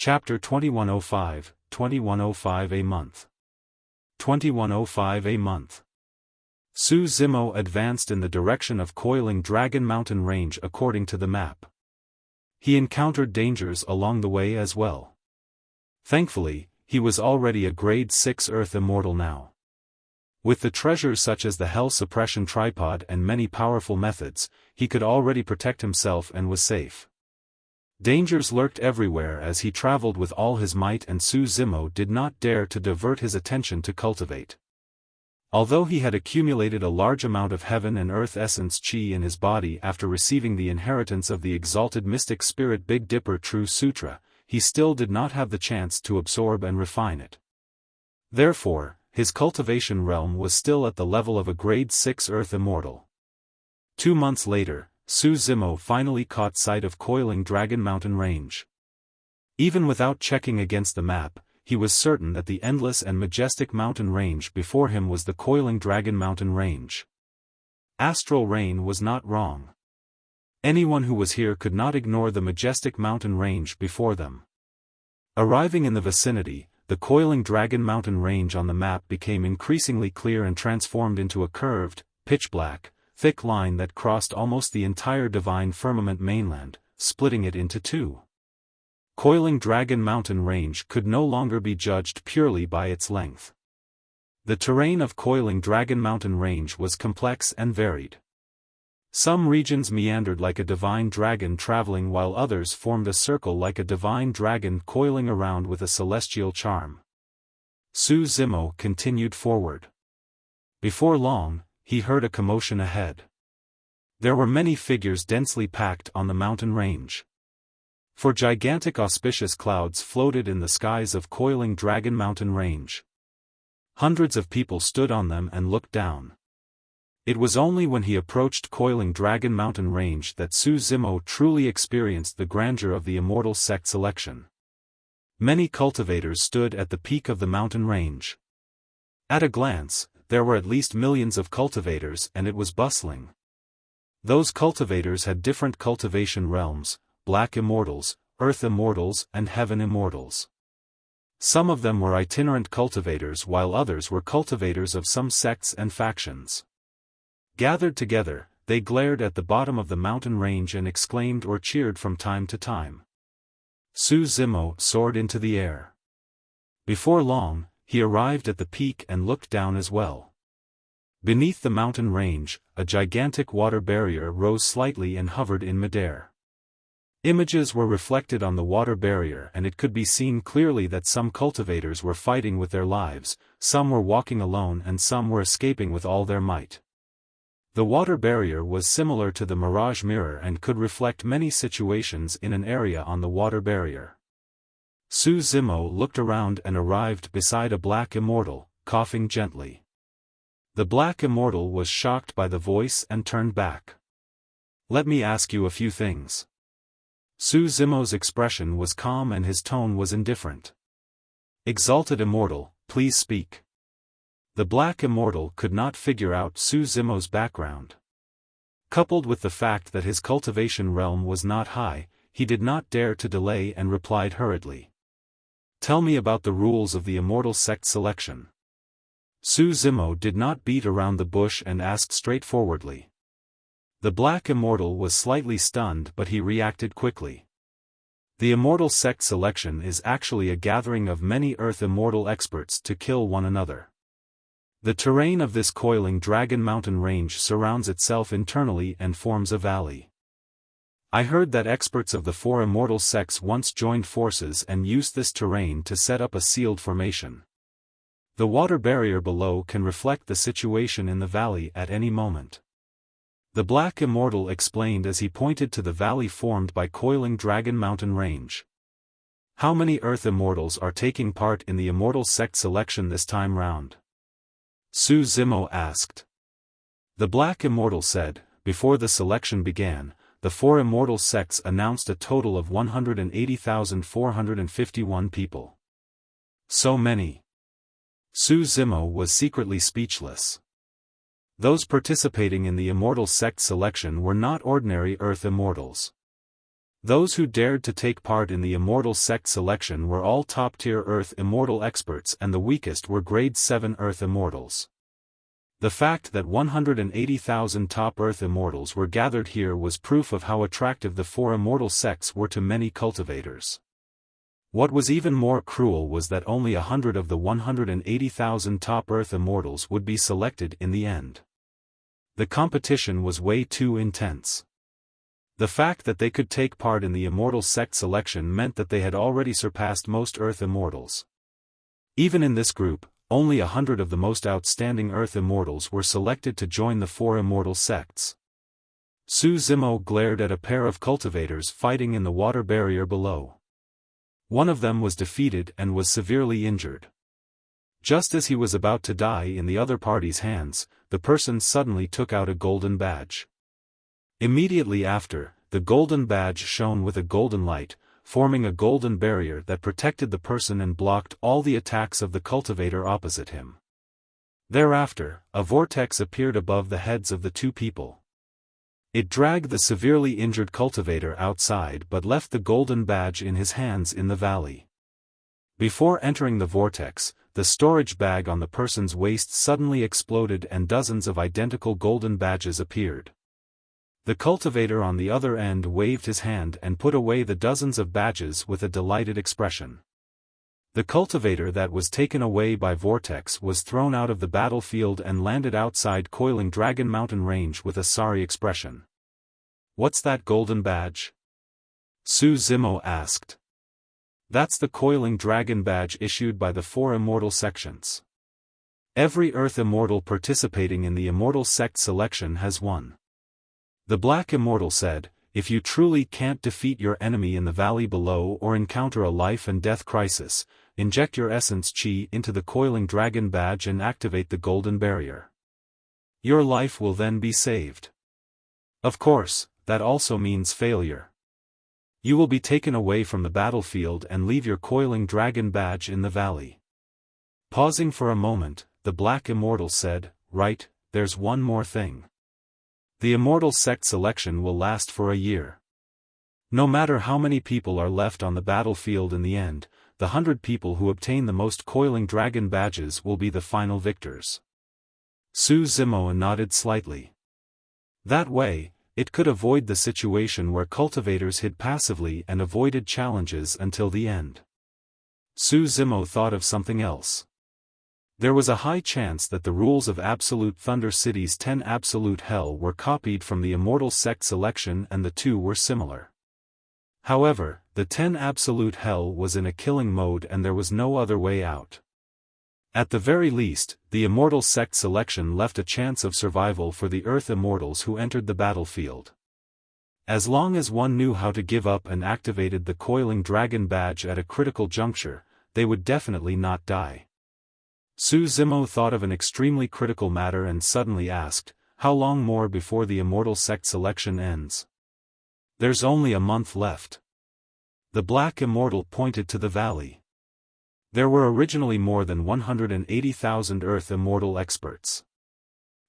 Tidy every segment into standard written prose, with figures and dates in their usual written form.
Chapter 2105, 2105 a month. 2105 a month. Su Zimo advanced in the direction of Coiling Dragon Mountain Range according to the map. He encountered dangers along the way as well. Thankfully, he was already a grade 6 Earth Immortal now. With the treasures such as the Hell Suppression Tripod and many powerful methods, he could already protect himself and was safe. Dangers lurked everywhere as he traveled with all his might, and Su Zimo did not dare to divert his attention to cultivate. Although he had accumulated a large amount of heaven and earth essence chi in his body after receiving the inheritance of the exalted mystic spirit Big Dipper True Sutra, he still did not have the chance to absorb and refine it. Therefore, his cultivation realm was still at the level of a grade 6 Earth Immortal. 2 months later, Su Zimo finally caught sight of Coiling Dragon Mountain Range. Even without checking against the map, he was certain that the endless and majestic mountain range before him was the Coiling Dragon Mountain Range. Astral Rain was not wrong. Anyone who was here could not ignore the majestic mountain range before them. Arriving in the vicinity, the Coiling Dragon Mountain Range on the map became increasingly clear and transformed into a curved, pitch-black, thick line that crossed almost the entire divine firmament mainland, splitting it into two. Coiling Dragon Mountain Range could no longer be judged purely by its length. The terrain of Coiling Dragon Mountain Range was complex and varied. Some regions meandered like a divine dragon traveling, while others formed a circle like a divine dragon coiling around with a celestial charm. Su Zimo continued forward. Before long, he heard a commotion ahead. There were many figures densely packed on the mountain range. For gigantic auspicious clouds floated in the skies of Coiling Dragon Mountain Range. Hundreds of people stood on them and looked down. It was only when he approached Coiling Dragon Mountain Range that Su Zimo truly experienced the grandeur of the Immortal Sect selection. Many cultivators stood at the peak of the mountain range. At a glance, there were at least millions of cultivators, and it was bustling. Those cultivators had different cultivation realms: Black Immortals, Earth Immortals, and Heaven Immortals. Some of them were itinerant cultivators, while others were cultivators of some sects and factions. Gathered together, they glared at the bottom of the mountain range and exclaimed or cheered from time to time. Su Zimo soared into the air. Before long, he arrived at the peak and looked down as well. Beneath the mountain range, a gigantic water barrier rose slightly and hovered in midair. Images were reflected on the water barrier, and it could be seen clearly that some cultivators were fighting with their lives, some were walking alone, and some were escaping with all their might. The water barrier was similar to the mirage mirror and could reflect many situations in an area on the water barrier. Su Zimo looked around and arrived beside a Black Immortal, coughing gently. The Black Immortal was shocked by the voice and turned back. "Let me ask you a few things." Su Zimo's expression was calm and his tone was indifferent. "Exalted Immortal, please speak." The Black Immortal could not figure out Su Zimo's background. Coupled with the fact that his cultivation realm was not high, he did not dare to delay and replied hurriedly. "Tell me about the rules of the Immortal Sect selection." Su Zimo did not beat around the bush and asked straightforwardly. The Black Immortal was slightly stunned, but he reacted quickly. The Immortal Sect selection is actually a gathering of many Earth Immortal experts to kill one another. The terrain of this Coiling Dragon Mountain Range surrounds itself internally and forms a valley. I heard that experts of the 4 Immortal Sects once joined forces and used this terrain to set up a sealed formation. The water barrier below can reflect the situation in the valley at any moment. The Black Immortal explained as he pointed to the valley formed by Coiling Dragon Mountain Range. "How many Earth Immortals are taking part in the Immortal Sect selection this time round?" Su Zimo asked. The Black Immortal said, "Before the selection began, the 4 Immortal Sects announced a total of 180,451 people." So many. Su Zimo was secretly speechless. Those participating in the Immortal Sect selection were not ordinary Earth Immortals. Those who dared to take part in the Immortal sect selection were all top-tier Earth Immortal experts, and the weakest were Grade 7 Earth Immortals. The fact that 180,000 top Earth Immortals were gathered here was proof of how attractive the four Immortal sects were to many cultivators. What was even more cruel was that only 100 of the 180,000 top Earth Immortals would be selected in the end. The competition was way too intense. The fact that they could take part in the Immortal sect selection meant that they had already surpassed most Earth Immortals. Even in this group, only 100 of the most outstanding Earth Immortals were selected to join the four Immortal sects. Su Zimo glared at a pair of cultivators fighting in the water barrier below. One of them was defeated and was severely injured. Just as he was about to die in the other party's hands, the person suddenly took out a golden badge. Immediately after, the golden badge shone with a golden light, forming a golden barrier that protected the person and blocked all the attacks of the cultivator opposite him. Thereafter, a vortex appeared above the heads of the two people. It dragged the severely injured cultivator outside but left the golden badge in his hands in the valley. Before entering the vortex, the storage bag on the person's waist suddenly exploded and dozens of identical golden badges appeared. The cultivator on the other end waved his hand and put away the dozens of badges with a delighted expression. The cultivator that was taken away by Vortex was thrown out of the battlefield and landed outside Coiling Dragon Mountain Range with a sorry expression. "What's that golden badge?" Su Zimo asked. "That's the Coiling Dragon badge issued by the four Immortal sections. Every Earth Immortal participating in the Immortal sect selection has one." The Black Immortal said, "If you truly can't defeat your enemy in the valley below or encounter a life-and-death crisis, inject your essence chi into the Coiling Dragon badge and activate the golden barrier. Your life will then be saved. Of course, that also means failure. You will be taken away from the battlefield and leave your Coiling Dragon badge in the valley." Pausing for a moment, the Black Immortal said, "Right, there's one more thing. The Immortal sect selection will last for a year. No matter how many people are left on the battlefield in the end, the 100 people who obtain the most Coiling Dragon badges will be the final victors." Su Zimo nodded slightly. That way, it could avoid the situation where cultivators hid passively and avoided challenges until the end. Su Zimo thought of something else. There was a high chance that the rules of Absolute Thunder City's 10 Absolute Hell were copied from the Immortal sect selection and the two were similar. However, the 10 Absolute Hell was in a killing mode and there was no other way out. At the very least, the Immortal sect selection left a chance of survival for the Earth Immortals who entered the battlefield. As long as one knew how to give up and activated the Coiling Dragon badge at a critical juncture, they would definitely not die. Su Zimo thought of an extremely critical matter and suddenly asked, "How long more before the Immortal sect selection ends?" "There's only a month left." The Black Immortal pointed to the valley. There were originally more than 180,000 Earth Immortal experts.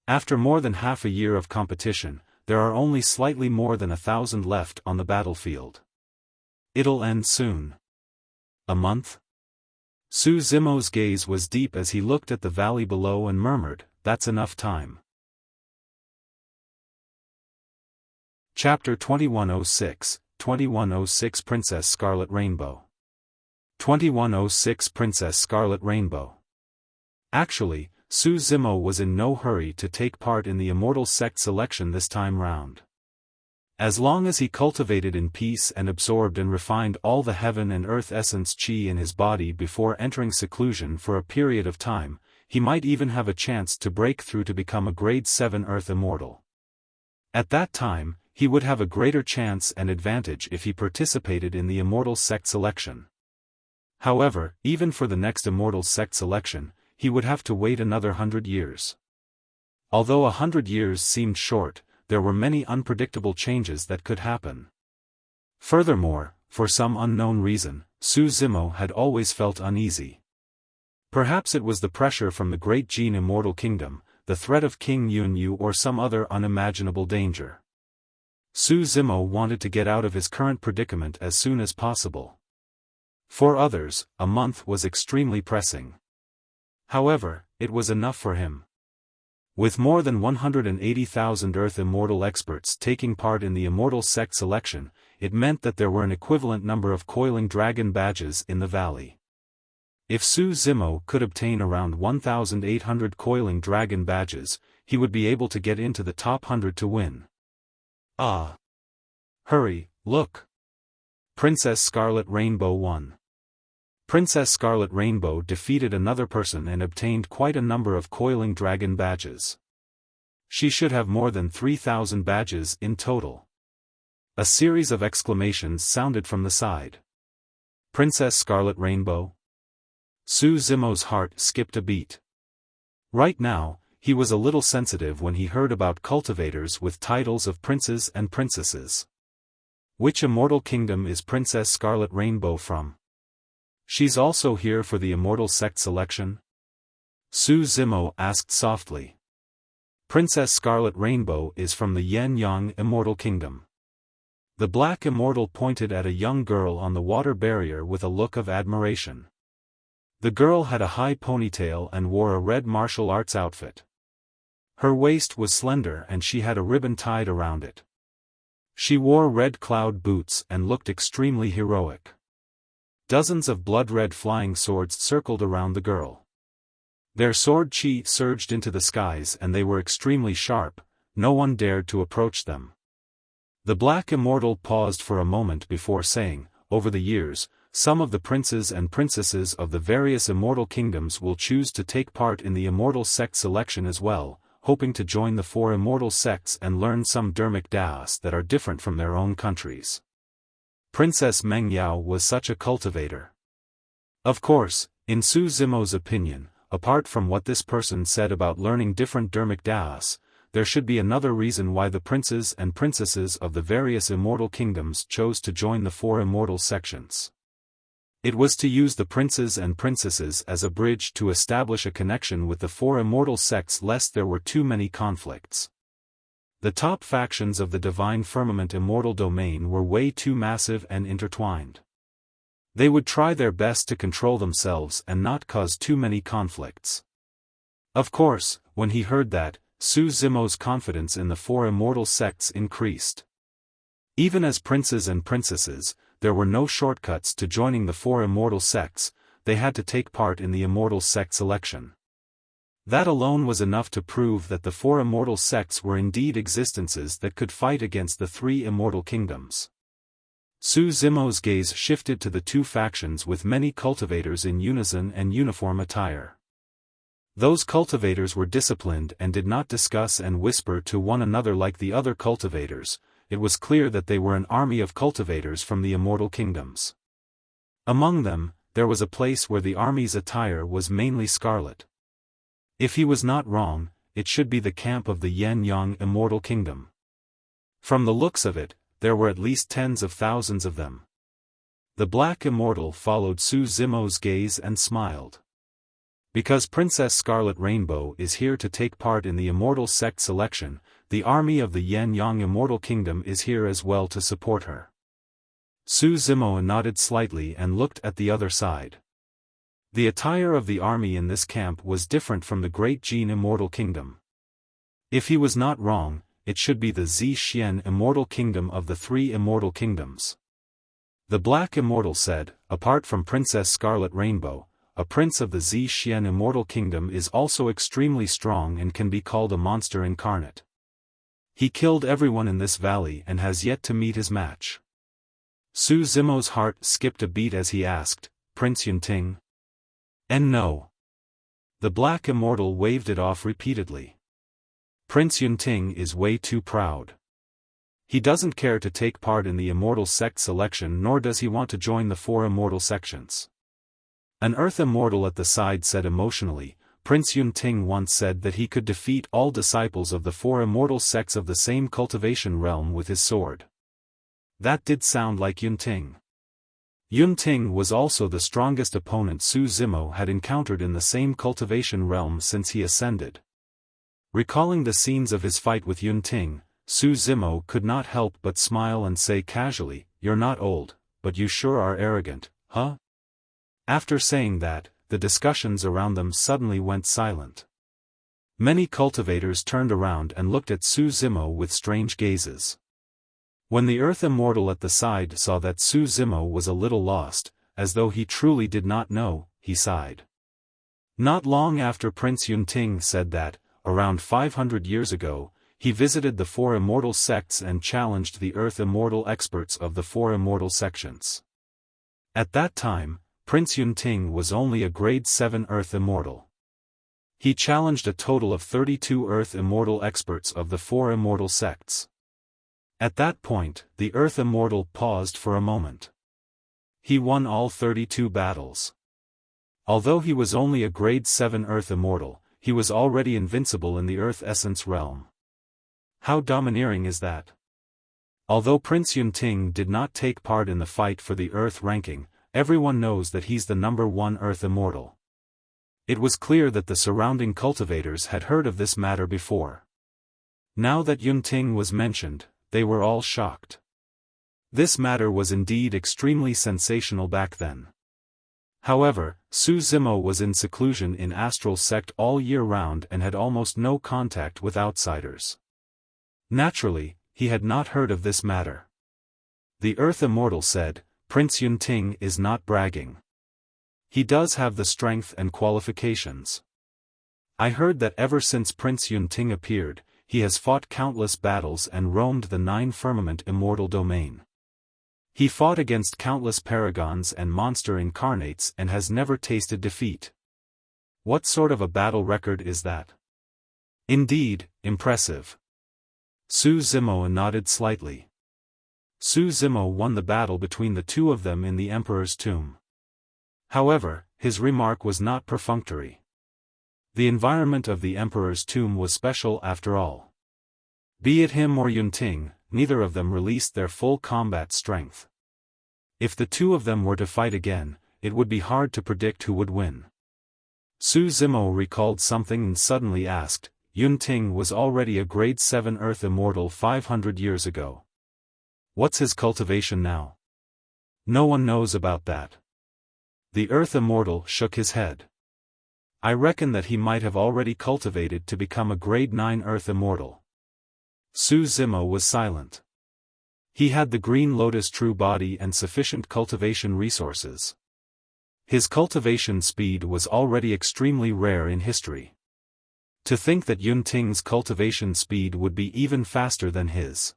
After more than half a year of competition, there are only slightly more than 1,000 left on the battlefield. It'll end soon. A month? Su Zimo's gaze was deep as he looked at the valley below and murmured, "That's enough time." Chapter 2106, 2106 Princess Scarlet Rainbow. 2106 Princess Scarlet Rainbow. Actually, Su Zimo was in no hurry to take part in the Immortal sect selection this time round. As long as he cultivated in peace and absorbed and refined all the heaven and earth essence chi in his body before entering seclusion for a period of time, he might even have a chance to break through to become a Grade 7 Earth Immortal. At that time, he would have a greater chance and advantage if he participated in the Immortal sect selection. However, even for the next Immortal sect selection, he would have to wait another 100 years. Although 100 years seemed short, there were many unpredictable changes that could happen. Furthermore, for some unknown reason, Su Zimo had always felt uneasy. Perhaps it was the pressure from the Great Gene Immortal Kingdom, the threat of King Yunyu or some other unimaginable danger. Su Zimo wanted to get out of his current predicament as soon as possible. For others, a month was extremely pressing. However, it was enough for him. With more than 180,000 Earth Immortal experts taking part in the Immortal sect selection, it meant that there were an equivalent number of Coiling Dragon badges in the valley. If Su Zimo could obtain around 1,800 Coiling Dragon badges, he would be able to get into the top 100 to win. Ah! Hurry, look! Princess Scarlet Rainbow won. Princess Scarlet Rainbow defeated another person and obtained quite a number of Coiling Dragon badges. She should have more than 3,000 badges in total. A series of exclamations sounded from the side. Princess Scarlet Rainbow? Su Zimo's heart skipped a beat. Right now, he was a little sensitive when he heard about cultivators with titles of princes and princesses. Which immortal kingdom is Princess Scarlet Rainbow from? She's also here for the Immortal sect selection? Su Zimo asked softly. Princess Scarlet Rainbow is from the Yen Yang Immortal Kingdom. The Black Immortal pointed at a young girl on the water barrier with a look of admiration. The girl had a high ponytail and wore a red martial arts outfit. Her waist was slender and she had a ribbon tied around it. She wore red cloud boots and looked extremely heroic. Dozens of blood-red flying swords circled around the girl. Their sword chi surged into the skies and they were extremely sharp, no one dared to approach them. The Black Immortal paused for a moment before saying, over the years, some of the princes and princesses of the various immortal kingdoms will choose to take part in the Immortal sect selection as well, hoping to join the 4 immortal sects and learn some dermic das that are different from their own countries. Princess Meng Yao was such a cultivator. Of course, in Su Zimo's opinion, apart from what this person said about learning different dermic das, there should be another reason why the princes and princesses of the various immortal kingdoms chose to join the 4 immortal sections. It was to use the princes and princesses as a bridge to establish a connection with the 4 immortal sects lest there were too many conflicts. The top factions of the Divine Firmament Immortal Domain were way too massive and intertwined. They would try their best to control themselves and not cause too many conflicts. Of course, when he heard that, Su Zimo's confidence in the 4 immortal sects increased. Even as princes and princesses, there were no shortcuts to joining the 4 immortal sects, they had to take part in the Immortal sect selection. That alone was enough to prove that the 4 immortal sects were indeed existences that could fight against the 3 immortal kingdoms. Su Zimo's gaze shifted to the 2 factions with many cultivators in unison and uniform attire. Those cultivators were disciplined and did not discuss and whisper to one another like the other cultivators. It was clear that they were an army of cultivators from the immortal kingdoms. Among them, there was a place where the army's attire was mainly scarlet. If he was not wrong, it should be the camp of the Yen Yang Immortal Kingdom. From the looks of it, there were at least tens of thousands of them. The Black Immortal followed Su Zimo's gaze and smiled. Because Princess Scarlet Rainbow is here to take part in the Immortal sect selection, the army of the Yen Yang Immortal Kingdom is here as well to support her. Su Zimo nodded slightly and looked at the other side. The attire of the army in this camp was different from the Great Jin Immortal Kingdom. If he was not wrong, it should be the Zixien Immortal Kingdom of the 3 immortal kingdoms. The Black Immortal said, apart from Princess Scarlet Rainbow, a prince of the Zixien Immortal Kingdom is also extremely strong and can be called a monster incarnate. He killed everyone in this valley and has yet to meet his match. Su Zimo's heart skipped a beat as he asked, Prince Yunting? And no. The Black Immortal waved it off repeatedly. Prince Yunting is way too proud. He doesn't care to take part in the Immortal sect selection nor does he want to join the 4 immortal sections. An Earth Immortal at the side said emotionally, Prince Yunting once said that he could defeat all disciples of the 4 immortal sects of the same cultivation realm with his sword. That did sound like Yunting. Yunting was also the strongest opponent Su Zimo had encountered in the same cultivation realm since he ascended. Recalling the scenes of his fight with Yunting, Su Zimo could not help but smile and say casually, "You're not old, but you sure are arrogant, huh?" After saying that, the discussions around them suddenly went silent. Many cultivators turned around and looked at Su Zimo with strange gazes. When the Earth Immortal at the side saw that Su Zimo was a little lost, as though he truly did not know, he sighed. Not long after Prince Yunting said that, around 500 years ago, he visited the four immortal sects and challenged the Earth Immortal experts of the four immortal sections. At that time, Prince Yunting was only a grade 7 Earth Immortal. He challenged a total of 32 Earth Immortal experts of the four immortal sects. At that point, the Earth Immortal paused for a moment. He won all 32 battles. Although he was only a grade 7 Earth Immortal, he was already invincible in the Earth Essence realm. How domineering is that? Although Prince Yunting did not take part in the fight for the Earth ranking, everyone knows that he's the number 1 Earth Immortal. It was clear that the surrounding cultivators had heard of this matter before. Now that Yunting was mentioned, they were all shocked. This matter was indeed extremely sensational back then. However, Su Zimo was in seclusion in Astral Sect all year round and had almost no contact with outsiders. Naturally, he had not heard of this matter. The Earth Immortal said, "Prince Yunting is not bragging. He does have the strength and qualifications. I heard that ever since Prince Yunting appeared, he has fought countless battles and roamed the 9 firmament immortal domain. He fought against countless paragons and monster incarnates and has never tasted defeat. What sort of a battle record is that? Indeed, impressive." Su Zimo nodded slightly. Su Zimo won the battle between the two of them in the Emperor's tomb. However, his remark was not perfunctory. The environment of the Emperor's tomb was special after all. Be it him or Yunting, neither of them released their full combat strength. If the two of them were to fight again, it would be hard to predict who would win. Su Zimo recalled something and suddenly asked, "Yunting was already a grade 7 Earth Immortal 500 years ago. What's his cultivation now?" "No one knows about that." The Earth Immortal shook his head. "I reckon that he might have already cultivated to become a grade 9 Earth Immortal." Su Zimo was silent. He had the Green Lotus true body and sufficient cultivation resources. His cultivation speed was already extremely rare in history. To think that Yunting's cultivation speed would be even faster than his.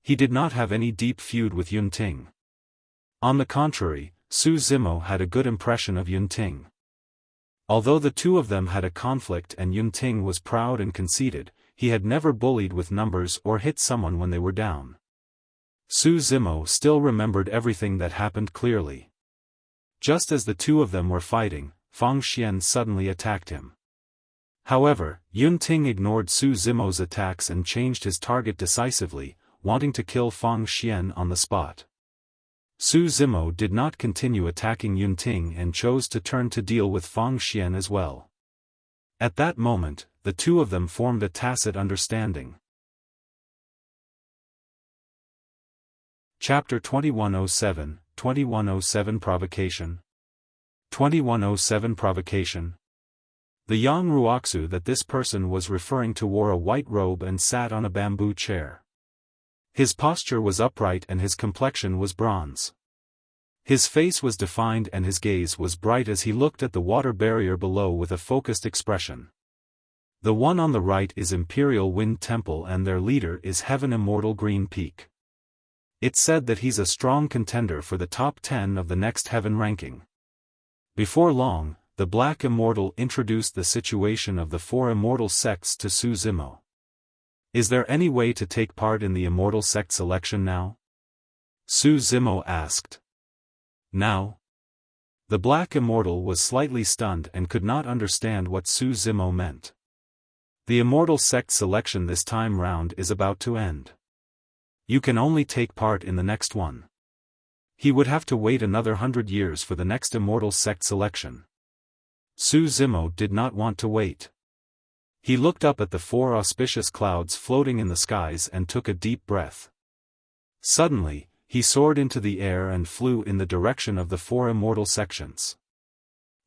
He did not have any deep feud with Yunting. On the contrary, Su Zimo had a good impression of Yunting. Although the two of them had a conflict and Yunting was proud and conceited, he had never bullied with numbers or hit someone when they were down. Su Zimo still remembered everything that happened clearly. Just as the two of them were fighting, Fang Xian suddenly attacked him. However, Yunting ignored Su Zimo's attacks and changed his target decisively, wanting to kill Fang Xian on the spot. Su Zimo did not continue attacking Yunting and chose to turn to deal with Fang Xian as well. At that moment, the two of them formed a tacit understanding. Chapter 2107, 2107 Provocation. 2107 Provocation. The Yang Ruoxu that this person was referring to wore a white robe and sat on a bamboo chair. His posture was upright and his complexion was bronze. His face was defined and his gaze was bright as he looked at the water barrier below with a focused expression. The one on the right is Imperial Wind Temple and their leader is Heaven Immortal Green Peak. It's said that he's a strong contender for the top 10 of the next Heaven ranking. Before long, the Black Immortal introduced the situation of the four immortal sects to Su Zimo. "Is there any way to take part in the immortal sect selection now?" Su Zimo asked. "Now?" The Black Immortal was slightly stunned and could not understand what Su Zimo meant. "The immortal sect selection this time round is about to end. You can only take part in the next one." He would have to wait another 100 years for the next immortal sect selection. Su Zimo did not want to wait. He looked up at the 4 auspicious clouds floating in the skies and took a deep breath. Suddenly, he soared into the air and flew in the direction of the 4 immortal sections.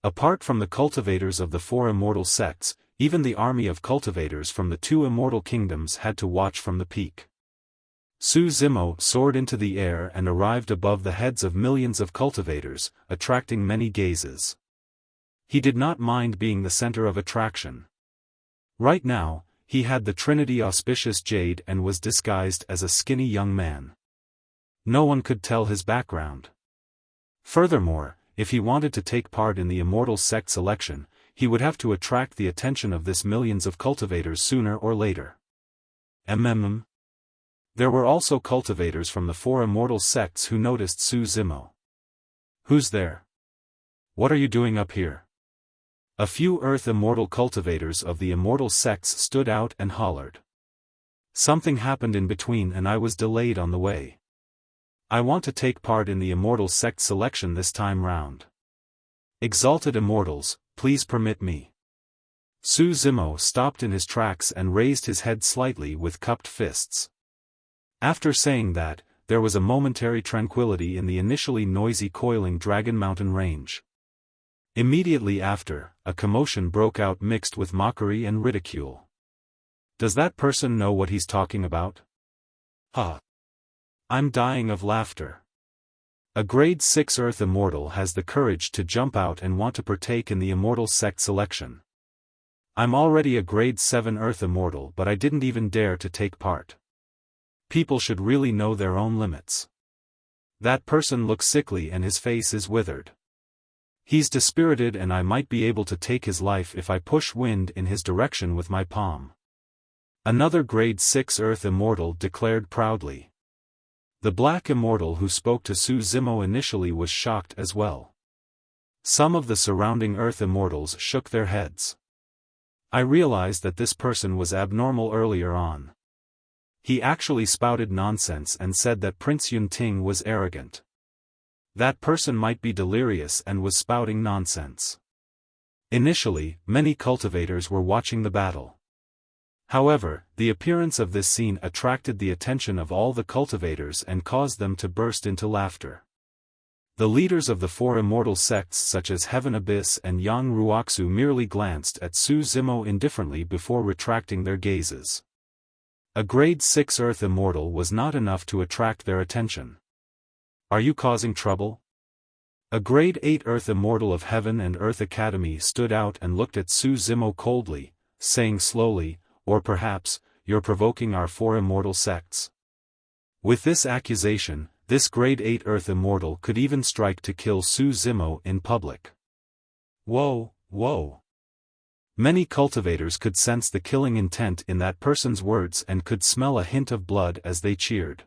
Apart from the cultivators of the 4 immortal sects, even the army of cultivators from the 2 immortal kingdoms had to watch from the peak. Su Zimo soared into the air and arrived above the heads of millions of cultivators, attracting many gazes. He did not mind being the center of attraction. Right now, he had the Trinity auspicious jade and was disguised as a skinny young man. No one could tell his background. Furthermore, if he wanted to take part in the immortal sect selection, he would have to attract the attention of this millions of cultivators sooner or later. There were also cultivators from the 4 immortal sects who noticed Su Zimo. "Who's there? What are you doing up here?" A few Earth immortal cultivators of the immortal sects stood out and hollered. "Something happened in between and I was delayed on the way. I want to take part in the immortal sect selection this time round. Exalted immortals, please permit me." Su Zimo stopped in his tracks and raised his head slightly with cupped fists. After saying that, there was a momentary tranquility in the initially noisy coiling Dragon Mountain range. Immediately after, a commotion broke out mixed with mockery and ridicule. "Does that person know what he's talking about? Ha! I'm dying of laughter. A grade 6 Earth Immortal has the courage to jump out and want to partake in the Immortal Sect selection. I'm already a grade 7 Earth Immortal but I didn't even dare to take part. People should really know their own limits. That person looks sickly and his face is withered. He's dispirited and I might be able to take his life if I push wind in his direction with my palm." Another grade 6 Earth Immortal declared proudly. The Black Immortal who spoke to Su Zimo initially was shocked as well. Some of the surrounding Earth Immortals shook their heads. "I realized that this person was abnormal earlier on. He actually spouted nonsense and said that Prince Yunting was arrogant. That person might be delirious and was spouting nonsense." Initially, many cultivators were watching the battle. However, the appearance of this scene attracted the attention of all the cultivators and caused them to burst into laughter. The leaders of the 4 immortal sects such as Heaven Abyss and Yang Ruoxu merely glanced at Su Zimo indifferently before retracting their gazes. A grade 6 Earth Immortal was not enough to attract their attention. "Are you causing trouble?" A grade 8 Earth Immortal of Heaven and Earth Academy stood out and looked at Su Zimo coldly, saying slowly, "Or perhaps, you're provoking our 4 immortal sects." With this accusation, this grade 8 Earth Immortal could even strike to kill Su Zimo in public. Whoa, whoa. Many cultivators could sense the killing intent in that person's words and could smell a hint of blood as they cheered.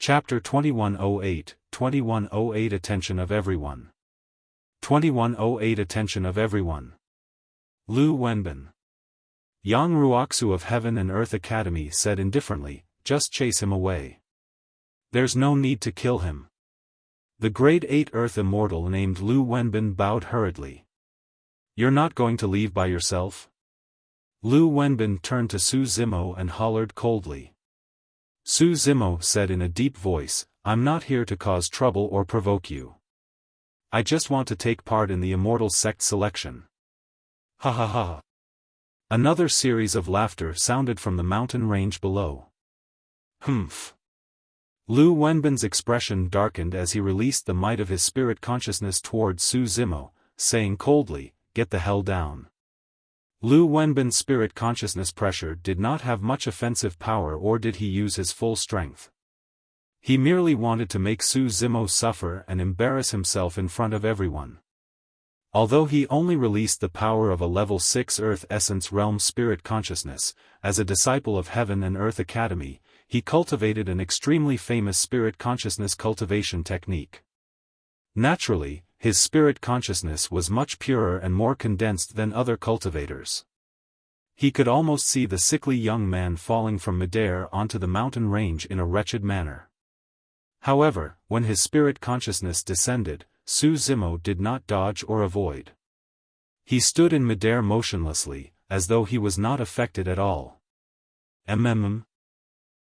Chapter 2108, 2108 Attention of Everyone. 2108 Attention of Everyone. Lu Wenbin. Yang Ruoxu of Heaven and Earth Academy said indifferently, "Just chase him away. There's no need to kill him." The grade 8 Earth Immortal named Lu Wenbin bowed hurriedly. "You're not going to leave by yourself?" Lu Wenbin turned to Su Zimo and hollered coldly. Su Zimo said in a deep voice, "I'm not here to cause trouble or provoke you. I just want to take part in the Immortal Sect selection." Ha ha ha. Another series of laughter sounded from the mountain range below. Humph. Lu Wenbin's expression darkened as he released the might of his spirit consciousness towards Su Zimo, saying coldly, "Get the hell down." Lu Wenbin's spirit consciousness pressure did not have much offensive power, or did he use his full strength. He merely wanted to make Su Zimo suffer and embarrass himself in front of everyone. Although he only released the power of a level 6 Earth Essence Realm spirit consciousness, as a disciple of Heaven and Earth Academy, he cultivated an extremely famous spirit consciousness cultivation technique. Naturally, his spirit consciousness was much purer and more condensed than other cultivators. He could almost see the sickly young man falling from midair onto the mountain range in a wretched manner. However, when his spirit consciousness descended, Su Zimo did not dodge or avoid. He stood in midair motionlessly, as though he was not affected at all.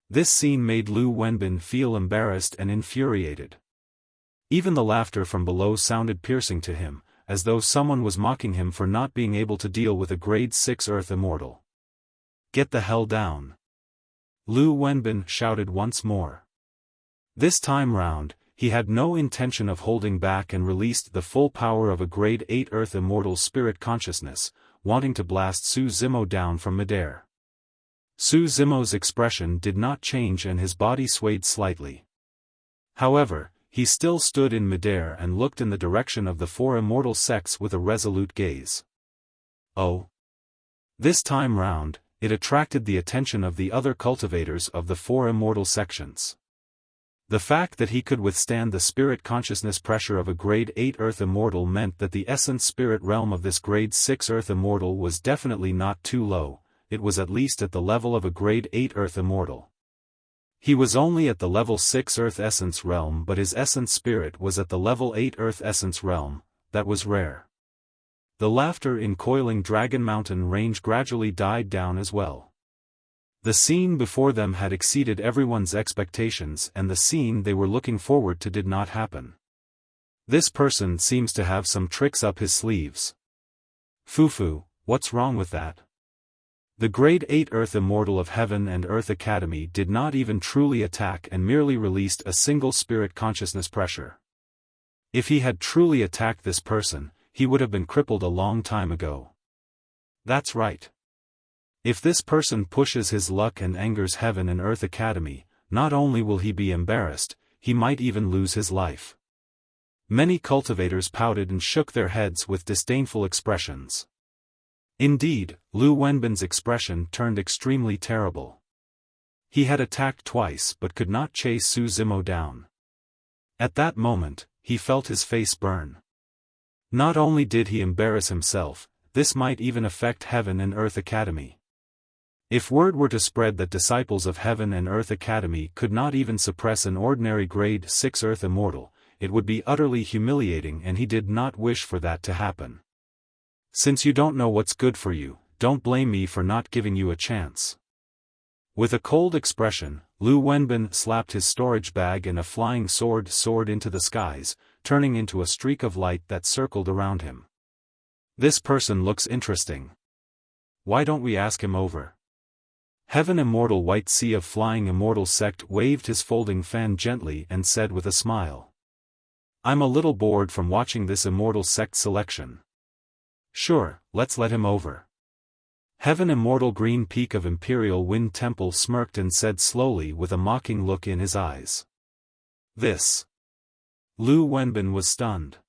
This scene made Lu Wenbin feel embarrassed and infuriated. Even the laughter from below sounded piercing to him, as though someone was mocking him for not being able to deal with a grade 6 Earth Immortal. "Get the hell down!" Lu Wenbin shouted once more. This time round, he had no intention of holding back and released the full power of a grade 8 Earth Immortal spirit consciousness, wanting to blast Su Zimo down from midair. Su Zimo's expression did not change and his body swayed slightly. However, he still stood in midair and looked in the direction of the 4 immortal sects with a resolute gaze. Oh! This time round, it attracted the attention of the other cultivators of the 4 immortal sections. The fact that he could withstand the spirit consciousness pressure of a grade 8 Earth Immortal meant that the essence spirit realm of this grade 6 Earth Immortal was definitely not too low, it was at least at the level of a grade 8 Earth Immortal. He was only at the level 6 Earth Essence realm, but his essence spirit was at the level 8 Earth Essence realm. That was rare. The laughter in Coiling Dragon Mountain range gradually died down as well. The scene before them had exceeded everyone's expectations and the scene they were looking forward to did not happen. This person seems to have some tricks up his sleeves. Fufu, what's wrong with that? The grade 8 Earth Immortal of Heaven and Earth Academy did not even truly attack and merely released a single spirit consciousness pressure. If he had truly attacked this person, he would have been crippled a long time ago. That's right. If this person pushes his luck and angers Heaven and Earth Academy, not only will he be embarrassed, he might even lose his life. Many cultivators pouted and shook their heads with disdainful expressions. Indeed, Lu Wenbin's expression turned extremely terrible. He had attacked twice but could not chase Su Zimo down. At that moment, he felt his face burn. Not only did he embarrass himself, this might even affect Heaven and Earth Academy. If word were to spread that disciples of Heaven and Earth Academy could not even suppress an ordinary grade 6 Earth Immortal, it would be utterly humiliating and he did not wish for that to happen. Since you don't know what's good for you, don't blame me for not giving you a chance. With a cold expression, Lu Wenbin slapped his storage bag and a flying sword soared into the skies, turning into a streak of light that circled around him. This person looks interesting. Why don't we ask him over? Heaven Immortal White Sea of Flying Immortal Sect waved his folding fan gently and said with a smile. I'm a little bored from watching this Immortal Sect selection. Sure, let's let him over. Heaven Immortal Green Peak of Imperial Wind Temple smirked and said slowly with a mocking look in his eyes. This. Lu Wenbin was stunned.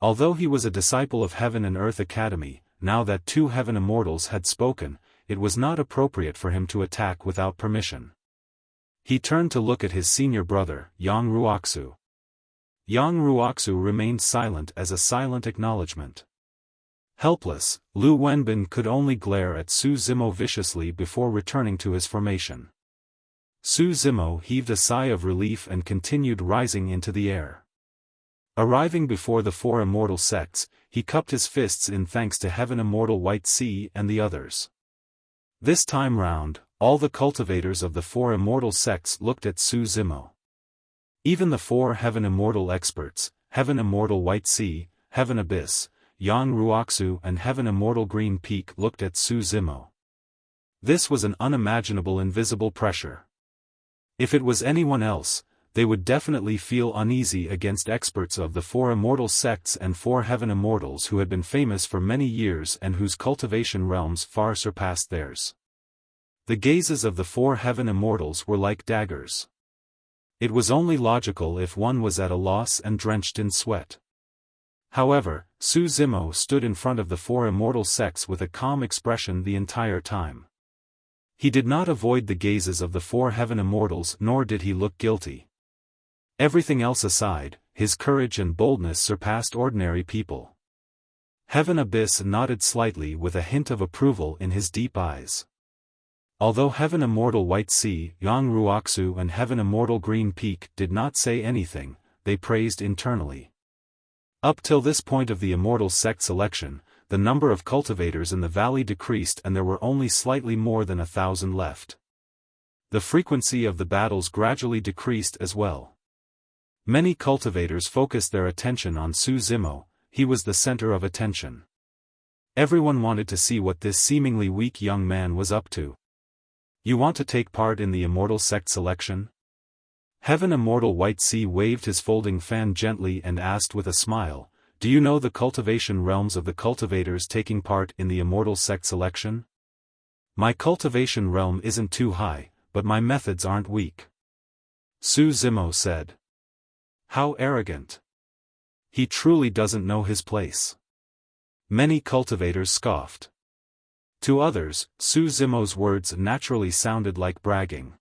Although he was a disciple of Heaven and Earth Academy, now that 2 Heaven Immortals had spoken, it was not appropriate for him to attack without permission. He turned to look at his senior brother, Yang Ruoxu. Yang Ruoxu remained silent as a silent acknowledgement. Helpless, Lu Wenbin could only glare at Su Zimo viciously before returning to his formation. Su Zimo heaved a sigh of relief and continued rising into the air. Arriving before the 4 immortal sects, he cupped his fists in thanks to Heaven Immortal White Sea and the others. This time round, all the cultivators of the 4 immortal sects looked at Su Zimo. Even the 4 Heaven Immortal experts, Heaven Immortal White Sea, Heaven Abyss, Yang Ruoxu and Heaven Immortal Green Peak looked at Su Zimo. This was an unimaginable invisible pressure. If it was anyone else, they would definitely feel uneasy against experts of the 4 immortal sects and 4 Heaven Immortals who had been famous for many years and whose cultivation realms far surpassed theirs. The gazes of the 4 Heaven Immortals were like daggers. It was only logical if one was at a loss and drenched in sweat. However, Su Zimo stood in front of the 4 immortal sects with a calm expression the entire time. He did not avoid the gazes of the 4 Heaven Immortals nor did he look guilty. Everything else aside, his courage and boldness surpassed ordinary people. Heaven Abyss nodded slightly with a hint of approval in his deep eyes. Although Heaven Immortal White Sea, Yang Ruoxu and Heaven Immortal Green Peak did not say anything, they praised internally. Up till this point of the immortal sect selection, the number of cultivators in the valley decreased and there were only slightly more than 1,000 left. The frequency of the battles gradually decreased as well. Many cultivators focused their attention on Su Zimo. He was the center of attention. Everyone wanted to see what this seemingly weak young man was up to. You want to take part in the Immortal sect selection? Heaven Immortal White Sea waved his folding fan gently and asked with a smile, do you know the cultivation realms of the cultivators taking part in the Immortal sect selection? My cultivation realm isn't too high, but my methods aren't weak. Su Zimo said. How arrogant. He truly doesn't know his place. Many cultivators scoffed. To others, Su Zimo's words naturally sounded like bragging.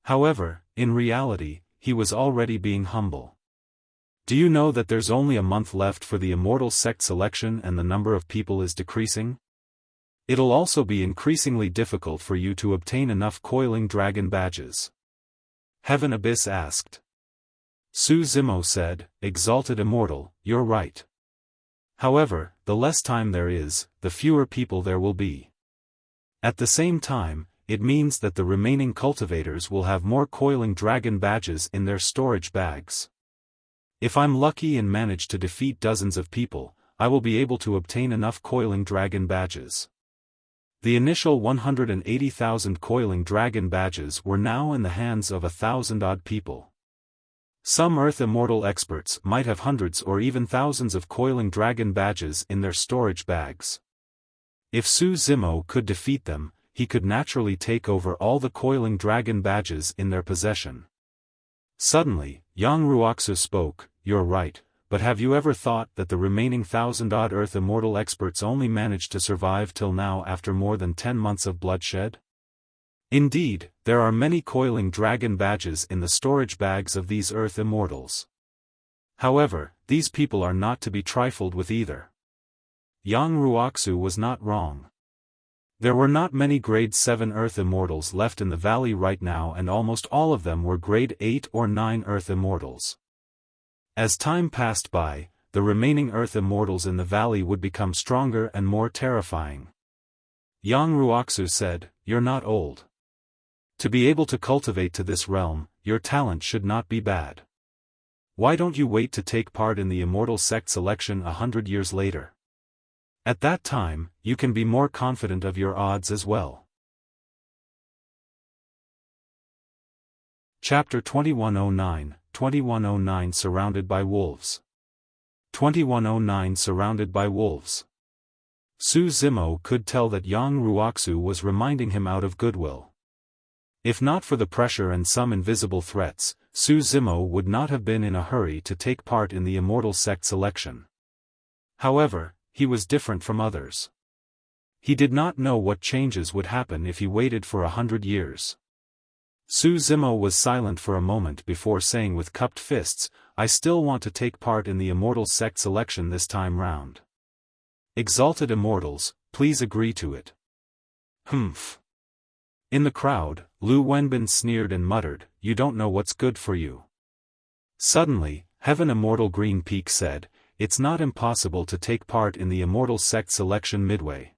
However, in reality, he was already being humble. Do you know that there's only a month left for the Immortal sect selection and the number of people is decreasing? It'll also be increasingly difficult for you to obtain enough coiling dragon badges. Heaven Abyss asked. Su Zimo said, Exalted Immortal, you're right. However, the less time there is, the fewer people there will be. At the same time, it means that the remaining cultivators will have more coiling dragon badges in their storage bags. If I'm lucky and manage to defeat dozens of people, I will be able to obtain enough coiling dragon badges. The initial 180,000 coiling dragon badges were now in the hands of 1,000-odd people. Some Earth Immortal experts might have hundreds or even thousands of coiling dragon badges in their storage bags. If Su Zimo could defeat them, he could naturally take over all the coiling dragon badges in their possession. Suddenly, Yang Ruoxu spoke, You're right, but have you ever thought that the remaining 1,000-odd Earth Immortal experts only managed to survive till now after more than 10 months of bloodshed? Indeed, there are many coiling dragon badges in the storage bags of these Earth Immortals. However, these people are not to be trifled with either. Yang Ruoxu was not wrong. There were not many Grade 7 Earth Immortals left in the valley right now and almost all of them were Grade 8 or 9 Earth Immortals. As time passed by, the remaining Earth Immortals in the valley would become stronger and more terrifying. Yang Ruoxu said, You're not old. To be able to cultivate to this realm, your talent should not be bad. Why don't you wait to take part in the Immortal sect selection 100 years later? At that time, you can be more confident of your odds as well. Chapter 2109, 2109 Surrounded by Wolves. 2109 Surrounded by Wolves. Su Zimo could tell that Yang Ruoxu was reminding him out of goodwill. If not for the pressure and some invisible threats, Su Zimo would not have been in a hurry to take part in the Immortal sect selection. However, he was different from others. He did not know what changes would happen if he waited for 100 years. Su Zimo was silent for a moment before saying with cupped fists, I still want to take part in the Immortal sect selection this time round. Exalted Immortals, please agree to it. Humph. In the crowd, Lu Wenbin sneered and muttered, You don't know what's good for you. Suddenly, Heaven Immortal Green Peak said, It's not impossible to take part in the Immortal sect selection midway.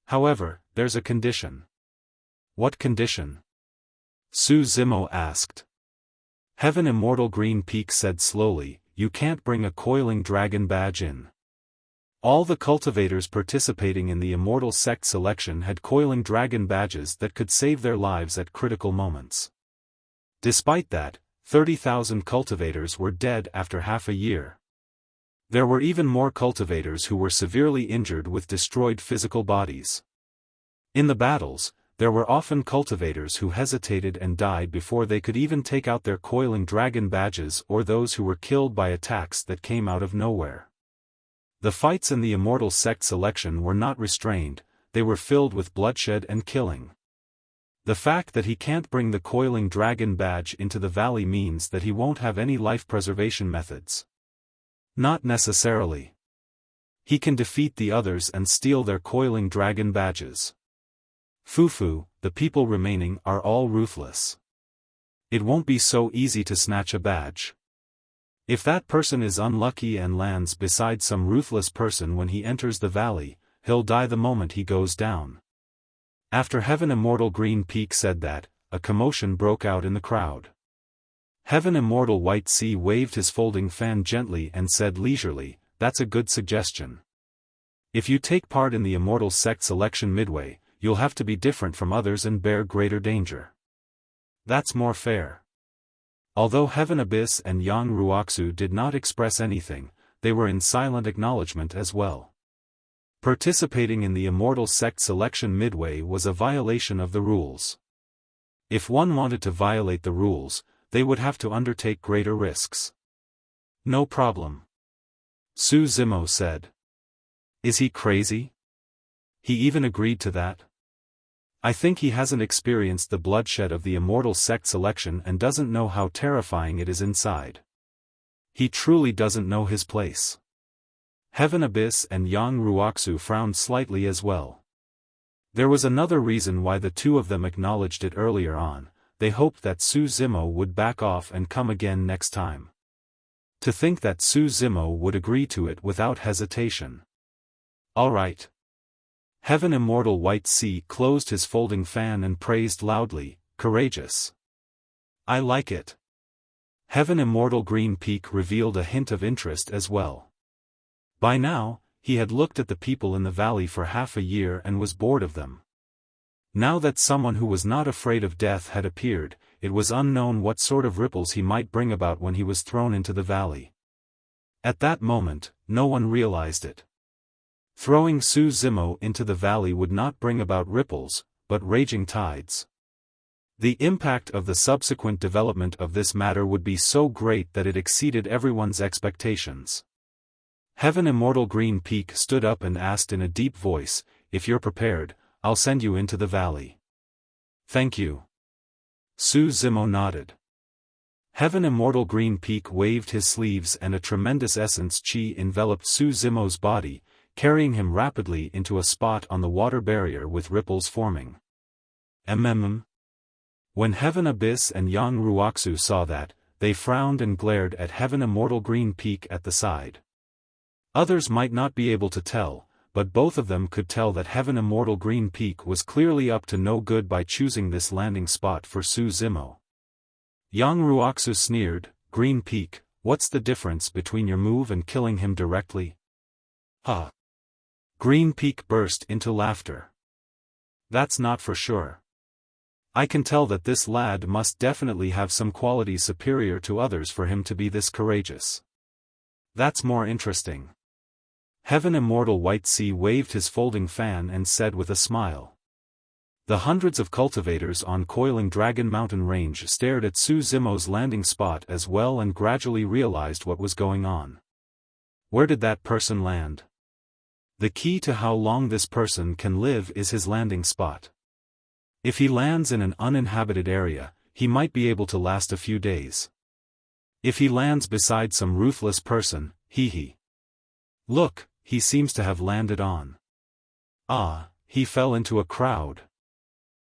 However, there's a condition. What condition? Su Zimo asked. Heaven Immortal Green Peak said slowly, You can't bring a coiling dragon badge in. All the cultivators participating in the Immortal sect selection had coiling dragon badges that could save their lives at critical moments. Despite that, 30,000 cultivators were dead after half a year. There were even more cultivators who were severely injured with destroyed physical bodies. In the battles, there were often cultivators who hesitated and died before they could even take out their coiling dragon badges or those who were killed by attacks that came out of nowhere. The fights in the Immortal sect selection were not restrained, they were filled with bloodshed and killing. The fact that he can't bring the coiling dragon badge into the valley means that he won't have any life preservation methods. Not necessarily. He can defeat the others and steal their coiling dragon badges. Fufu, the people remaining are all ruthless. It won't be so easy to snatch a badge. If that person is unlucky and lands beside some ruthless person when he enters the valley, he'll die the moment he goes down. After Heaven Immortal Green Peak said that, a commotion broke out in the crowd. Heaven Immortal White Sea waved his folding fan gently and said leisurely, "That's a good suggestion. If you take part in the Immortal Sect selection midway, you'll have to be different from others and bear greater danger. That's more fair." Although Heaven Abyss and Yang Ruoxu did not express anything, they were in silent acknowledgement as well. Participating in the Immortal Sect selection midway was a violation of the rules. If one wanted to violate the rules, they would have to undertake greater risks. "No problem," Su Zimo said. "Is he crazy? He even agreed to that? I think he hasn't experienced the bloodshed of the Immortal Sect selection and doesn't know how terrifying it is inside. He truly doesn't know his place." Heaven Abyss and Yang Ruoxu frowned slightly as well. There was another reason why the two of them acknowledged it earlier on. They hoped that Su Zimo would back off and come again next time. To think that Su Zimo would agree to it without hesitation. "All right." Heaven Immortal White Sea closed his folding fan and praised loudly, "Courageous. I like it." Heaven Immortal Green Peak revealed a hint of interest as well. By now, he had looked at the people in the valley for half a year and was bored of them. Now that someone who was not afraid of death had appeared, it was unknown what sort of ripples he might bring about when he was thrown into the valley. At that moment, no one realized it. Throwing Su Zimo into the valley would not bring about ripples, but raging tides. The impact of the subsequent development of this matter would be so great that it exceeded everyone's expectations. Heaven Immortal Green Peak stood up and asked in a deep voice, "If you're prepared, I'll send you into the valley." "Thank you." Su Zimo nodded. Heaven Immortal Green Peak waved his sleeves and a tremendous essence chi enveloped Su Zimo's body, carrying him rapidly into a spot on the water barrier with ripples forming. When Heaven Abyss and Yang Ruoxu saw that, they frowned and glared at Heaven Immortal Green Peak at the side. Others might not be able to tell, but both of them could tell that Heaven Immortal Green Peak was clearly up to no good by choosing this landing spot for Su Zimo. Yang Ruoxu sneered, "Green Peak, what's the difference between your move and killing him directly?" "Ha!" Green Peak burst into laughter. "That's not for sure. I can tell that this lad must definitely have some qualities superior to others for him to be this courageous. That's more interesting." Heaven Immortal White Sea waved his folding fan and said with a smile. The hundreds of cultivators on Coiling Dragon Mountain Range stared at Su Zimo's landing spot as well and gradually realized what was going on. Where did that person land? The key to how long this person can live is his landing spot. If he lands in an uninhabited area, he might be able to last a few days. If he lands beside some ruthless person, he. Look, he seems to have landed on. Ah, he fell into a crowd.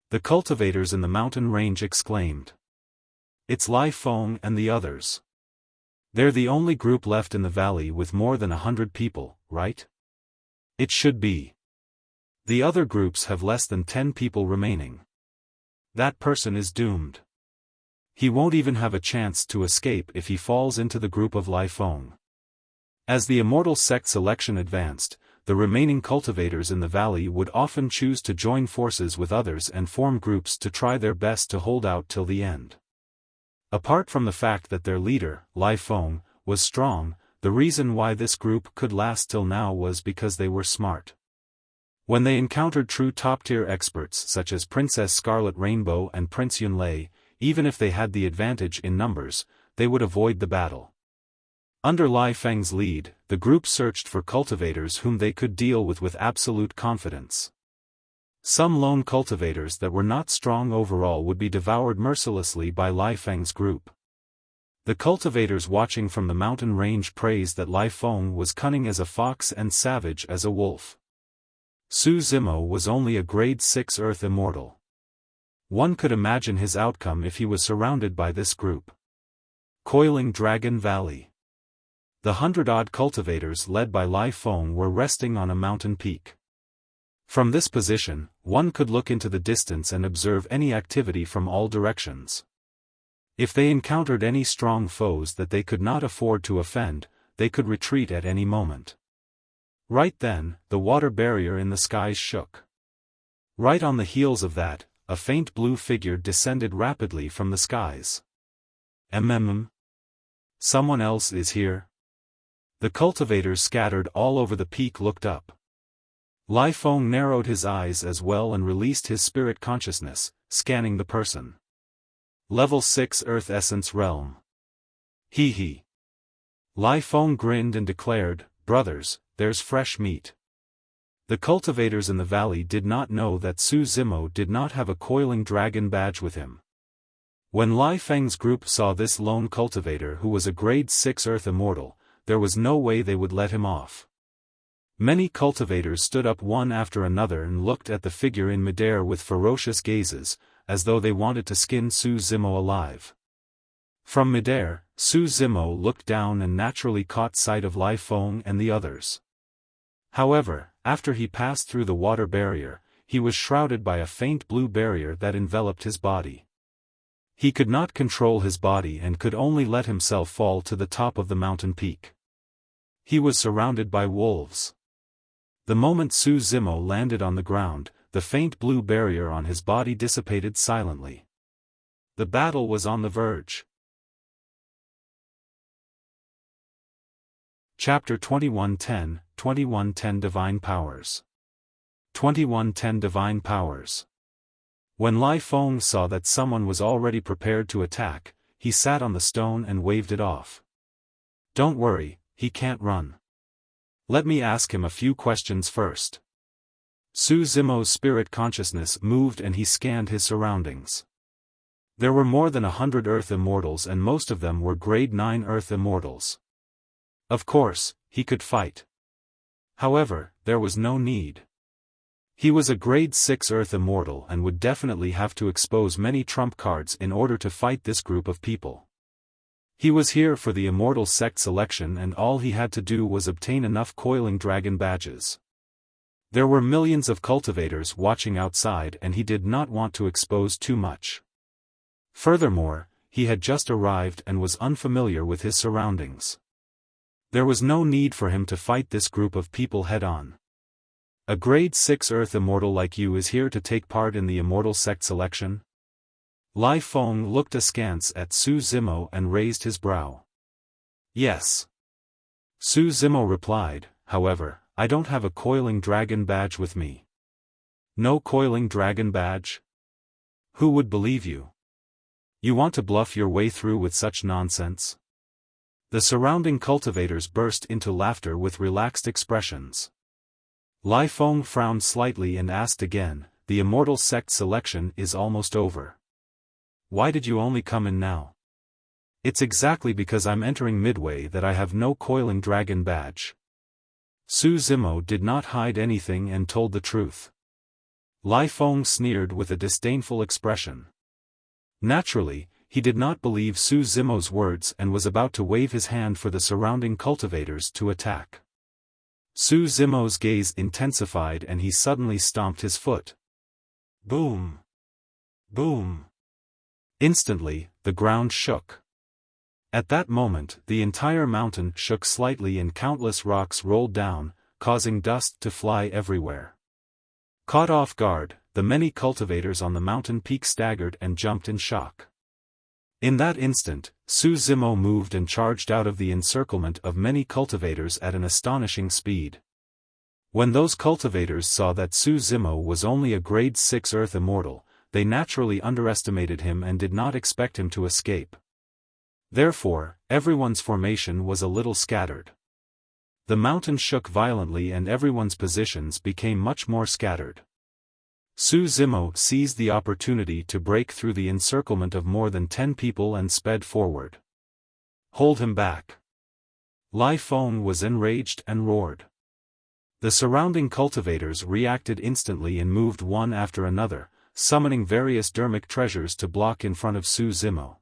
The cultivators in the mountain range exclaimed. It's Lai Feng and the others. They're the only group left in the valley with more than 100 people, right? It should be. The other groups have less than 10 people remaining. That person is doomed. He won't even have a chance to escape if he falls into the group of Lai Feng. As the Immortal Sect selection advanced, the remaining cultivators in the valley would often choose to join forces with others and form groups to try their best to hold out till the end. Apart from the fact that their leader, Lai Feng, was strong, the reason why this group could last till now was because they were smart. When they encountered true top-tier experts such as Princess Scarlet Rainbow and Prince Yunlei, even if they had the advantage in numbers, they would avoid the battle. Under Lai Feng's lead, the group searched for cultivators whom they could deal with absolute confidence. Some lone cultivators that were not strong overall would be devoured mercilessly by Lai Feng's group. The cultivators watching from the mountain range praised that Lai Feng was cunning as a fox and savage as a wolf. Su Zimo was only a grade 6 Earth Immortal. One could imagine his outcome if he was surrounded by this group. Coiling Dragon Valley. The 100-odd cultivators led by Lai Feng were resting on a mountain peak. From this position, one could look into the distance and observe any activity from all directions. If they encountered any strong foes that they could not afford to offend, they could retreat at any moment. Right then, the water barrier in the skies shook. Right on the heels of that, a faint blue figure descended rapidly from the skies. Someone else is here? The cultivators scattered all over the peak looked up. Lai Feng narrowed his eyes as well and released his spirit consciousness, scanning the person. Level 6 Earth Essence Realm. He. Lai Feng grinned and declared, "Brothers, there's fresh meat." The cultivators in the valley did not know that Su Zimo did not have a coiling dragon badge with him. When Lai Feng's group saw this lone cultivator who was a grade 6 Earth Immortal, there was no way they would let him off. Many cultivators stood up one after another and looked at the figure in midair with ferocious gazes, as though they wanted to skin Su Zimo alive. From midair, Su Zimo looked down and naturally caught sight of Lai Feng and the others. However, after he passed through the water barrier, he was shrouded by a faint blue barrier that enveloped his body. He could not control his body and could only let himself fall to the top of the mountain peak. He was surrounded by wolves. The moment Su Zimo landed on the ground, the faint blue barrier on his body dissipated silently. The battle was on the verge. Chapter 2110 Divine Powers. 2110 Divine Powers. When Lai Feng saw that someone was already prepared to attack, he sat on the stone and waved it off. "Don't worry, he can't run. Let me ask him a few questions first." Su Zimo's spirit consciousness moved and he scanned his surroundings. There were more than 100 Earth Immortals and most of them were grade 9 Earth Immortals. Of course, he could fight. However, there was no need. He was a grade 6 Earth Immortal and would definitely have to expose many trump cards in order to fight this group of people. He was here for the Immortal Sect selection and all he had to do was obtain enough coiling dragon badges. There were millions of cultivators watching outside and he did not want to expose too much. Furthermore, he had just arrived and was unfamiliar with his surroundings. There was no need for him to fight this group of people head-on. A grade 6 Earth Immortal like you is here to take part in the Immortal Sect selection? Lai Feng looked askance at Su Zimo and raised his brow. Yes. Su Zimo replied, "However, I don't have a coiling dragon badge with me." "No coiling dragon badge? Who would believe you? You want to bluff your way through with such nonsense?" The surrounding cultivators burst into laughter with relaxed expressions. Lai Feng frowned slightly and asked again, "The Immortal Sect selection is almost over. Why did you only come in now?" "It's exactly because I'm entering midway that I have no coiling dragon badge." Su Zimo did not hide anything and told the truth. Lai Feng sneered with a disdainful expression. Naturally, he did not believe Su Zimo's words and was about to wave his hand for the surrounding cultivators to attack. Su Zimo's gaze intensified and he suddenly stomped his foot. Boom! Boom! Instantly, the ground shook. At that moment, the entire mountain shook slightly and countless rocks rolled down, causing dust to fly everywhere. Caught off guard, the many cultivators on the mountain peak staggered and jumped in shock. In that instant, Su Zimo moved and charged out of the encirclement of many cultivators at an astonishing speed. When those cultivators saw that Su Zimo was only a grade 6 Earth Immortal, they naturally underestimated him and did not expect him to escape. Therefore, everyone's formation was a little scattered. The mountain shook violently and everyone's positions became much more scattered. Su Zimo seized the opportunity to break through the encirclement of more than 10 people and sped forward. "Hold him back!" Lai Feng was enraged and roared. The surrounding cultivators reacted instantly and moved one after another, summoning various dermic treasures to block in front of Su Zimo.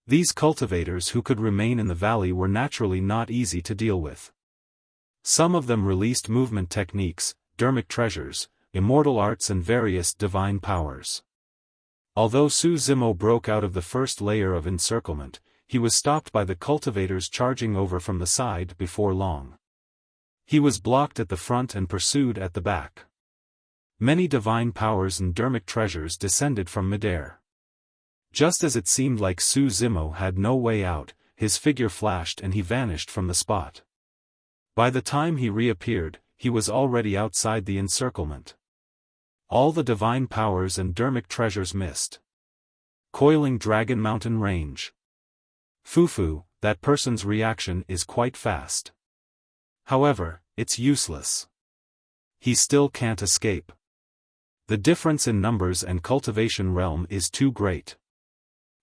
These cultivators who could remain in the valley were naturally not easy to deal with. Some of them released movement techniques, dermic treasures, immortal arts and various divine powers. Although Su Zimo broke out of the first layer of encirclement, he was stopped by the cultivators charging over from the side before long. He was blocked at the front and pursued at the back. Many divine powers and dermic treasures descended from midair. Just as it seemed like Su Zimo had no way out, his figure flashed and he vanished from the spot. By the time he reappeared, he was already outside the encirclement. All the divine powers and dermic treasures missed. Coiling Dragon Mountain Range. Fufu, that person's reaction is quite fast. However, it's useless. He still can't escape. The difference in numbers and cultivation realm is too great.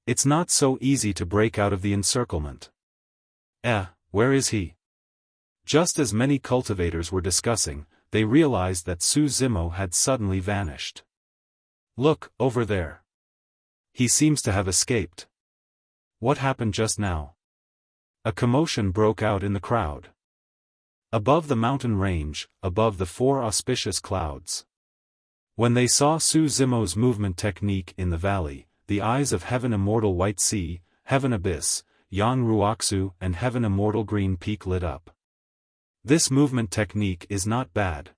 It's not so easy to break out of the encirclement. Where is he? Just as many cultivators were discussing, they realized that Su Zimo had suddenly vanished. Look, over there. He seems to have escaped. What happened just now? A commotion broke out in the crowd. Above the mountain range, above the four auspicious clouds. When they saw Su Zimo's movement technique in the valley, the eyes of Heaven Immortal White Sea, Heaven Abyss, Yang Ruoxu and Heaven Immortal Green Peak lit up. This movement technique is not bad.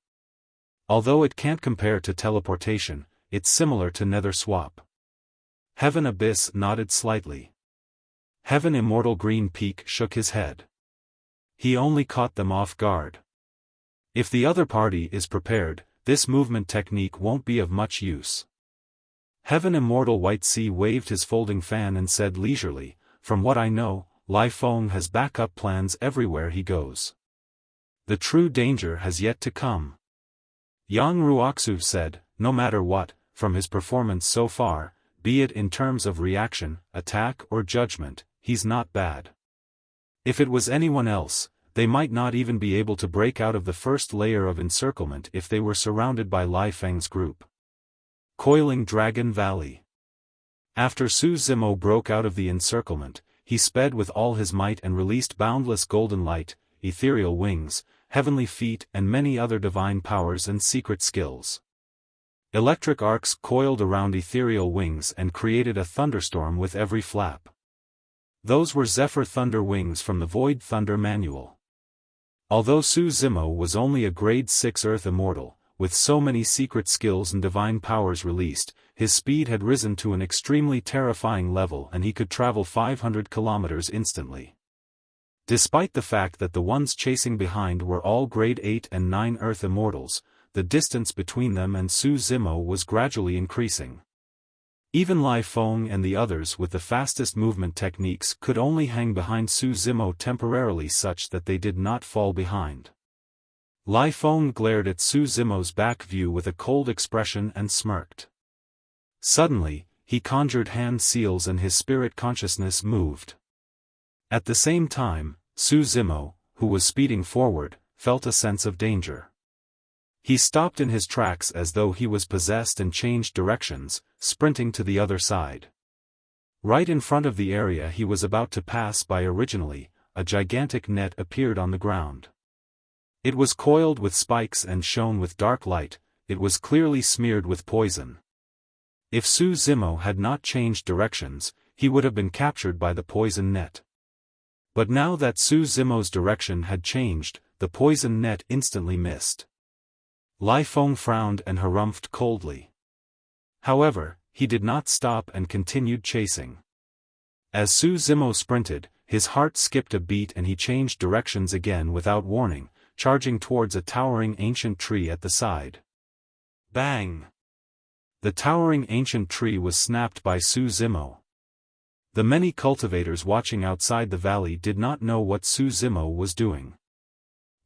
Although it can't compare to teleportation, it's similar to Nether Swap. Heaven Abyss nodded slightly. Heaven Immortal Green Peak shook his head. He only caught them off guard. If the other party is prepared, this movement technique won't be of much use. Heaven Immortal White Sea waved his folding fan and said leisurely, "From what I know, Lai Feng has backup plans everywhere he goes. The true danger has yet to come." Yang Ruoxu said, "No matter what, from his performance so far, be it in terms of reaction, attack or judgment, he's not bad. If it was anyone else, they might not even be able to break out of the first layer of encirclement if they were surrounded by Lai Feng's group." Coiling Dragon Valley. After Su Zimo broke out of the encirclement, he sped with all his might and released boundless golden light, ethereal wings, heavenly feet and many other divine powers and secret skills. Electric arcs coiled around ethereal wings and created a thunderstorm with every flap. Those were Zephyr Thunder wings from the Void Thunder manual. Although Su Zimo was only a grade 6 Earth Immortal, with so many secret skills and divine powers released, his speed had risen to an extremely terrifying level and he could travel 500 kilometers instantly. Despite the fact that the ones chasing behind were all grade 8 and 9 Earth Immortals, the distance between them and Su Zimo was gradually increasing. Even Lai Feng and the others with the fastest movement techniques could only hang behind Su Zimo temporarily such that they did not fall behind. Lai Feng glared at Su Zimo's back view with a cold expression and smirked. Suddenly, he conjured hand seals and his spirit consciousness moved. At the same time, Su Zimo, who was speeding forward, felt a sense of danger. He stopped in his tracks as though he was possessed and changed directions, sprinting to the other side. Right in front of the area he was about to pass by originally, a gigantic net appeared on the ground. It was coiled with spikes and shone with dark light, it was clearly smeared with poison. If Su Zimo had not changed directions, he would have been captured by the poison net. But now that Su Zimo's direction had changed, the poison net instantly missed. Lai Feng frowned and harumphed coldly. However, he did not stop and continued chasing. As Su Zimo sprinted, his heart skipped a beat and he changed directions again without warning, charging towards a towering ancient tree at the side. Bang! The towering ancient tree was snapped by Su Zimo. The many cultivators watching outside the valley did not know what Su Zimo was doing.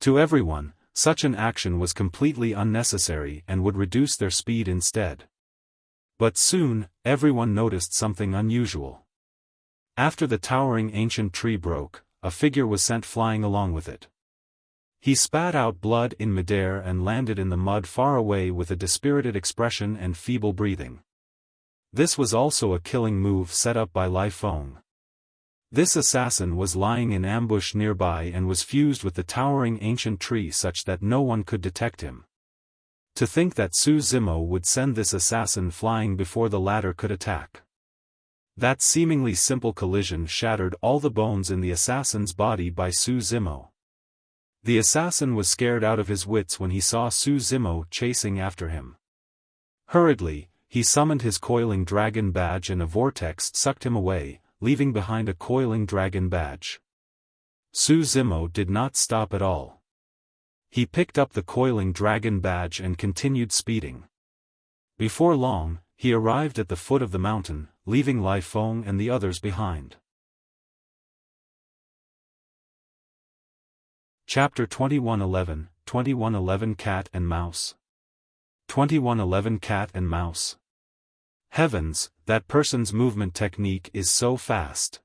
To everyone, such an action was completely unnecessary and would reduce their speed instead. But soon, everyone noticed something unusual. After the towering ancient tree broke, a figure was sent flying along with it. He spat out blood in midair and landed in the mud far away with a dispirited expression and feeble breathing. This was also a killing move set up by Lai Feng. This assassin was lying in ambush nearby and was fused with the towering ancient tree such that no one could detect him. To think that Su Zimo would send this assassin flying before the latter could attack. That seemingly simple collision shattered all the bones in the assassin's body by Su Zimo. The assassin was scared out of his wits when he saw Su Zimo chasing after him. Hurriedly, he summoned his coiling dragon badge and a vortex sucked him away, leaving behind a coiling dragon badge. Su Zimo did not stop at all. He picked up the coiling dragon badge and continued speeding. Before long, he arrived at the foot of the mountain, leaving Lai Feng and the others behind. Chapter 2111, 2111 Cat and Mouse. 2111 Cat and Mouse. Heavens, that person's movement technique is so fast.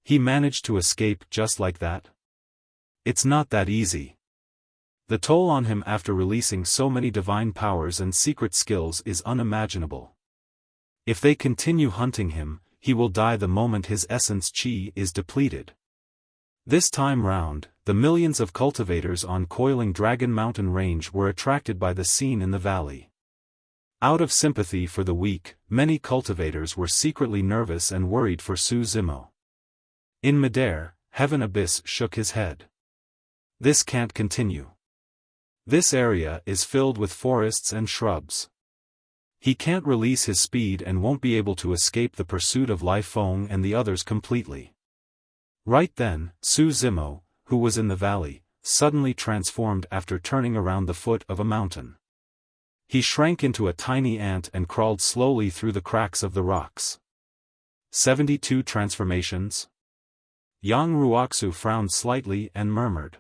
He managed to escape just like that? It's not that easy. The toll on him after releasing so many divine powers and secret skills is unimaginable. If they continue hunting him, he will die the moment his essence chi is depleted. This time round, the millions of cultivators on Coiling Dragon Mountain Range were attracted by the scene in the valley. Out of sympathy for the weak, many cultivators were secretly nervous and worried for Su Zimo. In midair, Heaven Abyss shook his head. This can't continue. This area is filled with forests and shrubs. He can't release his speed and won't be able to escape the pursuit of Lai Feng and the others completely. Right then, Su Zimo, who was in the valley, suddenly transformed after turning around the foot of a mountain. He shrank into a tiny ant and crawled slowly through the cracks of the rocks. 72 transformations? Yang Ruoxu frowned slightly and murmured.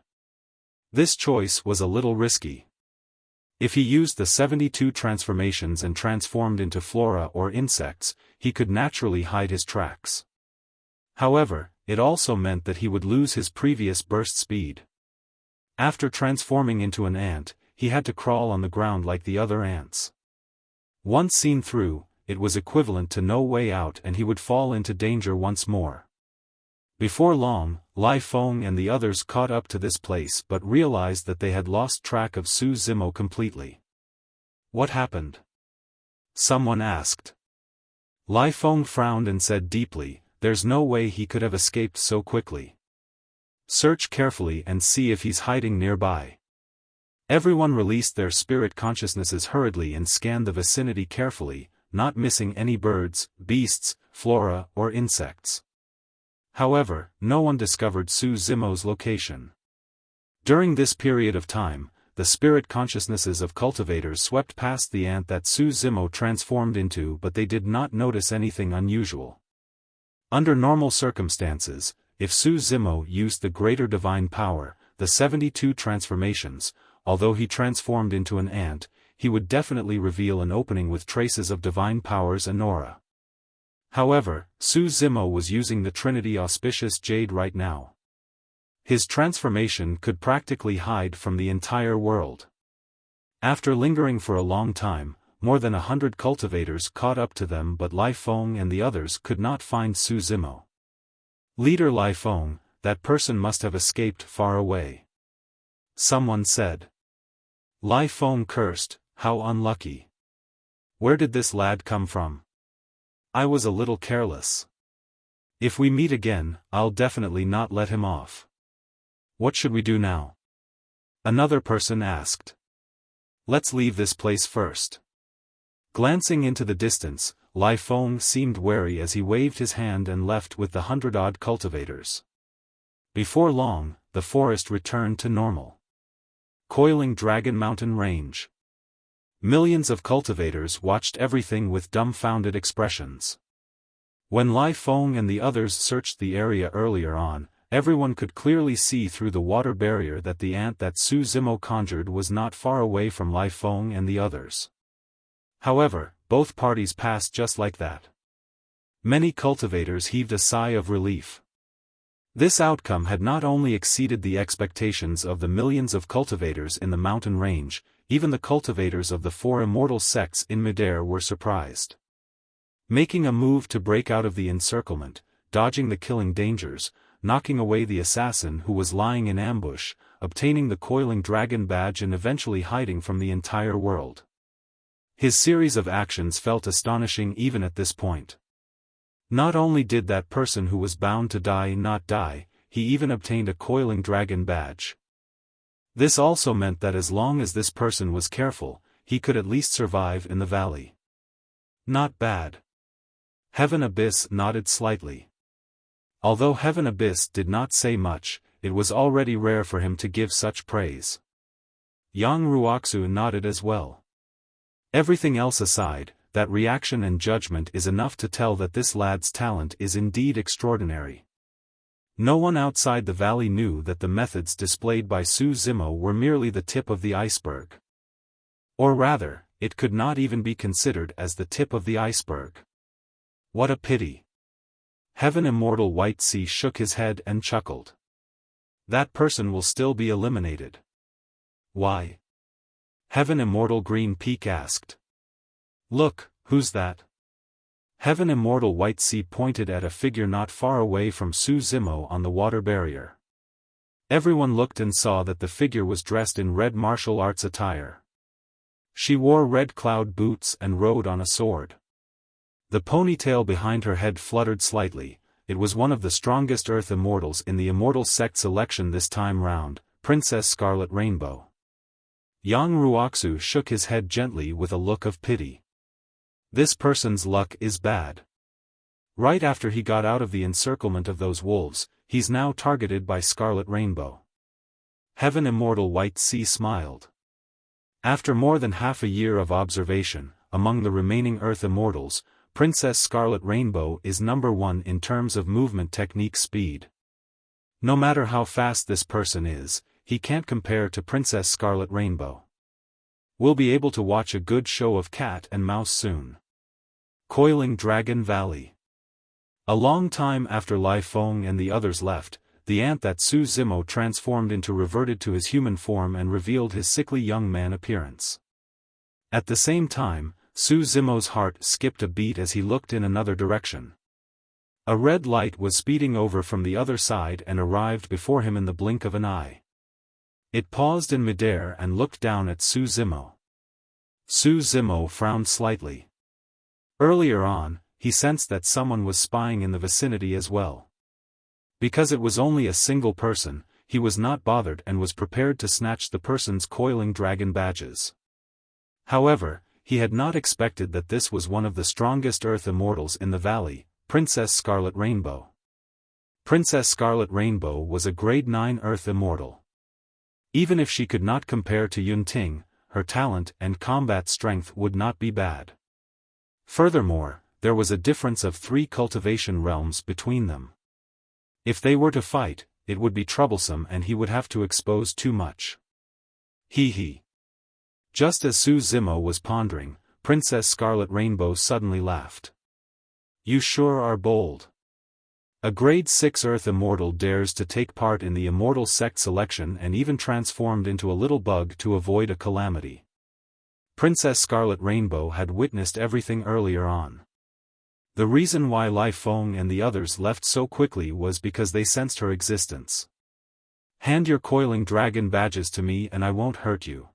This choice was a little risky. If he used the 72 transformations and transformed into flora or insects, he could naturally hide his tracks. However, it also meant that he would lose his previous burst speed. After transforming into an ant, he had to crawl on the ground like the other ants. Once seen through, it was equivalent to no way out and he would fall into danger once more. Before long, Lai Feng and the others caught up to this place but realized that they had lost track of Su Zimo completely. What happened? Someone asked. Lai Feng frowned and said deeply, there's no way he could have escaped so quickly. Search carefully and see if he's hiding nearby. Everyone released their spirit consciousnesses hurriedly and scanned the vicinity carefully, not missing any birds, beasts, flora, or insects. However, no one discovered Su Zimo's location. During this period of time, the spirit consciousnesses of cultivators swept past the ant that Su Zimo transformed into, but they did not notice anything unusual. Under normal circumstances, if Su Zimo used the greater divine power, the 72 transformations, although he transformed into an ant, he would definitely reveal an opening with traces of divine powers and aura. However, Su Zimo was using the Trinity Auspicious Jade right now. His transformation could practically hide from the entire world. After lingering for a long time, more than 100 cultivators caught up to them, but Lai Feng and the others could not find Su Zimo. Leader Lai Feng, that person must have escaped far away. Someone said. Lai Feng cursed, how unlucky. Where did this lad come from? I was a little careless. If we meet again, I'll definitely not let him off. What should we do now? Another person asked. Let's leave this place first. Glancing into the distance, Lai Feng seemed wary as he waved his hand and left with the 100-odd cultivators. Before long, the forest returned to normal. Coiling Dragon Mountain Range. Millions of cultivators watched everything with dumbfounded expressions. When Lai Feng and the others searched the area earlier on, everyone could clearly see through the water barrier that the ant that Su Zimo conjured was not far away from Lai Feng and the others. However, both parties passed just like that. Many cultivators heaved a sigh of relief. This outcome had not only exceeded the expectations of the millions of cultivators in the mountain range, even the cultivators of the 4 immortal sects in midair were surprised. Making a move to break out of the encirclement, dodging the killing dangers, knocking away the assassin who was lying in ambush, obtaining the coiling dragon badge and eventually hiding from the entire world. His series of actions felt astonishing even at this point. Not only did that person who was bound to die not die, he even obtained a coiling dragon badge. This also meant that as long as this person was careful, he could at least survive in the valley. Not bad. Heaven Abyss nodded slightly. Although Heaven Abyss did not say much, it was already rare for him to give such praise. Yang Ruoxu nodded as well. Everything else aside, that reaction and judgment is enough to tell that this lad's talent is indeed extraordinary. No one outside the valley knew that the methods displayed by Su Zimo were merely the tip of the iceberg. Or rather, it could not even be considered as the tip of the iceberg. What a pity. Heaven Immortal White Sea shook his head and chuckled. That person will still be eliminated. Why? Heaven Immortal Green Peak asked. Look, who's that? Heaven Immortal White Sea pointed at a figure not far away from Su Zimo on the water barrier. Everyone looked and saw that the figure was dressed in red martial arts attire. She wore red cloud boots and rode on a sword. The ponytail behind her head fluttered slightly. It was one of the strongest Earth Immortals in the Immortal Sect selection this time round, Princess Scarlet Rainbow. Yang Ruoxu shook his head gently with a look of pity. This person's luck is bad. Right after he got out of the encirclement of those wolves, he's now targeted by Scarlet Rainbow. Heaven Immortal White Sea smiled. After more than half a year of observation, among the remaining Earth Immortals, Princess Scarlet Rainbow is number one in terms of movement technique speed. No matter how fast this person is, he can't compare to Princess Scarlet Rainbow. We'll be able to watch a good show of cat and mouse soon. Coiling Dragon Valley. A long time after Lai Feng and the others left, the ant that Su Zimo transformed into reverted to his human form and revealed his sickly young man appearance. At the same time, Su Zimo's heart skipped a beat as he looked in another direction. A red light was speeding over from the other side and arrived before him in the blink of an eye. It paused in midair and looked down at Su Zimo. Su Zimo frowned slightly. Earlier on, he sensed that someone was spying in the vicinity as well. Because it was only a single person, he was not bothered and was prepared to snatch the person's coiling dragon badges. However, he had not expected that this was one of the strongest Earth Immortals in the valley, Princess Scarlet Rainbow. Princess Scarlet Rainbow was a grade 9 Earth Immortal. Even if she could not compare to Yunting, her talent and combat strength would not be bad. Furthermore, there was a difference of 3 cultivation realms between them. If they were to fight, it would be troublesome and he would have to expose too much. Hee. Just as Su Zimo was pondering, Princess Scarlet Rainbow suddenly laughed. You sure are bold. A grade 6 Earth Immortal dares to take part in the Immortal Sect selection and even transformed into a little bug to avoid a calamity. Princess Scarlet Rainbow had witnessed everything earlier on. The reason why Lai Feng and the others left so quickly was because they sensed her existence. Hand your coiling dragon badges to me and I won't hurt you.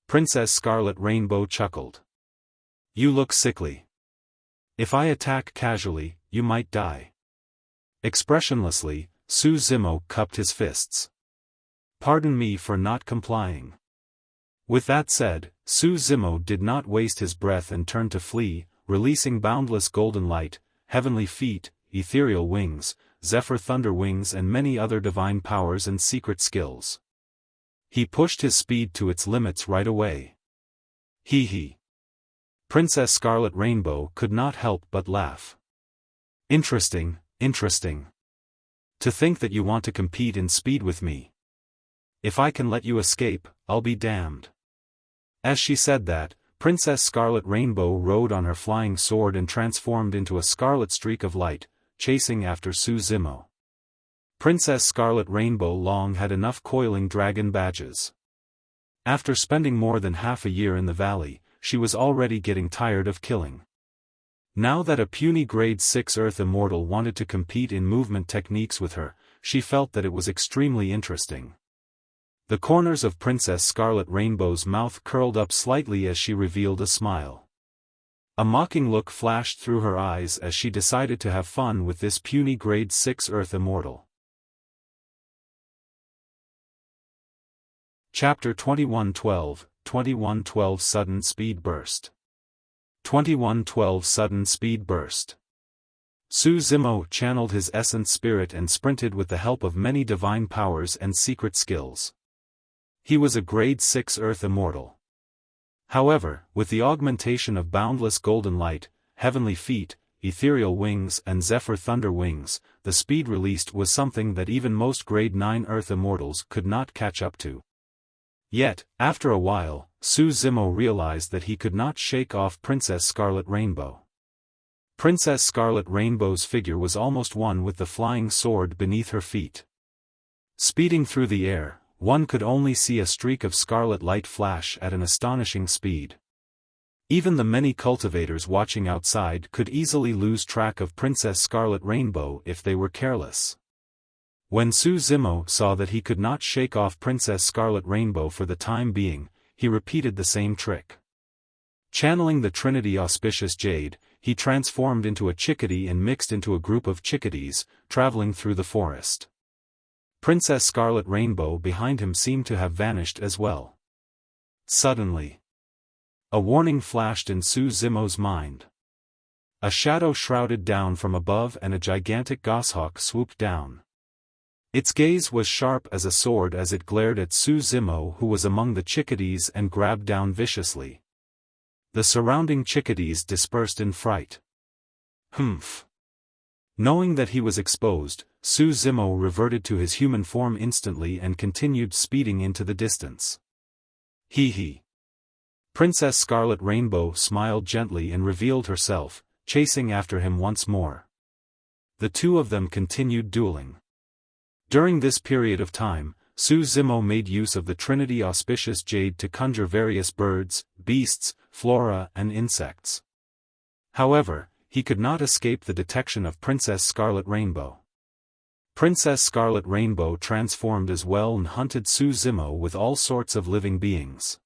Princess Scarlet Rainbow chuckled. You look sickly. If I attack casually, you might die. Expressionlessly, Su Zimo cupped his fists. Pardon me for not complying. With that said, Su Zimo did not waste his breath and turned to flee, releasing boundless golden light, heavenly feet, ethereal wings, zephyr thunder wings and many other divine powers and secret skills. He pushed his speed to its limits right away. Hee. Princess Scarlet Rainbow could not help but laugh. Interesting. To think that you want to compete in speed with me. If I can let you escape, I'll be damned. As she said that, Princess Scarlet Rainbow rode on her flying sword and transformed into a scarlet streak of light, chasing after Su Zimo. Princess Scarlet Rainbow long had enough coiling dragon badges. After spending more than half a year in the valley, she was already getting tired of killing. Now that a puny grade 6 Earth Immortal wanted to compete in movement techniques with her, she felt that it was extremely interesting. The corners of Princess Scarlet Rainbow's mouth curled up slightly as she revealed a smile. A mocking look flashed through her eyes as she decided to have fun with this puny grade 6 Earth Immortal. Chapter 2112, 2112 Sudden Speed Burst. 2112 Sudden Speed Burst. Su Zimo channeled his essence spirit and sprinted with the help of many divine powers and secret skills. He was a grade 6 Earth Immortal. However, with the augmentation of boundless golden light, heavenly feet, ethereal wings and zephyr thunder wings, the speed released was something that even most grade 9 Earth Immortals could not catch up to. Yet, after a while, Su Zimo realized that he could not shake off Princess Scarlet Rainbow. Princess Scarlet Rainbow's figure was almost one with the flying sword beneath her feet. Speeding through the air, one could only see a streak of scarlet light flash at an astonishing speed. Even the many cultivators watching outside could easily lose track of Princess Scarlet Rainbow if they were careless. When Su Zimo saw that he could not shake off Princess Scarlet Rainbow for the time being, he repeated the same trick. Channeling the Trinity Auspicious Jade, he transformed into a chickadee and mixed into a group of chickadees, traveling through the forest. Princess Scarlet Rainbow behind him seemed to have vanished as well. Suddenly, a warning flashed in Su Zimo's mind. A shadow shrouded down from above and a gigantic goshawk swooped down. Its gaze was sharp as a sword as it glared at Su Zimo, who was among the chickadees, and grabbed down viciously. The surrounding chickadees dispersed in fright. Humph! Knowing that he was exposed, Su Zimo reverted to his human form instantly and continued speeding into the distance. Hee hee! Princess Scarlet Rainbow smiled gently and revealed herself, chasing after him once more. The two of them continued dueling. During this period of time, Su Zimo made use of the Trinity Auspicious Jade to conjure various birds, beasts, flora and insects. However, he could not escape the detection of Princess Scarlet Rainbow. Princess Scarlet Rainbow transformed as well and hunted Su Zimo with all sorts of living beings.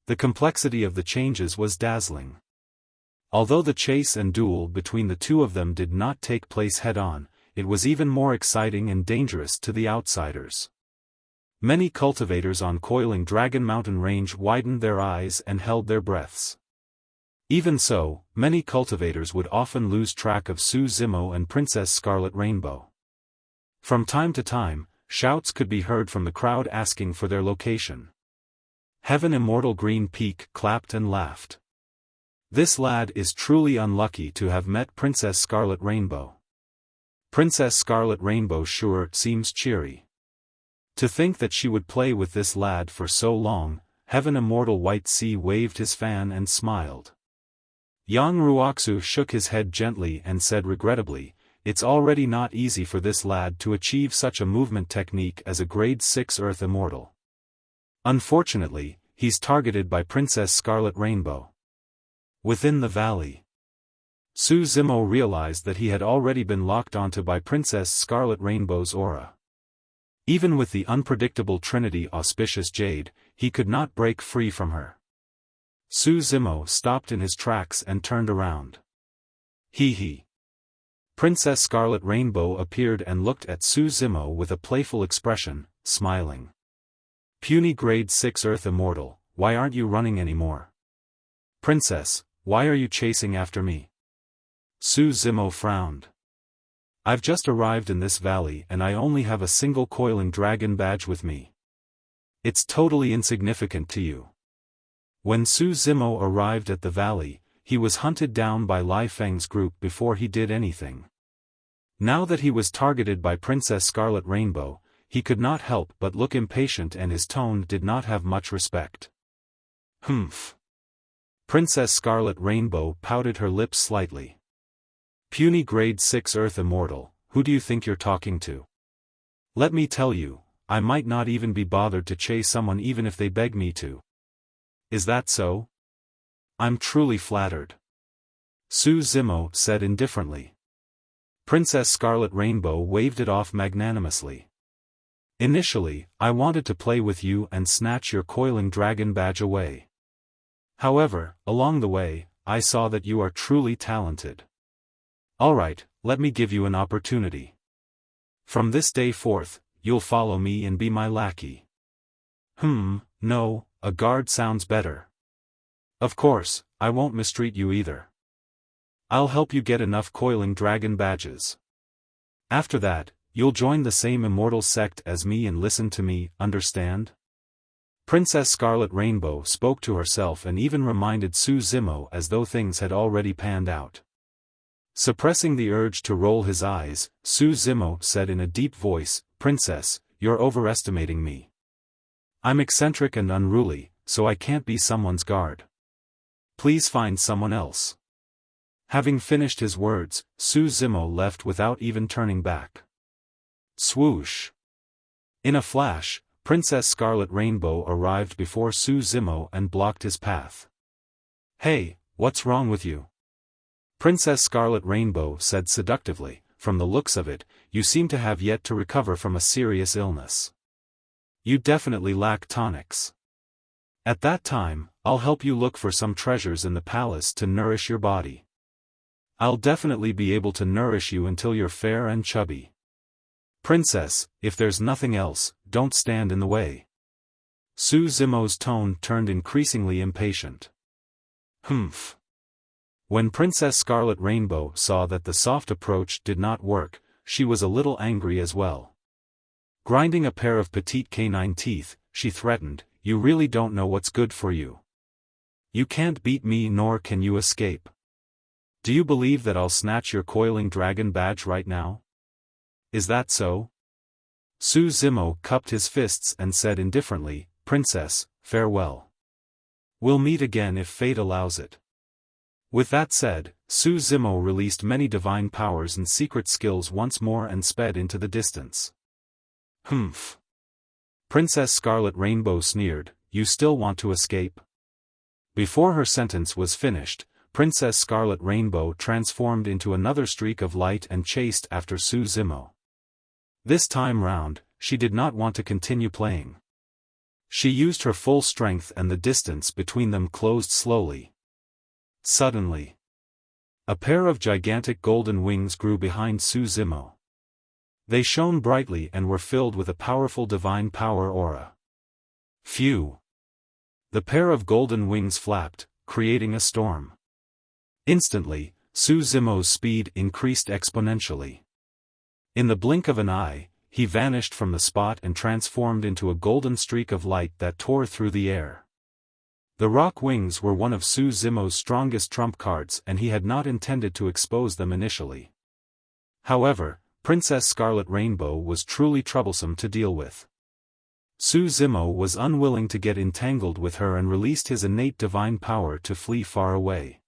The complexity of the changes was dazzling. Although the chase and duel between the two of them did not take place head-on, it was even more exciting and dangerous to the outsiders. Many cultivators on Coiling Dragon Mountain Range widened their eyes and held their breaths. Even so, many cultivators would often lose track of Su Zimo and Princess Scarlet Rainbow. From time to time, shouts could be heard from the crowd asking for their location. Heaven Immortal Green Peak clapped and laughed. This lad is truly unlucky to have met Princess Scarlet Rainbow. Princess Scarlet Rainbow sure seems cheery. To think that she would play with this lad for so long. Heaven Immortal White Sea waved his fan and smiled. Yang Ruoxu shook his head gently and said regrettably, "It's already not easy for this lad to achieve such a movement technique as a grade 6 Earth Immortal. Unfortunately, he's targeted by Princess Scarlet Rainbow." Within the valley, Su Zimo realized that he had already been locked onto by Princess Scarlet Rainbow's aura. Even with the unpredictable Trinity Auspicious Jade, he could not break free from her. Su Zimo stopped in his tracks and turned around. Hee hee! Princess Scarlet Rainbow appeared and looked at Su Zimo with a playful expression, smiling. "Puny grade 6 Earth Immortal, why aren't you running anymore? Princess, why are you chasing after me?" Su Zimo frowned. "I've just arrived in this valley and I only have a single Coiling Dragon badge with me. It's totally insignificant to you." When Su Zimo arrived at the valley, he was hunted down by Lai Feng's group before he did anything. Now that he was targeted by Princess Scarlet Rainbow, he could not help but look impatient and his tone did not have much respect. "Humph." Princess Scarlet Rainbow pouted her lips slightly. "Puny grade 6 Earth Immortal, who do you think you're talking to? Let me tell you, I might not even be bothered to chase someone even if they beg me to. Is that so? I'm truly flattered." Su Zimo said indifferently. Princess Scarlet Rainbow waved it off magnanimously. Initially, I wanted to play with you and snatch your coiling dragon badge away. However, along the way, I saw that you are truly talented. Alright, let me give you an opportunity. From this day forth, you'll follow me and be my lackey. No, a guard sounds better. Of course, I won't mistreat you either. I'll help you get enough coiling dragon badges. After that, you'll join the same immortal sect as me and listen to me, understand? Princess Scarlet Rainbow spoke to herself and even reminded Su Zimo as though things had already panned out. Suppressing the urge to roll his eyes, Su Zimo said in a deep voice, Princess, you're overestimating me. I'm eccentric and unruly, so I can't be someone's guard. Please find someone else. Having finished his words, Su Zimo left without even turning back. Swoosh! In a flash, Princess Scarlet Rainbow arrived before Su Zimo and blocked his path. Hey, what's wrong with you? Princess Scarlet Rainbow said seductively, from the looks of it, you seem to have yet to recover from a serious illness. You definitely lack tonics. At that time, I'll help you look for some treasures in the palace to nourish your body. I'll definitely be able to nourish you until you're fair and chubby. Princess, if there's nothing else, don't stand in the way. Su Zimo's tone turned increasingly impatient. Humph. When Princess Scarlet Rainbow saw that the soft approach did not work, she was a little angry as well. Grinding a pair of petite canine teeth, she threatened, you really don't know what's good for you. You can't beat me nor can you escape. Do you believe that I'll snatch your coiling dragon badge right now? Is that so? Su Zimo cupped his fists and said indifferently, Princess, farewell. We'll meet again if fate allows it. With that said, Su Zimo released many divine powers and secret skills once more and sped into the distance. Humph. Princess Scarlet Rainbow sneered, you still want to escape? Before her sentence was finished, Princess Scarlet Rainbow transformed into another streak of light and chased after Su Zimo. This time round, she did not want to continue playing. She used her full strength and the distance between them closed slowly. Suddenly, a pair of gigantic golden wings grew behind Su Zimo. They shone brightly and were filled with a powerful divine power aura. Phew! The pair of golden wings flapped, creating a storm. Instantly, Su Zimo's speed increased exponentially. In the blink of an eye, he vanished from the spot and transformed into a golden streak of light that tore through the air. The rock wings were one of Su Zimo's strongest trump cards and he had not intended to expose them initially. However, Princess Scarlet Rainbow was truly troublesome to deal with. Su Zimo was unwilling to get entangled with her and released his innate divine power to flee far away.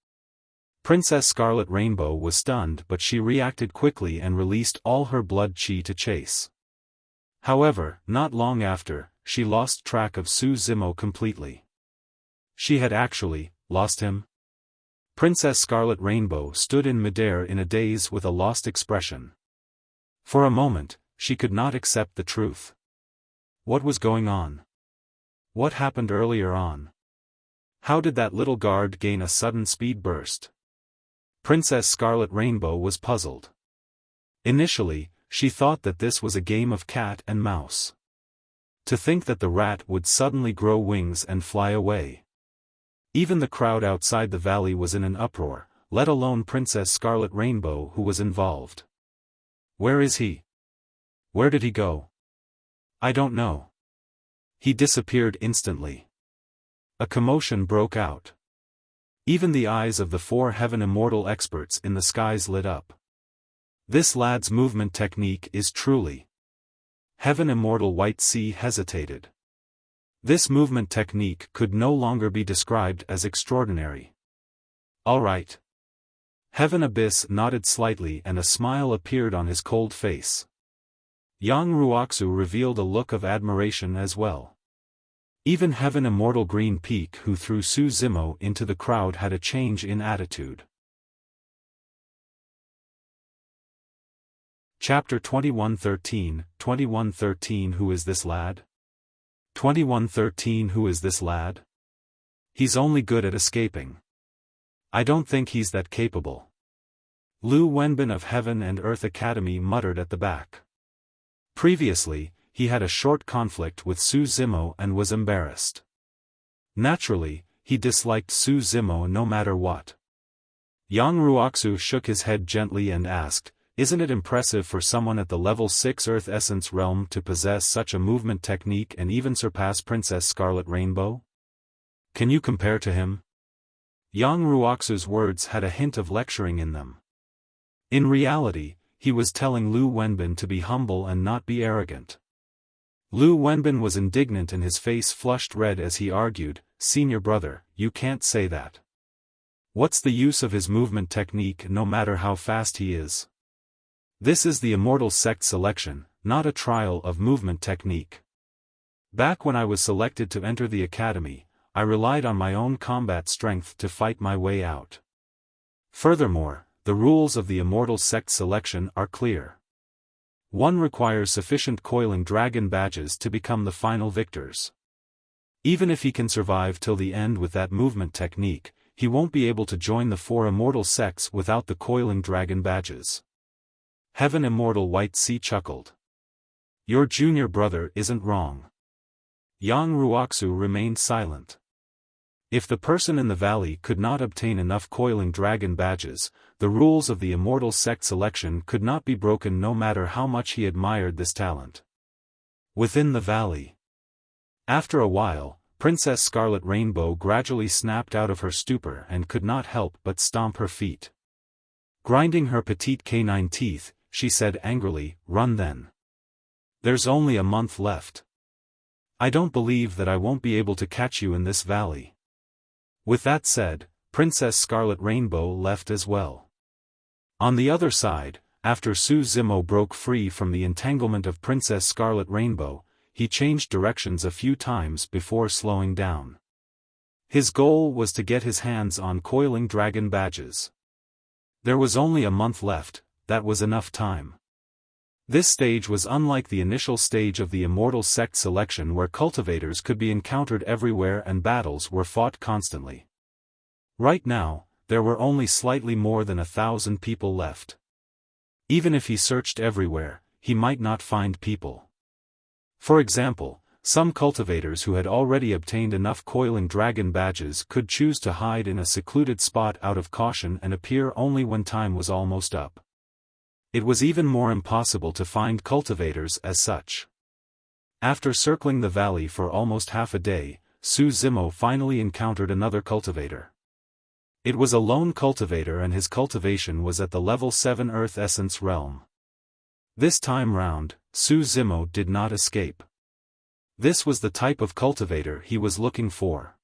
Princess Scarlet Rainbow was stunned but she reacted quickly and released all her blood chi to chase. However, not long after, she lost track of Su Zimo completely. She had actually lost him. Princess Scarlet Rainbow stood in midair in a daze with a lost expression. For a moment, she could not accept the truth. What was going on? What happened earlier on? How did that little guard gain a sudden speed burst? Princess Scarlet Rainbow was puzzled. Initially, she thought that this was a game of cat and mouse. To think that the rat would suddenly grow wings and fly away. Even the crowd outside the valley was in an uproar, let alone Princess Scarlet Rainbow who was involved. Where is he? Where did he go? I don't know. He disappeared instantly. A commotion broke out. Even the eyes of the 4 Heaven Immortal experts in the skies lit up. This lad's movement technique is truly. Heaven Immortal White Sea hesitated. This movement technique could no longer be described as extraordinary. All right. Heaven Abyss nodded slightly and a smile appeared on his cold face. Yang Ruoxu revealed a look of admiration as well. Even Heaven Immortal Green Peak who threw Su Zimo into the crowd had a change in attitude. Chapter 2113, Who is this lad? 2113 Who is this lad? He's only good at escaping. I don't think he's that capable. Lu Wenbin of Heaven and Earth Academy muttered at the back. Previously, he had a short conflict with Su Zimo and was embarrassed. Naturally, he disliked Su Zimo no matter what. Yang Ruoxu shook his head gently and asked, "Isn't it impressive for someone at the level 6 Earth Essence realm to possess such a movement technique and even surpass Princess Scarlet Rainbow? Can you compare to him?" Yang Ruoxu's words had a hint of lecturing in them. In reality, he was telling Lu Wenbin to be humble and not be arrogant. Lu Wenbin was indignant and his face flushed red as he argued, "Senior brother, you can't say that. What's the use of his movement technique no matter how fast he is? This is the Immortal sect selection, not a trial of movement technique. Back when I was selected to enter the academy, I relied on my own combat strength to fight my way out. Furthermore, the rules of the Immortal sect selection are clear. One requires sufficient coiling dragon badges to become the final victors. Even if he can survive till the end with that movement technique, he won't be able to join the 4 Immortal sects without the coiling dragon badges." Heaven Immortal White Sea chuckled. "Your junior brother isn't wrong." Yang Ruoxu remained silent. If the person in the valley could not obtain enough coiling dragon badges, the rules of the Immortal sect selection could not be broken no matter how much he admired this talent. Within the valley. After a while, Princess Scarlet Rainbow gradually snapped out of her stupor and could not help but stomp her feet. Grinding her petite canine teeth, she said angrily, "Run then. There's only a month left. I don't believe that I won't be able to catch you in this valley." With that said, Princess Scarlet Rainbow left as well. On the other side, after Su Zimo broke free from the entanglement of Princess Scarlet Rainbow, he changed directions a few times before slowing down. His goal was to get his hands on coiling dragon badges. There was only a month left, that was enough time. This stage was unlike the initial stage of the Immortal sect selection where cultivators could be encountered everywhere and battles were fought constantly. Right now, there were only slightly more than 1,000 people left. Even if he searched everywhere, he might not find people. For example, some cultivators who had already obtained enough coiling dragon badges could choose to hide in a secluded spot out of caution and appear only when time was almost up. It was even more impossible to find cultivators as such. After circling the valley for almost half a day, Su Zimo finally encountered another cultivator. It was a lone cultivator and his cultivation was at the level 7 Earth Essence realm. This time round, Su Zimo did not escape. This was the type of cultivator he was looking for.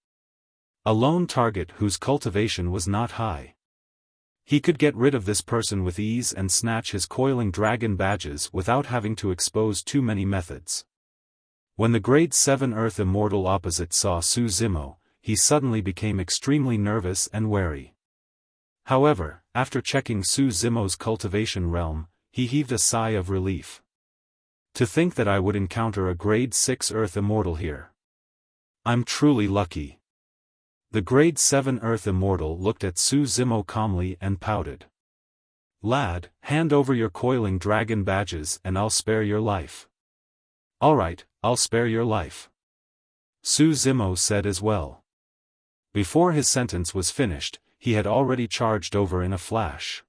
A lone target whose cultivation was not high. He could get rid of this person with ease and snatch his coiling dragon badges without having to expose too many methods. When the grade 7 Earth Immortal opposite saw Su Zimo, he suddenly became extremely nervous and wary. However, after checking Su Zimo's cultivation realm, he heaved a sigh of relief. To think that I would encounter a grade 6 Earth Immortal here. I'm truly lucky. The grade 7 Earth Immortal looked at Su Zimo calmly and pouted. "Lad, hand over your coiling dragon badges and I'll spare your life." "Alright, I'll spare your life," Su Zimo said as well. Before his sentence was finished, he had already charged over in a flash.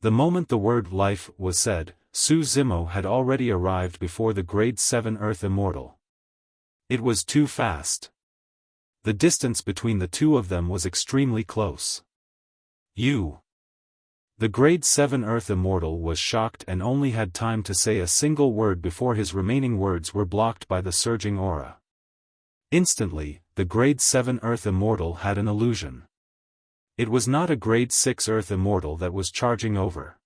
The moment the word life was said, Su Zimo had already arrived before the grade 7 Earth Immortal. It was too fast. The distance between the two of them was extremely close. "You." The grade 7 Earth Immortal was shocked and only had time to say a single word before his remaining words were blocked by the surging aura. Instantly, the grade 7 Earth Immortal had an illusion. It was not a grade 6 Earth Immortal that was charging over.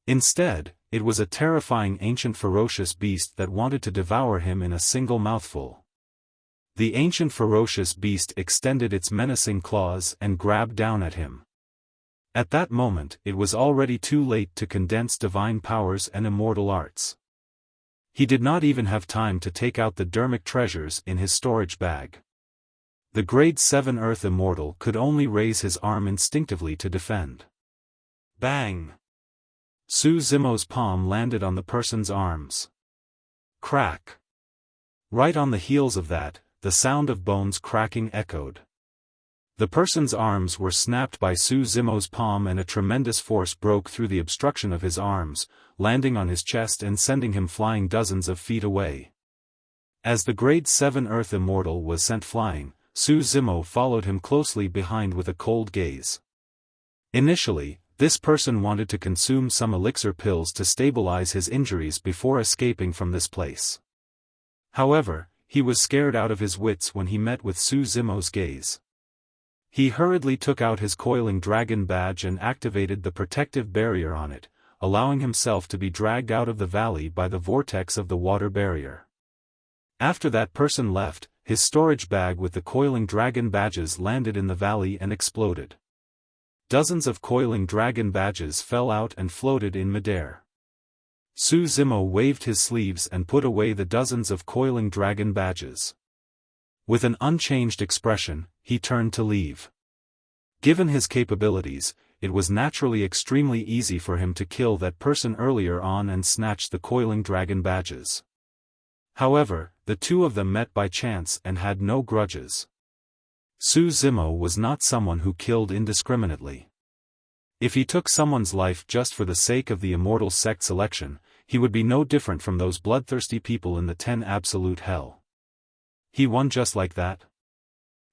Instead, it was a terrifying ancient ferocious beast that wanted to devour him in a single mouthful. The ancient ferocious beast extended its menacing claws and grabbed down at him. At that moment it was already too late to condense divine powers and immortal arts. He did not even have time to take out the dermic treasures in his storage bag. The grade 7 Earth Immortal could only raise his arm instinctively to defend. Bang! Su Zimo's palm landed on the person's arms. Crack! Right on the heels of that, the sound of bones cracking echoed. The person's arms were snapped by Su Zimo's palm and a tremendous force broke through the obstruction of his arms, landing on his chest and sending him flying dozens of feet away. As the grade 7 Earth Immortal was sent flying, Su Zimo followed him closely behind with a cold gaze. Initially, this person wanted to consume some elixir pills to stabilize his injuries before escaping from this place. However, he was scared out of his wits when he met with Su Zimo's gaze. He hurriedly took out his coiling dragon badge and activated the protective barrier on it, allowing himself to be dragged out of the valley by the vortex of the water barrier. After that person left, his storage bag with the coiling dragon badges landed in the valley and exploded. Dozens of coiling dragon badges fell out and floated in midair. Su Zimo waved his sleeves and put away the dozens of coiling dragon badges. With an unchanged expression, he turned to leave. Given his capabilities, it was naturally extremely easy for him to kill that person earlier on and snatch the coiling dragon badges. However, the two of them met by chance and had no grudges. Su Zimo was not someone who killed indiscriminately. If he took someone's life just for the sake of the immortal sect selection, he would be no different from those bloodthirsty people in the 10 absolute hell. He won just like that?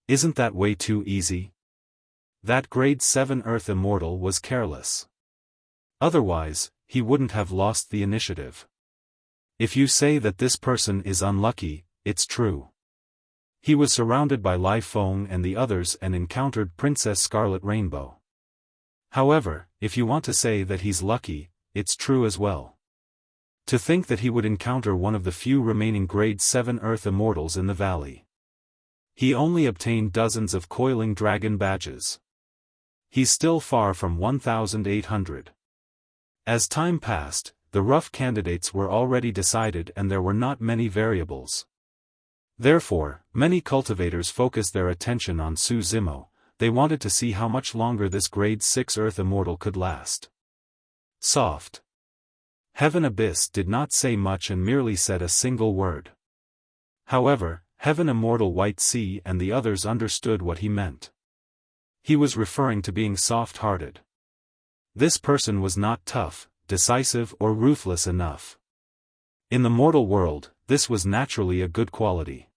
Isn't that way too easy? That grade 7 Earth Immortal was careless. Otherwise, he wouldn't have lost the initiative. If you say that this person is unlucky, it's true. He was surrounded by Lai Feng and the others and encountered Princess Scarlet Rainbow. However, if you want to say that he's lucky, it's true as well. To think that he would encounter one of the few remaining grade 7 Earth Immortals in the valley. He only obtained dozens of coiling dragon badges. He's still far from 1,800. As time passed, the rough candidates were already decided and there were not many variables. Therefore, many cultivators focused their attention on Su Zimo. They wanted to see how much longer this grade 6 Earth Immortal could last. Soft. Heaven Abyss did not say much and merely said a single word. However, Heaven Immortal White Sea and the others understood what he meant. He was referring to being soft-hearted. This person was not tough, decisive or ruthless enough. In the mortal world, this was naturally a good quality.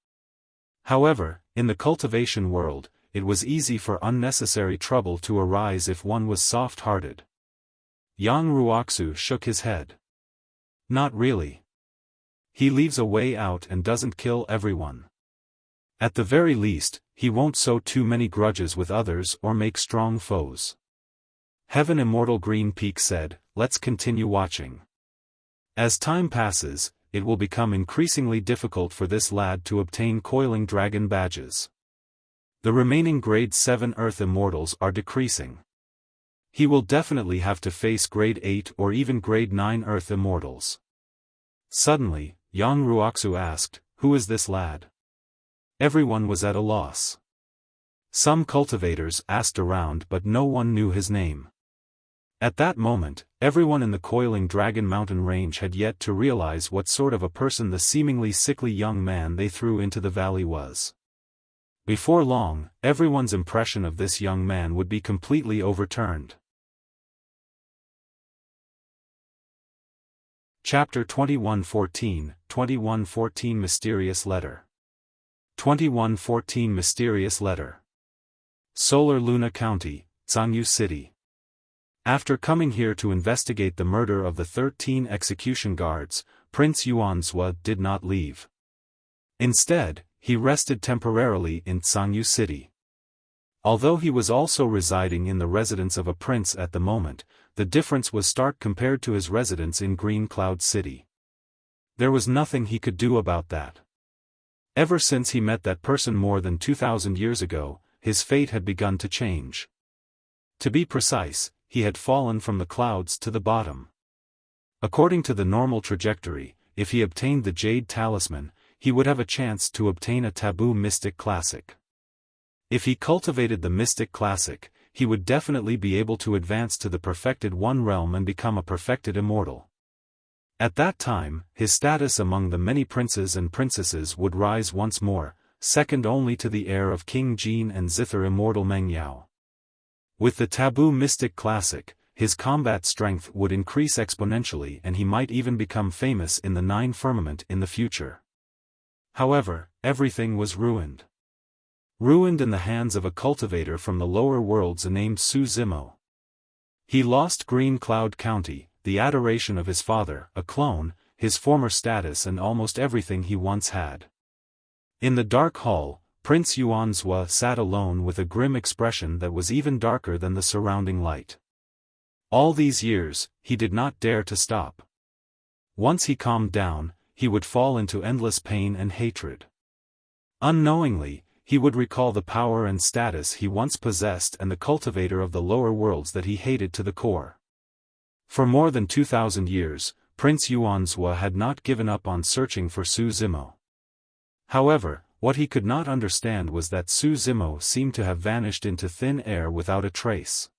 However, in the cultivation world, it was easy for unnecessary trouble to arise if one was soft-hearted. Yang Ruoxu shook his head. Not really. He leaves a way out and doesn't kill everyone. At the very least, he won't sow too many grudges with others or make strong foes. Heaven Immortal Green Peak said, "Let's continue watching. As time passes, it will become increasingly difficult for this lad to obtain coiling dragon badges. The remaining grade 7 Earth Immortals are decreasing. He will definitely have to face grade 8 or even grade 9 Earth Immortals." Suddenly, Yang Ruoxu asked, "Who is this lad?" Everyone was at a loss. Some cultivators asked around but no one knew his name. At that moment, everyone in the coiling Dragon Mountain range had yet to realize what sort of a person the seemingly sickly young man they threw into the valley was. Before long, everyone's impression of this young man would be completely overturned. Chapter 2114, 2114 Mysterious Letter. 2114 Mysterious Letter. Solar Luna County, Zhangyu City. After coming here to investigate the murder of the 13 execution guards, Prince Yuanzhua did not leave. Instead, he rested temporarily in Zhangyu City. Although he was also residing in the residence of a prince at the moment, the difference was stark compared to his residence in Green Cloud City. There was nothing he could do about that. Ever since he met that person more than 2,000 years ago, his fate had begun to change. To be precise, he had fallen from the clouds to the bottom. According to the normal trajectory, if he obtained the Jade Talisman, he would have a chance to obtain a taboo Mystic Classic. If he cultivated the Mystic Classic, he would definitely be able to advance to the perfected One realm and become a perfected Immortal. At that time, his status among the many princes and princesses would rise once more, second only to the heir of King Jin and Zither Immortal Meng Yao. With the taboo Mystic Classic, his combat strength would increase exponentially and he might even become famous in the Nine Firmament in the future. However, everything was ruined. Ruined in the hands of a cultivator from the lower worlds named Su Zimo. He lost Green Cloud County, the adoration of his father, a clone, his former status and almost everything he once had. In the dark hall, Prince Yuanzhua sat alone with a grim expression that was even darker than the surrounding light. All these years, he did not dare to stop. Once he calmed down, he would fall into endless pain and hatred. Unknowingly, he would recall the power and status he once possessed and the cultivator of the lower worlds that he hated to the core. For more than 2,000 years, Prince Yuanzhua had not given up on searching for Su Zimo. However, what he could not understand was that Su Zimo seemed to have vanished into thin air without a trace.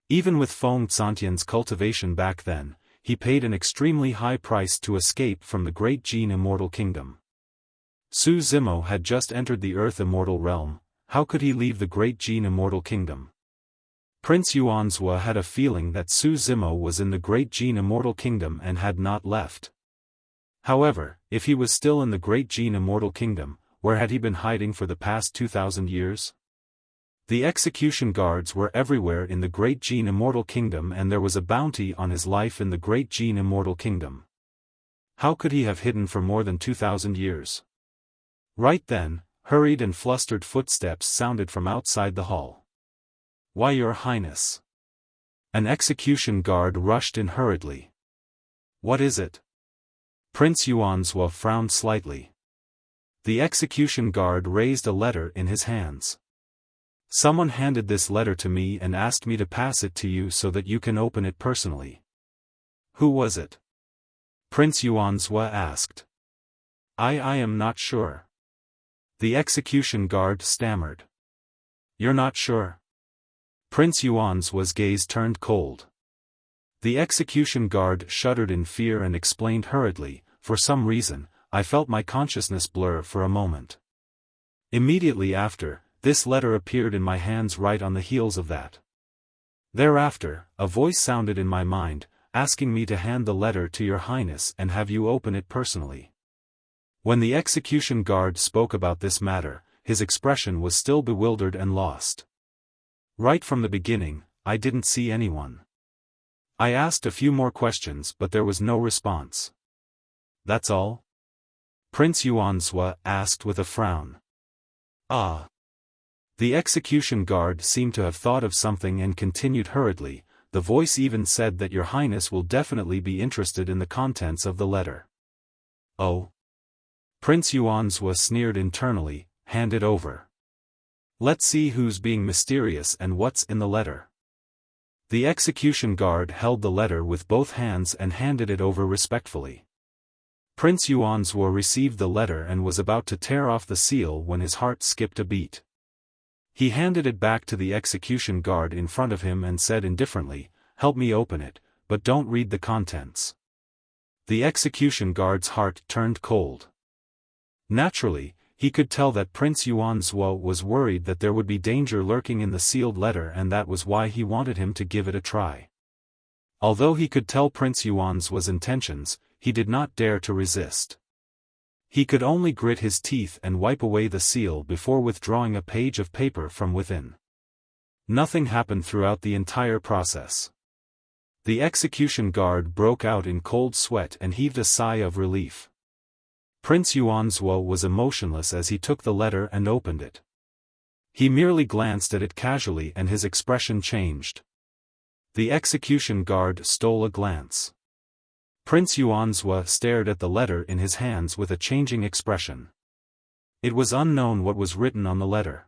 Even with Feng Xantian's cultivation back then, he paid an extremely high price to escape from the Great Jin Immortal Kingdom. Su Zimo had just entered the Earth Immortal Realm, how could he leave the Great Jin Immortal Kingdom? Prince Yuanzhua had a feeling that Su Zimo was in the Great Jin Immortal Kingdom and had not left. However, if he was still in the Great Jin Immortal Kingdom, where had he been hiding for the past 2,000 years? The execution guards were everywhere in the Great Jin Immortal Kingdom and there was a bounty on his life in the Great Jin Immortal Kingdom. How could he have hidden for more than 2,000 years? Right then, hurried and flustered footsteps sounded from outside the hall. "Why, Your Highness?" An execution guard rushed in hurriedly. "What is it?" Prince Yuanzhua frowned slightly. The execution guard raised a letter in his hands. "Someone handed this letter to me and asked me to pass it to you so that you can open it personally." "Who was it?" Prince Yuanzhua asked. I am not sure." The execution guard stammered. "You're not sure?" Prince Yuanzhua's gaze turned cold. The execution guard shuddered in fear and explained hurriedly, "For some reason, I felt my consciousness blur for a moment. Immediately after, this letter appeared in my hands right on the heels of that. Thereafter, a voice sounded in my mind, asking me to hand the letter to Your Highness and have you open it personally." When the execution guard spoke about this matter, his expression was still bewildered and lost. "Right from the beginning, I didn't see anyone. I asked a few more questions but there was no response." "That's all?" Prince Yuanzhua asked with a frown. "Ah." The execution guard seemed to have thought of something and continued hurriedly, "The voice even said that Your Highness will definitely be interested in the contents of the letter." "Oh?" Prince Yuanzhua sneered internally, "Hand it over. Let's see who's being mysterious and what's in the letter." The execution guard held the letter with both hands and handed it over respectfully. Prince Yuanzhua received the letter and was about to tear off the seal when his heart skipped a beat. He handed it back to the execution guard in front of him and said indifferently, "Help me open it, but don't read the contents." The execution guard's heart turned cold. Naturally, he could tell that Prince Yuanzhua was worried that there would be danger lurking in the sealed letter and that was why he wanted him to give it a try. Although he could tell Prince Yuanzhua's intentions, he did not dare to resist. He could only grit his teeth and wipe away the seal before withdrawing a page of paper from within. Nothing happened throughout the entire process. The execution guard broke out in cold sweat and heaved a sigh of relief. Prince Yuanzhua was emotionless as he took the letter and opened it. He merely glanced at it casually and his expression changed. The execution guard stole a glance. Prince Yuanzhua stared at the letter in his hands with a changing expression. It was unknown what was written on the letter.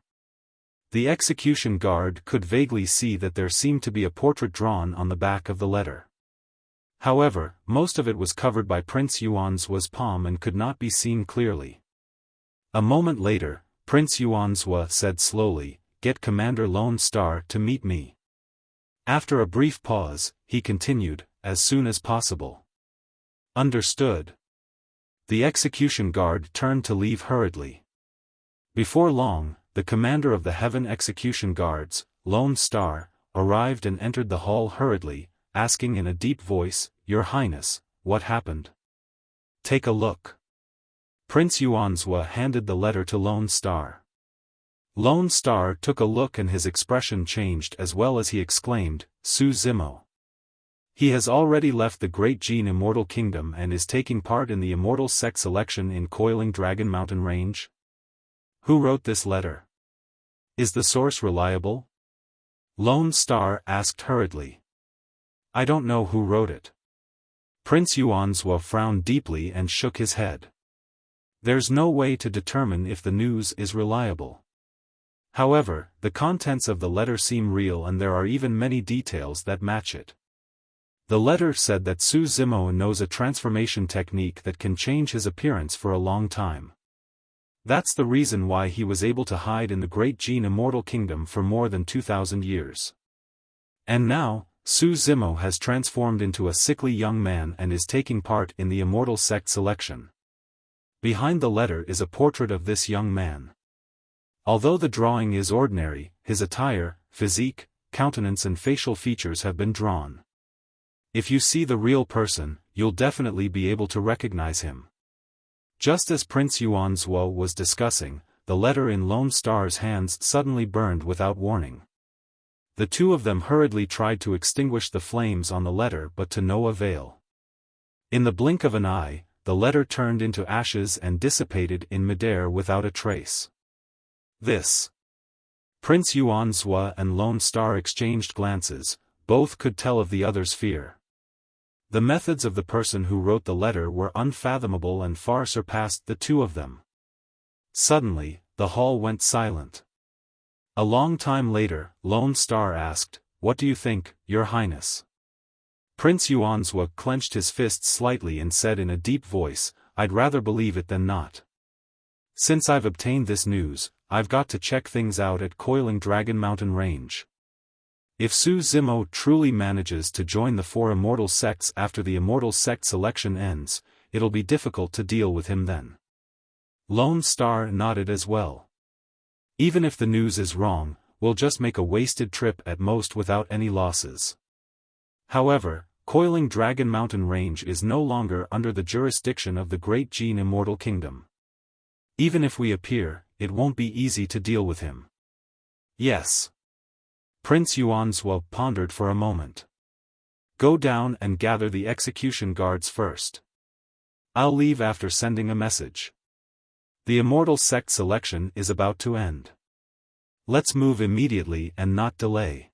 The execution guard could vaguely see that there seemed to be a portrait drawn on the back of the letter. However, most of it was covered by Prince Yuanzuo's palm and could not be seen clearly. A moment later, Prince Yuanzuo said slowly, "Get Commander Lone Star to meet me." After a brief pause, he continued, "As soon as possible." "Understood." The execution guard turned to leave hurriedly. Before long, the commander of the Heaven Execution Guards, Lone Star, arrived and entered the hall hurriedly, asking in a deep voice, "Your Highness, what happened? Take a look." Prince Yuanzuo handed the letter to Lone Star. Lone Star took a look and his expression changed as well as he exclaimed, "Su Zimo. He has already left the Great Gene Immortal Kingdom and is taking part in the Immortal Sect selection in Coiling Dragon Mountain Range? Who wrote this letter? Is the source reliable?" Lone Star asked hurriedly. "I don't know who wrote it." Prince Yuanzuo frowned deeply and shook his head. "There's no way to determine if the news is reliable. However, the contents of the letter seem real and there are even many details that match it. The letter said that Su Zimo knows a transformation technique that can change his appearance for a long time. That's the reason why he was able to hide in the Great Gene Immortal Kingdom for more than 2,000 years. And now, Su Zimo has transformed into a sickly young man and is taking part in the Immortal Sect selection. Behind the letter is a portrait of this young man. Although the drawing is ordinary, his attire, physique, countenance and facial features have been drawn. If you see the real person, you'll definitely be able to recognize him." Just as Prince Yuanzuo was discussing, the letter in Lone Star's hands suddenly burned without warning. The two of them hurriedly tried to extinguish the flames on the letter but to no avail. In the blink of an eye, the letter turned into ashes and dissipated in midair without a trace. This. Prince Yuanzuo and Lone Star exchanged glances, both could tell of the other's fear. The methods of the person who wrote the letter were unfathomable and far surpassed the two of them. Suddenly, the hall went silent. A long time later, Lone Star asked, "What do you think, Your Highness?" Prince Yuanzuo clenched his fists slightly and said in a deep voice, "I'd rather believe it than not. Since I've obtained this news, I've got to check things out at Coiling Dragon Mountain Range. If Su Zimo truly manages to join the 4 immortal sects after the Immortal Sect selection ends, it'll be difficult to deal with him then." Lone Star nodded as well. "Even if the news is wrong, we'll just make a wasted trip at most without any losses. However, Coiling Dragon Mountain Range is no longer under the jurisdiction of the Great Gene Immortal Kingdom. Even if we appear, it won't be easy to deal with him." "Yes." Prince Yuanzuo pondered for a moment. "Go down and gather the execution guards first. I'll leave after sending a message. The Immortal Sect selection is about to end. Let's move immediately and not delay."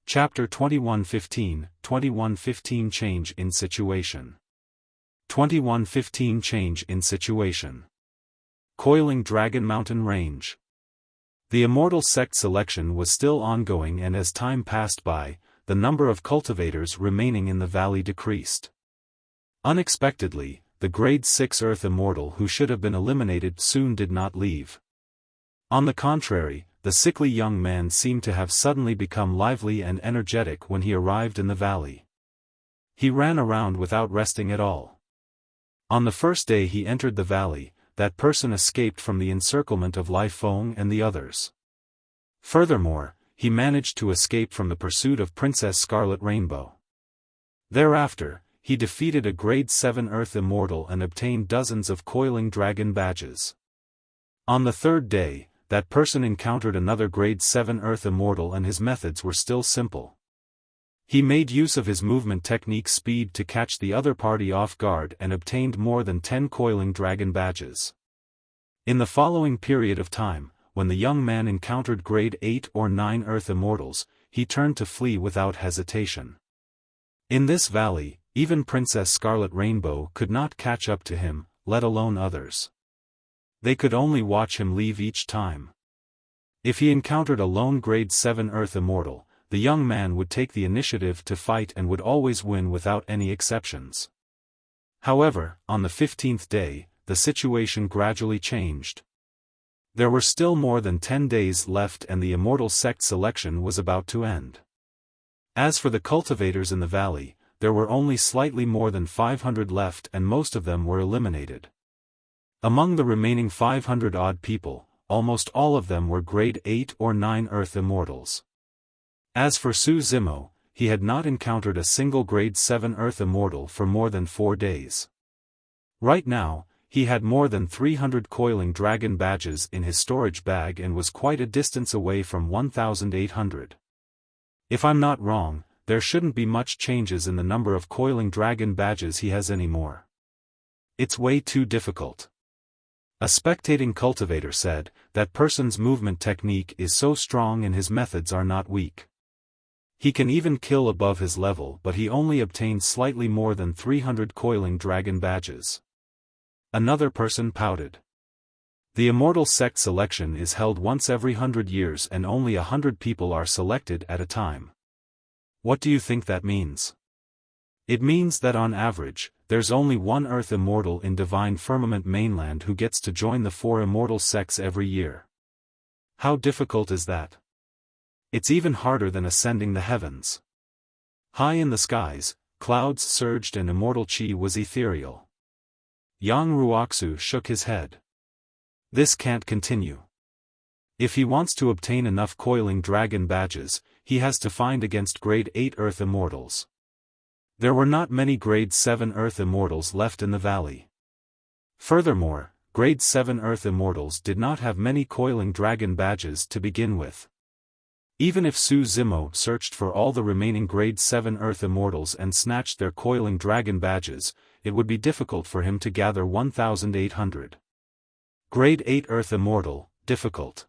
Chapter 2115 Change in Situation. 2115 Change in Situation. Coiling Dragon Mountain Range. The Immortal Sect selection was still ongoing and as time passed by, the number of cultivators remaining in the valley decreased. Unexpectedly, the Grade 6 Earth Immortal who should have been eliminated soon did not leave. On the contrary, the sickly young man seemed to have suddenly become lively and energetic when he arrived in the valley. He ran around without resting at all. On the first day he entered the valley, that person escaped from the encirclement of Lai Feng and the others. Furthermore, he managed to escape from the pursuit of Princess Scarlet Rainbow. Thereafter, he defeated a Grade 7 Earth Immortal and obtained dozens of Coiling Dragon badges. On the third day, that person encountered another Grade 7 Earth Immortal and his methods were still simple. He made use of his movement technique speed to catch the other party off guard and obtained more than 10 Coiling Dragon badges. In the following period of time, when the young man encountered Grade 8 or 9 Earth Immortals, he turned to flee without hesitation. In this valley, even Princess Scarlet Rainbow could not catch up to him, let alone others. They could only watch him leave each time. If he encountered a lone grade 7 Earth Immortal, the young man would take the initiative to fight and would always win without any exceptions. However, on the 15th day, the situation gradually changed. There were still more than 10 days left and the Immortal sect selection was about to end. As for the cultivators in the valley, there were only slightly more than 500 left and most of them were eliminated. Among the remaining 500-odd people, almost all of them were grade 8 or 9 Earth Immortals. As for Su Zimo, he had not encountered a single grade 7 Earth Immortal for more than 4 days. Right now, he had more than 300 coiling dragon badges in his storage bag and was quite a distance away from 1,800. If I'm not wrong, there shouldn't be much changes in the number of coiling dragon badges he has anymore. It's way too difficult. A spectating cultivator said, that person's movement technique is so strong and his methods are not weak. He can even kill above his level but he only obtained slightly more than 300 coiling dragon badges. Another person pouted. The Immortal sect selection is held once every 100 years and only 100 people are selected at a time. What do you think that means? It means that on average, there's only one Earth Immortal in Divine Firmament mainland who gets to join the 4 Immortal sects every year. How difficult is that? It's even harder than ascending the heavens. High in the skies, clouds surged and Immortal Chi was ethereal. Yang Ruoxu shook his head. This can't continue. If he wants to obtain enough coiling dragon badges, he has to fight against grade 8 Earth Immortals. There were not many grade 7 Earth Immortals left in the valley. Furthermore, grade 7 Earth Immortals did not have many coiling dragon badges to begin with. Even if Su Zimo searched for all the remaining grade 7 Earth Immortals and snatched their coiling dragon badges, it would be difficult for him to gather 1,800. Grade 8 Earth Immortal, difficult.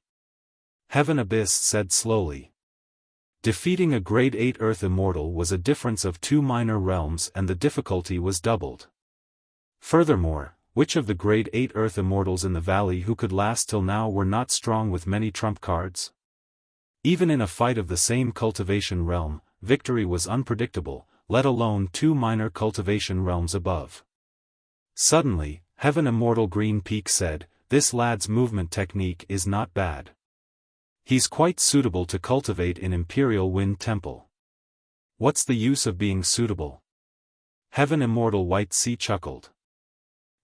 Heaven Abyss said slowly. Defeating a grade 8 Earth Immortal was a difference of 2 minor realms and the difficulty was doubled. Furthermore, which of the grade 8 Earth Immortals in the valley who could last till now were not strong with many trump cards? Even in a fight of the same cultivation realm, victory was unpredictable, let alone 2 minor cultivation realms above. Suddenly, Heaven Immortal Green Peak said, "This lad's movement technique is not bad. He's quite suitable to cultivate in Imperial Wind Temple." What's the use of being suitable? Heaven Immortal White Sea chuckled.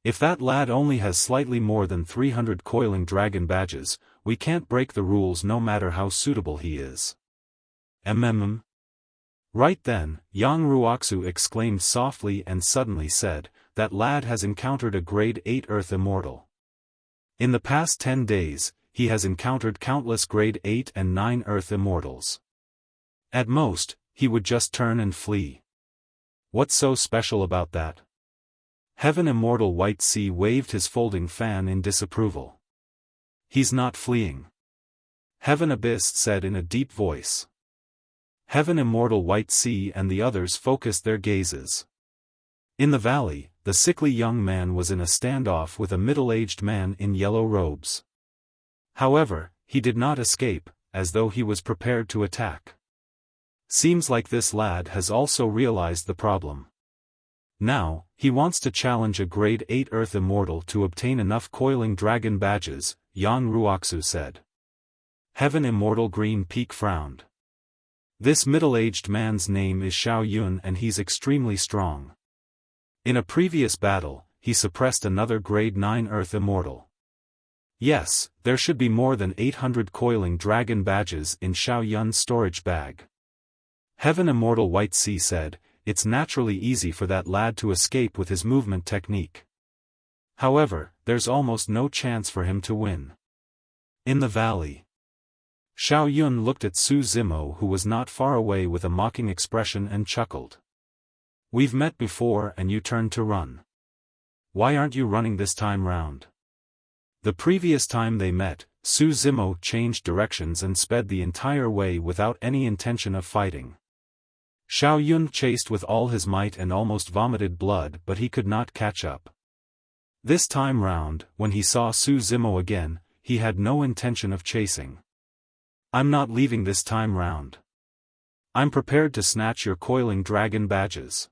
If that lad only has slightly more than 300 coiling dragon badges, we can't break the rules no matter how suitable he is. Right then, Yang Ruoxu exclaimed softly and suddenly said, "That lad has encountered a grade 8 Earth Immortal. In the past 10 days, he has encountered countless grade 8 and 9 Earth Immortals. At most, he would just turn and flee. What's so special about that?" Heaven Immortal White Sea waved his folding fan in disapproval. "He's not fleeing," Heaven Abyss said in a deep voice. Heaven Immortal White Sea and the others focused their gazes. In the valley, the sickly young man was in a standoff with a middle-aged man in yellow robes. However, he did not escape, as though he was prepared to attack. Seems like this lad has also realized the problem. Now, he wants to challenge a grade 8 Earth Immortal to obtain enough coiling dragon badges, Yang Ruoxu said. Heaven Immortal Green Peak frowned. This middle-aged man's name is Xiao Yun and he's extremely strong. In a previous battle, he suppressed another grade 9 Earth Immortal. Yes, there should be more than 800 coiling dragon badges in Xiao Yun's storage bag. Heaven Immortal White Sea said, "It's naturally easy for that lad to escape with his movement technique. However, there's almost no chance for him to win." In the valley, Xiao Yun looked at Su Zimo who was not far away with a mocking expression and chuckled. "We've met before and you turned to run. Why aren't you running this time round?" The previous time they met, Su Zimo changed directions and sped the entire way without any intention of fighting. Xiao Yun chased with all his might and almost vomited blood but he could not catch up. This time round, when he saw Su Zimo again, he had no intention of chasing. "I'm not leaving this time round. I'm prepared to snatch your coiling dragon badges."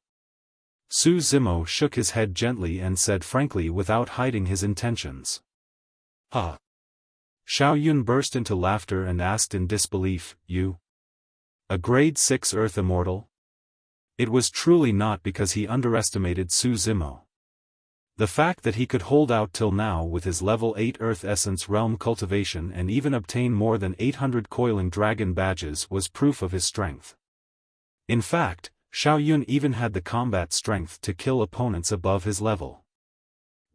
Su Zimo shook his head gently and said frankly without hiding his intentions. "Huh?" Xiao Yun burst into laughter and asked in disbelief, "You? A grade 6 Earth Immortal?" It was truly not because he underestimated Su Zimo. The fact that he could hold out till now with his level 8 Earth Essence Realm cultivation and even obtain more than 800 coiling dragon badges was proof of his strength. In fact, Xiao Yun even had the combat strength to kill opponents above his level.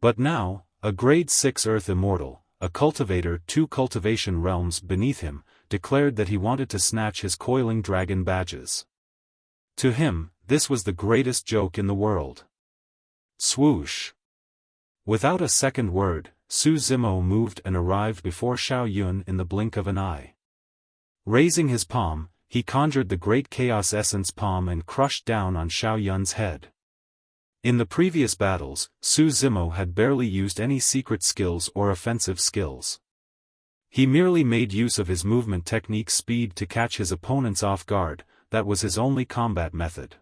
But now, a grade 6 Earth Immortal, a cultivator 2 cultivation realms beneath him, declared that he wanted to snatch his coiling dragon badges. To him, this was the greatest joke in the world. Swoosh! Without a second word, Su Zimo moved and arrived before Xiao Yun in the blink of an eye. Raising his palm, he conjured the Great Chaos Essence palm and crushed down on Xiao Yun's head. In the previous battles, Su Zimo had barely used any secret skills or offensive skills. He merely made use of his movement technique speed to catch his opponents off guard. That was his only combat method.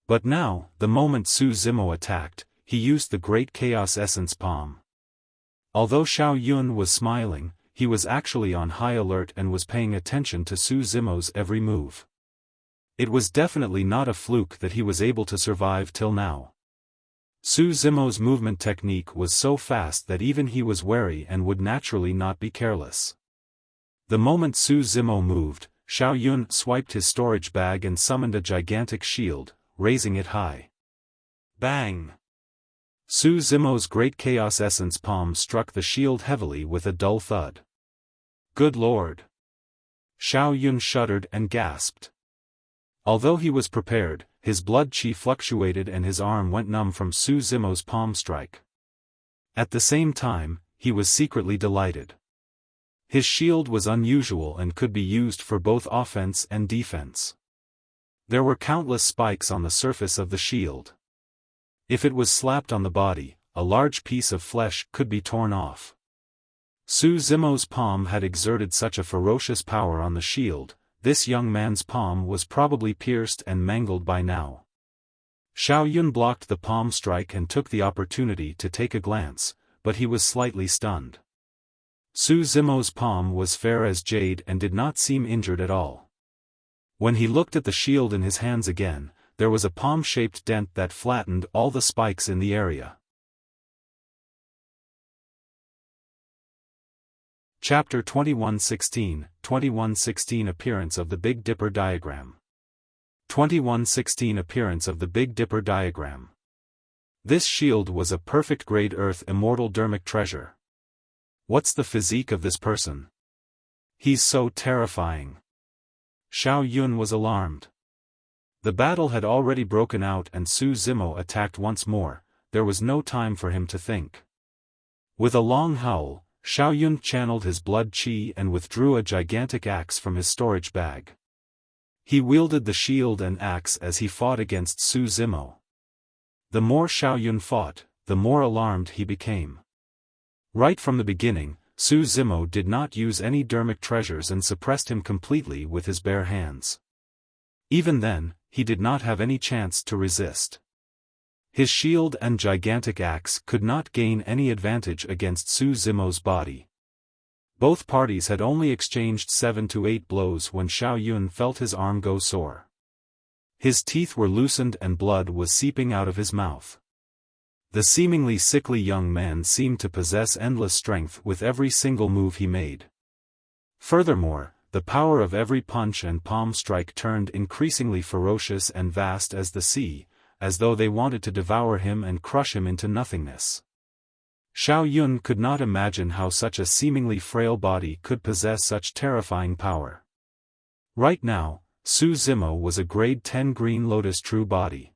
But now, the moment Su Zimo attacked, he used the Great Chaos Essence palm. Although Xiao Yun was smiling, he was actually on high alert and was paying attention to Su Zimo's every move. It was definitely not a fluke that he was able to survive till now. Su Zimo's movement technique was so fast that even he was wary and would naturally not be careless. The moment Su Zimo moved, Xiao Yun swiped his storage bag and summoned a gigantic shield, raising it high. Bang! Su Zimo's Great Chaos Essence palm struck the shield heavily with a dull thud. Good lord! Xiao Yun shuddered and gasped. Although he was prepared, his blood chi fluctuated and his arm went numb from Su Zimo's palm strike. At the same time, he was secretly delighted. His shield was unusual and could be used for both offense and defense. There were countless spikes on the surface of the shield. If it was slapped on the body, a large piece of flesh could be torn off. Su Zimo's palm had exerted such a ferocious power on the shield, this young man's palm was probably pierced and mangled by now. Xiao Yun blocked the palm strike and took the opportunity to take a glance, but he was slightly stunned. Su Zimo's palm was fair as jade and did not seem injured at all. When he looked at the shield in his hands again, there was a palm-shaped dent that flattened all the spikes in the area. Chapter 2116 Appearance of the Big Dipper Diagram. 2116 Appearance of the Big Dipper Diagram. This shield was a perfect grade Earth Immortal dermic treasure. What's the physique of this person? He's so terrifying. Xiao Yun was alarmed. The battle had already broken out and Su Zimo attacked once more, there was no time for him to think. With a long howl, Xiao Yun channeled his blood chi and withdrew a gigantic axe from his storage bag. He wielded the shield and axe as he fought against Su Zimo. The more Xiao Yun fought, the more alarmed he became. Right from the beginning, Su Zimo did not use any dermic treasures and suppressed him completely with his bare hands. Even then, he did not have any chance to resist. His shield and gigantic axe could not gain any advantage against Su Zimo's body. Both parties had only exchanged 7 to 8 blows when Xiao Yun felt his arm go sore. His teeth were loosened and blood was seeping out of his mouth. The seemingly sickly young man seemed to possess endless strength with every single move he made. Furthermore, the power of every punch and palm strike turned increasingly ferocious and vast as the sea, as though they wanted to devour him and crush him into nothingness. Xiao Yun could not imagine how such a seemingly frail body could possess such terrifying power. Right now, Su Zimo was a grade 10 Green Lotus true body.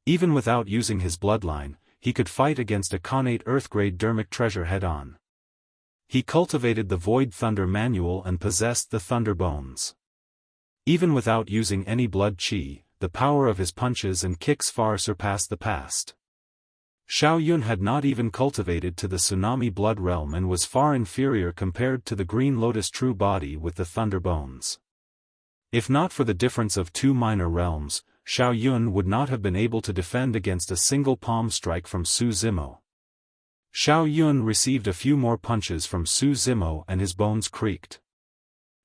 Even without using his bloodline, he could fight against a connate Earth-grade dermic treasure head-on. He cultivated the Void Thunder manual and possessed the Thunder Bones. Even without using any blood chi, the power of his punches and kicks far surpassed the past. Xiao Yun had not even cultivated to the tsunami blood realm and was far inferior compared to the Green Lotus true body with the thunder bones. If not for the difference of two minor realms, Xiao Yun would not have been able to defend against a single palm strike from Su Zimo. Xiao Yun received a few more punches from Su Zimo and his bones creaked.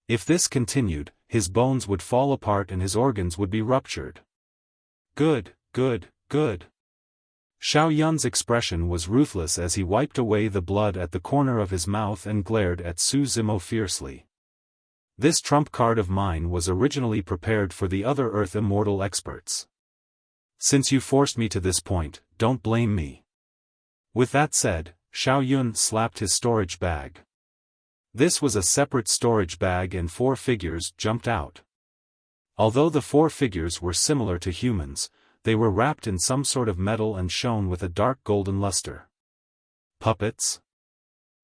If this continued, his bones would fall apart and his organs would be ruptured. Good, good, good. Xiao Yun's expression was ruthless as he wiped away the blood at the corner of his mouth and glared at Su Zimo fiercely. This trump card of mine was originally prepared for the other Earth Immortal experts. Since you forced me to this point, don't blame me. With that said, Xiao Yun slapped his storage bag. This was a separate storage bag and 4 figures jumped out. Although the 4 figures were similar to humans, they were wrapped in some sort of metal and shone with a dark golden luster. Puppets?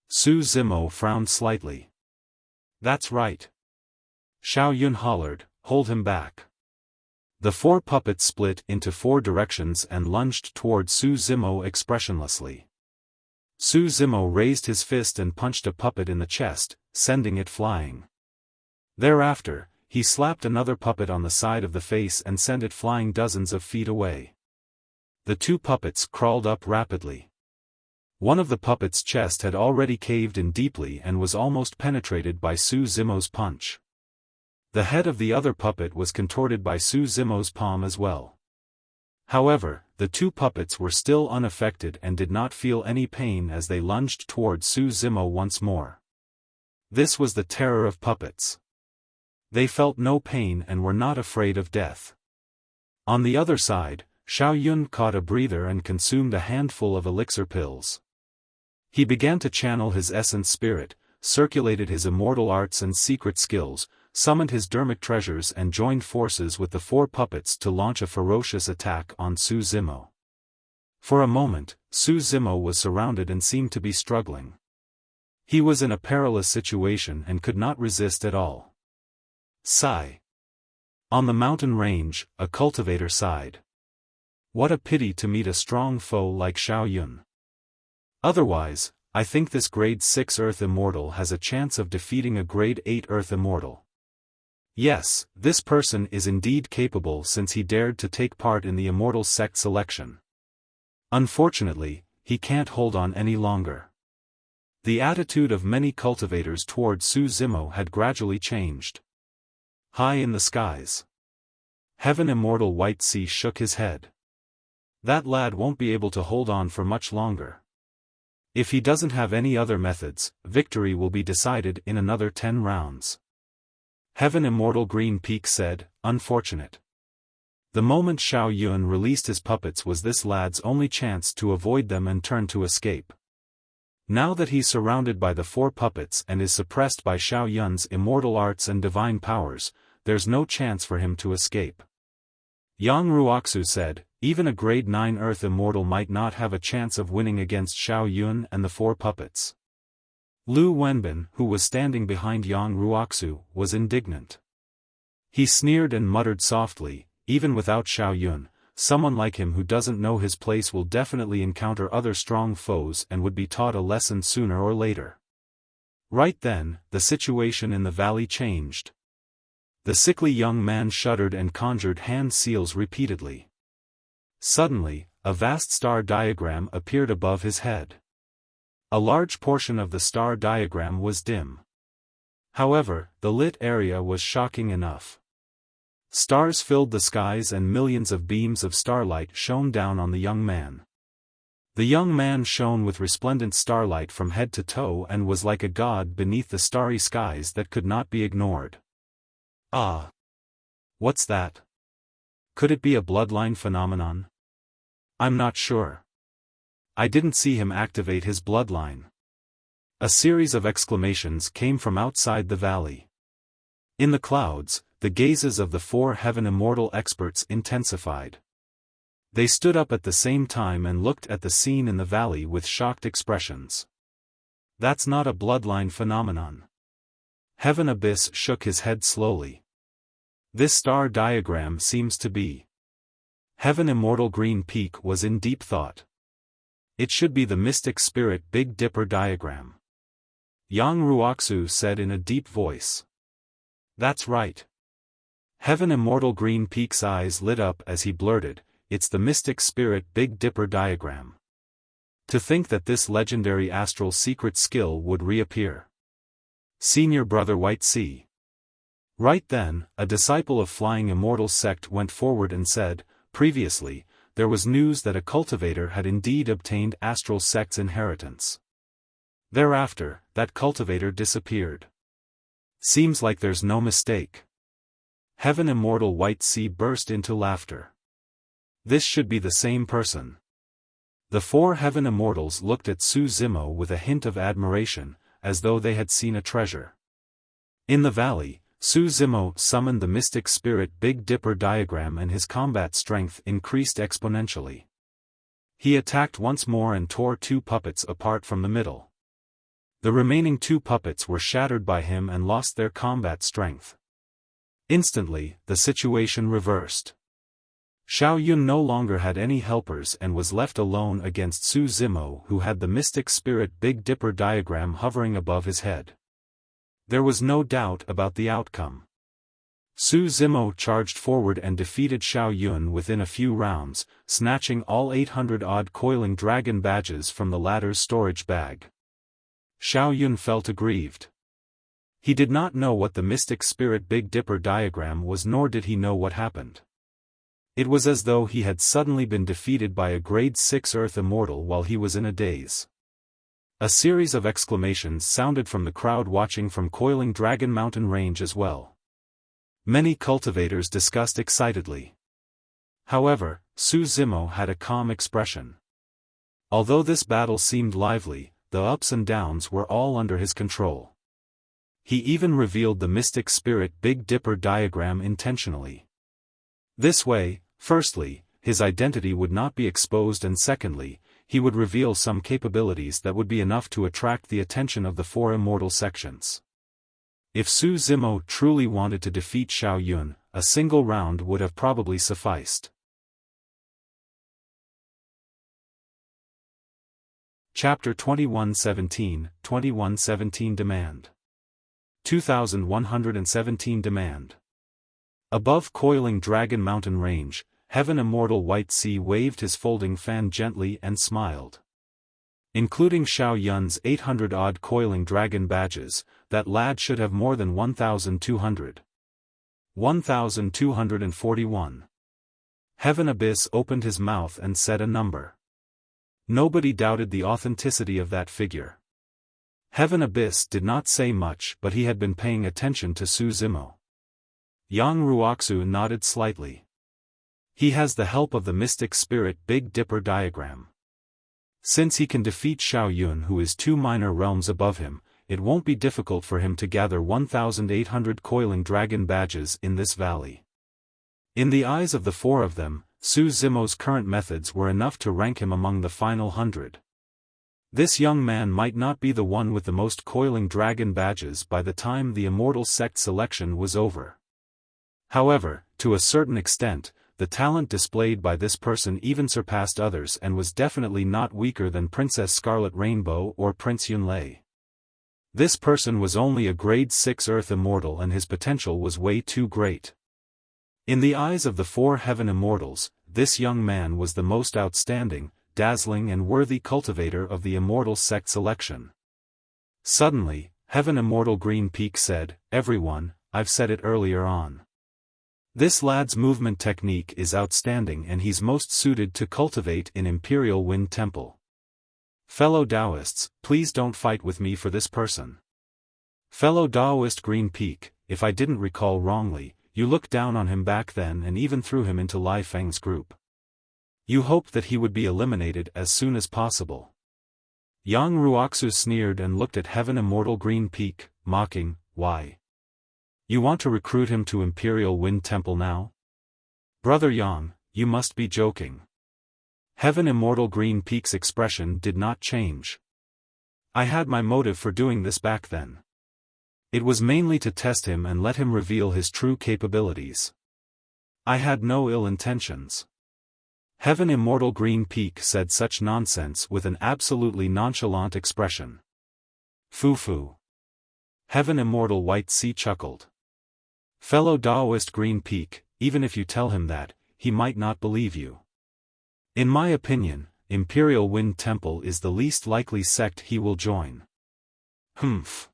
Su Zimo frowned slightly. That's right. Xiao Yun hollered, hold him back. The 4 puppets split into 4 directions and lunged toward Su Zimo expressionlessly. Su Zimo raised his fist and punched a puppet in the chest, sending it flying. Thereafter, he slapped another puppet on the side of the face and sent it flying dozens of feet away. The 2 puppets crawled up rapidly. One of the puppets' chest had already caved in deeply and was almost penetrated by Su Zimo's punch. The head of the other puppet was contorted by Su Zimo's palm as well. However, the 2 puppets were still unaffected and did not feel any pain as they lunged toward Su Zimo once more. This was the terror of puppets. They felt no pain and were not afraid of death. On the other side, Xiao Yun caught a breather and consumed a handful of elixir pills. He began to channel his essence spirit, circulated his immortal arts and secret skills, summoned his dermic treasures and joined forces with the 4 puppets to launch a ferocious attack on Su Zimo. For a moment, Su Zimo was surrounded and seemed to be struggling. He was in a perilous situation and could not resist at all. Sigh. On the mountain range, a cultivator sighed. What a pity to meet a strong foe like Xiao Yun. Otherwise, I think this grade 6 Earth Immortal has a chance of defeating a grade 8 Earth Immortal. Yes, this person is indeed capable since he dared to take part in the Immortal sect selection. Unfortunately, he can't hold on any longer. The attitude of many cultivators toward Su Zimo had gradually changed. High in the skies. Heaven Immortal White Sea shook his head. That lad won't be able to hold on for much longer. If he doesn't have any other methods, victory will be decided in another 10 rounds. Heaven Immortal Green Peak said, unfortunate. The moment Xiao Yun released his puppets was this lad's only chance to avoid them and turn to escape. Now that he's surrounded by the 4 puppets and is suppressed by Xiao Yun's immortal arts and divine powers, there's no chance for him to escape. Yang Ruoxu said, even a grade 9 Earth Immortal might not have a chance of winning against Xiao Yun and the 4 puppets. Lu Wenbin, who was standing behind Yang Ruoxu, was indignant. He sneered and muttered softly, even without Xiao Yun, someone like him who doesn't know his place will definitely encounter other strong foes and would be taught a lesson sooner or later. Right then, the situation in the valley changed. The sickly young man shuddered and conjured hand seals repeatedly. Suddenly, a vast star diagram appeared above his head. A large portion of the star diagram was dim. However, the lit area was shocking enough. Stars filled the skies and millions of beams of starlight shone down on the young man. The young man shone with resplendent starlight from head to toe and was like a god beneath the starry skies that could not be ignored. Ah! What's that? Could it be a bloodline phenomenon? I'm not sure. I didn't see him activate his bloodline. A series of exclamations came from outside the valley. In the clouds, the gazes of the 4 Heaven Immortal experts intensified. They stood up at the same time and looked at the scene in the valley with shocked expressions. That's not a bloodline phenomenon. Heaven Abyss shook his head slowly. This star diagram seems to be. Heaven Immortal Green Peak was in deep thought. It should be the mystic spirit Big Dipper diagram. Yang Ruoxu said in a deep voice. That's right. Heaven Immortal Green Peak's eyes lit up as he blurted, it's the mystic spirit Big Dipper diagram. To think that this legendary astral secret skill would reappear. Senior Brother White Sea. Right then, a disciple of Flying Immortal's sect went forward and said, previously, there was news that a cultivator had indeed obtained Astral Sect's inheritance. Thereafter, that cultivator disappeared. Seems like there's no mistake. Heaven Immortal White Sea burst into laughter. This should be the same person. The four Heaven Immortals looked at Su Zimo with a hint of admiration, as though they had seen a treasure. In the valley, Su Zimo summoned the mystic spirit Big Dipper diagram and his combat strength increased exponentially. He attacked once more and tore two puppets apart from the middle. The remaining two puppets were shattered by him and lost their combat strength. Instantly, the situation reversed. Xiao Yun no longer had any helpers and was left alone against Su Zimo, who had the mystic spirit Big Dipper diagram hovering above his head. There was no doubt about the outcome. Su Zimo charged forward and defeated Xiao Yun within a few rounds, snatching all 800-odd coiling dragon badges from the latter's storage bag. Xiao Yun felt aggrieved. He did not know what the mystic spirit Big Dipper diagram was, nor did he know what happened. It was as though he had suddenly been defeated by a grade 6 Earth Immortal while he was in a daze. A series of exclamations sounded from the crowd watching from Coiling Dragon Mountain Range as well. Many cultivators discussed excitedly. However, Su Zimo had a calm expression. Although this battle seemed lively, the ups and downs were all under his control. He even revealed the mystic spirit Big Dipper diagram intentionally. This way, firstly, his identity would not be exposed, and secondly, he would reveal some capabilities that would be enough to attract the attention of the four immortal sections. If Su Zimo truly wanted to defeat Xiao Yun, a single round would have probably sufficed. Chapter 2117, 2117 Demand. 2117 Demand. Above Coiling Dragon Mountain Range, Heaven Immortal White Sea waved his folding fan gently and smiled. Including Xiao Yun's 800-odd coiling dragon badges, that lad should have more than 1,200. 1,241. Heaven Abyss opened his mouth and said a number. Nobody doubted the authenticity of that figure. Heaven Abyss did not say much, but he had been paying attention to Su Zimo. Yang Ruoxu nodded slightly. He has the help of the mystic spirit Big Dipper diagram. Since he can defeat Xiao Yun, who is 2 minor realms above him, it won't be difficult for him to gather 1,800 coiling dragon badges in this valley. In the eyes of the four of them, Su Zimo's current methods were enough to rank him among the final 100. This young man might not be the one with the most coiling dragon badges by the time the Immortal Sect selection was over. However, to a certain extent, the talent displayed by this person even surpassed others and was definitely not weaker than Princess Scarlet Rainbow or Prince Yunlei. This person was only a grade 6 Earth Immortal and his potential was way too great. In the eyes of the four Heaven Immortals, this young man was the most outstanding, dazzling and worthy cultivator of the Immortal Sect selection. Suddenly, Heaven Immortal Green Peak said, "Everyone, I've said it earlier on. This lad's movement technique is outstanding and he's most suited to cultivate in Imperial Wind Temple. Fellow Taoists, please don't fight with me for this person." Fellow Taoist Green Peak, if I didn't recall wrongly, you looked down on him back then and even threw him into Lai Feng's group. You hoped that he would be eliminated as soon as possible. Yang Ruoxu sneered and looked at Heaven Immortal Green Peak, mocking, "Why? You want to recruit him to Imperial Wind Temple now? Brother Yang, you must be joking." Heaven Immortal Green Peak's expression did not change. "I had my motive for doing this back then. It was mainly to test him and let him reveal his true capabilities. I had no ill intentions. Heaven Immortal Green Peak said such nonsense with an absolutely nonchalant expression. Foo-foo. Heaven Immortal White Sea chuckled. Fellow Taoist Green Peak, even if you tell him that, he might not believe you. In my opinion, Imperial Wind Temple is the least likely sect he will join. Humph.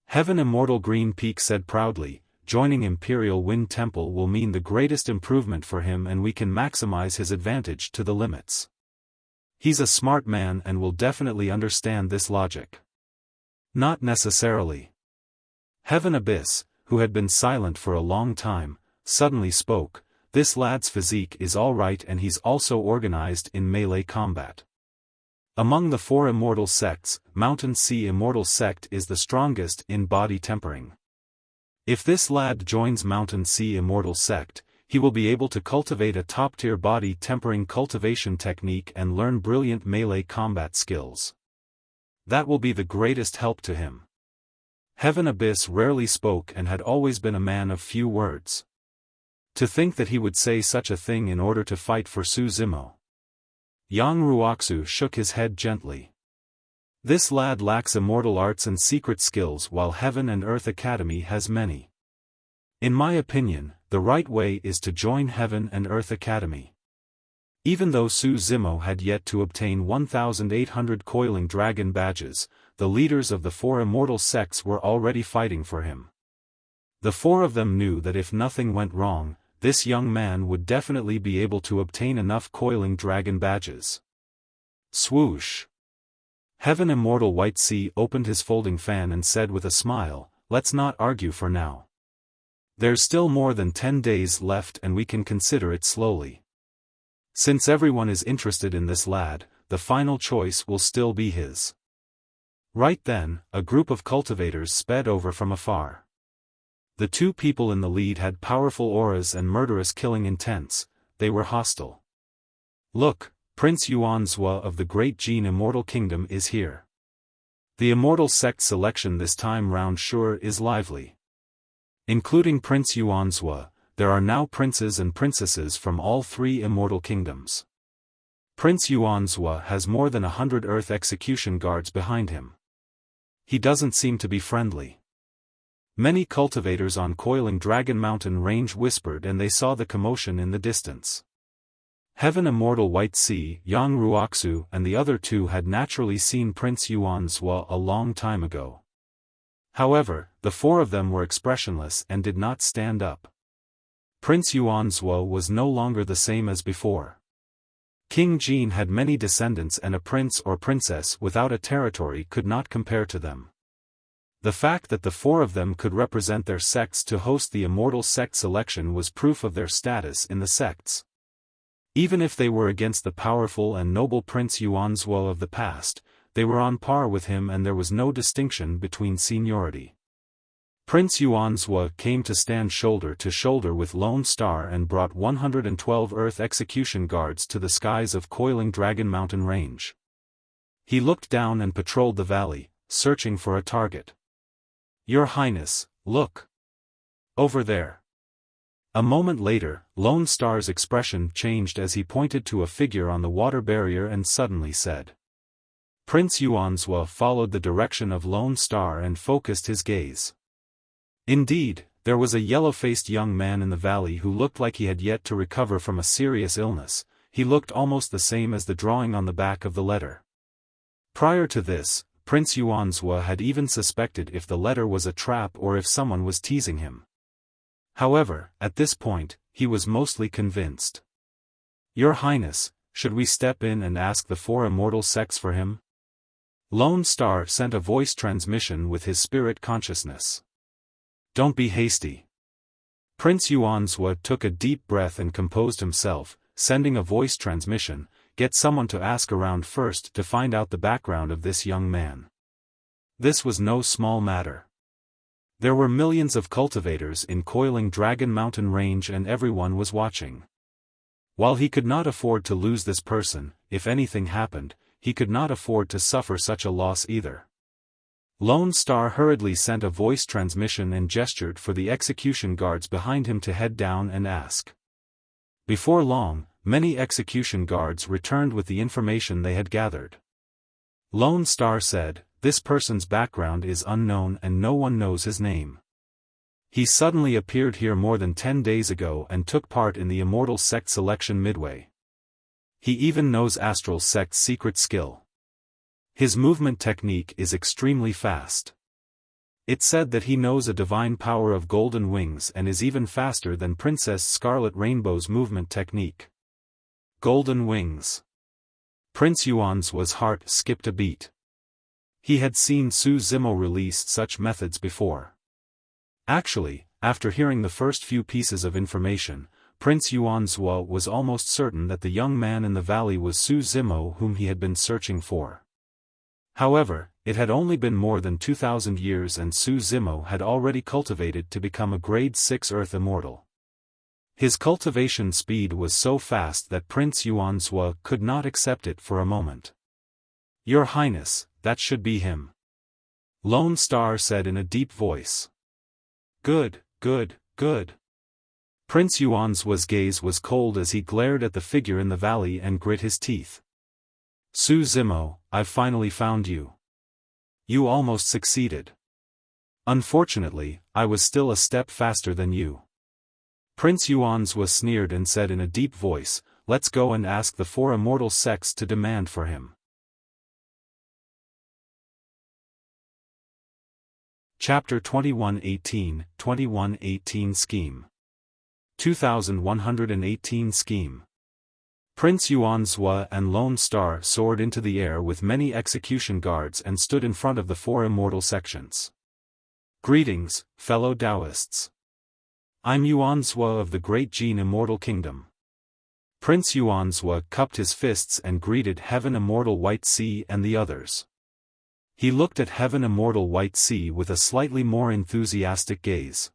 Heaven Immortal Green Peak said proudly, joining Imperial Wind Temple will mean the greatest improvement for him and we can maximize his advantage to the limits. He's a smart man and will definitely understand this logic. Not necessarily. Heaven Abyss, who had been silent for a long time, suddenly spoke. This lad's physique is alright and he's also organized in melee combat. Among the 4 immortal sects, Mountain Sea Immortal Sect is the strongest in body tempering. If this lad joins Mountain Sea Immortal Sect, he will be able to cultivate a top-tier body tempering cultivation technique and learn brilliant melee combat skills. That will be the greatest help to him. Heaven Abyss rarely spoke and had always been a man of few words. To think that he would say such a thing in order to fight for Su Zimo. Yang Ruoxu shook his head gently. This lad lacks immortal arts and secret skills while Heaven and Earth Academy has many. In my opinion, the right way is to join Heaven and Earth Academy. Even though Su Zimo had yet to obtain 1,800 coiling dragon badges, the leaders of the 4 immortal sects were already fighting for him. The 4 of them knew that if nothing went wrong, this young man would definitely be able to obtain enough coiling dragon badges. Swoosh! Heaven Immortal White Sea opened his folding fan and said with a smile, let's not argue for now. There's still more than 10 days left and we can consider it slowly. Since everyone is interested in this lad, the final choice will still be his. Right then, a group of cultivators sped over from afar. The 2 people in the lead had powerful auras and murderous killing intents. They were hostile. Look, Prince Yuanzhua of the Great Jin Immortal Kingdom is here. The immortal sect selection this time round sure is lively. Including Prince Yuanzhua, there are now princes and princesses from all 3 immortal kingdoms. Prince Yuanzhua has more than 100 Earth Execution Guards behind him. He doesn't seem to be friendly. Many cultivators on Coiling Dragon Mountain Range whispered and they saw the commotion in the distance. Heaven Immortal White Sea, Yang Ruoxu and the other 2 had naturally seen Prince Yuanzhua a long time ago. However, the 4 of them were expressionless and did not stand up. Prince Yuanzhua was no longer the same as before. King Jin had many descendants and a prince or princess without a territory could not compare to them. The fact that the 4 of them could represent their sects to host the immortal sect selection was proof of their status in the sects. Even if they were against the powerful and noble Prince Yuanzhua of the past, they were on par with him and there was no distinction between seniority. Prince Yuanzhua came to stand shoulder to shoulder with Lone Star and brought 112 Earth Execution Guards to the skies of Coiling Dragon Mountain Range. He looked down and patrolled the valley, searching for a target. Your Highness, look! Over there! A moment later, Lone Star's expression changed as he pointed to a figure on the water barrier and suddenly said. Prince Yuanzhua followed the direction of Lone Star and focused his gaze. Indeed, there was a yellow-faced young man in the valley who looked like he had yet to recover from a serious illness. He looked almost the same as the drawing on the back of the letter. Prior to this, Prince Yuanzhua had even suspected if the letter was a trap or if someone was teasing him. However, at this point, he was mostly convinced. Your Highness, should we step in and ask the 4 immortal sects for him? Lone Star sent a voice transmission with his spirit consciousness. Don't be hasty. Prince Yuanzhua took a deep breath and composed himself, sending a voice transmission. Get someone to ask around first to find out the background of this young man. This was no small matter. There were millions of cultivators in Coiling Dragon Mountain Range and everyone was watching. While he could not afford to lose this person, if anything happened, he could not afford to suffer such a loss either. Lone Star hurriedly sent a voice transmission and gestured for the execution guards behind him to head down and ask. Before long, many execution guards returned with the information they had gathered. Lone Star said, "This person's background is unknown and no one knows his name. He suddenly appeared here more than 10 days ago and took part in the Immortal sect selection midway. He even knows Astral sect's secret skill. His movement technique is extremely fast. It said that he knows a divine power of golden wings and is even faster than Princess Scarlet Rainbow's movement technique." Golden wings. Prince Yuan's heart skipped a beat. He had seen Su Zimo release such methods before. Actually, after hearing the first few pieces of information, Prince Yuanzhua was almost certain that the young man in the valley was Su Zimo whom he had been searching for. However, it had only been more than 2,000 years and Su Zimo had already cultivated to become a grade 6 Earth Immortal. His cultivation speed was so fast that Prince Yuanzhua could not accept it for a moment. "Your Highness, that should be him," Lone Star said in a deep voice. "Good, good, good." Prince Yuanzhua's gaze was cold as he glared at the figure in the valley and grit his teeth. "Su Zimo, I've finally found you. You almost succeeded. Unfortunately, I was still a step faster than you." Prince Yuanzhua sneered and said in a deep voice, "Let's go and ask the 4 immortal sects to demand for him." Chapter 2118 Scheme 2118 Scheme. Prince Yuanzhua and Lone Star soared into the air with many execution guards and stood in front of the 4 immortal sections. "Greetings, fellow Taoists. I'm Yuanzhua of the Great Jin Immortal Kingdom." Prince Yuanzhua cupped his fists and greeted Heaven Immortal White Sea and the others. He looked at Heaven Immortal White Sea with a slightly more enthusiastic gaze.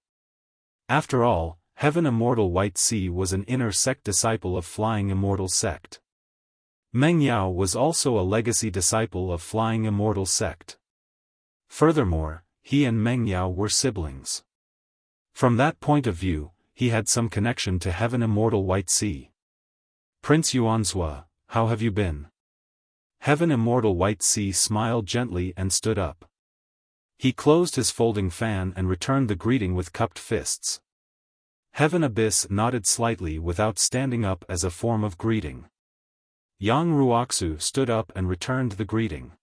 After all, Heaven Immortal White Sea was an inner sect disciple of Flying Immortal sect. Meng Yao was also a legacy disciple of Flying Immortal sect. Furthermore, he and Meng Yao were siblings. From that point of view, he had some connection to Heaven Immortal White Sea. "Prince Yuanzhua, how have you been?" Heaven Immortal White Sea smiled gently and stood up. He closed his folding fan and returned the greeting with cupped fists. Heaven Abyss nodded slightly without standing up as a form of greeting. Yang Ruoxu stood up and returned the greeting.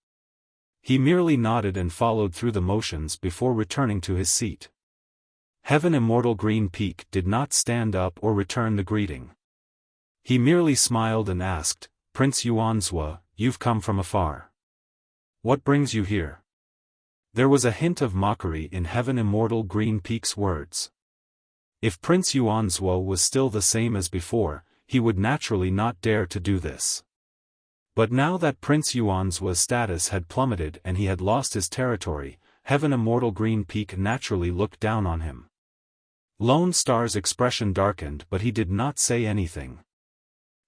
He merely nodded and followed through the motions before returning to his seat. Heaven Immortal Green Peak did not stand up or return the greeting. He merely smiled and asked, "Prince Yuanzhua, you've come from afar. What brings you here?" There was a hint of mockery in Heaven Immortal Green Peak's words. If Prince Yuanzhua was still the same as before, he would naturally not dare to do this. But now that Prince Yuanzhua's status had plummeted and he had lost his territory, Heaven Immortal Green Peak naturally looked down on him. Lone Star's expression darkened but he did not say anything.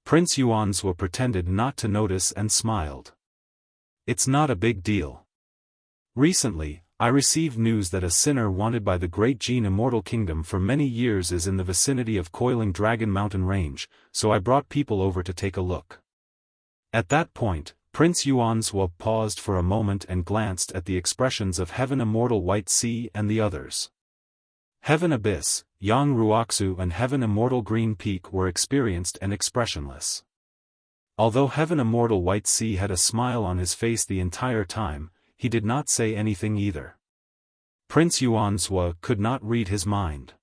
Prince Yuanzhua pretended not to notice and smiled. "It's not a big deal. Recently, I received news that a sinner wanted by the Great Jin Immortal Kingdom for many years is in the vicinity of Coiling Dragon Mountain Range, so I brought people over to take a look." At that point, Prince Yuanzhua paused for a moment and glanced at the expressions of Heaven Immortal White Sea and the others. Heaven Abyss, Yang Ruoxu and Heaven Immortal Green Peak were experienced and expressionless. Although Heaven Immortal White Sea had a smile on his face the entire time, he did not say anything either. Prince Yuanzhua could not read his mind.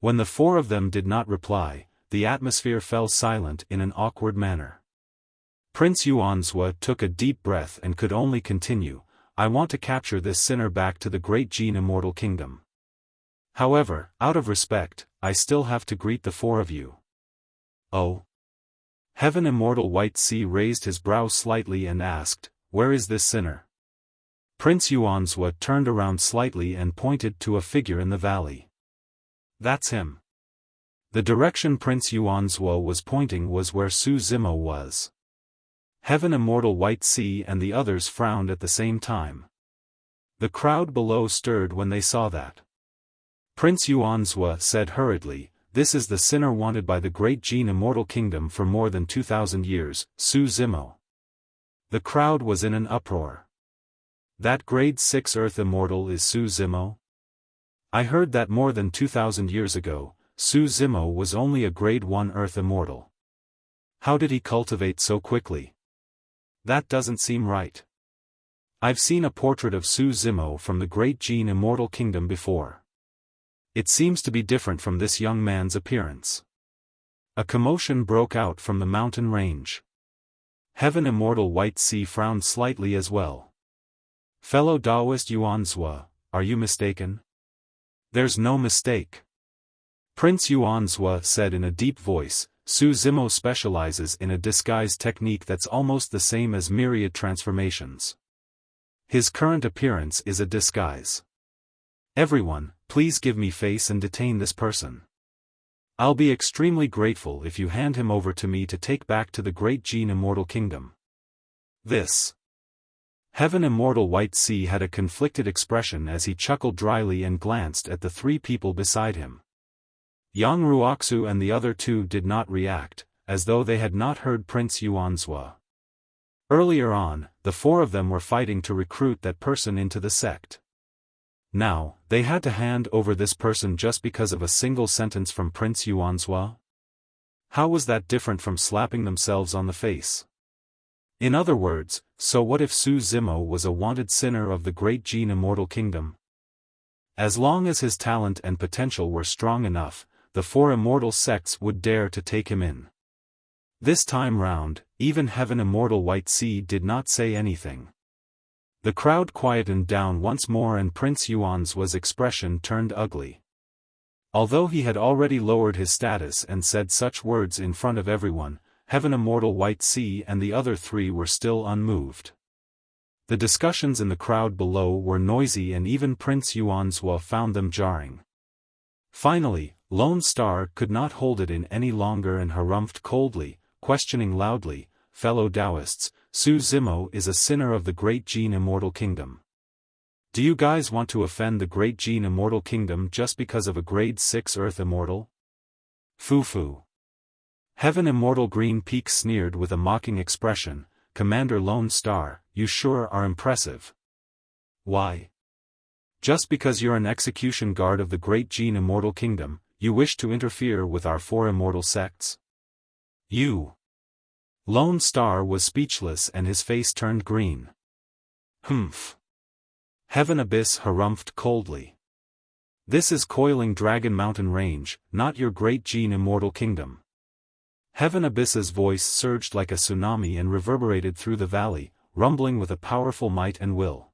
When the 4 of them did not reply, the atmosphere fell silent in an awkward manner. Prince Yuanzhua took a deep breath and could only continue, "I want to capture this sinner back to the Great Jin Immortal Kingdom. However, out of respect, I still have to greet the 4 of you." "Oh?" Heaven Immortal White Sea raised his brow slightly and asked, "Where is this sinner?" Prince Yuanzhua turned around slightly and pointed to a figure in the valley. "That's him." The direction Prince Yuanzhua was pointing was where Su Zimo was. Heaven Immortal White Sea and the others frowned at the same time. The crowd below stirred when they saw that. Prince Yuanzhua said hurriedly, this is the sinner wanted by the great Jin Immortal Kingdom for more than 2,000 years, Su Zimo. The crowd was in an uproar. That grade 6 Earth Immortal is Su Zimo? I heard that more than 2,000 years ago, Su Zimo was only a grade 1 Earth Immortal. How did he cultivate so quickly? That doesn't seem right. I've seen a portrait of Su Zimo from the great Jin Immortal Kingdom before. It seems to be different from this young man's appearance. A commotion broke out from the mountain range. Heaven Immortal White Sea frowned slightly as well. Fellow Taoist Yuanzhua, are you mistaken? There's no mistake. Prince Yuanzhua said in a deep voice, Su Zimo specializes in a disguise technique that's almost the same as myriad transformations. His current appearance is a disguise. Everyone, please give me face and detain this person. I'll be extremely grateful if you hand him over to me to take back to the great Jin Immortal Kingdom. This. Heaven Immortal White Sea had a conflicted expression as he chuckled dryly and glanced at the three people beside him. Yang Ruoxu and the other two did not react, as though they had not heard Prince Yuanzhua. Earlier on, the four of them were fighting to recruit that person into the sect. Now, they had to hand over this person just because of a single sentence from Prince Yuanzhua? How was that different from slapping themselves on the face? In other words, so what if Su Zimo was a wanted sinner of the great Jin Immortal Kingdom? As long as his talent and potential were strong enough, the four immortal sects would dare to take him in. This time round, even Heaven Immortal White Sea did not say anything. The crowd quietened down once more and Prince Yuanzhua's expression turned ugly. Although he had already lowered his status and said such words in front of everyone, Heaven Immortal White Sea and the other three were still unmoved. The discussions in the crowd below were noisy and even Prince Yuanzhua found them jarring. Finally, Lone Star could not hold it in any longer and harumphed coldly, questioning loudly, fellow Taoists, Su Zimo is a sinner of the great Jin Immortal Kingdom. Do you guys want to offend the great Jin Immortal Kingdom just because of a grade 6 Earth Immortal? Foo-foo. Heaven Immortal Green Peak sneered with a mocking expression, Commander Lone Star, you sure are impressive. Why? Just because you're an execution guard of the great Jin Immortal Kingdom, you wish to interfere with our four immortal sects? You. Lone Star was speechless and his face turned green. Humph. Heaven Abyss harumphed coldly. This is Coiling Dragon Mountain Range, not your great Jin Immortal Kingdom. Heaven Abyss's voice surged like a tsunami and reverberated through the valley, rumbling with a powerful might and will.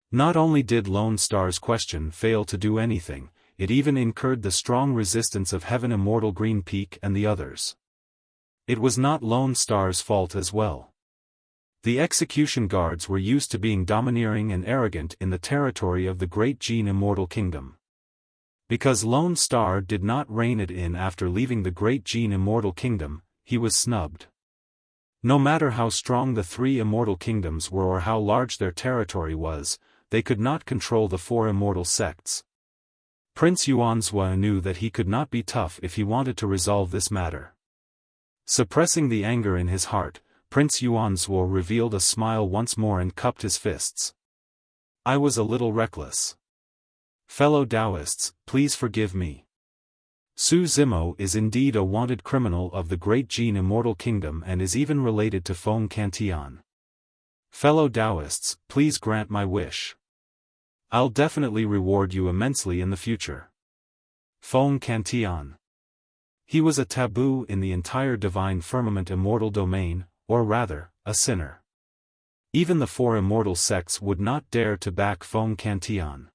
Not only did Lone Star's question fail to do anything, it even incurred the strong resistance of Heaven Immortal Green Peak and the others. It was not Lone Star's fault as well. The execution guards were used to being domineering and arrogant in the territory of the great Jin Immortal Kingdom. Because Lone Star did not rein it in after leaving the great Jin Immortal Kingdom, he was snubbed. No matter how strong the three immortal kingdoms were or how large their territory was, they could not control the four immortal sects. Prince Yuanzhua knew that he could not be tough if he wanted to resolve this matter. Suppressing the anger in his heart, Prince Yuanzhua revealed a smile once more and cupped his fists. I was a little reckless. Fellow Taoists, please forgive me. Su Zimo is indeed a wanted criminal of the great Jin Immortal Kingdom and is even related to Feng Cantian. Fellow Taoists, please grant my wish. I'll definitely reward you immensely in the future. Feng Cantian. He was a taboo in the entire Divine Firmament Immortal Domain, or rather, a sinner. Even the four immortal sects would not dare to back Feng Cantian.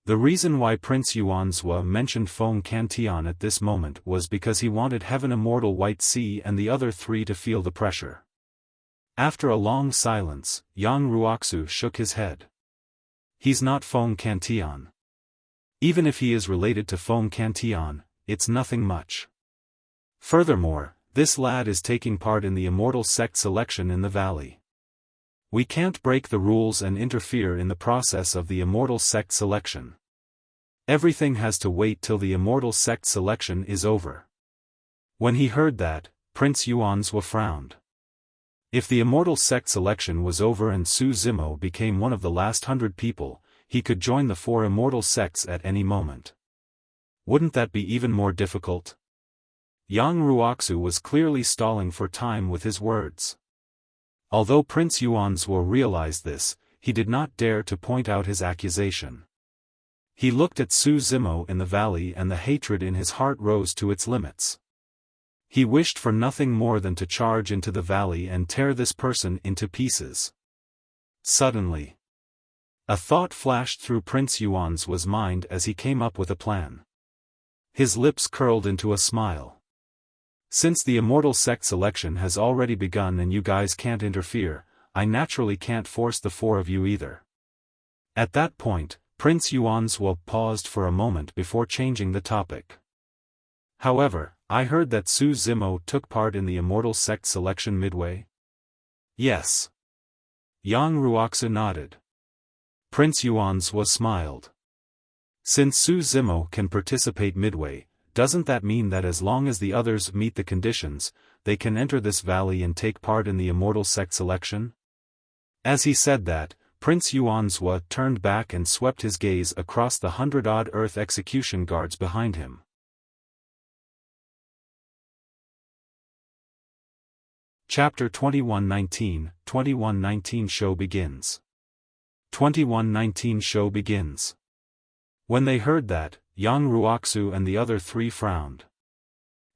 The reason why Prince Yuanzhua mentioned Feng Cantian at this moment was because he wanted Heaven Immortal White Sea and the other three to feel the pressure. After a long silence, Yang Ruoxu shook his head. He's not Feng Cantian. Even if he is related to Feng Cantian, it's nothing much. Furthermore, this lad is taking part in the immortal sect selection in the valley. We can't break the rules and interfere in the process of the immortal sect selection. Everything has to wait till the immortal sect selection is over. When he heard that, Prince Yuanzhua frowned. If the immortal sect selection was over and Su Zimo became one of the last 100 people, he could join the 4 immortal sects at any moment. Wouldn't that be even more difficult? Yang Ruoxu was clearly stalling for time with his words. Although Prince Yuanzhua realized this, he did not dare to point out his accusation. He looked at Su Zimo in the valley and the hatred in his heart rose to its limits. He wished for nothing more than to charge into the valley and tear this person into pieces. Suddenly, a thought flashed through Prince Yuanzhua's mind as he came up with a plan. His lips curled into a smile. Since the immortal sect selection has already begun and you guys can't interfere, I naturally can't force the 4 of you either. At that point, Prince Yuanzhua paused for a moment before changing the topic. However, I heard that Su Zimo took part in the immortal sect selection midway? Yes. Yang Ruoxu nodded. Prince Yuanzhua smiled. Since Su Zimo can participate midway, doesn't that mean that as long as the others meet the conditions, they can enter this valley and take part in the immortal sect selection? As he said that, Prince Yuanzhua turned back and swept his gaze across the 100-odd Earth execution guards behind him. Chapter 2119 show begins. 2119 show begins. When they heard that, Yang Ruoxu and the other 3 frowned.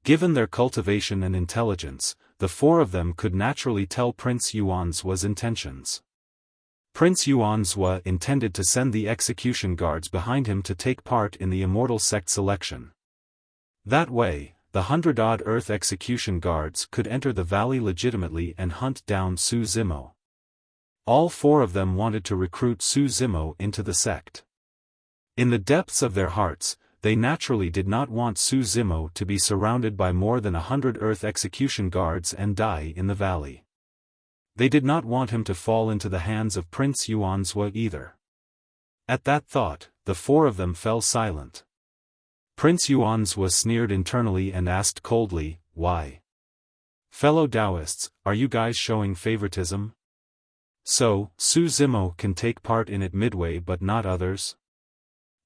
Given their cultivation and intelligence, the 4 of them could naturally tell Prince Yuanzhua's intentions. Prince Yuanzhua intended to send the execution guards behind him to take part in the immortal sect selection. That way, the 100-odd Earth execution guards could enter the valley legitimately and hunt down Su Zimo. All 4 of them wanted to recruit Su Zimo into the sect. In the depths of their hearts, they naturally did not want Su Zimo to be surrounded by more than 100 Earth execution guards and die in the valley. They did not want him to fall into the hands of Prince Yuanzhua either. At that thought, the 4 of them fell silent. Prince Yuanzhua sneered internally and asked coldly, "Why? Fellow Taoists, are you guys showing favoritism? So, Su Zimo can take part in it midway but not others?"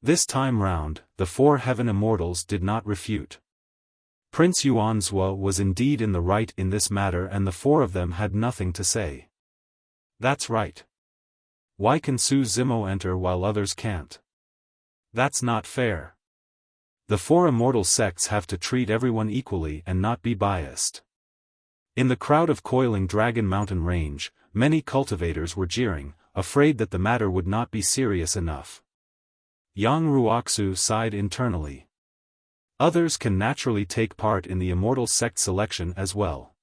This time round, the 4 heaven immortals did not refute. Prince Yuanzhua was indeed in the right in this matter and the 4 of them had nothing to say. That's right. Why can Su Zimo enter while others can't? That's not fair. The 4 immortal sects have to treat everyone equally and not be biased. In the crowd of coiling Dragon Mountain Range, many cultivators were jeering, afraid that the matter would not be serious enough. Yang Ruoxu sighed internally. Others can naturally take part in the immortal sect selection as well.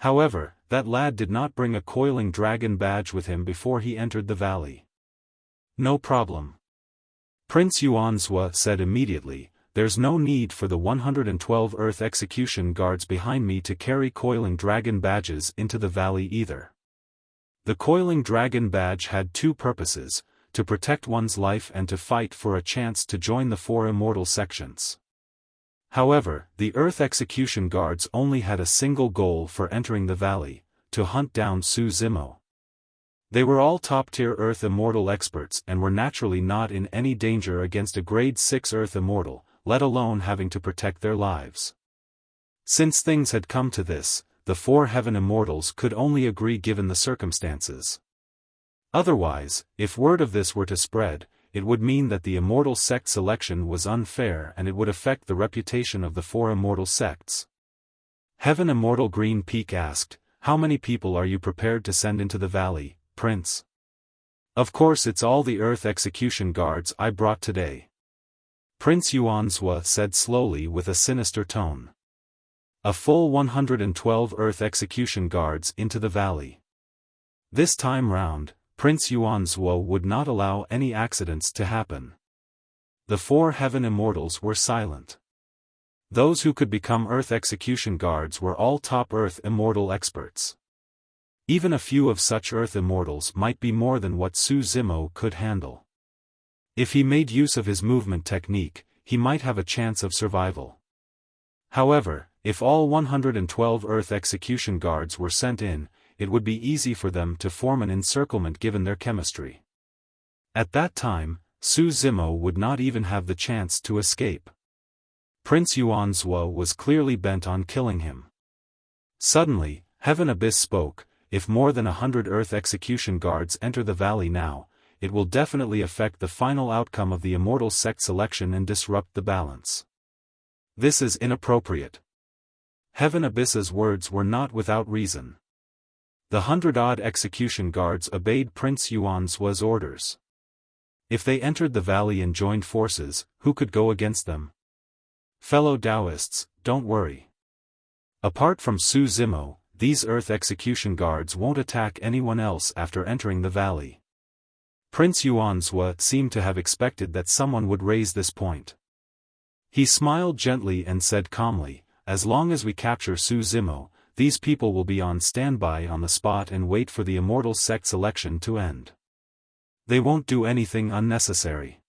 However, that lad did not bring a coiling dragon badge with him before he entered the valley. No problem. Prince Yuanzhua said immediately, "There's no need for the 112 Earth execution guards behind me to carry coiling dragon badges into the valley either." The coiling dragon badge had 2 purposes, to protect one's life and to fight for a chance to join the 4 immortal sections. However, the Earth execution guards only had a single goal for entering the valley, to hunt down Su Zimo. They were all top-tier Earth immortal experts and were naturally not in any danger against a grade 6 Earth immortal, let alone having to protect their lives. Since things had come to this, the 4 heaven immortals could only agree given the circumstances. Otherwise, if word of this were to spread, it would mean that the immortal sect selection was unfair and it would affect the reputation of the 4 immortal sects. Heaven Immortal Green Peak asked, "How many people are you prepared to send into the valley, Prince?" "Of course it's all the Earth execution guards I brought today," Prince Yuanzhua said slowly with a sinister tone. "A full 112 Earth execution guards into the valley. This time round, Prince Yuanzhua would not allow any accidents to happen." The 4 heaven immortals were silent. Those who could become Earth execution guards were all top Earth immortal experts. Even a few of such Earth immortals might be more than what Su Zimo could handle. If he made use of his movement technique, he might have a chance of survival. However, if all 112 Earth execution guards were sent in, it would be easy for them to form an encirclement given their chemistry. At that time, Su Zimo would not even have the chance to escape. Prince Yuanzhou was clearly bent on killing him. Suddenly, Heaven Abyss spoke, "If more than 100 Earth execution guards enter the valley now, it will definitely affect the final outcome of the Immortal sect selection and disrupt the balance. This is inappropriate." Heaven Abyss's words were not without reason. The 100-odd execution guards obeyed Prince Yuanzhu's orders. If they entered the valley and joined forces, who could go against them? Fellow Taoists, don't worry. Apart from Su Zimo, these Earth execution guards won't attack anyone else after entering the valley. Prince Yuanzhou seemed to have expected that someone would raise this point. He smiled gently and said calmly, "As long as we capture Su Zimo, these people will be on standby on the spot and wait for the Immortal sect selection to end. They won't do anything unnecessary.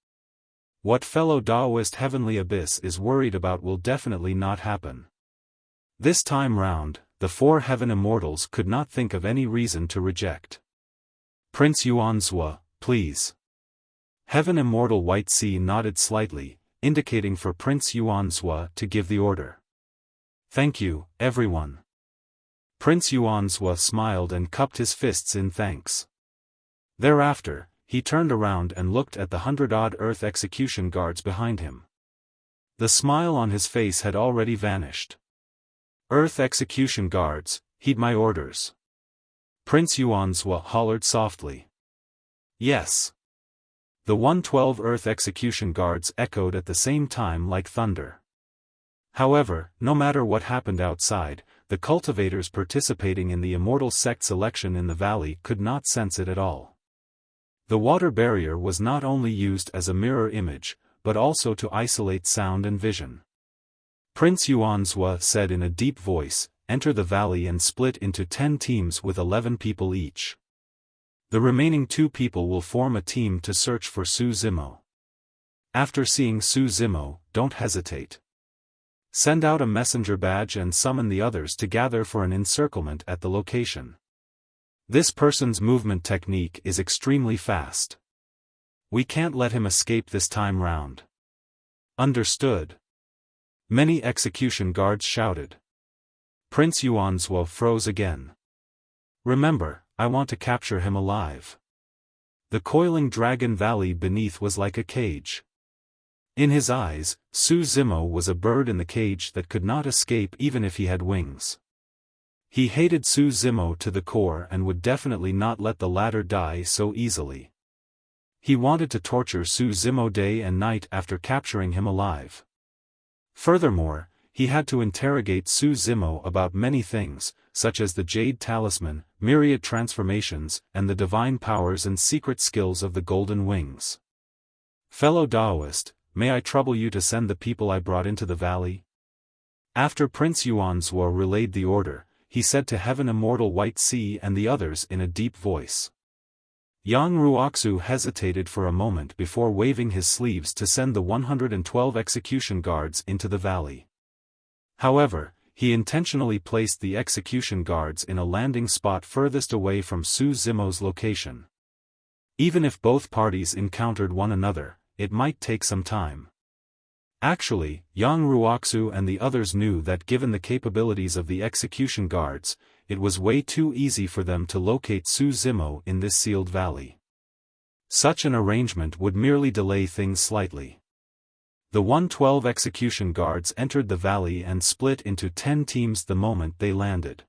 What fellow Taoist Heavenly Abyss is worried about will definitely not happen." This time round, the 4 Heaven Immortals could not think of any reason to reject. "Prince Yuanzhou, please." Heaven Immortal White Sea nodded slightly, indicating for Prince Yuanzhou to give the order. "Thank you, everyone." Prince Yuanzhou smiled and cupped his fists in thanks. Thereafter, he turned around and looked at the 100-odd Earth execution guards behind him. The smile on his face had already vanished. "Earth execution guards, heed my orders." Prince Yuanzhou hollered softly. "Yes." The 112 Earth execution guards echoed at the same time like thunder. However, no matter what happened outside, the cultivators participating in the Immortal sect selection in the valley could not sense it at all. The water barrier was not only used as a mirror image, but also to isolate sound and vision. Prince Yuanzhou said in a deep voice, "Enter the valley and split into 10 teams with 11 people each. The remaining 2 people will form a team to search for Su Zimo. After seeing Su Zimo, don't hesitate. Send out a messenger badge and summon the others to gather for an encirclement at the location. This person's movement technique is extremely fast. We can't let him escape this time round." "Understood." Many execution guards shouted. Prince Yuanzhou froze again. "Remember, I want to capture him alive." The coiling dragon valley beneath was like a cage. In his eyes, Su Zimo was a bird in the cage that could not escape even if he had wings. He hated Su Zimo to the core and would definitely not let the latter die so easily. He wanted to torture Su Zimo day and night after capturing him alive. Furthermore, he had to interrogate Su Zimo about many things, such as the Jade Talisman, myriad transformations, and the divine powers and secret skills of the Golden Wings. "Fellow Taoist, may I trouble you to send the people I brought into the valley?" After Prince Yuanzhou relayed the order, he said to Heaven Immortal White Sea and the others in a deep voice. Yang Ruoxu hesitated for a moment before waving his sleeves to send the 112 execution guards into the valley. However, he intentionally placed the execution guards in a landing spot furthest away from Su Zimo's location. Even if both parties encountered one another, it might take some time. Actually, Yang Ruoxu and the others knew that given the capabilities of the execution guards, it was way too easy for them to locate Su Zimo in this sealed valley. Such an arrangement would merely delay things slightly. The 112 execution guards entered the valley and split into 10 teams the moment they landed.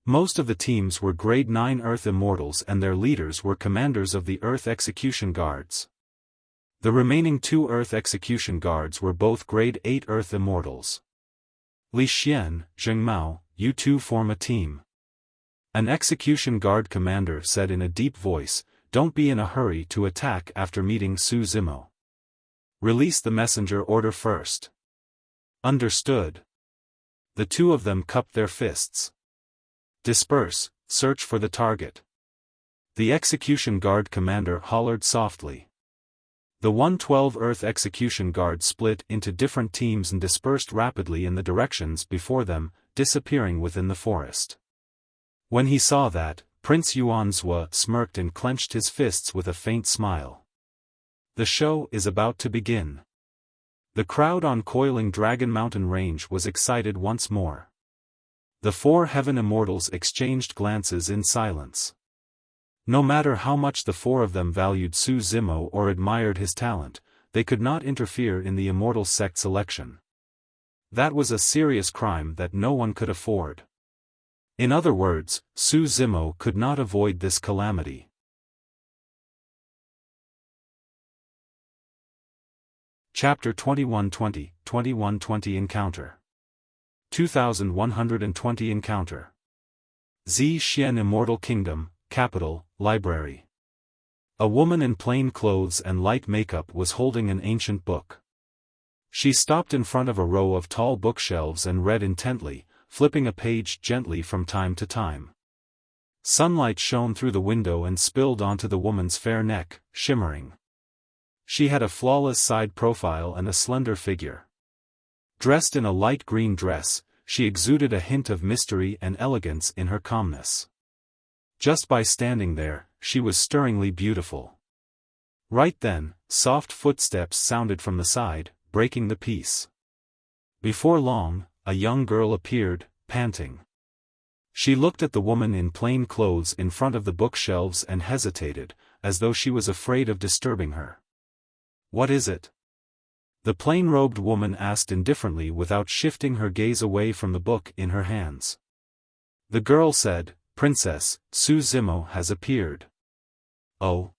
Most of the teams were Grade 9 Earth Immortals and their leaders were commanders of the Earth execution guards. The remaining 2 Earth execution guards were both Grade 8 Earth Immortals. "Li Xian, Zheng Mao, you two form a team." An execution guard commander said in a deep voice, "Don't be in a hurry to attack after meeting Su Zimo. Release the messenger order first." "Understood." The 2 of them cupped their fists. "Disperse, search for the target." The execution guard commander hollered softly. The 112 Earth Execution Guard split into different teams and dispersed rapidly in the directions before them, disappearing within the forest. When he saw that, Prince Yuanzhua smirked and clenched his fists with a faint smile. The show is about to begin. The crowd on Coiling Dragon Mountain Range was excited once more. The four Heaven Immortals exchanged glances in silence. No matter how much the four of them valued Su Zimo or admired his talent, they could not interfere in the Immortal sect selection. That was a serious crime that no one could afford. In other words, Su Zimo could not avoid this calamity. Chapter 2120, 2120 Encounter 2120 Encounter Xian Immortal Kingdom, Capital, Library. A woman in plain clothes and light makeup was holding an ancient book. She stopped in front of a row of tall bookshelves and read intently, flipping a page gently from time to time. Sunlight shone through the window and spilled onto the woman's fair neck, shimmering. She had a flawless side profile and a slender figure. Dressed in a light green dress, she exuded a hint of mystery and elegance in her calmness. Just by standing there, she was stirringly beautiful. Right then, soft footsteps sounded from the side, breaking the peace. Before long, a young girl appeared, panting. She looked at the woman in plain clothes in front of the bookshelves and hesitated, as though she was afraid of disturbing her. "What is it?" the plain-robed woman asked indifferently without shifting her gaze away from the book in her hands. The girl said, "Princess, Su Zimo has appeared." "Oh?"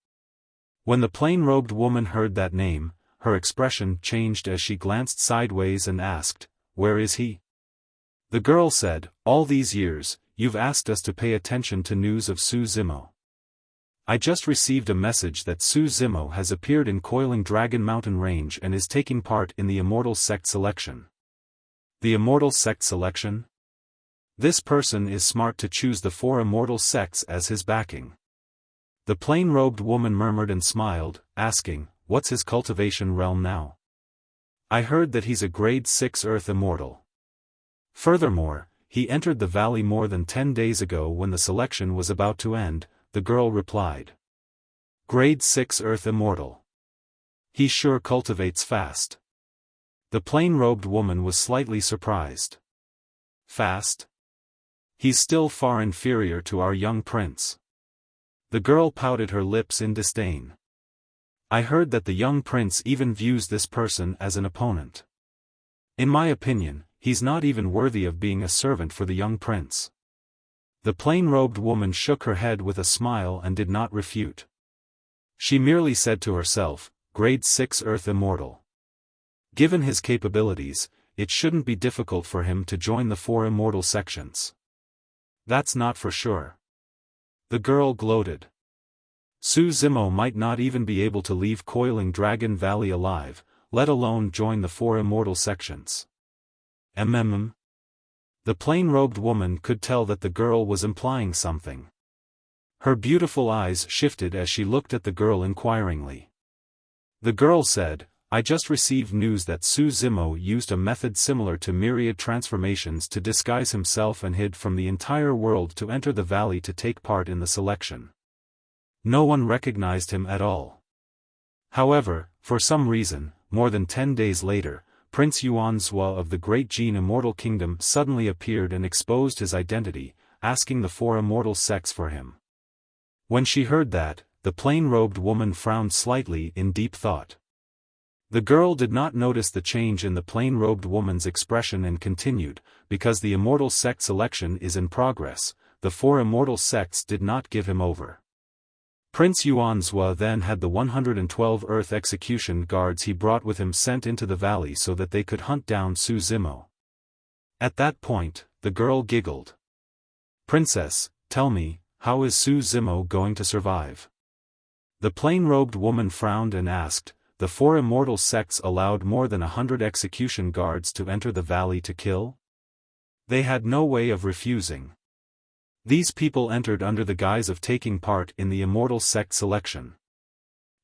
When the plain-robed woman heard that name, her expression changed as she glanced sideways and asked, "Where is he?" The girl said, "All these years, you've asked us to pay attention to news of Su Zimo. I just received a message that Su Zimo has appeared in Coiling Dragon Mountain Range and is taking part in the Immortal sect selection." The Immortal sect selection? This person is smart to choose the four Immortal sects as his backing. The plain-robed woman murmured and smiled, asking, "What's his cultivation realm now?" "I heard that he's a grade 6 Earth Immortal. Furthermore, he entered the valley more than 10 days ago when the selection was about to end," the girl replied. "Grade 6 Earth Immortal. He sure cultivates fast." The plain-robed woman was slightly surprised. "Fast? He's still far inferior to our young prince." The girl pouted her lips in disdain. "I heard that the young prince even views this person as an opponent. In my opinion, he's not even worthy of being a servant for the young prince." The plain-robed woman shook her head with a smile and did not refute. She merely said to herself, "Grade 6 Earth Immortal. Given his capabilities, it shouldn't be difficult for him to join the four Immortal sections." "That's not for sure." The girl gloated. "Su Zimo might not even be able to leave Coiling Dragon Valley alive, let alone join the four Immortal sections." The plain-robed woman could tell that the girl was implying something. Her beautiful eyes shifted as she looked at the girl inquiringly. The girl said, "I just received news that Su Zimo used a method similar to myriad transformations to disguise himself and hid from the entire world to enter the valley to take part in the selection. No one recognized him at all. However, for some reason, more than 10 days later, Prince Yuanzhua of the Great Jin Immortal Kingdom suddenly appeared and exposed his identity, asking the four Immortal sects for him." When she heard that, the plain-robed woman frowned slightly in deep thought. The girl did not notice the change in the plain-robed woman's expression and continued, "Because the Immortal sect selection is in progress, the four Immortal sects did not give him over." Prince Yuanzhua then had the 112 Earth Execution Guards he brought with him sent into the valley so that they could hunt down Su Zimo. At that point, the girl giggled. "Princess, tell me, how is Su Zimo going to survive?" The plain-robed woman frowned and asked, "The four Immortal sects allowed more than 100 execution guards to enter the valley to kill? They had no way of refusing. These people entered under the guise of taking part in the Immortal sect selection.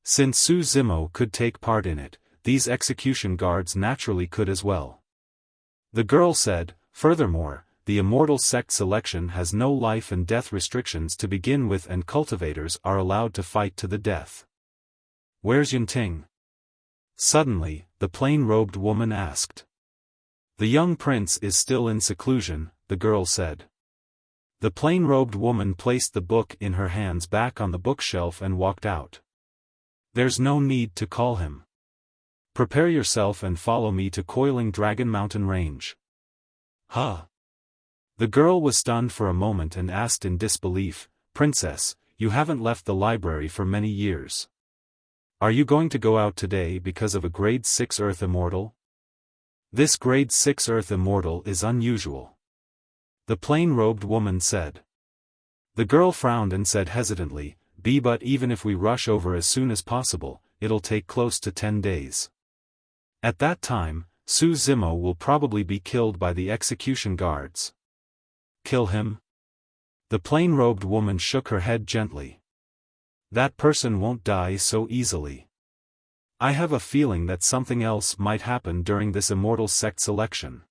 Since Su Zimo could take part in it, these execution guards naturally could as well. The girl said, furthermore, the Immortal sect selection has no life and death restrictions to begin with and cultivators are allowed to fight to the death. Where's Yunting? Suddenly, the plain-robed woman asked. The young prince is still in seclusion, the girl said. The plain-robed woman placed the book in her hands back on the bookshelf and walked out. There's no need to call him. Prepare yourself and follow me to Coiling Dragon Mountain Range. Huh? The girl was stunned for a moment and asked in disbelief, Princess, you haven't left the library for many years. Are you going to go out today because of a grade 6 Earth Immortal? This grade 6 Earth Immortal is unusual. The plain-robed woman said. The girl frowned and said hesitantly, but even if we rush over as soon as possible, it'll take close to 10 days. At that time, Su Zimo will probably be killed by the execution guards. Kill him? The plain-robed woman shook her head gently. That person won't die so easily. I have a feeling that something else might happen during this Immortal sect selection.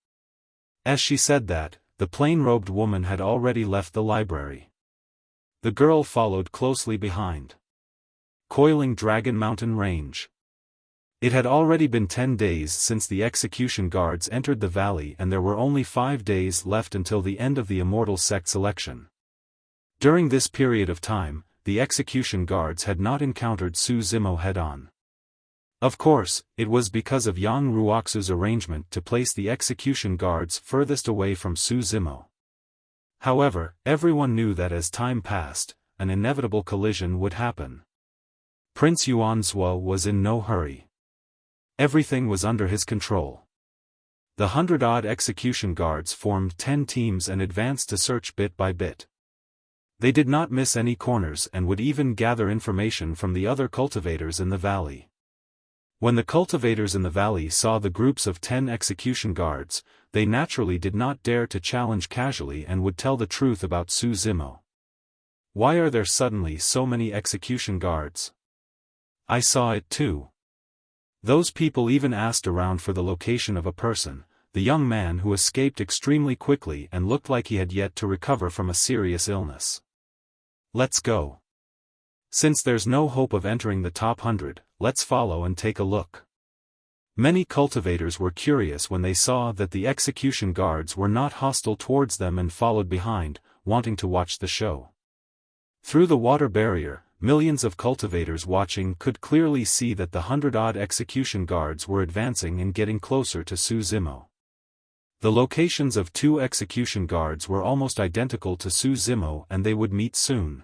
As she said that, the plain-robed woman had already left the library. The girl followed closely behind. Coiling Dragon Mountain Range. It had already been 10 days since the execution guards entered the valley and there were only 5 days left until the end of the Immortal sect selection. During this period of time, the execution guards had not encountered Su Zimo head-on. Of course, it was because of Yang Ruoxu's arrangement to place the execution guards furthest away from Su Zimo. However, everyone knew that as time passed, an inevitable collision would happen. Prince Yuanzhou was in no hurry. Everything was under his control. The 100-odd execution guards formed 10 teams and advanced to search bit by bit. They did not miss any corners and would even gather information from the other cultivators in the valley. When the cultivators in the valley saw the groups of 10 execution guards, they naturally did not dare to challenge casually and would tell the truth about Su Zimo. Why are there suddenly so many execution guards? I saw it too. Those people even asked around for the location of a person, the young man who escaped extremely quickly and looked like he had yet to recover from a serious illness. Let's go. Since there's no hope of entering the top 100, let's follow and take a look. Many cultivators were curious when they saw that the execution guards were not hostile towards them and followed behind, wanting to watch the show. Through the water barrier, millions of cultivators watching could clearly see that the 100-odd execution guards were advancing and getting closer to Su Zimo. The locations of 2 execution guards were almost identical to Su Zimo and they would meet soon.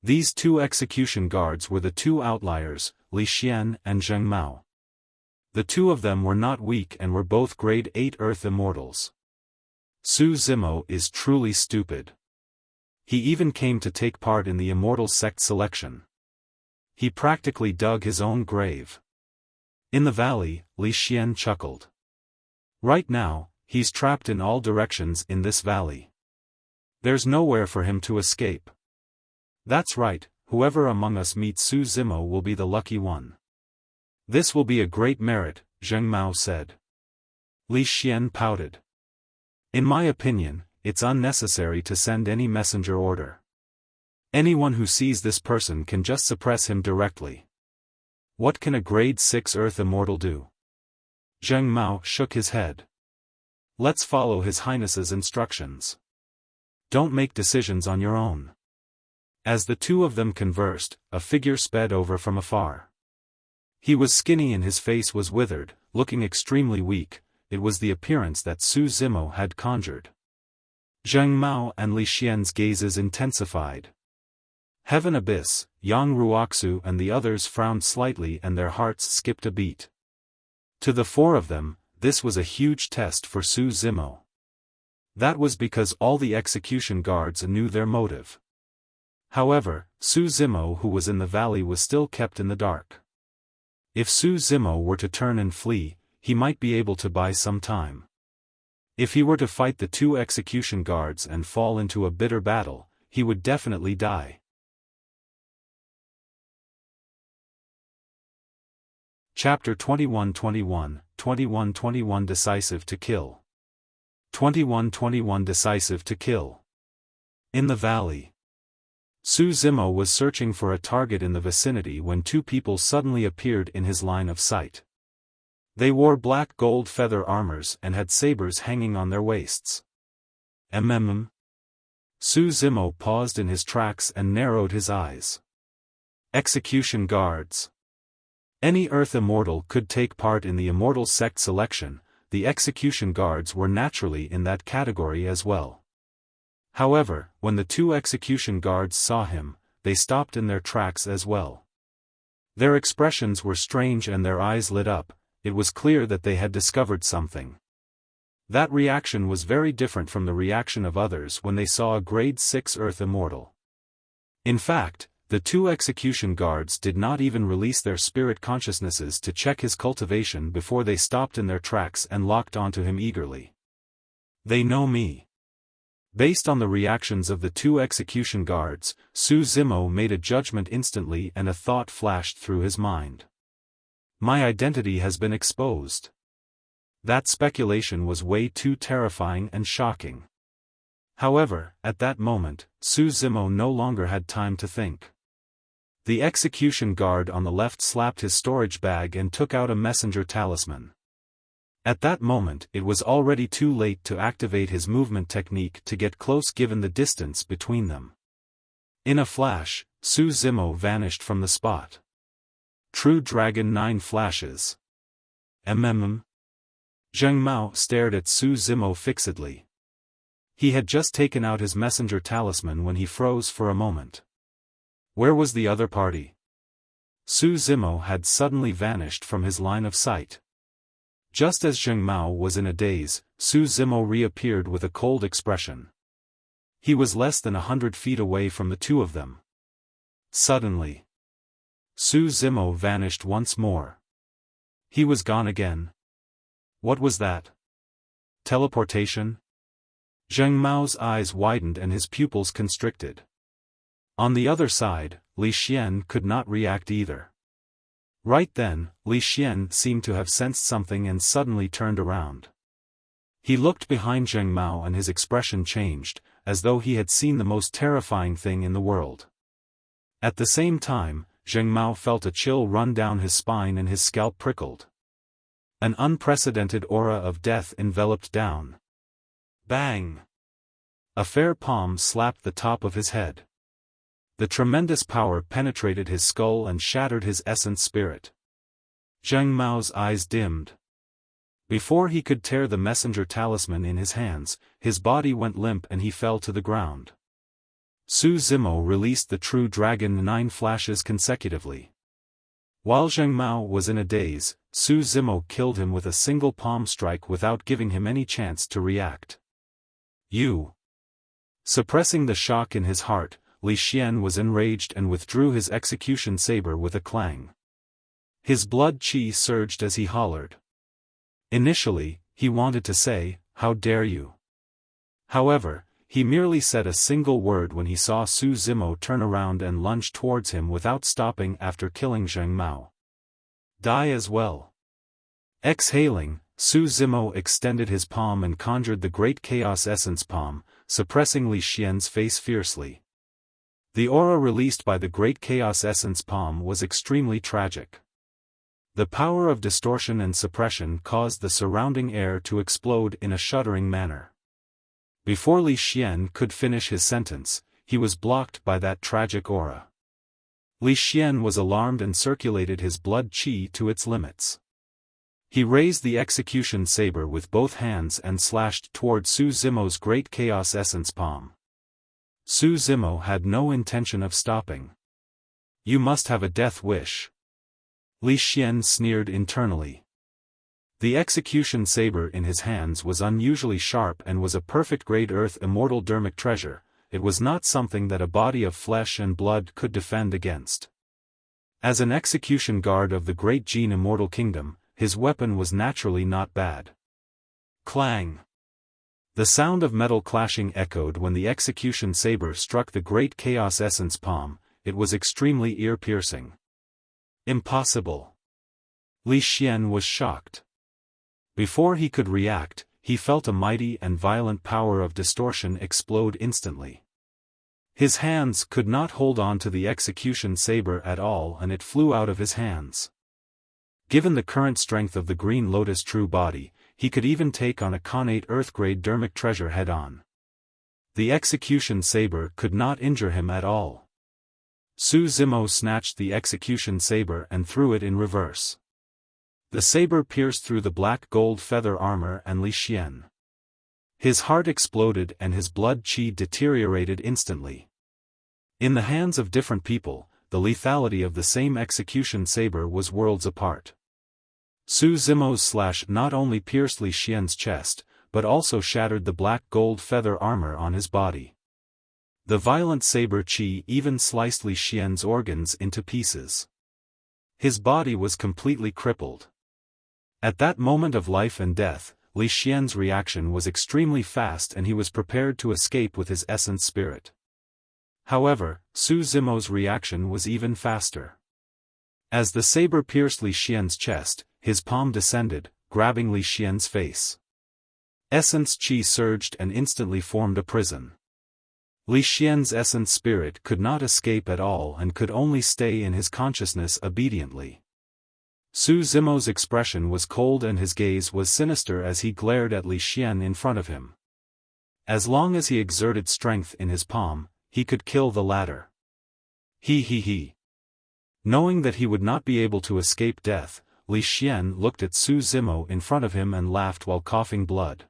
These 2 execution guards were the 2 outliers, Li Xian and Zheng Mao. The 2 of them were not weak and were both grade 8 Earth Immortals. Su Zimo is truly stupid. He even came to take part in the Immortal sect selection. He practically dug his own grave. In the valley, Li Xian chuckled. Right now, he's trapped in all directions in this valley. There's nowhere for him to escape. That's right, whoever among us meets Su Zimo will be the lucky one. This will be a great merit, Zheng Mao said. Li Xian pouted. In my opinion, it's unnecessary to send any messenger order. Anyone who sees this person can just suppress him directly. What can a grade 6 Earth Immortal do? Zheng Mao shook his head. Let's follow His Highness's instructions. Don't make decisions on your own. As the 2 of them conversed, a figure sped over from afar. He was skinny and his face was withered, looking extremely weak. It was the appearance that Su Zimo had conjured. Zheng Mao and Li Xian's gazes intensified. Heaven Abyss, Yang Ruoxu and the others frowned slightly and their hearts skipped a beat. To the 4 of them, this was a huge test for Su Zimo. That was because all the execution guards knew their motive. However, Su Zimo who was in the valley was still kept in the dark. If Su Zimo were to turn and flee, he might be able to buy some time. If he were to fight the 2 execution guards and fall into a bitter battle, he would definitely die. Chapter 21-21, 21-21 Decisive to kill. 21-21 Decisive to kill. In the valley. Su Zimo was searching for a target in the vicinity when two people suddenly appeared in his line of sight. They wore black gold feather armors and had sabers hanging on their waists. Su Zimo paused in his tracks and narrowed his eyes. Execution guards. Any Earth Immortal could take part in the Immortal sect selection. The execution guards were naturally in that category as well. However, when the two execution guards saw him, they stopped in their tracks as well. Their expressions were strange and their eyes lit up. It was clear that they had discovered something. That reaction was very different from the reaction of others when they saw a grade 6 Earth Immortal. In fact, the two execution guards did not even release their spirit consciousnesses to check his cultivation before they stopped in their tracks and locked onto him eagerly. They know me. Based on the reactions of the two execution guards, Su Zimo made a judgment instantly and a thought flashed through his mind. My identity has been exposed. That speculation was way too terrifying and shocking. However, at that moment, Su Zimo no longer had time to think. The execution guard on the left slapped his storage bag and took out a messenger talisman. At that moment it was already too late to activate his movement technique to get close given the distance between them. In a flash, Su Zimo vanished from the spot. True Dragon 9 flashes. Zheng Mao stared at Su Zimo fixedly. He had just taken out his messenger talisman when he froze for a moment. Where was the other party? Su Zimo had suddenly vanished from his line of sight. Just as Zheng Mao was in a daze, Su Zimo reappeared with a cold expression. He was less than 100 feet away from the two of them. Suddenly, Su Zimo vanished once more. He was gone again. What was that? Teleportation? Zheng Mao's eyes widened and his pupils constricted. On the other side, Li Xian could not react either. Right then, Li Xian seemed to have sensed something and suddenly turned around. He looked behind Zheng Mao and his expression changed, as though he had seen the most terrifying thing in the world. At the same time, Zheng Mao felt a chill run down his spine and his scalp prickled. An unprecedented aura of death enveloped down. Bang! A fair palm slapped the top of his head. The tremendous power penetrated his skull and shattered his essence spirit. Zheng Mao's eyes dimmed. Before he could tear the messenger talisman in his hands, his body went limp and he fell to the ground. Su Zimo released the True Dragon 9 flashes consecutively. While Zheng Mao was in a daze, Su Zimo killed him with a single palm strike without giving him any chance to react. You! Suppressing the shock in his heart, Li Xian was enraged and withdrew his execution saber with a clang. His blood qi surged as he hollered. Initially, he wanted to say, "How dare you?" However, he merely said a single word when he saw Su Zimo turn around and lunge towards him without stopping after killing Zheng Mao. Die as well. Exhaling, Su Zimo extended his palm and conjured the Great Chaos Essence Palm, suppressing Li Xian's face fiercely. The aura released by the Great Chaos Essence Palm was extremely tragic. The power of distortion and suppression caused the surrounding air to explode in a shuddering manner. Before Li Xian could finish his sentence, he was blocked by that tragic aura. Li Xian was alarmed and circulated his blood qi to its limits. He raised the execution saber with both hands and slashed toward Su Zimo's Great Chaos Essence Palm. Su Zimo had no intention of stopping. You must have a death wish. Li Xian sneered internally. The execution saber in his hands was unusually sharp and was a perfect grade Earth Immortal dermic treasure. It was not something that a body of flesh and blood could defend against. As an execution guard of the Great Gene Immortal Kingdom, his weapon was naturally not bad. Clang! The sound of metal clashing echoed when the execution saber struck the Great Chaos Essence Palm. It was extremely ear-piercing. Impossible. Li Xian was shocked. Before he could react, he felt a mighty and violent power of distortion explode instantly. His hands could not hold on to the execution saber at all and it flew out of his hands. Given the current strength of the Green Lotus true body, he could even take on a connate Earth-grade dermic treasure head-on. The execution saber could not injure him at all. Su Zimo snatched the execution saber and threw it in reverse. The saber pierced through the black gold feather armor and Li Xian. His heart exploded and his blood qi deteriorated instantly. In the hands of different people, the lethality of the same execution saber was worlds apart. Su Zimo's slash not only pierced Li Xian's chest, but also shattered the black gold feather armor on his body. The violent saber qi even sliced Li Xian's organs into pieces. His body was completely crippled. At that moment of life and death, Li Xian's reaction was extremely fast and he was prepared to escape with his essence spirit. However, Su Zimo's reaction was even faster. As the saber pierced Li Xian's chest, his palm descended, grabbing Li Xian's face. Essence qi surged and instantly formed a prison. Li Xian's essence spirit could not escape at all and could only stay in his consciousness obediently. Su Zimo's expression was cold and his gaze was sinister as he glared at Li Xian in front of him. As long as he exerted strength in his palm, he could kill the latter. He. Knowing that he would not be able to escape death, Li Xian looked at Su Zimo in front of him and laughed while coughing blood.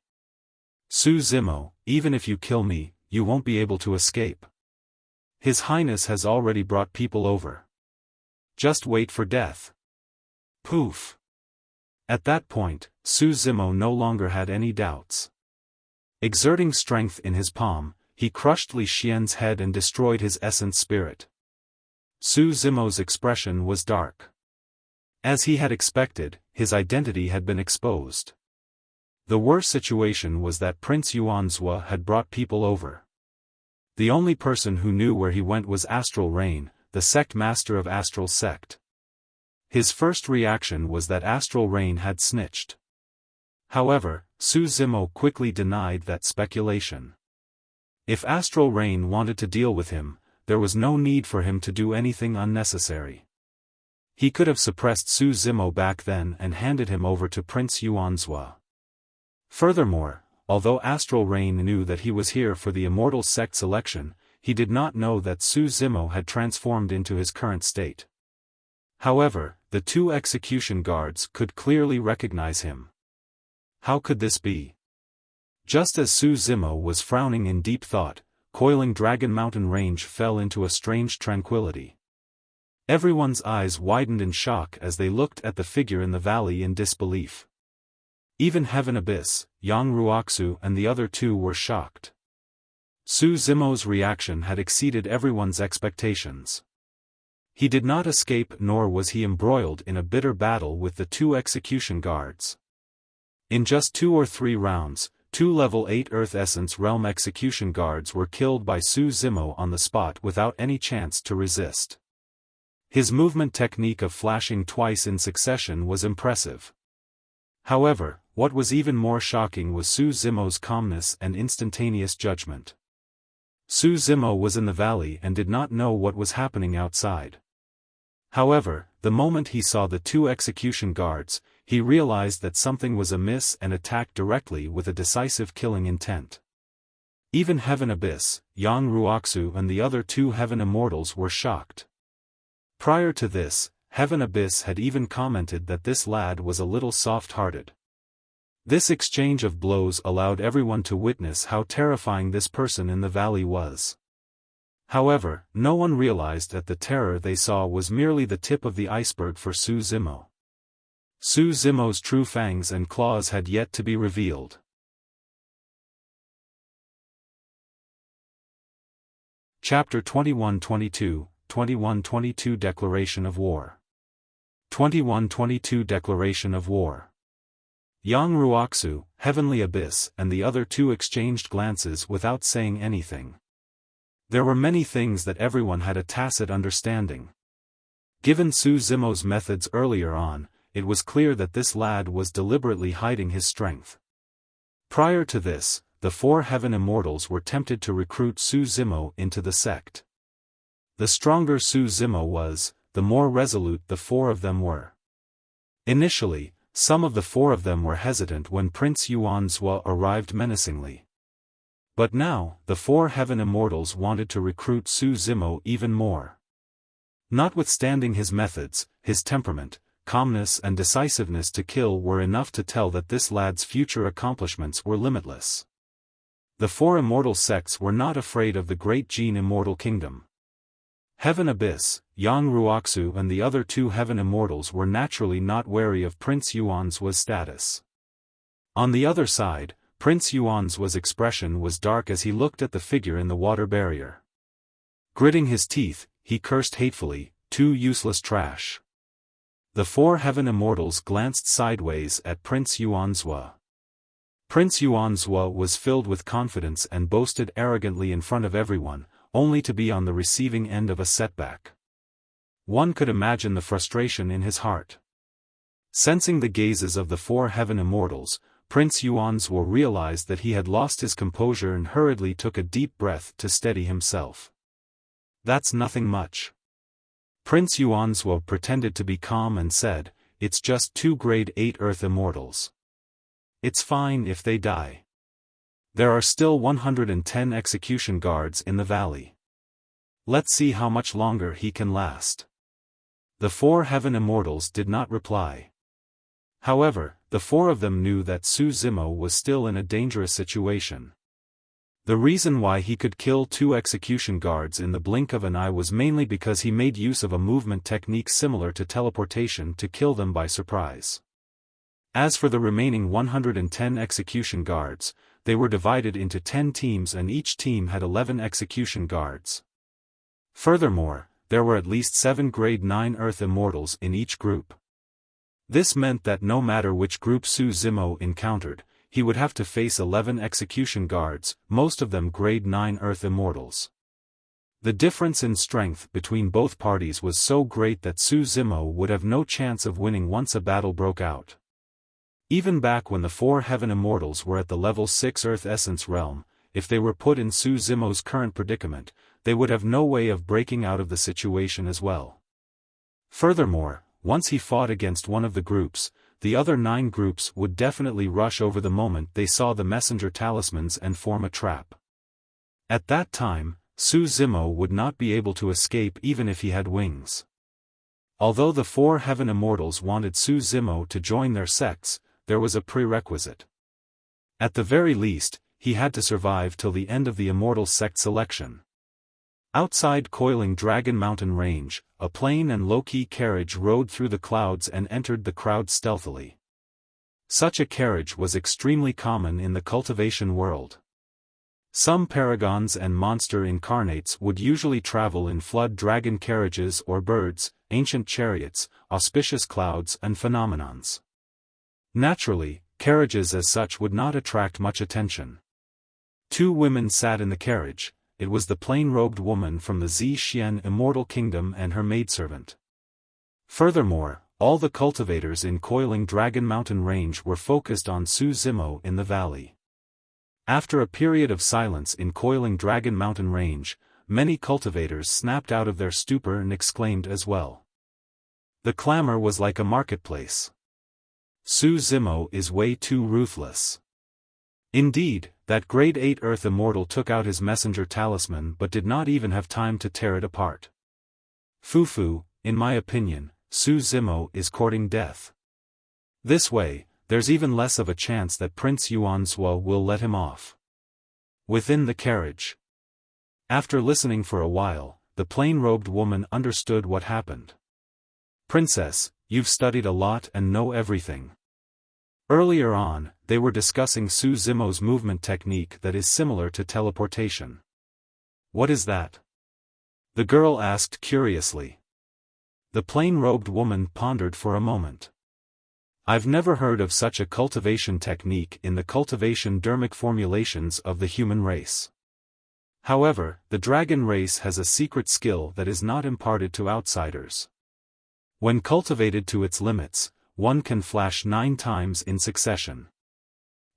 Su Zimo, even if you kill me, you won't be able to escape. His Highness has already brought people over. Just wait for death. Poof. At that point, Su Zimo no longer had any doubts. Exerting strength in his palm, he crushed Li Xian's head and destroyed his essence spirit. Su Zimo's expression was dark. As he had expected, his identity had been exposed. The worst situation was that Prince Yuanzhua had brought people over. The only person who knew where he went was Astral Rain, the sect master of Astral Sect. His first reaction was that Astral Rain had snitched. However, Su Zimo quickly denied that speculation. If Astral Rain wanted to deal with him, there was no need for him to do anything unnecessary. He could have suppressed Su Zimo back then and handed him over to Prince Yuanzhua. Furthermore, although Astral Rain knew that he was here for the Immortal sect selection, he did not know that Su Zimo had transformed into his current state. However, the two execution guards could clearly recognize him. How could this be? Just as Su Zimo was frowning in deep thought, coiling Dragon Mountain Range fell into a strange tranquility. Everyone's eyes widened in shock as they looked at the figure in the valley in disbelief. Even Heaven Abyss, Yang Ruoxu and the other two were shocked. Su Zimo's reaction had exceeded everyone's expectations. He did not escape nor was he embroiled in a bitter battle with the two execution guards. In just 2 or 3 rounds, 2 level 8 Earth Essence Realm execution guards were killed by Su Zimo on the spot without any chance to resist. His movement technique of flashing twice in succession was impressive. However, what was even more shocking was Su Zimo's calmness and instantaneous judgment. Su Zimo was in the valley and did not know what was happening outside. However, the moment he saw the 2 execution guards, he realized that something was amiss and attacked directly with a decisive killing intent. Even Heaven Abyss, Yang Ruoxu and the other 2 Heaven Immortals were shocked. Prior to this, Heaven Abyss had even commented that this lad was a little soft-hearted. This exchange of blows allowed everyone to witness how terrifying this person in the valley was. However, no one realized that the terror they saw was merely the tip of the iceberg for Su Zimo. Su Zimo's true fangs and claws had yet to be revealed. Chapter 21-22, 21-22 Declaration of War. 21-22 Declaration of War. Yang Ruoxu, Heavenly Abyss and the other 2 exchanged glances without saying anything. There were many things that everyone had a tacit understanding. Given Su Zimo's methods earlier on, it was clear that this lad was deliberately hiding his strength. Prior to this, the 4 Heaven Immortals were tempted to recruit Su Zimo into the sect. The stronger Su Zimo was, the more resolute the 4 of them were. Initially, some of the 4 of them were hesitant when Prince Yuanzhua arrived menacingly. But now, the 4 Heaven Immortals wanted to recruit Su Zimo even more. Notwithstanding his methods, his temperament, calmness and decisiveness to kill were enough to tell that this lad's future accomplishments were limitless. The 4 immortal sects were not afraid of the great Jin Immortal Kingdom. Heaven Abyss, Yang Ruoxu and the other 2 Heaven Immortals were naturally not wary of Prince Yuanzhua's status. On the other side, Prince Yuanzhua's expression was dark as he looked at the figure in the water barrier. Gritting his teeth, he cursed hatefully, "Too useless trash." The 4 Heaven Immortals glanced sideways at Prince Yuanzhua. Prince Yuanzhua was filled with confidence and boasted arrogantly in front of everyone, only to be on the receiving end of a setback. One could imagine the frustration in his heart. Sensing the gazes of the 4 Heaven Immortals, Prince Yuanzhua realized that he had lost his composure and hurriedly took a deep breath to steady himself. "That's nothing much." Prince Yuanzhua pretended to be calm and said, "It's just 2 grade 8 Earth Immortals. It's fine if they die. There are still 110 execution guards in the valley. Let's see how much longer he can last." The 4 Heaven Immortals did not reply. However, the 4 of them knew that Su Zimo was still in a dangerous situation. The reason why he could kill 2 execution guards in the blink of an eye was mainly because he made use of a movement technique similar to teleportation to kill them by surprise. As for the remaining 110 execution guards, they were divided into 10 teams and each team had 11 execution guards. Furthermore, there were at least 7 grade 9 Earth Immortals in each group. This meant that no matter which group Su Zimo encountered, he would have to face 11 execution guards, most of them grade 9 Earth Immortals. The difference in strength between both parties was so great that Su Zimo would have no chance of winning once a battle broke out. Even back when the 4 Heaven Immortals were at the level 6 Earth Essence realm, if they were put in Su Zimo's current predicament, they would have no way of breaking out of the situation as well. Furthermore, once he fought against one of the groups, the other 9 groups would definitely rush over the moment they saw the messenger talismans and form a trap. At that time, Su Zimo would not be able to escape even if he had wings. Although the 4 Heaven Immortals wanted Su Zimo to join their sects, there was a prerequisite. At the very least, he had to survive till the end of the Immortal sect selection. Outside Coiling Dragon Mountain Range, a plain and low-key carriage rode through the clouds and entered the crowd stealthily. Such a carriage was extremely common in the cultivation world. Some paragons and monster incarnates would usually travel in flood dragon carriages or birds, ancient chariots, auspicious clouds and phenomenons. Naturally, carriages as such would not attract much attention. 2 women sat in the carriage. It was the plain-robed woman from the Xian Immortal Kingdom and her maidservant. Furthermore, all the cultivators in Coiling Dragon Mountain Range were focused on Su Zimo in the valley. After a period of silence in Coiling Dragon Mountain Range, many cultivators snapped out of their stupor and exclaimed as well. The clamor was like a marketplace. Su Zimo is way too ruthless. Indeed, that grade 8 Earth Immortal took out his messenger talisman but did not even have time to tear it apart. Fufu, in my opinion, Su Zimo is courting death. This way, there's even less of a chance that Prince Yuanzhua will let him off. Within the carriage. After listening for a while, the plain-robed woman understood what happened. "Princess, you've studied a lot and know everything." Earlier on, they were discussing Su Zimo's movement technique that is similar to teleportation. "What is that?" the girl asked curiously. The plain-robed woman pondered for a moment. "I've never heard of such a cultivation technique in the cultivation dermic formulations of the human race. However, the dragon race has a secret skill that is not imparted to outsiders. When cultivated to its limits, one can flash 9 times in succession.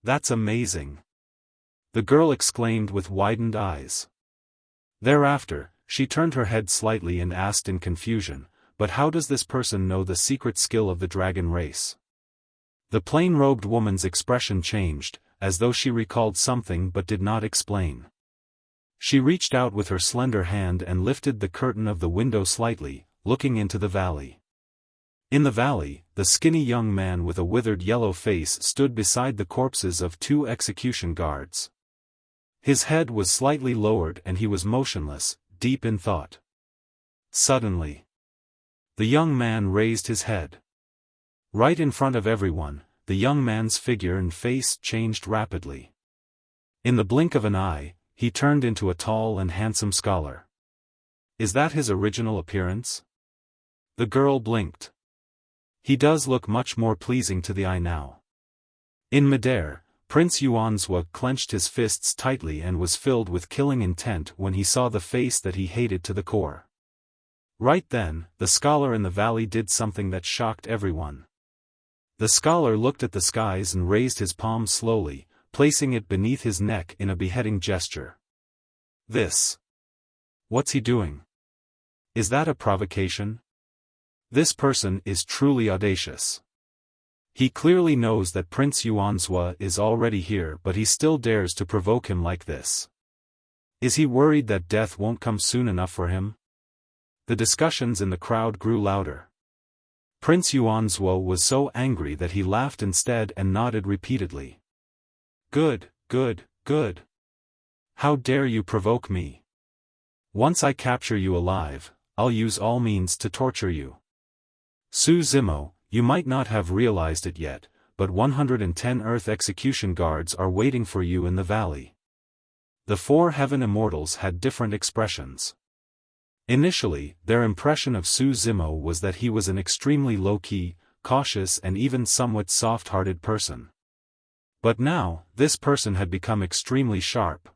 That's amazing! The girl exclaimed with widened eyes. Thereafter, she turned her head slightly and asked in confusion, but how does this person know the secret skill of the dragon race? The plain-robed woman's expression changed, as though she recalled something but did not explain. She reached out with her slender hand and lifted the curtain of the window slightly, looking into the valley. In the valley, the skinny young man with a withered yellow face stood beside the corpses of 2 execution guards. His head was slightly lowered and he was motionless, deep in thought. Suddenly, the young man raised his head. Right in front of everyone, the young man's figure and face changed rapidly. In the blink of an eye, he turned into a tall and handsome scholar. Is that his original appearance? The girl blinked. He does look much more pleasing to the eye now. In midair, Prince Yuanzhua clenched his fists tightly and was filled with killing intent when he saw the face that he hated to the core. Right then, the scholar in the valley did something that shocked everyone. The scholar looked at the skies and raised his palm slowly, placing it beneath his neck in a beheading gesture. What's he doing? Is that a provocation? This person is truly audacious. He clearly knows that Prince Yuanzhua is already here, but he still dares to provoke him like this. Is he worried that death won't come soon enough for him? The discussions in the crowd grew louder. Prince Yuanzhua was so angry that he laughed instead and nodded repeatedly. Good, good, good. How dare you provoke me? Once I capture you alive, I'll use all means to torture you. Su Zimo, you might not have realized it yet, but 110 Earth execution guards are waiting for you in the valley. The 4 heaven immortals had different expressions. Initially, their impression of Su Zimo was that he was an extremely low-key, cautious and even somewhat soft-hearted person. But now, this person had become extremely sharp.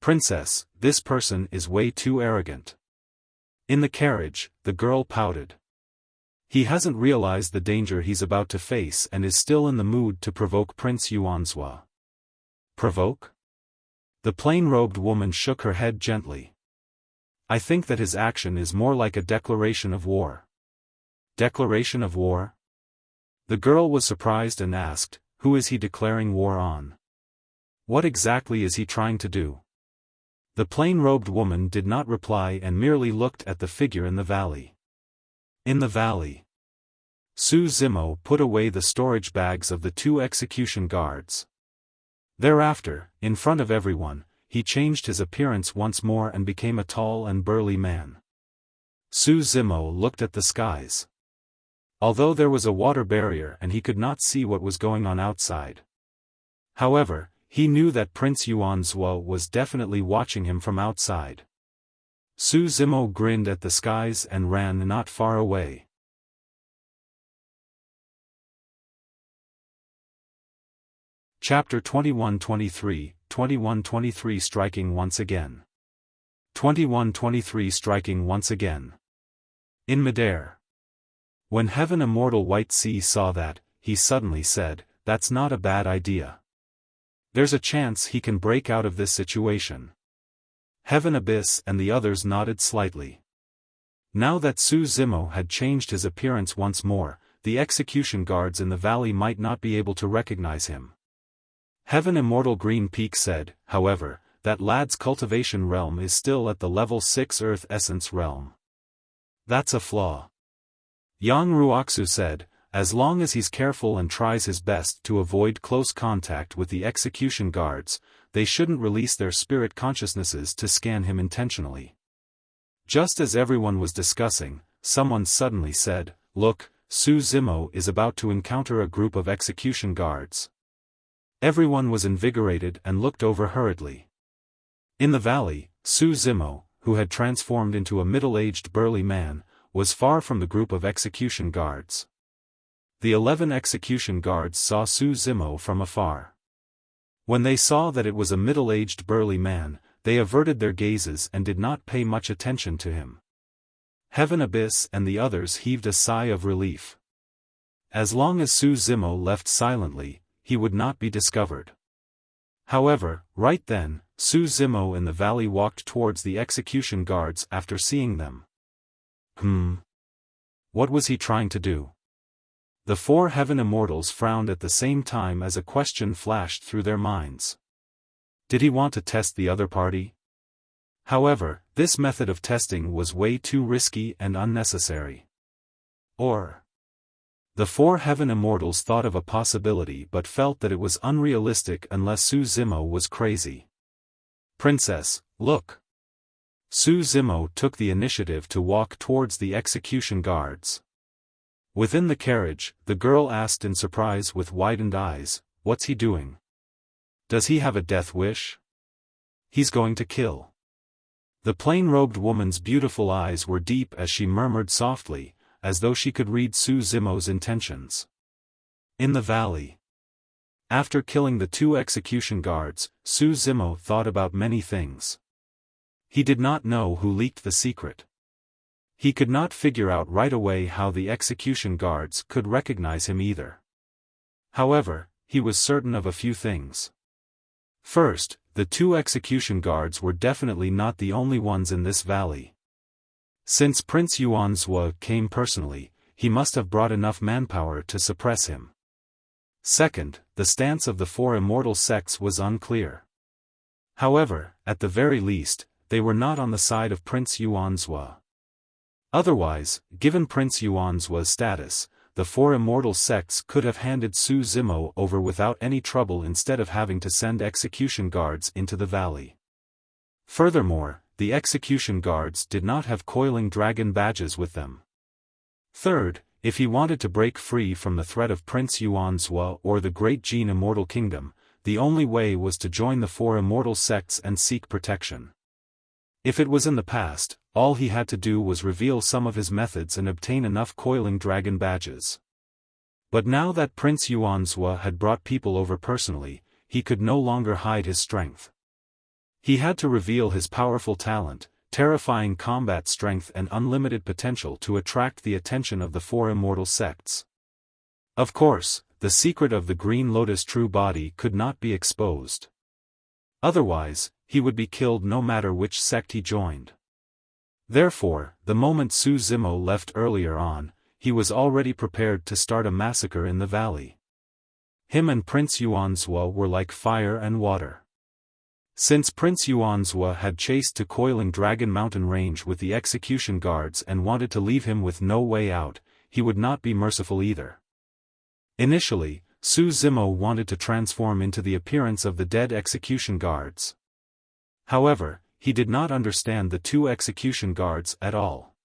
Princess, this person is way too arrogant. In the carriage, the girl pouted. He hasn't realized the danger he's about to face and is still in the mood to provoke Prince Yuanzhua. Provoke? The plain-robed woman shook her head gently. I think that his action is more like a declaration of war. Declaration of war? The girl was surprised and asked, who is he declaring war on? What exactly is he trying to do? The plain-robed woman did not reply and merely looked at the figure in the valley. In the valley, Su Zimo put away the storage bags of the 2 execution guards. Thereafter, in front of everyone, he changed his appearance once more and became a tall and burly man. Su Zimo looked at the skies. Although there was a water barrier and he could not see what was going on outside. However, he knew that Prince Yuanzhua was definitely watching him from outside. Su Zimo grinned at the skies and ran not far away. Chapter 21-23, 21-23 Striking once again. 21-23 Striking once again. In midair. When Heaven Immortal White Sea saw that, he suddenly said, that's not a bad idea. There's a chance he can break out of this situation. Heaven Abyss and the others nodded slightly. Now that Su Zimo had changed his appearance once more, the execution guards in the valley might not be able to recognize him. Heaven Immortal Green Peak said, however, that lad's cultivation realm is still at the level 6 Earth Essence realm. That's a flaw. Yang Ruoxu said, as long as he's careful and tries his best to avoid close contact with the execution guards, they shouldn't release their spirit consciousnesses to scan him intentionally. Just as everyone was discussing, someone suddenly said, look, Su Zimo is about to encounter a group of execution guards. Everyone was invigorated and looked over hurriedly. In the valley, Su Zimo, who had transformed into a middle-aged burly man, was far from the group of execution guards. The 11 execution guards saw Su Zimo from afar. When they saw that it was a middle-aged burly man, they averted their gazes and did not pay much attention to him. Heaven Abyss and the others heaved a sigh of relief. As long as Su Zimo left silently, he would not be discovered. However, right then, Su Zimo in the valley walked towards the execution guards after seeing them. What was he trying to do? The four heaven immortals frowned at the same time as a question flashed through their minds. Did he want to test the other party? However, this method of testing was way too risky and unnecessary. Or the four heaven immortals thought of a possibility but felt that it was unrealistic unless Su Zimo was crazy. Princess, look! Su Zimo took the initiative to walk towards the execution guards. Within the carriage, the girl asked in surprise with widened eyes, "What's he doing? Does he have a death wish? He's going to kill." The plain-robed woman's beautiful eyes were deep as she murmured softly, as though she could read Su Zimo's intentions. In the valley. After killing the two execution guards, Su Zimo thought about many things. He did not know who leaked the secret. He could not figure out right away how the execution guards could recognize him either. However, he was certain of a few things. First, the two execution guards were definitely not the only ones in this valley. Since Prince Yuanzhua came personally, he must have brought enough manpower to suppress him. Second, the stance of the four immortal sects was unclear. However, at the very least, they were not on the side of Prince Yuanzhua. Otherwise, given Prince Yuanzhua's status, the four immortal sects could have handed Su Zimo over without any trouble instead of having to send execution guards into the valley. Furthermore, the execution guards did not have coiling dragon badges with them. Third, if he wanted to break free from the threat of Prince Yuanzhua or the Great Jin Immortal Kingdom, the only way was to join the four immortal sects and seek protection. If it was in the past, all he had to do was reveal some of his methods and obtain enough coiling dragon badges. But now that Prince Yuanzhua had brought people over personally, he could no longer hide his strength. He had to reveal his powerful talent, terrifying combat strength and unlimited potential to attract the attention of the four immortal sects. Of course, the secret of the Green Lotus true body could not be exposed. Otherwise, he would be killed no matter which sect he joined. Therefore, the moment Su Zimo left earlier on, he was already prepared to start a massacre in the valley. Him and Prince Yuanzhua were like fire and water. Since Prince Yuanzhua had chased to Coiling Dragon Mountain Range with the execution guards and wanted to leave him with no way out, he would not be merciful either. Initially, Su Zimo wanted to transform into the appearance of the dead execution guards. However, he did not understand the two execution guards at all.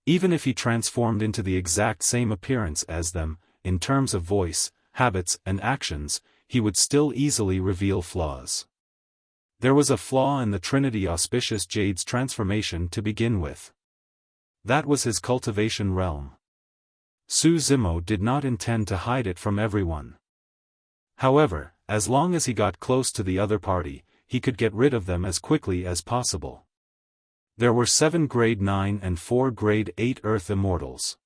Even if he transformed into the exact same appearance as them, in terms of voice, habits and actions, he would still easily reveal flaws. There was a flaw in the Trinity Auspicious Jade's transformation to begin with. That was his cultivation realm. Su Zimo did not intend to hide it from everyone. However, as long as he got close to the other party, he could get rid of them as quickly as possible. There were 7 grade 9 and 4 grade 8 Earth Immortals.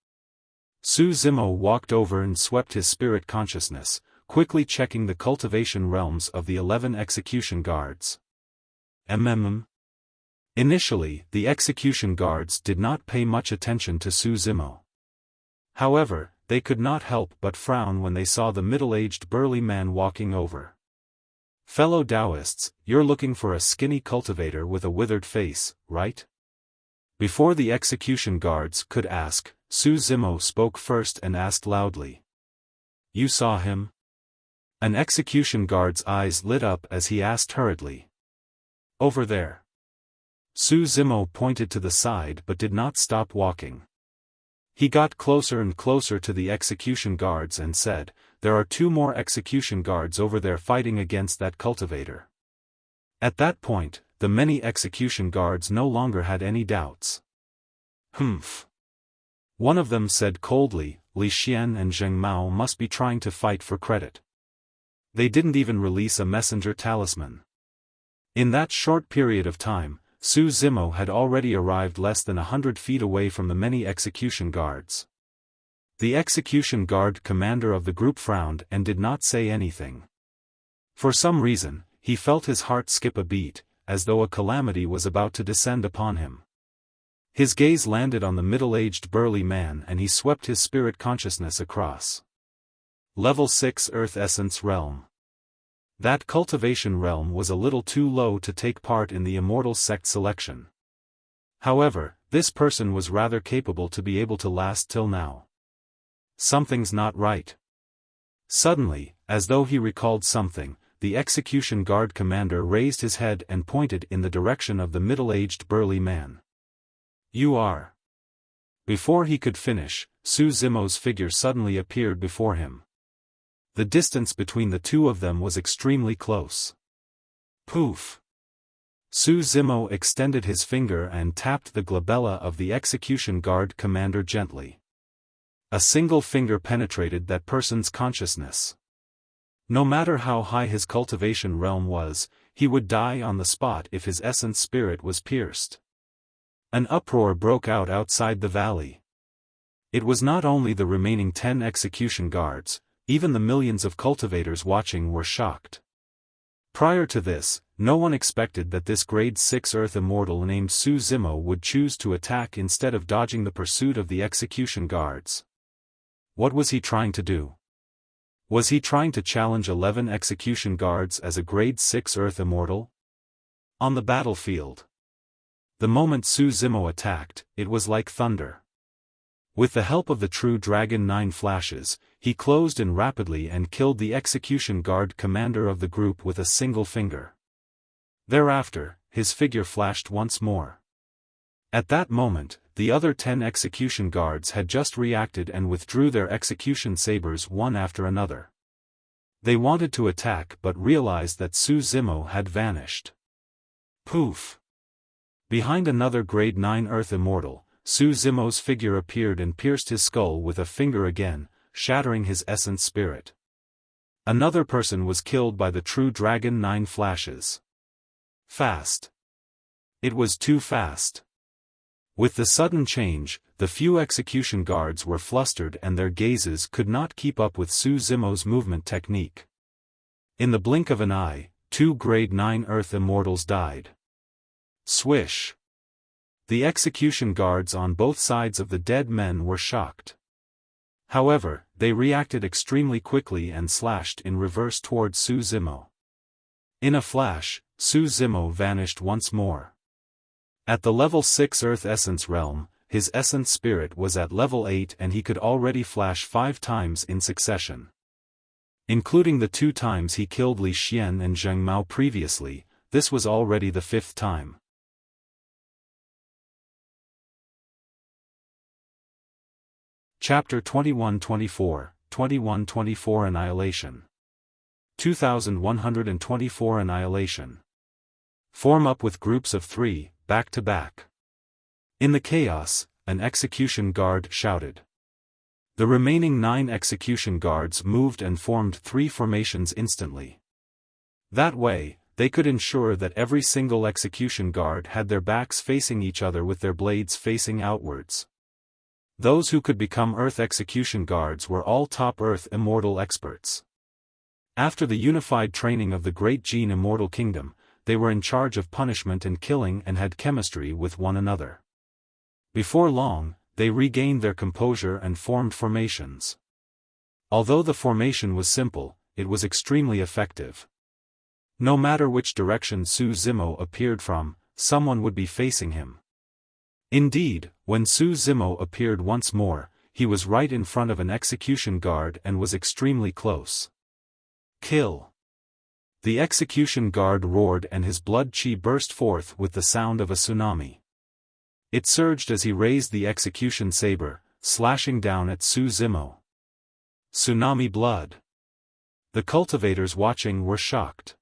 Su Zimo walked over and swept his spirit consciousness, quickly checking the cultivation realms of the 11 execution guards. Initially, the execution guards did not pay much attention to Su Zimo. However, they could not help but frown when they saw the middle-aged burly man walking over. Fellow Taoists, you're looking for a skinny cultivator with a withered face, right? Before the execution guards could ask, Su Zimo spoke first and asked loudly. You saw him? An execution guard's eyes lit up as he asked hurriedly. Over there. Su Zimo pointed to the side but did not stop walking. He got closer and closer to the execution guards and said, there are 2 more execution guards over there fighting against that cultivator. At that point, the many execution guards no longer had any doubts. Humph. One of them said coldly, Li Xian and Zheng Mao must be trying to fight for credit. They didn't even release a messenger talisman. In that short period of time, Su Zimo had already arrived less than 100 feet away from the many execution guards. The execution guard commander of the group frowned and did not say anything. For some reason, he felt his heart skip a beat, as though a calamity was about to descend upon him. His gaze landed on the middle-aged burly man and he swept his spirit consciousness across. Level 6 Earth Essence Realm. That cultivation realm was a little too low to take part in the Immortal sect selection. However, this person was rather capable to be able to last till now. Something's not right. Suddenly, as though he recalled something, the execution guard commander raised his head and pointed in the direction of the middle-aged burly man. You are. Before he could finish, Su Zimo's figure suddenly appeared before him. The distance between the two of them was extremely close. Poof! Su Zimo extended his finger and tapped the glabella of the execution guard commander gently. A single finger penetrated that person's consciousness. No matter how high his cultivation realm was, he would die on the spot if his essence spirit was pierced. An uproar broke out outside the valley. It was not only the remaining 10 execution guards, even the millions of cultivators watching were shocked. Prior to this, no one expected that this grade 6 Earth Immortal named Su Zimo would choose to attack instead of dodging the pursuit of the execution guards. What was he trying to do? Was he trying to challenge 11 execution guards as a grade 6 Earth Immortal? On the battlefield. The moment Su Zimo attacked, it was like thunder. With the help of the true Dragon 9 flashes, he closed in rapidly and killed the execution guard commander of the group with a single finger. Thereafter, his figure flashed once more. At that moment, the other 10 execution guards had just reacted and withdrew their execution sabers one after another. They wanted to attack but realized that Su Zimo had vanished. Poof! Behind another grade 9 Earth Immortal, Su Zimo's figure appeared and pierced his skull with a finger again, shattering his essence spirit. Another person was killed by the true Dragon 9 flashes. Fast. It was too fast. With the sudden change, the few execution guards were flustered and their gazes could not keep up with Su Zimo's movement technique. In the blink of an eye, 2 grade 9 Earth Immortals died. Swish! The execution guards on both sides of the dead men were shocked. However, they reacted extremely quickly and slashed in reverse toward Su Zimo. In a flash, Su Zimo vanished once more. At the level 6 Earth Essence Realm, his essence spirit was at level 8 and he could already flash 5 times in succession. Including the 2 times he killed Li Xian and Zheng Mao previously, this was already the 5th time. Chapter 2124, 2124 Annihilation. 2124 Annihilation. Form up with groups of 3, back to back. In the chaos, an execution guard shouted. The remaining 9 execution guards moved and formed 3 formations instantly. That way, they could ensure that every single execution guard had their backs facing each other with their blades facing outwards. Those who could become Earth execution guards were all top Earth Immortal experts. After the unified training of the Great Gene Immortal Kingdom, they were in charge of punishment and killing and had chemistry with one another. Before long, they regained their composure and formed formations. Although the formation was simple, it was extremely effective. No matter which direction Su Zimo appeared from, someone would be facing him. Indeed, when Su Zimo appeared once more, he was right in front of an execution guard and was extremely close. Kill! The execution guard roared and his blood chi burst forth with the sound of a tsunami. It surged as he raised the execution saber, slashing down at Su Zimo. Tsunami blood! The cultivators watching were shocked.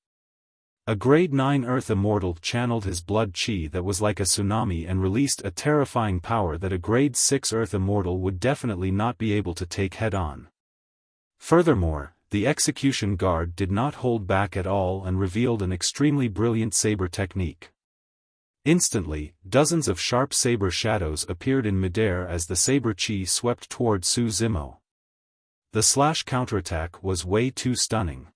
A grade 9 Earth Immortal channeled his blood chi that was like a tsunami and released a terrifying power that a grade 6 Earth Immortal would definitely not be able to take head-on. Furthermore, the execution guard did not hold back at all and revealed an extremely brilliant saber technique. Instantly, dozens of sharp saber shadows appeared in midair as the saber chi swept toward Su Zimo. The slash counterattack was way too stunning.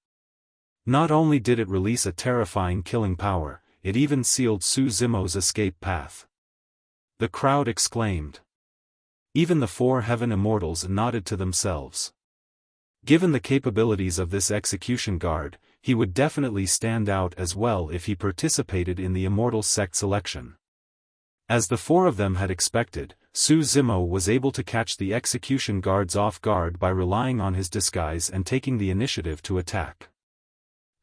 Not only did it release a terrifying killing power, it even sealed Su Zimo's escape path. The crowd exclaimed. Even the four heaven immortals nodded to themselves. Given the capabilities of this execution guard, he would definitely stand out as well if he participated in the immortal sect selection. As the four of them had expected, Su Zimo was able to catch the execution guards off guard by relying on his disguise and taking the initiative to attack.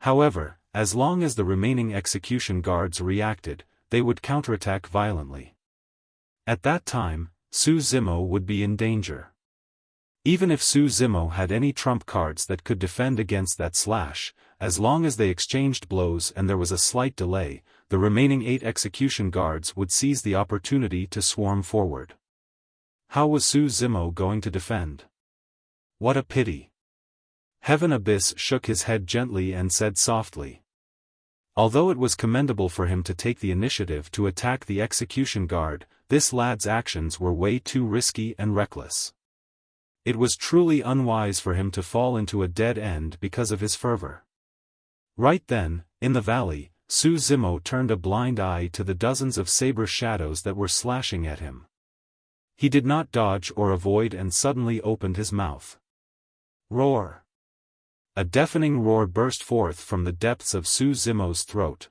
However, as long as the remaining execution guards reacted, they would counterattack violently. At that time, Su Zimo would be in danger. Even if Su Zimo had any trump cards that could defend against that slash, as long as they exchanged blows and there was a slight delay, the remaining 8 execution guards would seize the opportunity to swarm forward. How was Su Zimo going to defend? What a pity. Heaven Abyss shook his head gently and said softly. Although it was commendable for him to take the initiative to attack the execution guard, this lad's actions were way too risky and reckless. It was truly unwise for him to fall into a dead end because of his fervor. Right then, in the valley, Su Zimo turned a blind eye to the dozens of saber shadows that were slashing at him. He did not dodge or avoid and suddenly opened his mouth. Roar! A deafening roar burst forth from the depths of Su Zimo's throat.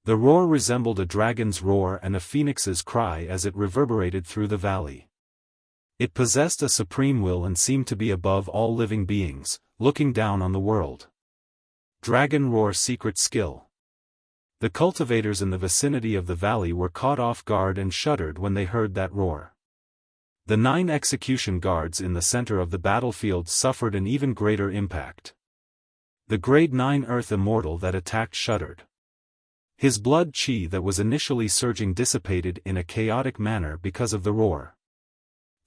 The roar resembled a dragon's roar and a phoenix's cry as it reverberated through the valley. It possessed a supreme will and seemed to be above all living beings, looking down on the world. Dragon Roar Secret Skill. The cultivators in the vicinity of the valley were caught off guard and shuddered when they heard that roar. The 9 execution guards in the center of the battlefield suffered an even greater impact. The grade 9 Earth Immortal that attacked shuddered. His blood chi that was initially surging dissipated in a chaotic manner because of the roar.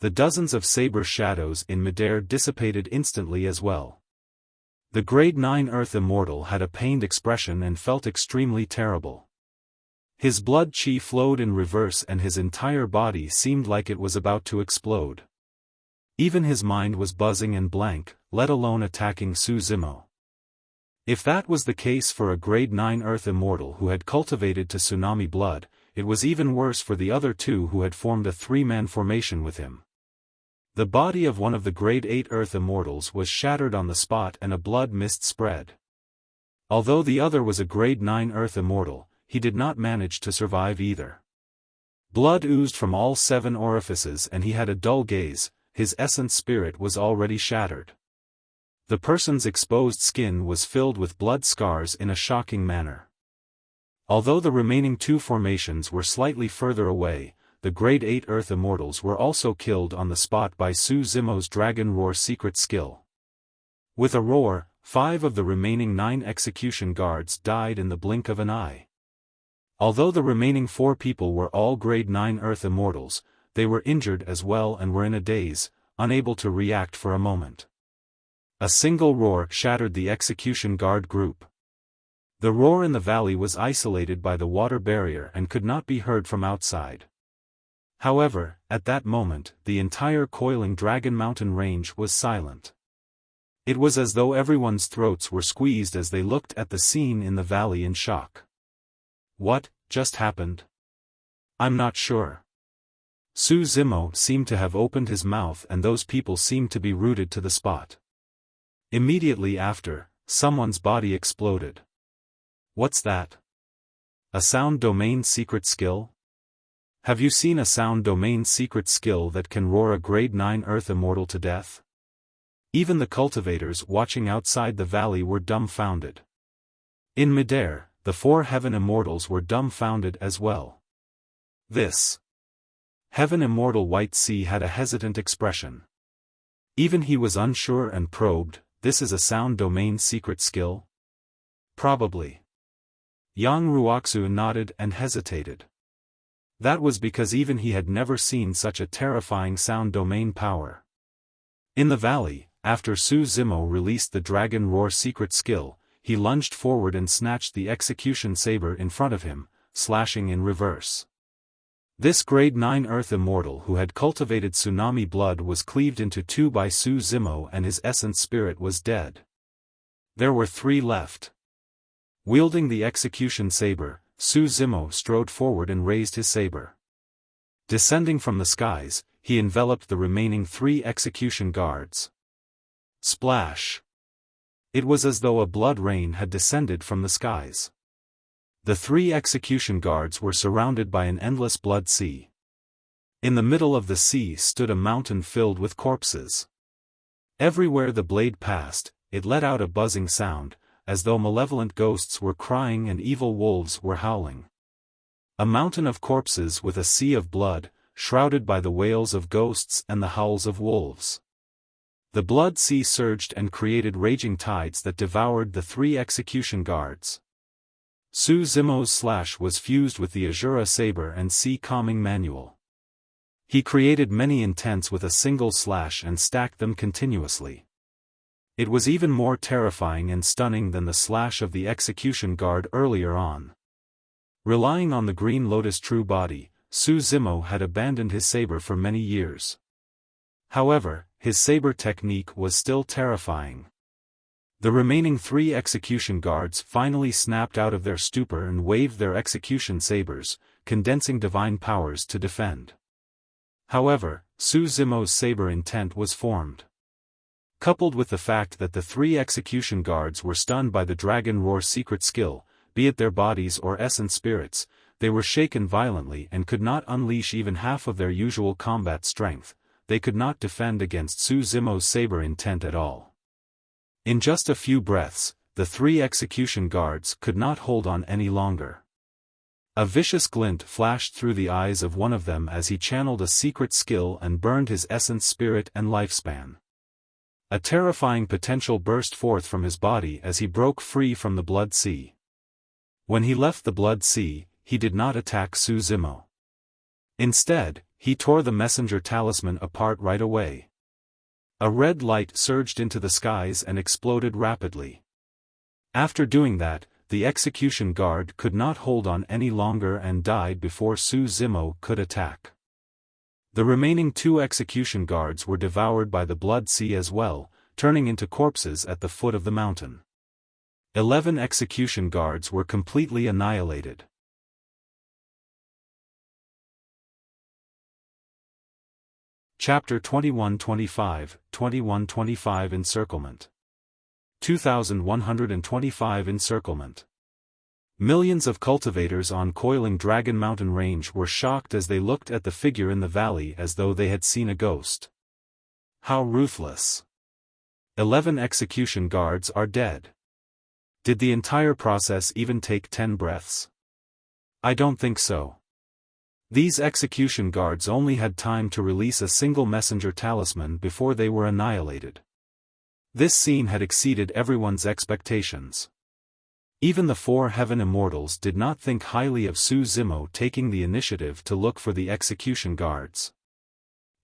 The dozens of saber shadows in midair dissipated instantly as well. The grade 9 Earth Immortal had a pained expression and felt extremely terrible. His blood chi flowed in reverse and his entire body seemed like it was about to explode. Even his mind was buzzing and blank, let alone attacking Su Zimo. If that was the case for a grade 9 Earth Immortal who had cultivated to tsunami blood, it was even worse for the other 2 who had formed a 3-man formation with him. The body of one of the grade 8 Earth Immortals was shattered on the spot and a blood mist spread. Although the other was a grade 9 Earth Immortal, he did not manage to survive either. Blood oozed from all 7 orifices and he had a dull gaze, his essence spirit was already shattered. The person's exposed skin was filled with blood scars in a shocking manner. Although the remaining 2 formations were slightly further away, the grade 8 Earth Immortals were also killed on the spot by Su Zimo's Dragon Roar secret skill. With a roar, 5 of the remaining 9 execution guards died in the blink of an eye. Although the remaining 4 people were all grade 9 Earth Immortals, they were injured as well and were in a daze, unable to react for a moment. A single roar shattered the execution guard group. The roar in the valley was isolated by the water barrier and could not be heard from outside. However, at that moment, the entire coiling Dragon Mountain range was silent. It was as though everyone's throats were squeezed as they looked at the scene in the valley in shock. What just happened? I'm not sure. Su Zimo seemed to have opened his mouth and those people seemed to be rooted to the spot. Immediately after, someone's body exploded. What's that? A sound domain secret skill? Have you seen a sound domain secret skill that can roar a grade 9 Earth Immortal to death? Even the cultivators watching outside the valley were dumbfounded. In midair, the 4 Heaven Immortals were dumbfounded as well. This Heaven Immortal White Sea had a hesitant expression. Even he was unsure and probed, this is a sound domain secret skill? Probably. Yang Ruoxu nodded and hesitated. That was because even he had never seen such a terrifying sound domain power. In the valley, after Su Zimo released the Dragon Roar secret skill, he lunged forward and snatched the execution saber in front of him, slashing in reverse. This grade 9 Earth Immortal who had cultivated tsunami blood was cleaved into two by Su Zimo and his essence spirit was dead. There were three left. Wielding the execution saber, Su Zimo strode forward and raised his saber. Descending from the skies, he enveloped the remaining three execution guards. Splash! It was as though a blood rain had descended from the skies. The three execution guards were surrounded by an endless blood sea. In the middle of the sea stood a mountain filled with corpses. Everywhere the blade passed, it let out a buzzing sound, as though malevolent ghosts were crying and evil wolves were howling. A mountain of corpses with a sea of blood, shrouded by the wails of ghosts and the howls of wolves. The blood sea surged and created raging tides that devoured the three execution guards. Su Zimo's slash was fused with the Azura saber and sea calming manual. He created many intents with a single slash and stacked them continuously. It was even more terrifying and stunning than the slash of the execution guard earlier on. Relying on the Green Lotus true body, Su Zimo had abandoned his saber for many years. However, his saber technique was still terrifying. The remaining three execution guards finally snapped out of their stupor and waved their execution sabers, condensing divine powers to defend. However, Su Zimo's saber intent was formed. Coupled with the fact that the three execution guards were stunned by the Dragon Roar secret skill, be it their bodies or essence spirits, they were shaken violently and could not unleash even half of their usual combat strength. They could not defend against Su Zimo's saber intent at all. In just a few breaths, the three execution guards could not hold on any longer. A vicious glint flashed through the eyes of one of them as he channeled a secret skill and burned his essence spirit and lifespan. A terrifying potential burst forth from his body as he broke free from the blood sea. When he left the blood sea, he did not attack Su Zimo. Instead, he tore the messenger talisman apart right away. A red light surged into the skies and exploded rapidly. After doing that, the execution guard could not hold on any longer and died before Su Zimo could attack. The remaining two execution guards were devoured by the blood sea as well, turning into corpses at the foot of the mountain. 11 execution guards were completely annihilated. Chapter 2125, 2125 Encirclement. 2125 Encirclement. Millions of cultivators on Coiling Dragon Mountain Range were shocked as they looked at the figure in the valley as though they had seen a ghost. How ruthless. 11 execution guards are dead. Did the entire process even take 10 breaths? I don't think so. These execution guards only had time to release a single messenger talisman before they were annihilated. This scene had exceeded everyone's expectations. Even the 4 Heaven Immortals did not think highly of Su Zimo taking the initiative to look for the execution guards.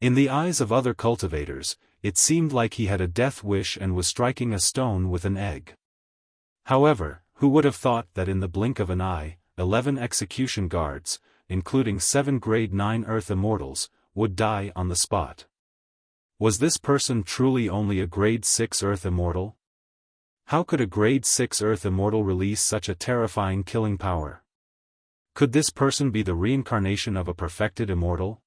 In the eyes of other cultivators, it seemed like he had a death wish and was striking a stone with an egg. However, who would have thought that in the blink of an eye, 11 execution guards, including 7 grade 9 Earth Immortals, would die on the spot? Was this person truly only a grade 6 Earth Immortal? How could a grade 6 Earth Immortal release such a terrifying killing power? Could this person be the reincarnation of a perfected immortal?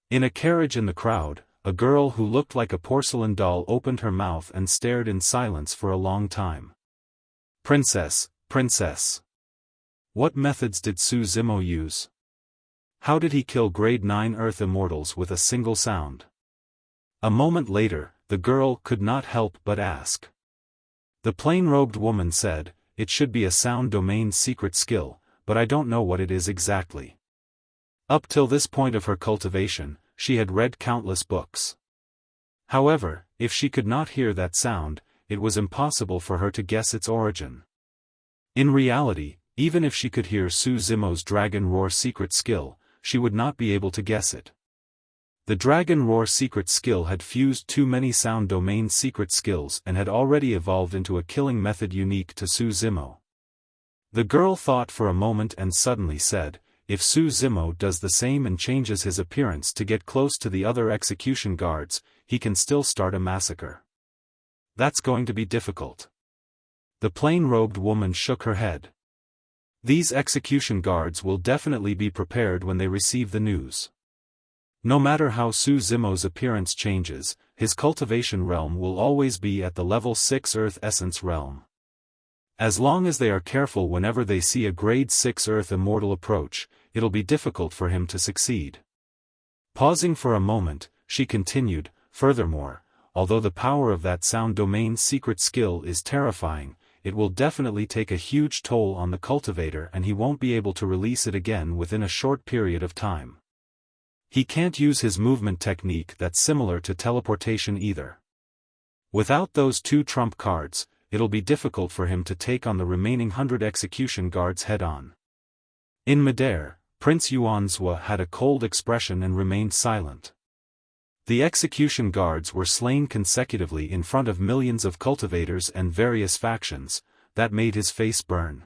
In a carriage in the crowd, a girl who looked like a porcelain doll opened her mouth and stared in silence for a long time. Princess, princess. What methods did Su Zimo use? How did he kill grade 9 Earth Immortals with a single sound? A moment later, the girl could not help but ask. The plain-robed woman said, "It should be a sound domain secret skill, but I don't know what it is exactly." Up till this point of her cultivation, she had read countless books. However, if she could not hear that sound, it was impossible for her to guess its origin. In reality, even if she could hear Su Zimo's Dragon Roar secret skill, she would not be able to guess it. The Dragon Roar secret skill had fused too many sound domain secret skills and had already evolved into a killing method unique to Su Zimo. The girl thought for a moment and suddenly said, if Su Zimo does the same and changes his appearance to get close to the other execution guards, he can still start a massacre. That's going to be difficult. The plain-robed woman shook her head. These execution guards will definitely be prepared when they receive the news. No matter how Su Zimo's appearance changes, his cultivation realm will always be at the level 6 Earth Essence realm. As long as they are careful whenever they see a grade 6 Earth Immortal approach, it'll be difficult for him to succeed. Pausing for a moment, she continued, furthermore, although the power of that sound domain's secret skill is terrifying, it will definitely take a huge toll on the cultivator and he won't be able to release it again within a short period of time. He can't use his movement technique that's similar to teleportation either. Without those 2 trump cards, it'll be difficult for him to take on the remaining 100 execution guards head-on. In midair, Prince Yuanzhua had a cold expression and remained silent. The execution guards were slain consecutively in front of millions of cultivators and various factions, that made his face burn.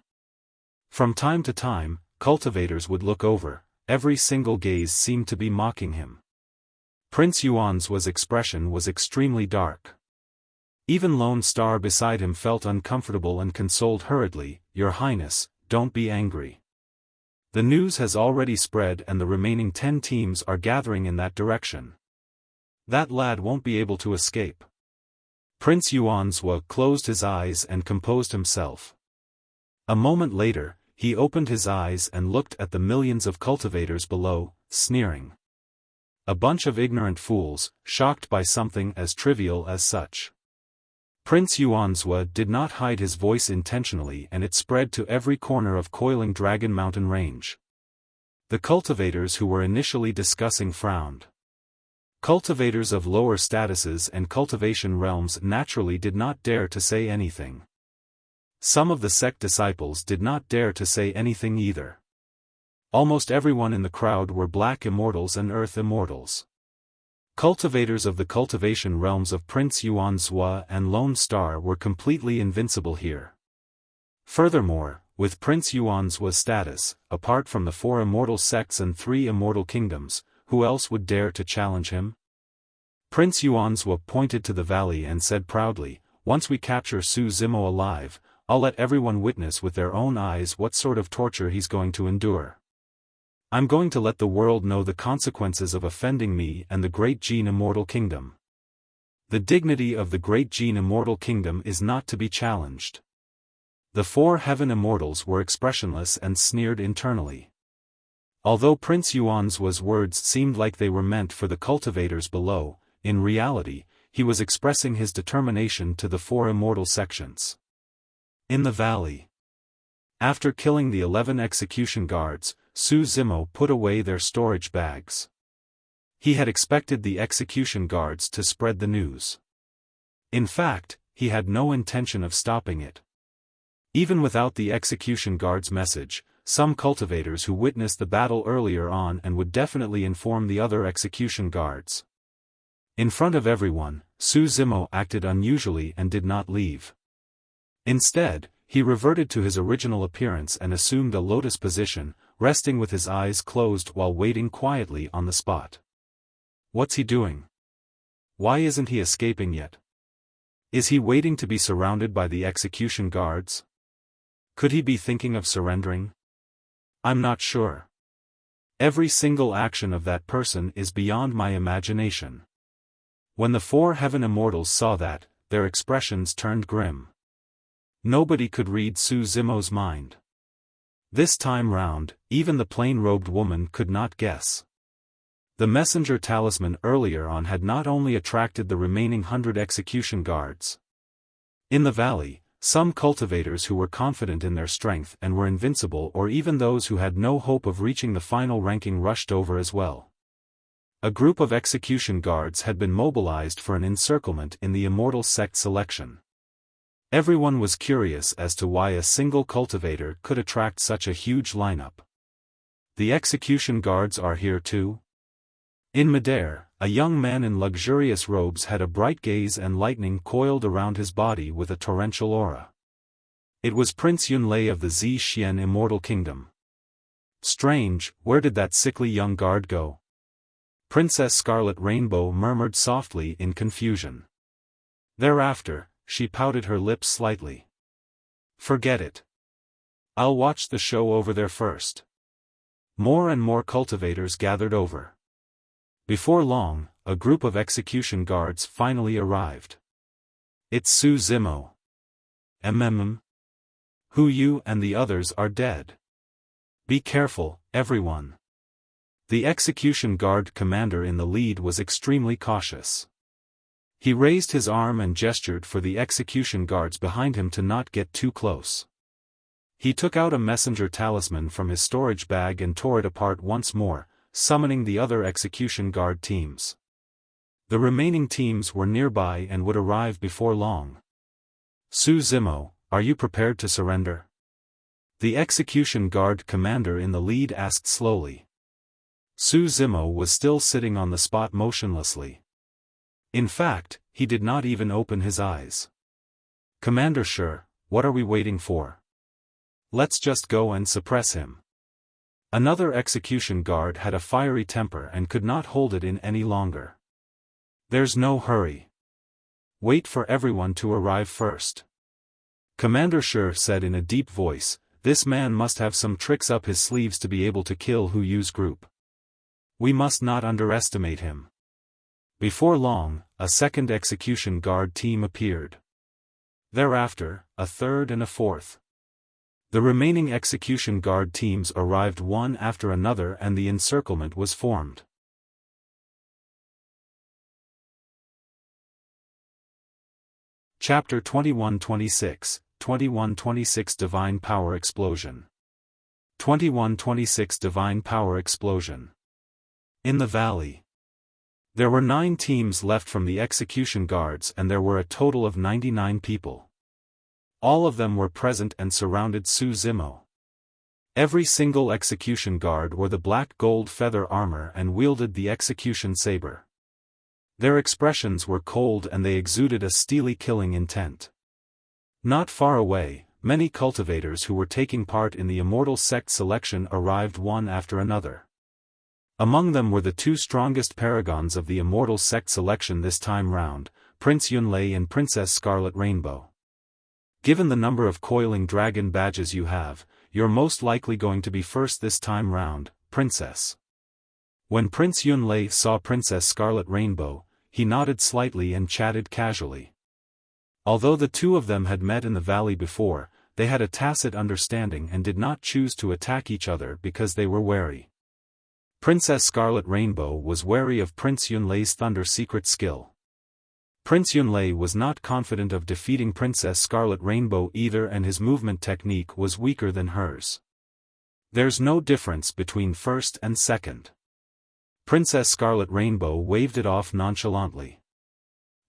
From time to time, cultivators would look over, every single gaze seemed to be mocking him. Prince Yuanzhua's expression was extremely dark. Even Lone Star beside him felt uncomfortable and consoled hurriedly, Your Highness, don't be angry. The news has already spread and the remaining 10 teams are gathering in that direction. That lad won't be able to escape. Prince Yuanzhua closed his eyes and composed himself. A moment later, he opened his eyes and looked at the millions of cultivators below, sneering. A bunch of ignorant fools, shocked by something as trivial as such. Prince Yuanzhua did not hide his voice intentionally and it spread to every corner of Coiling Dragon Mountain Range. The cultivators who were initially discussing frowned. Cultivators of lower statuses and cultivation realms naturally did not dare to say anything. Some of the sect disciples did not dare to say anything either. Almost everyone in the crowd were Black Immortals and Earth Immortals. Cultivators of the cultivation realms of Prince Yuanzhua and Lone Star were completely invincible here. Furthermore, with Prince Yuanzhua's status, apart from the 4 immortal sects and 3 immortal kingdoms, who else would dare to challenge him? Prince Yuanzhua pointed to the valley and said proudly, once we capture Su Zimo alive, I'll let everyone witness with their own eyes what sort of torture he's going to endure. I'm going to let the world know the consequences of offending me and the Great Gene Immortal Kingdom. The dignity of the Great Gene Immortal Kingdom is not to be challenged. The 4 Heaven Immortals were expressionless and sneered internally. Although Prince Yuanzhua's words seemed like they were meant for the cultivators below, in reality, he was expressing his determination to the 4 immortal sections. In the valley. After killing the 11 execution guards, Su Zimo put away their storage bags. He had expected the execution guards to spread the news. In fact, he had no intention of stopping it. Even without the execution guard's message, some cultivators who witnessed the battle earlier on and would definitely inform the other execution guards. In front of everyone, Su Zimo acted unusually and did not leave. Instead, he reverted to his original appearance and assumed a lotus position, resting with his eyes closed while waiting quietly on the spot. What's he doing? Why isn't he escaping yet? Is he waiting to be surrounded by the execution guards? Could he be thinking of surrendering? I'm not sure. Every single action of that person is beyond my imagination. When the 4 Heaven Immortals saw that, their expressions turned grim. Nobody could read Su Zimo's mind. This time round, even the plain-robed woman could not guess. The messenger talisman earlier on had not only attracted the remaining 100 execution guards. In the valley, some cultivators who were confident in their strength and were invincible, or even those who had no hope of reaching the final ranking, rushed over as well. A group of execution guards had been mobilized for an encirclement in the immortal sect selection. Everyone was curious as to why a single cultivator could attract such a huge lineup. The execution guards are here too? In midair, a young man in luxurious robes had a bright gaze and lightning coiled around his body with a torrential aura. It was Prince Yunlei of the Xian Immortal Kingdom. Strange, where did that sickly young guard go? Princess Scarlet Rainbow murmured softly in confusion. Thereafter, she pouted her lips slightly. Forget it. I'll watch the show over there first. More and more cultivators gathered over. Before long, a group of execution guards finally arrived. It's Su Zimo. Hu Yu and the others are dead. Be careful, everyone. The execution guard commander in the lead was extremely cautious. He raised his arm and gestured for the execution guards behind him to not get too close. He took out a messenger talisman from his storage bag and tore it apart once more, summoning the other execution guard teams. The remaining teams were nearby and would arrive before long. Su Zimo, are you prepared to surrender? The execution guard commander in the lead asked slowly. Su Zimo was still sitting on the spot motionlessly. In fact, he did not even open his eyes. Commander Shi, what are we waiting for? Let's just go and suppress him. Another execution guard had a fiery temper and could not hold it in any longer. There's no hurry. Wait for everyone to arrive first. Commander Shi said in a deep voice, this man must have some tricks up his sleeves to be able to kill Hu Yu's group. We must not underestimate him. Before long, a second execution guard team appeared. Thereafter, a third and a fourth. The remaining execution guard teams arrived one after another and the encirclement was formed. Chapter 21-26, 21-26 Divine Power Explosion. 21-26 Divine Power Explosion. In the valley. There were 9 teams left from the execution guards and there were a total of 99 people. All of them were present and surrounded Su Zimo. Every single execution guard wore the black gold feather armor and wielded the execution saber. Their expressions were cold and they exuded a steely killing intent. Not far away, many cultivators who were taking part in the Immortal sect selection arrived one after another. Among them were the 2 strongest paragons of the Immortal sect selection this time round, Prince Yunlei and Princess Scarlet Rainbow. Given the number of coiling dragon badges you have, you're most likely going to be first this time round, Princess. When Prince Yunlei saw Princess Scarlet Rainbow, he nodded slightly and chatted casually. Although the two of them had met in the valley before, they had a tacit understanding and did not choose to attack each other because they were wary. Princess Scarlet Rainbow was wary of Prince Yunlei's thunder secret skill. Prince Yunlei was not confident of defeating Princess Scarlet Rainbow either and his movement technique was weaker than hers. There's no difference between first and second. Princess Scarlet Rainbow waved it off nonchalantly.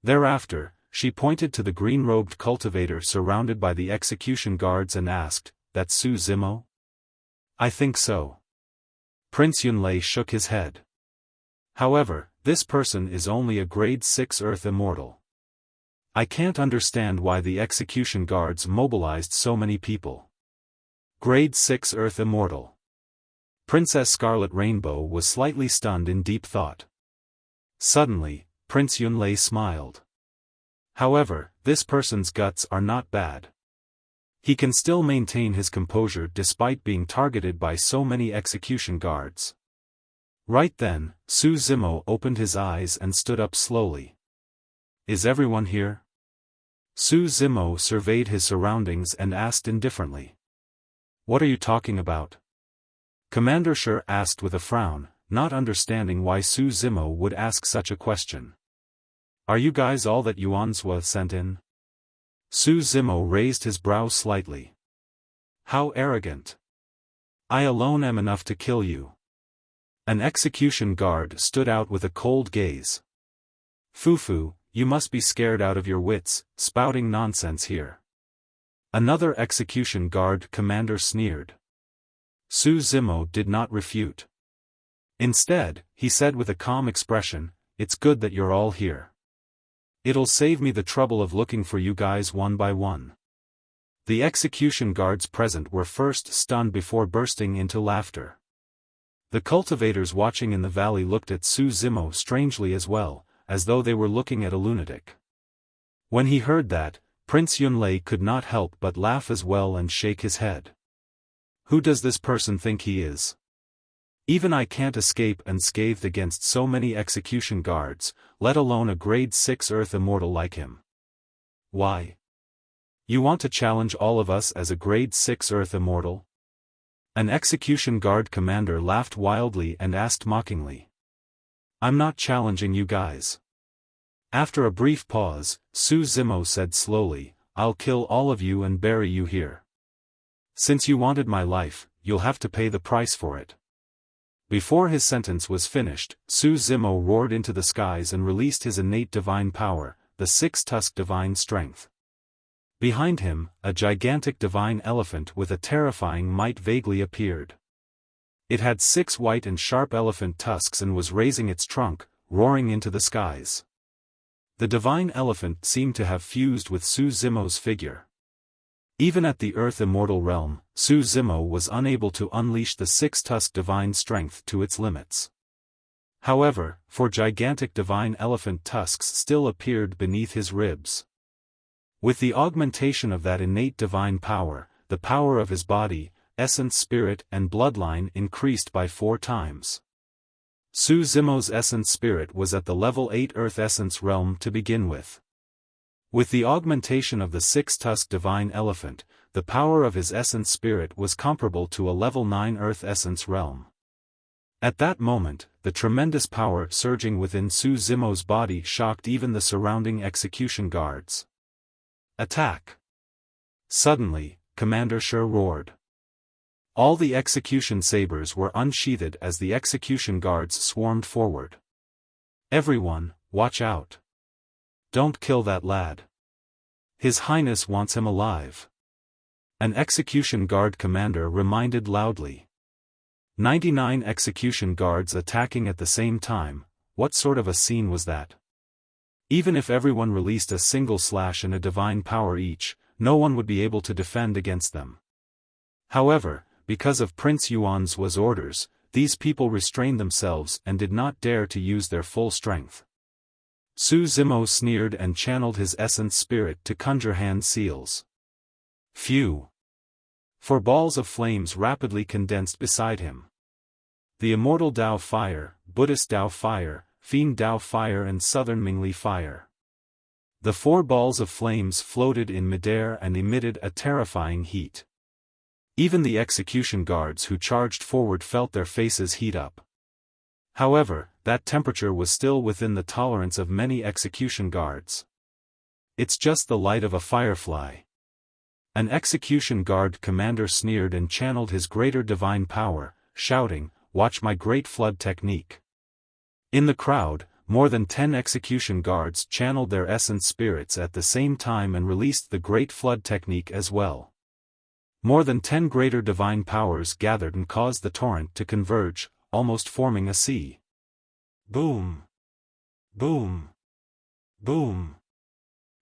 Thereafter, she pointed to the green-robed cultivator surrounded by the execution guards and asked, "That's Su Zimo?" "I think so." Prince Yunlei shook his head. "However, this person is only a grade 6 Earth Immortal. I can't understand why the execution guards mobilized so many people." Grade 6 Earth Immortal. Princess Scarlet Rainbow was slightly stunned in deep thought. Suddenly, Prince Yunlei smiled. "However, this person's guts are not bad. He can still maintain his composure despite being targeted by so many execution guards." Right then, Su Zimo opened his eyes and stood up slowly. "Is everyone here?" Su Zimo surveyed his surroundings and asked indifferently. "What are you talking about?" Commander Shi asked with a frown, not understanding why Su Zimo would ask such a question. "Are you guys all that Yuanzhua sent in?" Su Zimo raised his brow slightly. "How arrogant. I alone am enough to kill you." An execution guard stood out with a cold gaze. "Fufu, you must be scared out of your wits, spouting nonsense here." Another execution guard commander sneered. Su Zimo did not refute. Instead, he said with a calm expression, "It's good that you're all here. It'll save me the trouble of looking for you guys one by one." The execution guards present were first stunned before bursting into laughter. The cultivators watching in the valley looked at Su Zimo strangely as well, as though they were looking at a lunatic. When he heard that, Prince Yunlei could not help but laugh as well and shake his head. Who does this person think he is? Even I can't escape unscathed against so many execution guards, let alone a grade 6 Earth Immortal like him. Why? You want to challenge all of us as a grade 6 Earth Immortal? An execution guard commander laughed wildly and asked mockingly. I'm not challenging you guys. After a brief pause, Su Zimo said slowly, I'll kill all of you and bury you here. Since you wanted my life, you'll have to pay the price for it. Before his sentence was finished, Su Zimo roared into the skies and released his innate divine power, the six-tusked divine strength. Behind him, a gigantic divine elephant with a terrifying might vaguely appeared. It had 6 white and sharp elephant tusks and was raising its trunk, roaring into the skies. The divine elephant seemed to have fused with Su Zimo's figure. Even at the Earth Immortal realm, Su Zimo was unable to unleash the six-tusked divine strength to its limits. However, 4 gigantic divine elephant tusks still appeared beneath his ribs. With the augmentation of that innate divine power, the power of his body, essence, spirit and bloodline increased by 4 times. Su Zimo's essence spirit was at the level 8 Earth Essence realm to begin with. With the augmentation of the six-tusked divine elephant, the power of his essence spirit was comparable to a level 9 Earth Essence realm. At that moment, the tremendous power surging within Su Zimo's body shocked even the surrounding execution guards. Attack! Suddenly, Commander Shi roared. All the execution sabers were unsheathed as the execution guards swarmed forward. Everyone, watch out. Don't kill that lad. His Highness wants him alive. An execution guard commander reminded loudly. 99 execution guards attacking at the same time, what sort of a scene was that? Even if everyone released a single slash and a divine power each, no one would be able to defend against them. However, because of Prince Yuan's orders, these people restrained themselves and did not dare to use their full strength. Su Zimo sneered and channeled his essence spirit to conjure hand seals. Phew! 4 balls of flames rapidly condensed beside him. The Immortal Dao Fire, Buddhist Dao Fire, Fiend Dao Fire and Southern Mingli Fire. The 4 balls of flames floated in midair and emitted a terrifying heat. Even the execution guards who charged forward felt their faces heat up. However, that temperature was still within the tolerance of many execution guards. It's just the light of a firefly. An execution guard commander sneered and channeled his greater divine power, shouting, "Watch my great flood technique." In the crowd, more than 10 execution guards channeled their essence spirits at the same time and released the great flood technique as well. More than 10 greater divine powers gathered and caused the torrent to converge, almost forming a sea. Boom! Boom! Boom!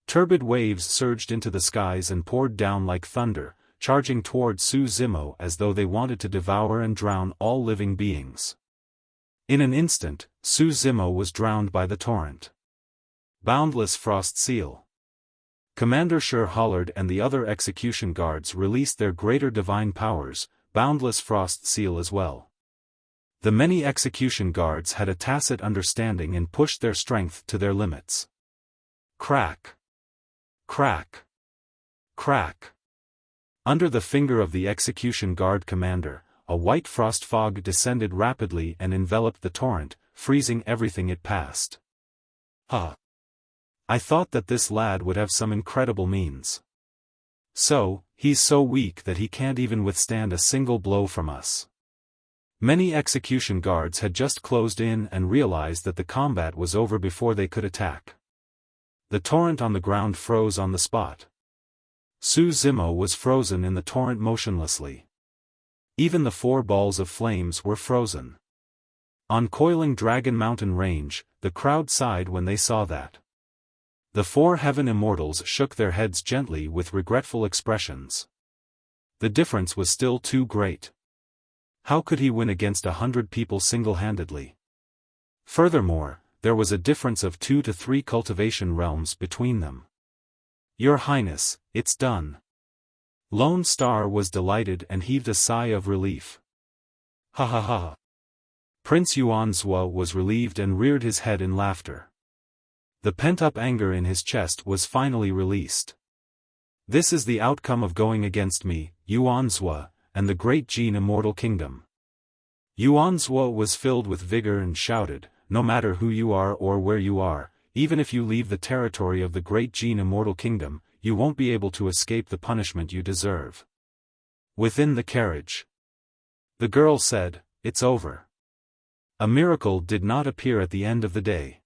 Turbid waves surged into the skies and poured down like thunder, charging toward Su Zimo as though they wanted to devour and drown all living beings. In an instant, Su Zimo was drowned by the torrent. Boundless Frost Seal. Commander Shi hollered and the other execution guards released their greater divine powers, Boundless Frost Seal as well. The many execution guards had a tacit understanding and pushed their strength to their limits. Crack! Crack! Crack! Under the finger of the execution guard commander, a white frost fog descended rapidly and enveloped the torrent, freezing everything it passed. Huh! I thought that this lad would have some incredible means. So, he's so weak that he can't even withstand a single blow from us. Many execution guards had just closed in and realized that the combat was over before they could attack. The torrent on the ground froze on the spot. Su Zimo was frozen in the torrent motionlessly. Even the 4 balls of flames were frozen. On coiling Dragon Mountain Range, the crowd sighed when they saw that. The 4 heaven immortals shook their heads gently with regretful expressions. The difference was still too great. How could he win against 100 people single-handedly? Furthermore, there was a difference of 2 to 3 cultivation realms between them. Your Highness, it's done. Lone Star was delighted and heaved a sigh of relief. Ha ha ha. Prince Yuanzhua was relieved and reared his head in laughter. The pent-up anger in his chest was finally released. This is the outcome of going against me, Yuanzhua, and the great Jin Immortal Kingdom. Yuanzhua was filled with vigor and shouted, no matter who you are or where you are, even if you leave the territory of the great Jin Immortal Kingdom, you won't be able to escape the punishment you deserve. Within the carriage. The girl said, it's over. A miracle did not appear at the end of the day.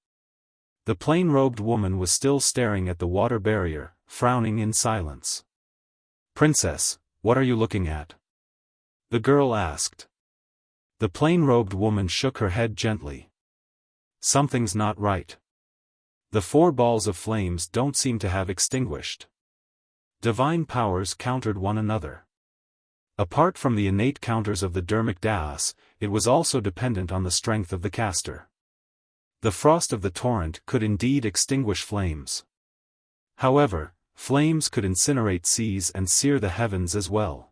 The plain-robed woman was still staring at the water barrier, frowning in silence. Princess, what are you looking at? The girl asked. The plain-robed woman shook her head gently. Something's not right. The 4 balls of flames don't seem to have extinguished. Divine powers countered one another. Apart from the innate counters of the dermic dais, it was also dependent on the strength of the caster. The frost of the torrent could indeed extinguish flames. However, flames could incinerate seas and sear the heavens as well.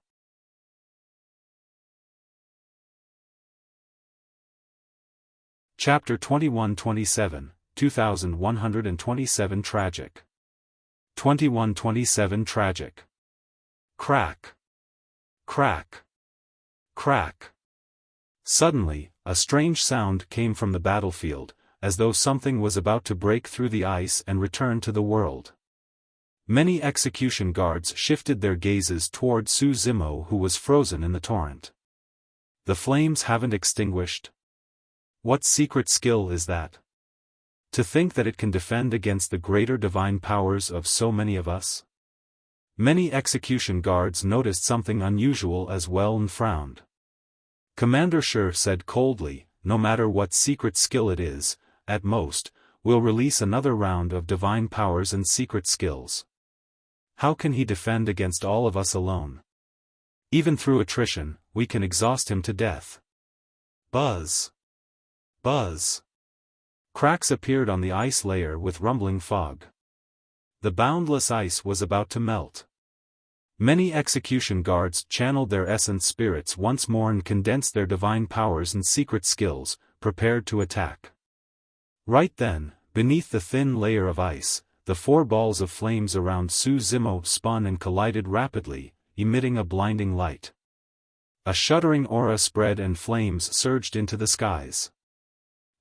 Chapter 21-27, 2127 Tragic. 2127 Tragic. Crack. Crack. Crack. Suddenly, a strange sound came from the battlefield, as though something was about to break through the ice and return to the world. Many execution guards shifted their gazes toward Su Zimo, who was frozen in the torrent. The flames haven't extinguished? What secret skill is that? To think that it can defend against the greater divine powers of so many of us? Many execution guards noticed something unusual as well and frowned. Commander Shi said coldly, no matter what secret skill it is, at most, we'll release another round of divine powers and secret skills. How can he defend against all of us alone? Even through attrition, we can exhaust him to death. Buzz. Buzz. Cracks appeared on the ice layer with rumbling fog. The boundless ice was about to melt. Many execution guards channeled their essence spirits once more and condensed their divine powers and secret skills, prepared to attack. Right then, beneath the thin layer of ice, the 4 balls of flames around Su Zimo spun and collided rapidly, emitting a blinding light. A shuddering aura spread and flames surged into the skies.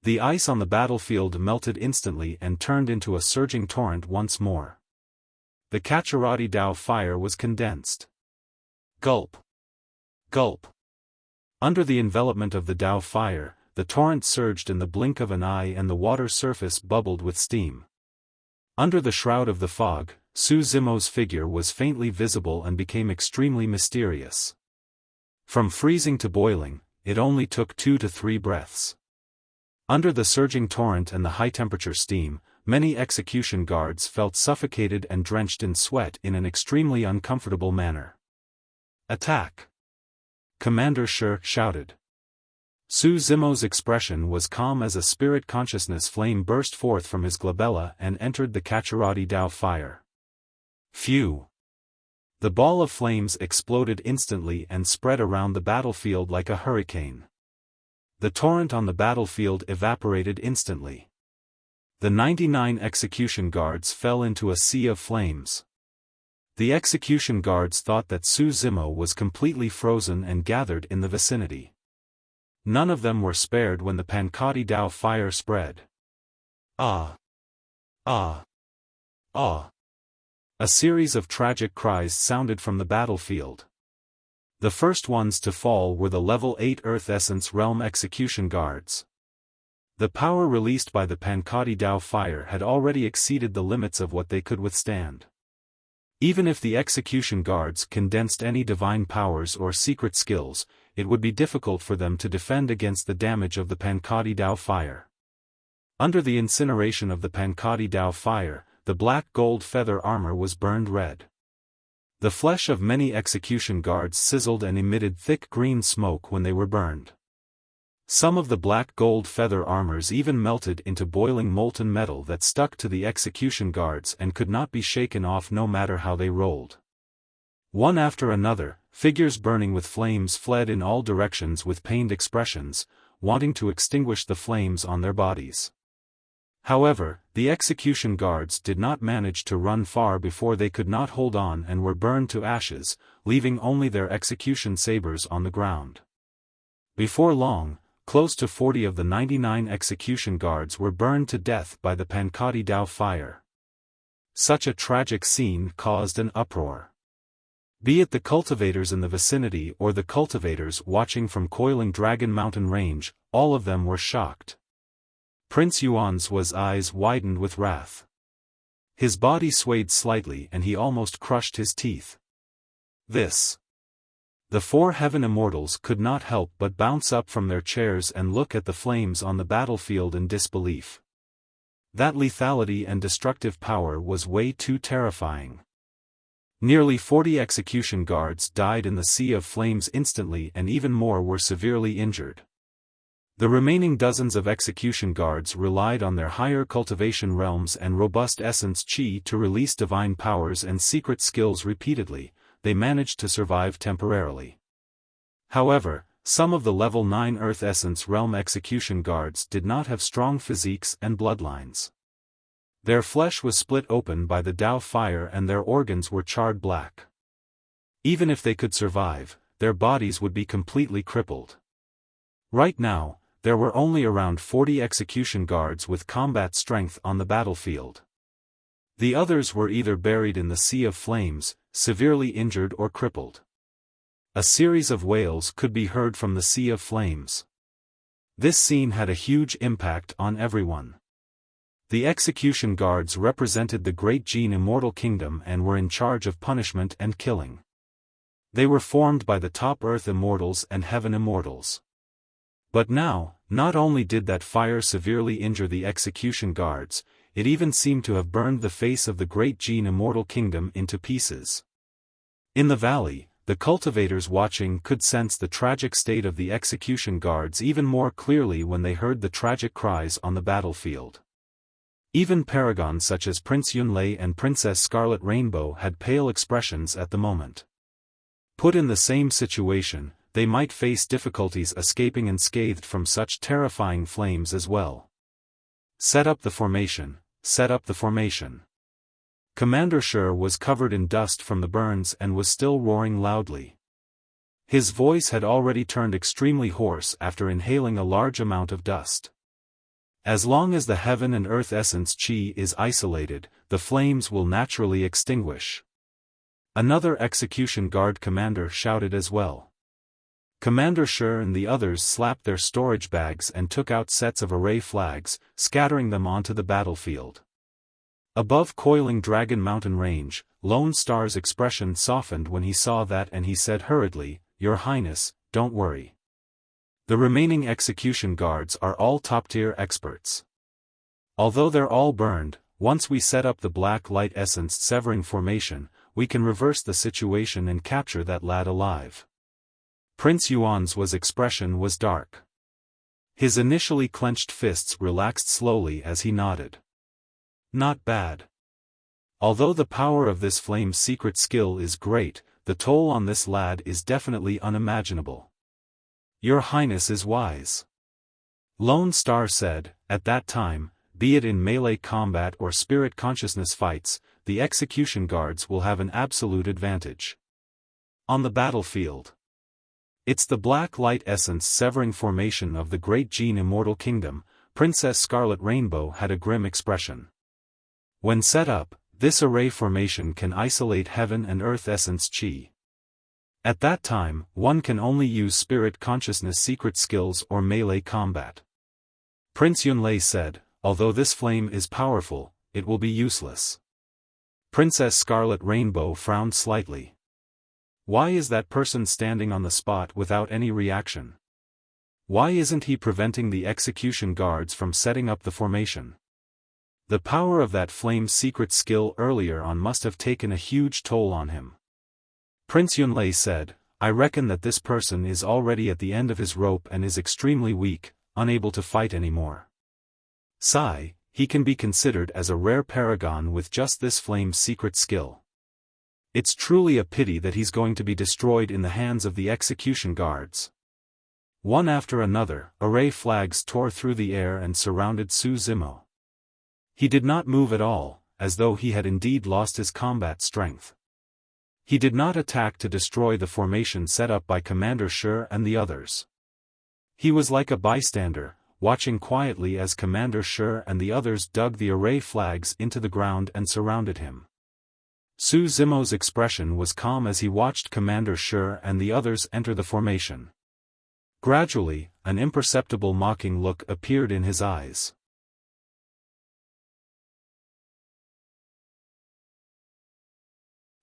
The ice on the battlefield melted instantly and turned into a surging torrent once more. The Kacharati Dao fire was condensed. Gulp. Gulp. Under the envelopment of the Dao fire, the torrent surged in the blink of an eye and the water surface bubbled with steam. Under the shroud of the fog, Su Zimo's figure was faintly visible and became extremely mysterious. From freezing to boiling, it only took 2 to 3 breaths. Under the surging torrent and the high-temperature steam, many execution guards felt suffocated and drenched in sweat in an extremely uncomfortable manner. Attack! Commander Shi shouted. Su Zimo's expression was calm as a spirit consciousness flame burst forth from his glabella and entered the Kacharati Dao fire. Phew! The ball of flames exploded instantly and spread around the battlefield like a hurricane. The torrent on the battlefield evaporated instantly. The 99 execution guards fell into a sea of flames. The execution guards thought that Su Zimo was completely frozen and gathered in the vicinity. None of them were spared when the Pankati Dao fire spread. Ah! Ah! Ah! A series of tragic cries sounded from the battlefield. The first ones to fall were the level 8 Earth Essence Realm execution guards. The power released by the Pankati Dao fire had already exceeded the limits of what they could withstand. Even if the execution guards condensed any divine powers or secret skills, it would be difficult for them to defend against the damage of the Pankati Dao fire. Under the incineration of the Pankati Dao fire, the black gold feather armor was burned red. The flesh of many execution guards sizzled and emitted thick green smoke when they were burned. Some of the black gold feather armors even melted into boiling molten metal that stuck to the execution guards and could not be shaken off no matter how they rolled. One after another, figures burning with flames fled in all directions with pained expressions, wanting to extinguish the flames on their bodies. However, the execution guards did not manage to run far before they could not hold on and were burned to ashes, leaving only their execution sabers on the ground. Before long, close to 40 of the 99 execution guards were burned to death by the Pankati Dao fire. Such a tragic scene caused an uproar. Be it the cultivators in the vicinity or the cultivators watching from Coiling Dragon Mountain Range, all of them were shocked. Prince Yuan's eyes widened with wrath. His body swayed slightly and he almost crushed his teeth. This. The four heaven immortals could not help but bounce up from their chairs and look at the flames on the battlefield in disbelief. That lethality and destructive power was way too terrifying. Nearly 40 execution guards died in the sea of flames instantly and even more were severely injured. The remaining dozens of execution guards relied on their higher cultivation realms and robust essence chi to release divine powers and secret skills repeatedly. They managed to survive temporarily. However, some of the level 9 Earth Essence Realm execution guards did not have strong physiques and bloodlines. Their flesh was split open by the Dao fire and their organs were charred black. Even if they could survive, their bodies would be completely crippled. Right now, there were only around 40 execution guards with combat strength on the battlefield. The others were either buried in the sea of flames, severely injured or crippled. A series of wails could be heard from the sea of flames. This scene had a huge impact on everyone. The execution guards represented the Great Gene Immortal Kingdom and were in charge of punishment and killing. They were formed by the top Earth Immortals and Heaven Immortals. But now, not only did that fire severely injure the execution guards, it even seemed to have burned the face of the Great Gene Immortal Kingdom into pieces. In the valley, the cultivators watching could sense the tragic state of the execution guards even more clearly when they heard the tragic cries on the battlefield. Even paragons such as Prince Yunlei and Princess Scarlet Rainbow had pale expressions at the moment. Put in the same situation, they might face difficulties escaping unscathed from such terrifying flames as well. Set up the formation. Set up the formation. Commander Shi was covered in dust from the burns and was still roaring loudly. His voice had already turned extremely hoarse after inhaling a large amount of dust. As long as the heaven and earth essence chi is isolated, the flames will naturally extinguish. Another execution guard commander shouted as well. Commander Shi and the others slapped their storage bags and took out sets of array flags, scattering them onto the battlefield. Above Coiling Dragon Mountain Range, Lone Star's expression softened when he saw that and he said hurriedly, "Your Highness, don't worry. The remaining execution guards are all top-tier experts. Although they're all burned, once we set up the black light essence severing formation, we can reverse the situation and capture that lad alive." Prince Yuan's expression was dark. His initially clenched fists relaxed slowly as he nodded. Not bad. Although the power of this flame's secret skill is great, the toll on this lad is definitely unimaginable. Your Highness is wise. Lone Star said, at that time, be it in melee combat or spirit consciousness fights, the execution guards will have an absolute advantage. On the battlefield. It's the black light essence severing formation of the Great Gene Immortal Kingdom. Princess Scarlet Rainbow had a grim expression. When set up, this array formation can isolate heaven and earth essence chi. At that time, one can only use spirit consciousness secret skills or melee combat. Prince Yunlei said, although this flame is powerful, it will be useless. Princess Scarlet Rainbow frowned slightly. Why is that person standing on the spot without any reaction? Why isn't he preventing the execution guards from setting up the formation? The power of that flame's secret skill earlier on must have taken a huge toll on him. Prince Yunlei said, I reckon that this person is already at the end of his rope and is extremely weak, unable to fight anymore. Sigh, he can be considered as a rare paragon with just this flame's secret skill. It's truly a pity that he's going to be destroyed in the hands of the execution guards. One after another, array flags tore through the air and surrounded Su Zimo. He did not move at all, as though he had indeed lost his combat strength. He did not attack to destroy the formation set up by Commander Shi and the others. He was like a bystander, watching quietly as Commander Shi and the others dug the array flags into the ground and surrounded him. Su Zimo's expression was calm as he watched Commander Shi and the others enter the formation. Gradually, an imperceptible mocking look appeared in his eyes.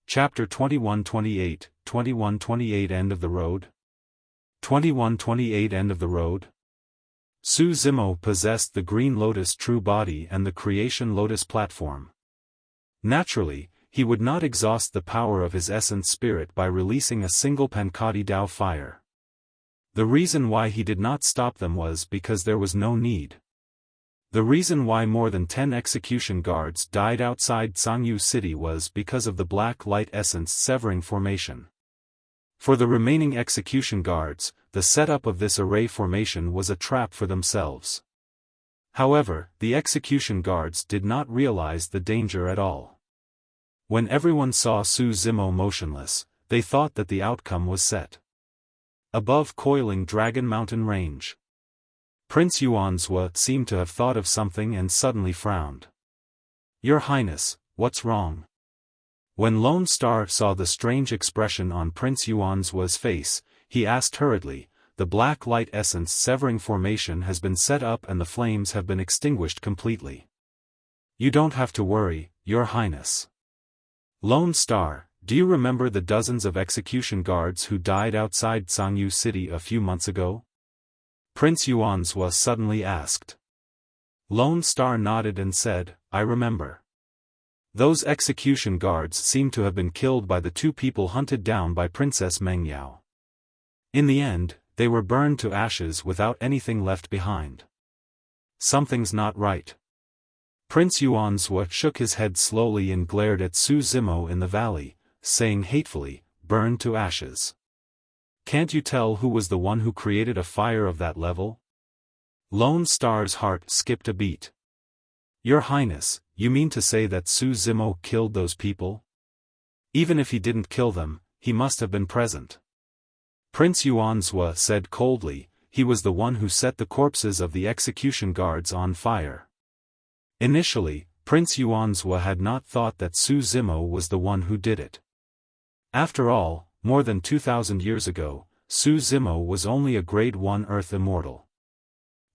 Chapter 21-28, 21-28 End of the Road? 21-28 End of the Road? Su Zimo possessed the Green Lotus true body and the Creation Lotus platform. Naturally, he would not exhaust the power of his essence spirit by releasing a single Pankati Dao fire. The reason why he did not stop them was because there was no need. The reason why more than 10 execution guards died outside Sangyu City was because of the black light essence severing formation. For the remaining execution guards, the setup of this array formation was a trap for themselves. However, the execution guards did not realize the danger at all. When everyone saw Su Zimo motionless, they thought that the outcome was set. Above coiling Dragon Mountain Range, Prince Yuanzhua seemed to have thought of something and suddenly frowned. Your Highness, what's wrong? When Lone Star saw the strange expression on Prince Yuanzhua's face, he asked hurriedly, the black light essence severing formation has been set up and the flames have been extinguished completely. You don't have to worry, Your Highness. Lone Star, do you remember the dozens of execution guards who died outside Sangyu City a few months ago? Prince Yuanzhua suddenly asked. Lone Star nodded and said, I remember. Those execution guards seem to have been killed by the two people hunted down by Princess Mengyao. In the end, they were burned to ashes without anything left behind. Something's not right. Prince Yuanzhua shook his head slowly and glared at Su Zimo in the valley, saying hatefully, burned to ashes. Can't you tell who was the one who created a fire of that level? Lone Star's heart skipped a beat. Your Highness, you mean to say that Su Zimo killed those people? Even if he didn't kill them, he must have been present. Prince Yuanzhua said coldly, he was the one who set the corpses of the execution guards on fire. Initially, Prince Yuanzhua had not thought that Su Zimo was the one who did it. After all, more than 2,000 years ago, Su Zimo was only a Grade 1 Earth Immortal.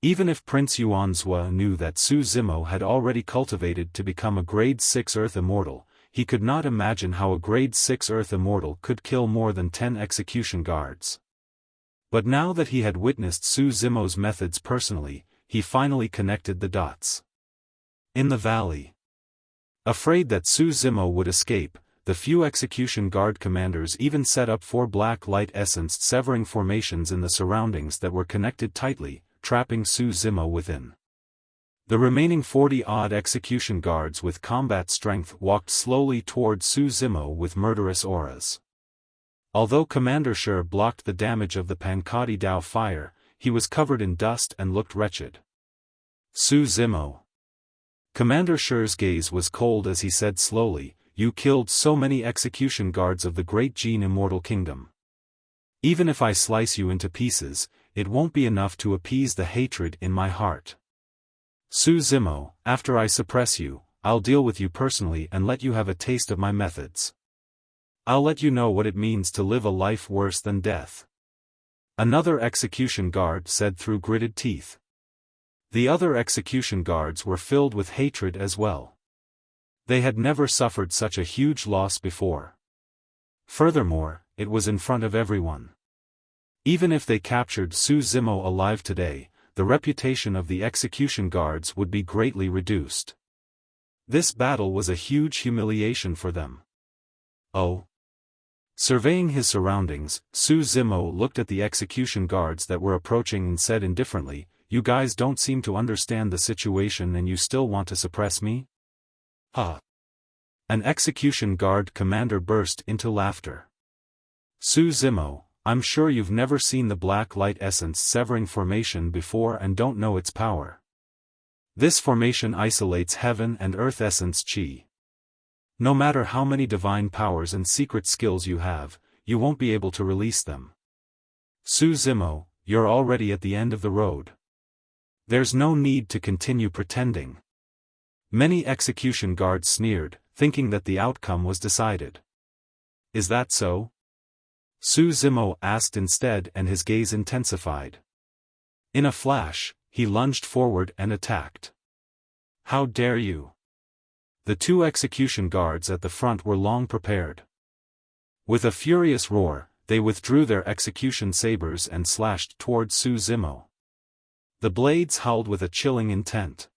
Even if Prince Yuanzhua knew that Su Zimo had already cultivated to become a Grade 6 Earth Immortal, he could not imagine how a Grade 6 Earth Immortal could kill more than 10 execution guards. But now that he had witnessed Su Zimo's methods personally, he finally connected the dots. In the valley. Afraid that Su Zimo would escape, the few execution guard commanders even set up 4 black light essence severing formations in the surroundings that were connected tightly, trapping Su Zimo within. The remaining 40-odd execution guards with combat strength walked slowly toward Su Zimo with murderous auras. Although Commander Shi blocked the damage of the Pankati Dao fire, he was covered in dust and looked wretched. Su Zimo. Commander Shi's gaze was cold as he said slowly, you killed so many execution guards of the Great Gene Immortal Kingdom. Even if I slice you into pieces, it won't be enough to appease the hatred in my heart. Su Zimo, after I suppress you, I'll deal with you personally and let you have a taste of my methods. I'll let you know what it means to live a life worse than death. Another execution guard said through gritted teeth. The other execution guards were filled with hatred as well. They had never suffered such a huge loss before. Furthermore, it was in front of everyone. Even if they captured Su Zimo alive today, the reputation of the execution guards would be greatly reduced. This battle was a huge humiliation for them. Oh. Surveying his surroundings, Su Zimo looked at the execution guards that were approaching and said indifferently, "You guys don't seem to understand the situation and you still want to suppress me? Huh." An execution guard commander burst into laughter. "Su Zimo, I'm sure you've never seen the black light essence severing formation before and don't know its power. This formation isolates heaven and earth essence chi. No matter how many divine powers and secret skills you have, you won't be able to release them. Su Zimo, you're already at the end of the road. There's no need to continue pretending." Many execution guards sneered, thinking that the outcome was decided. "Is that so?" Su Zimo asked instead, and his gaze intensified. In a flash, he lunged forward and attacked. "How dare you!" The two execution guards at the front were long prepared. With a furious roar, they withdrew their execution sabers and slashed towards Su Zimo. The blades howled with a chilling intent.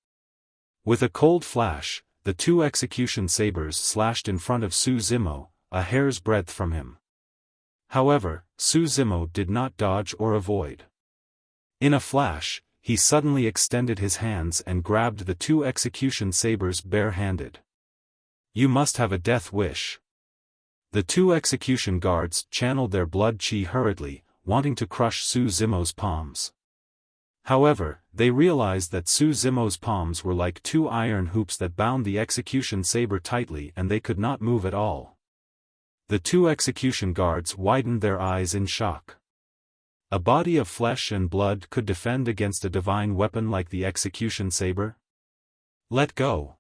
With a cold flash, the two execution sabers slashed in front of Su Zimo, a hair's breadth from him. However, Su Zimo did not dodge or avoid. In a flash, he suddenly extended his hands and grabbed the two execution sabers bare-handed. "You must have a death wish." The two execution guards channeled their blood chi hurriedly, wanting to crush Su Zimo's palms. However, they realized that Su Zimo's palms were like two iron hoops that bound the execution saber tightly and they could not move at all. The two execution guards widened their eyes in shock. A body of flesh and blood could defend against a divine weapon like the execution saber? "Let go!"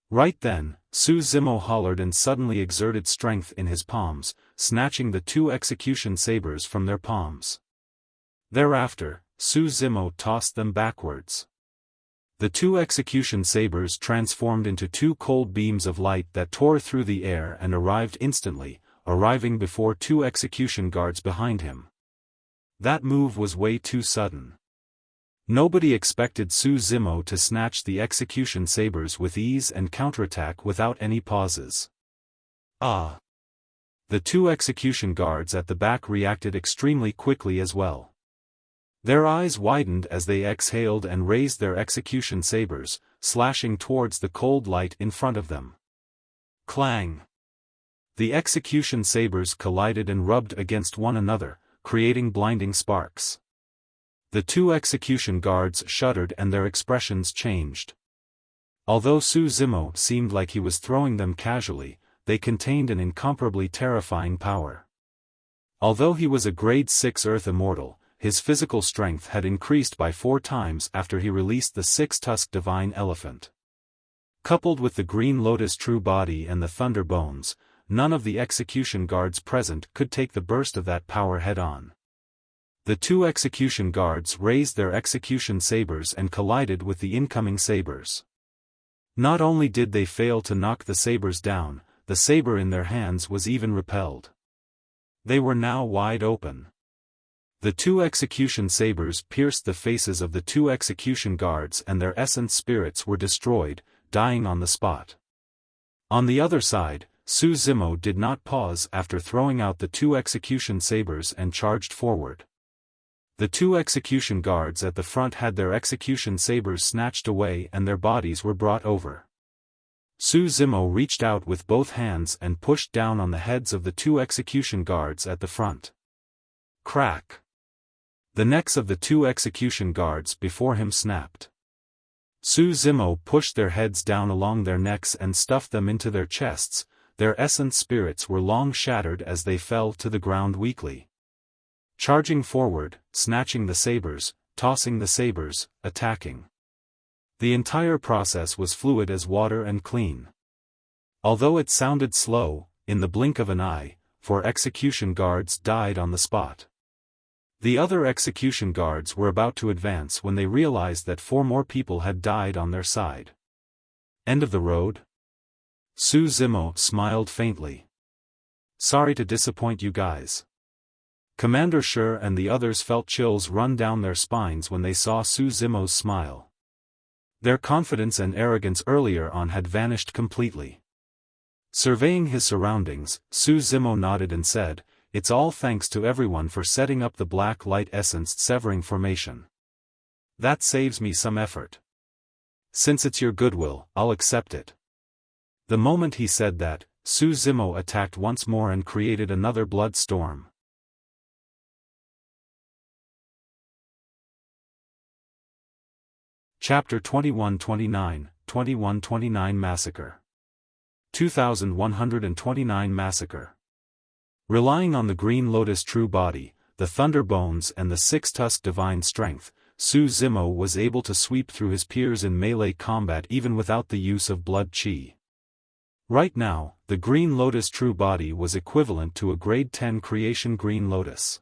Right then, Su Zimo hollered and suddenly exerted strength in his palms, snatching the two execution sabers from their palms. Thereafter, Su Zimo tossed them backwards. The two execution sabers transformed into two cold beams of light that tore through the air and arrived instantly, arriving before two execution guards behind him. That move was way too sudden. Nobody expected Su Zimo to snatch the execution sabers with ease and counterattack without any pauses. Ah! The two execution guards at the back reacted extremely quickly as well. Their eyes widened as they exhaled and raised their execution sabers, slashing towards the cold light in front of them. Clang! The execution sabers collided and rubbed against one another, creating blinding sparks. The two execution guards shuddered and their expressions changed. Although Su Zimo seemed like he was throwing them casually, they contained an incomparably terrifying power. Although he was a grade 6 Earth Immortal, his physical strength had increased by 4 times after he released the 6-tusked Divine Elephant. Coupled with the Green Lotus True Body and the Thunder Bones, none of the execution guards present could take the burst of that power head-on. The two execution guards raised their execution sabers and collided with the incoming sabers. Not only did they fail to knock the sabers down, the saber in their hands was even repelled. They were now wide open. The two execution sabers pierced the faces of the two execution guards and their essence spirits were destroyed, dying on the spot. On the other side, Su Zimo did not pause after throwing out the two execution sabers and charged forward. The two execution guards at the front had their execution sabers snatched away and their bodies were brought over. Su Zimo reached out with both hands and pushed down on the heads of the two execution guards at the front. Crack! The necks of the two execution guards before him snapped. Su Zimo pushed their heads down along their necks and stuffed them into their chests. Their essence spirits were long shattered as they fell to the ground weakly. Charging forward, snatching the sabers, tossing the sabers, attacking. The entire process was fluid as water and clean. Although it sounded slow, in the blink of an eye, 4 execution guards died on the spot. The other execution guards were about to advance when they realized that 4 more people had died on their side. End of the road? Su Zimo smiled faintly. "Sorry to disappoint you guys." Commander Shi and the others felt chills run down their spines when they saw Su Zimo's smile. Their confidence and arrogance earlier on had vanished completely. Surveying his surroundings, Su Zimo nodded and said, "It's all thanks to everyone for setting up the black light essence severing formation. That saves me some effort. Since it's your goodwill, I'll accept it." The moment he said that, Su Zimo attacked once more and created another blood storm. Chapter 2129, 2129 Massacre. 2129 Massacre. Relying on the Green Lotus True Body, the Thunder Bones and the Six-Tusked Divine Strength, Su Zimo was able to sweep through his peers in melee combat even without the use of blood chi. Right now, the Green Lotus True Body was equivalent to a Grade 10 Creation Green Lotus.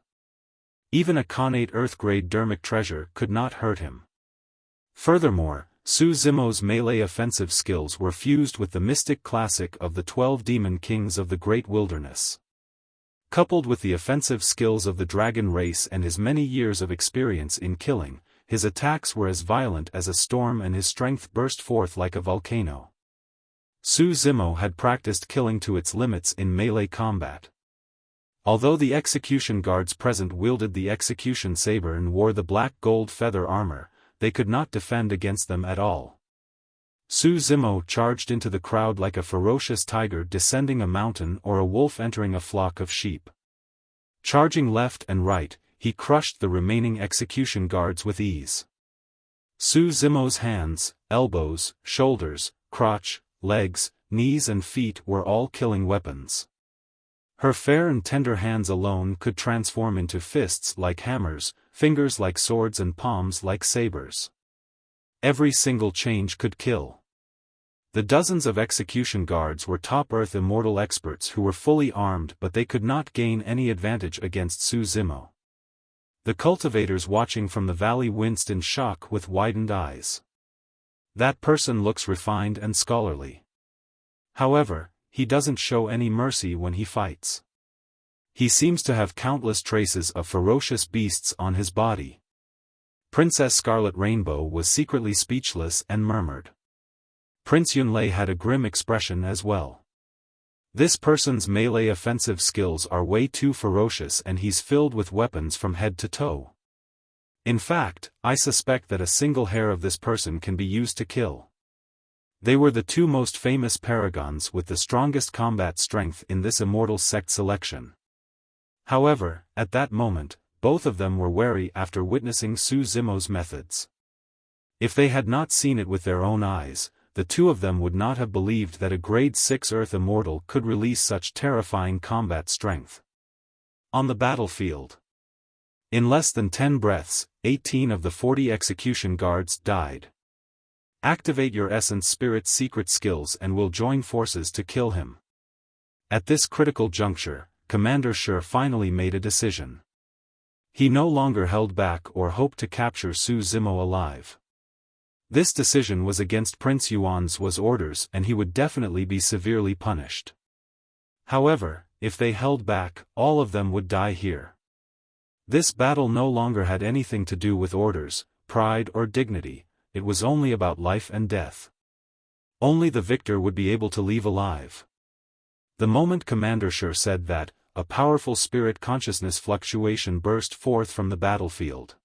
Even a Connate Earth-grade Dermic Treasure could not hurt him. Furthermore, Su Zimo's melee offensive skills were fused with the mystic classic of the 12 Demon Kings of the Great Wilderness. Coupled with the offensive skills of the dragon race and his many years of experience in killing, his attacks were as violent as a storm and his strength burst forth like a volcano. Su Zimo had practiced killing to its limits in melee combat. Although the execution guards present wielded the execution saber and wore the black gold feather armor, they could not defend against them at all. Su Zimo charged into the crowd like a ferocious tiger descending a mountain or a wolf entering a flock of sheep. Charging left and right, he crushed the remaining execution guards with ease. Su Zimo's hands, elbows, shoulders, crotch, legs, knees and feet were all killing weapons. Her fair and tender hands alone could transform into fists like hammers, fingers like swords and palms like sabers. Every single change could kill. The dozens of execution guards were top Earth Immortal experts who were fully armed, but they could not gain any advantage against Su Zimo. The cultivators watching from the valley winced in shock with widened eyes. That person looks refined and scholarly. However, he doesn't show any mercy when he fights. He seems to have countless traces of ferocious beasts on his body. Princess Scarlet Rainbow was secretly speechless and murmured. Prince Yunlei had a grim expression as well. This person's melee offensive skills are way too ferocious and he's filled with weapons from head to toe. In fact, I suspect that a single hair of this person can be used to kill. They were the two most famous paragons with the strongest combat strength in this immortal sect selection. However, at that moment, both of them were wary after witnessing Su Zimo's methods. If they had not seen it with their own eyes, the two of them would not have believed that a Grade 6 Earth Immortal could release such terrifying combat strength. On the battlefield. In less than 10 breaths, 18 of the 40 execution guards died. Activate your Essence Spirit's secret skills and we'll join forces to kill him. At this critical juncture, Commander Shi finally made a decision. He no longer held back or hoped to capture Su Zimo alive. This decision was against Prince Yuan's orders and he would definitely be severely punished. However, if they held back, all of them would die here. This battle no longer had anything to do with orders, pride or dignity. It was only about life and death. Only the victor would be able to leave alive. The moment Commander Shi said that, a powerful spirit consciousness fluctuation burst forth from the battlefield.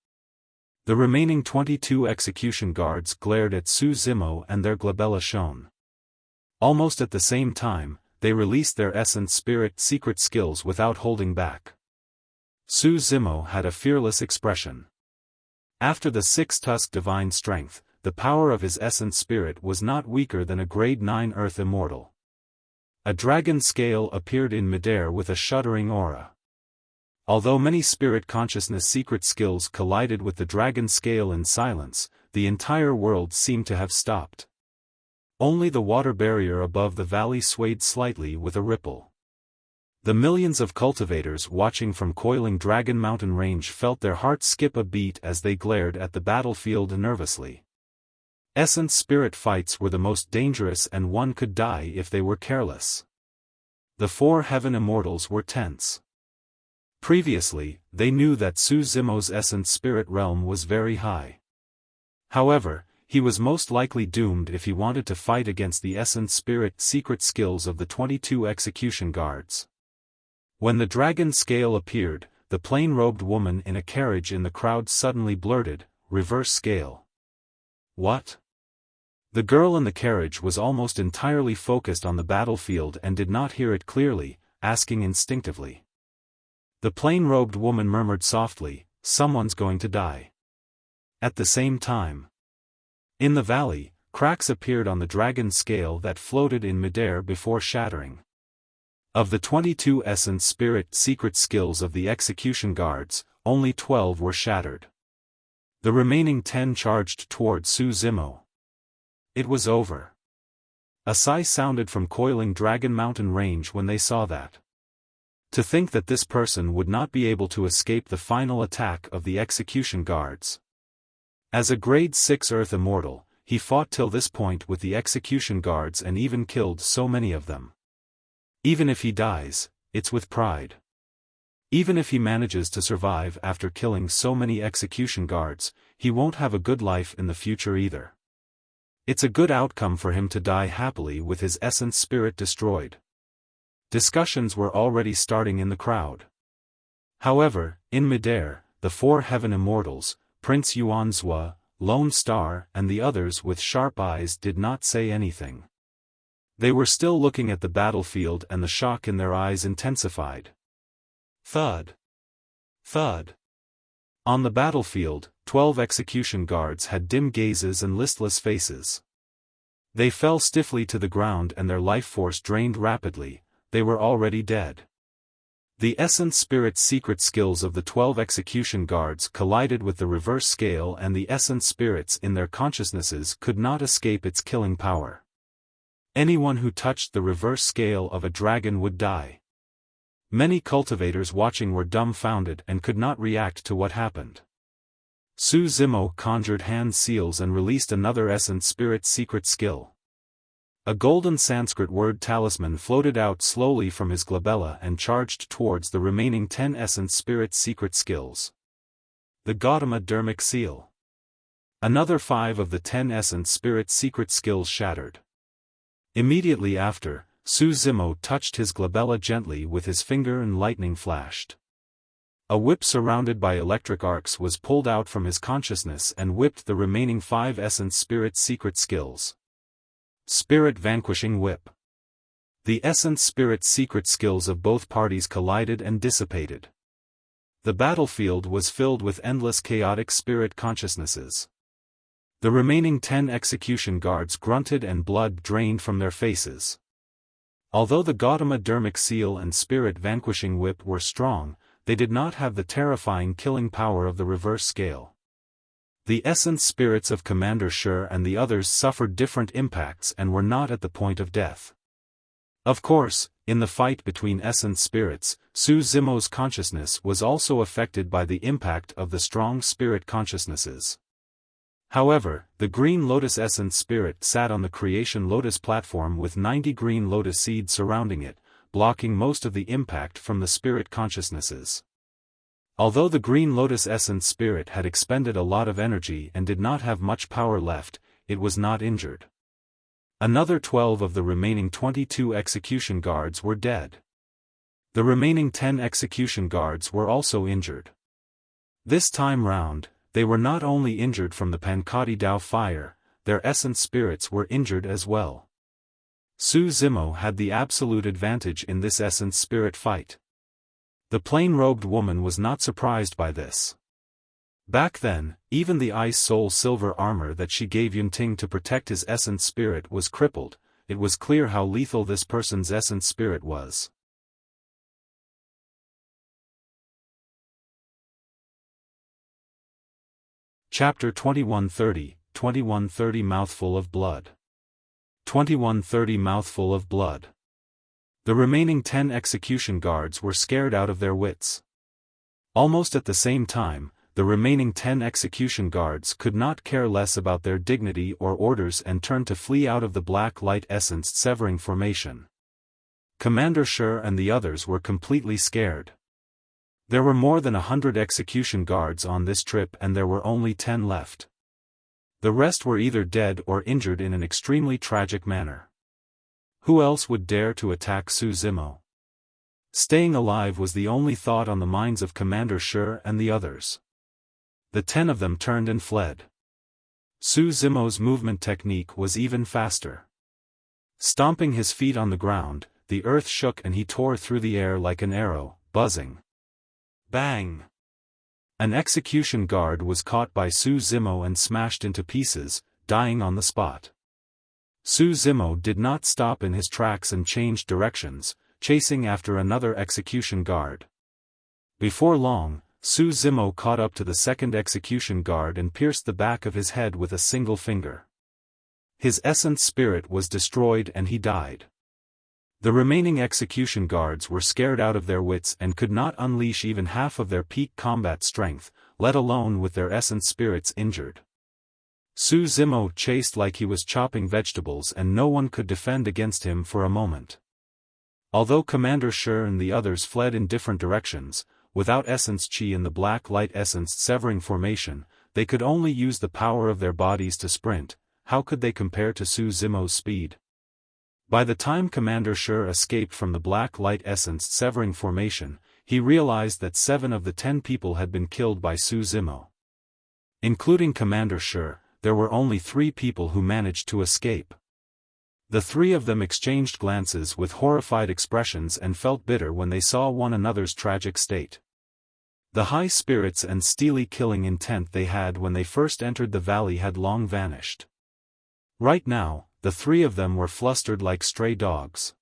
The remaining 22 execution guards glared at Su Zimo and their glabella shone. Almost at the same time, they released their Essence Spirit secret skills without holding back. Su Zimo had a fearless expression. After the Six-Tusked Divine Strength, the power of his Essence Spirit was not weaker than a Grade 9 Earth Immortal. A dragon scale appeared in midair with a shuddering aura. Although many spirit consciousness secret skills collided with the dragon scale in silence, the entire world seemed to have stopped. Only the water barrier above the valley swayed slightly with a ripple. The millions of cultivators watching from coiling Dragon Mountain Range felt their hearts skip a beat as they glared at the battlefield nervously. Essence Spirit fights were the most dangerous and one could die if they were careless. The 4 Heaven Immortals were tense. Previously, they knew that Su Zimo's Essence Spirit realm was very high. However, he was most likely doomed if he wanted to fight against the essence spirit secret skills of the 22 execution guards. When the dragon scale appeared, the plain-robed woman in a carriage in the crowd suddenly blurted, "Reverse scale." What? The girl in the carriage was almost entirely focused on the battlefield and did not hear it clearly, asking instinctively. The plain-robed woman murmured softly, "Someone's going to die." At the same time, in the valley, cracks appeared on the dragon scale that floated in midair before shattering. Of the 22 essence spirit secret skills of the execution guards, only 12 were shattered. The remaining 10 charged toward Su Zimo. It was over. A sigh sounded from coiling Dragon Mountain Range when they saw that. To think that this person would not be able to escape the final attack of the execution guards. As a grade 6 Earth Immortal, he fought till this point with the execution guards and even killed so many of them. Even if he dies, it's with pride. Even if he manages to survive after killing so many execution guards, he won't have a good life in the future either. It's a good outcome for him to die happily with his essence spirit destroyed. Discussions were already starting in the crowd. However, in midair, the 4 heaven immortals, Prince Yuanzhua, Lone Star and the others with sharp eyes did not say anything. They were still looking at the battlefield and the shock in their eyes intensified. Thud. Thud. On the battlefield, 12 execution guards had dim gazes and listless faces. They fell stiffly to the ground and their life force drained rapidly, they were already dead. The essence spirit secret skills of the 12 execution guards collided with the reverse scale and the essence spirits in their consciousnesses could not escape its killing power. Anyone who touched the reverse scale of a dragon would die. Many cultivators watching were dumbfounded and could not react to what happened. Su Zimo conjured hand seals and released another essence spirit secret skill. A golden Sanskrit word talisman floated out slowly from his glabella and charged towards the remaining 10 essence spirit secret skills. The Gautama dermic seal. Another 5 of the 10 essence spirit secret skills shattered. Immediately after, Su Zimo touched his glabella gently with his finger and lightning flashed. A whip surrounded by electric arcs was pulled out from his consciousness and whipped the remaining 5 essence spirit secret skills. Spirit Vanquishing Whip. The essence spirit secret skills of both parties collided and dissipated. The battlefield was filled with endless chaotic spirit consciousnesses. The remaining 10 execution guards grunted and blood drained from their faces. Although the Gautama dermic seal and spirit vanquishing whip were strong, they did not have the terrifying killing power of the reverse scale. The essence spirits of Commander Shi and the others suffered different impacts and were not at the point of death. Of course, in the fight between essence spirits, Su Zimo's consciousness was also affected by the impact of the strong spirit consciousnesses. However, the Green Lotus Essence Spirit sat on the Creation Lotus platform with 90 green lotus seeds surrounding it, blocking most of the impact from the spirit consciousnesses. Although the Green Lotus Essence Spirit had expended a lot of energy and did not have much power left, it was not injured. Another 12 of the remaining 22 execution guards were dead. The remaining 10 execution guards were also injured. This time round, they were not only injured from the Pankati Dao fire, their essence spirits were injured as well. Su Zimo had the absolute advantage in this essence spirit fight. The plain-robed woman was not surprised by this. Back then, even the Ice Soul silver armor that she gave Yunting to protect his essence spirit was crippled. It was clear how lethal this person's essence spirit was. Chapter 2130, 2130 Mouthful of Blood. 2130 Mouthful of Blood. The remaining 10 execution guards were scared out of their wits. Almost at the same time, the remaining 10 execution guards could not care less about their dignity or orders and turned to flee out of the black light essence severing formation. Commander Shi and the others were completely scared. There were more than 100 execution guards on this trip and there were only 10 left. The rest were either dead or injured in an extremely tragic manner. Who else would dare to attack Su Zimo? Staying alive was the only thought on the minds of Commander Shi and the others. The 10 of them turned and fled. Su Zimo's movement technique was even faster. Stomping his feet on the ground, the earth shook and he tore through the air like an arrow, buzzing. Bang! An execution guard was caught by Su Zimo and smashed into pieces, dying on the spot. Su Zimo did not stop in his tracks and changed directions, chasing after another execution guard. Before long, Su Zimo caught up to the second execution guard and pierced the back of his head with a single finger. His essence spirit was destroyed and he died. The remaining execution guards were scared out of their wits and could not unleash even half of their peak combat strength, let alone with their essence spirits injured. Su Zimo chased like he was chopping vegetables and no one could defend against him for a moment. Although Commander Shi and the others fled in different directions, without essence chi in the black light essence severing formation, they could only use the power of their bodies to sprint. How could they compare to Su Zimo's speed? By the time Commander Shi escaped from the black light essence severing formation, he realized that 7 of the 10 people had been killed by Su Zimo. Including Commander Shi, there were only 3 people who managed to escape. The 3 of them exchanged glances with horrified expressions and felt bitter when they saw one another's tragic state. The high spirits and steely killing intent they had when they first entered the valley had long vanished. Right now, the 3 of them were flustered like stray dogs.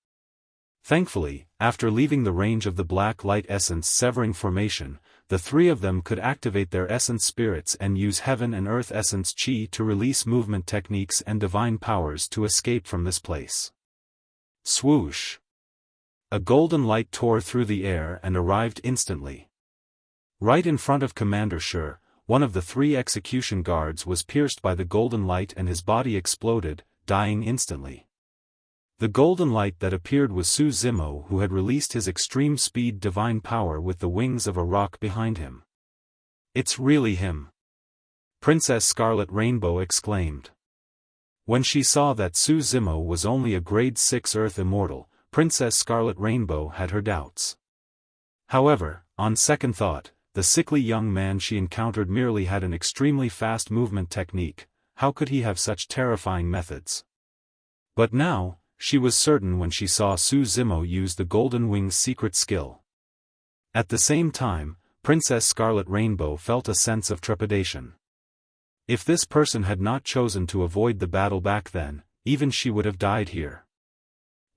Thankfully, after leaving the range of the black light essence severing formation, the 3 of them could activate their essence spirits and use heaven and earth essence chi to release movement techniques and divine powers to escape from this place. Swoosh! A golden light tore through the air and arrived instantly. Right in front of Commander Shi, one of the 3 execution guards was pierced by the golden light and his body exploded, dying instantly. The golden light that appeared was Su Zimo, who had released his extreme speed divine power with the wings of a rock behind him. It's really him! Princess Scarlet Rainbow exclaimed. When she saw that Su Zimo was only a grade 6 Earth Immortal, Princess Scarlet Rainbow had her doubts. However, on second thought, the sickly young man she encountered merely had an extremely fast movement technique. How could he have such terrifying methods? But now, she was certain when she saw Su Zimo use the Golden Wing's secret skill. At the same time, Princess Scarlet Rainbow felt a sense of trepidation. If this person had not chosen to avoid the battle back then, even she would have died here.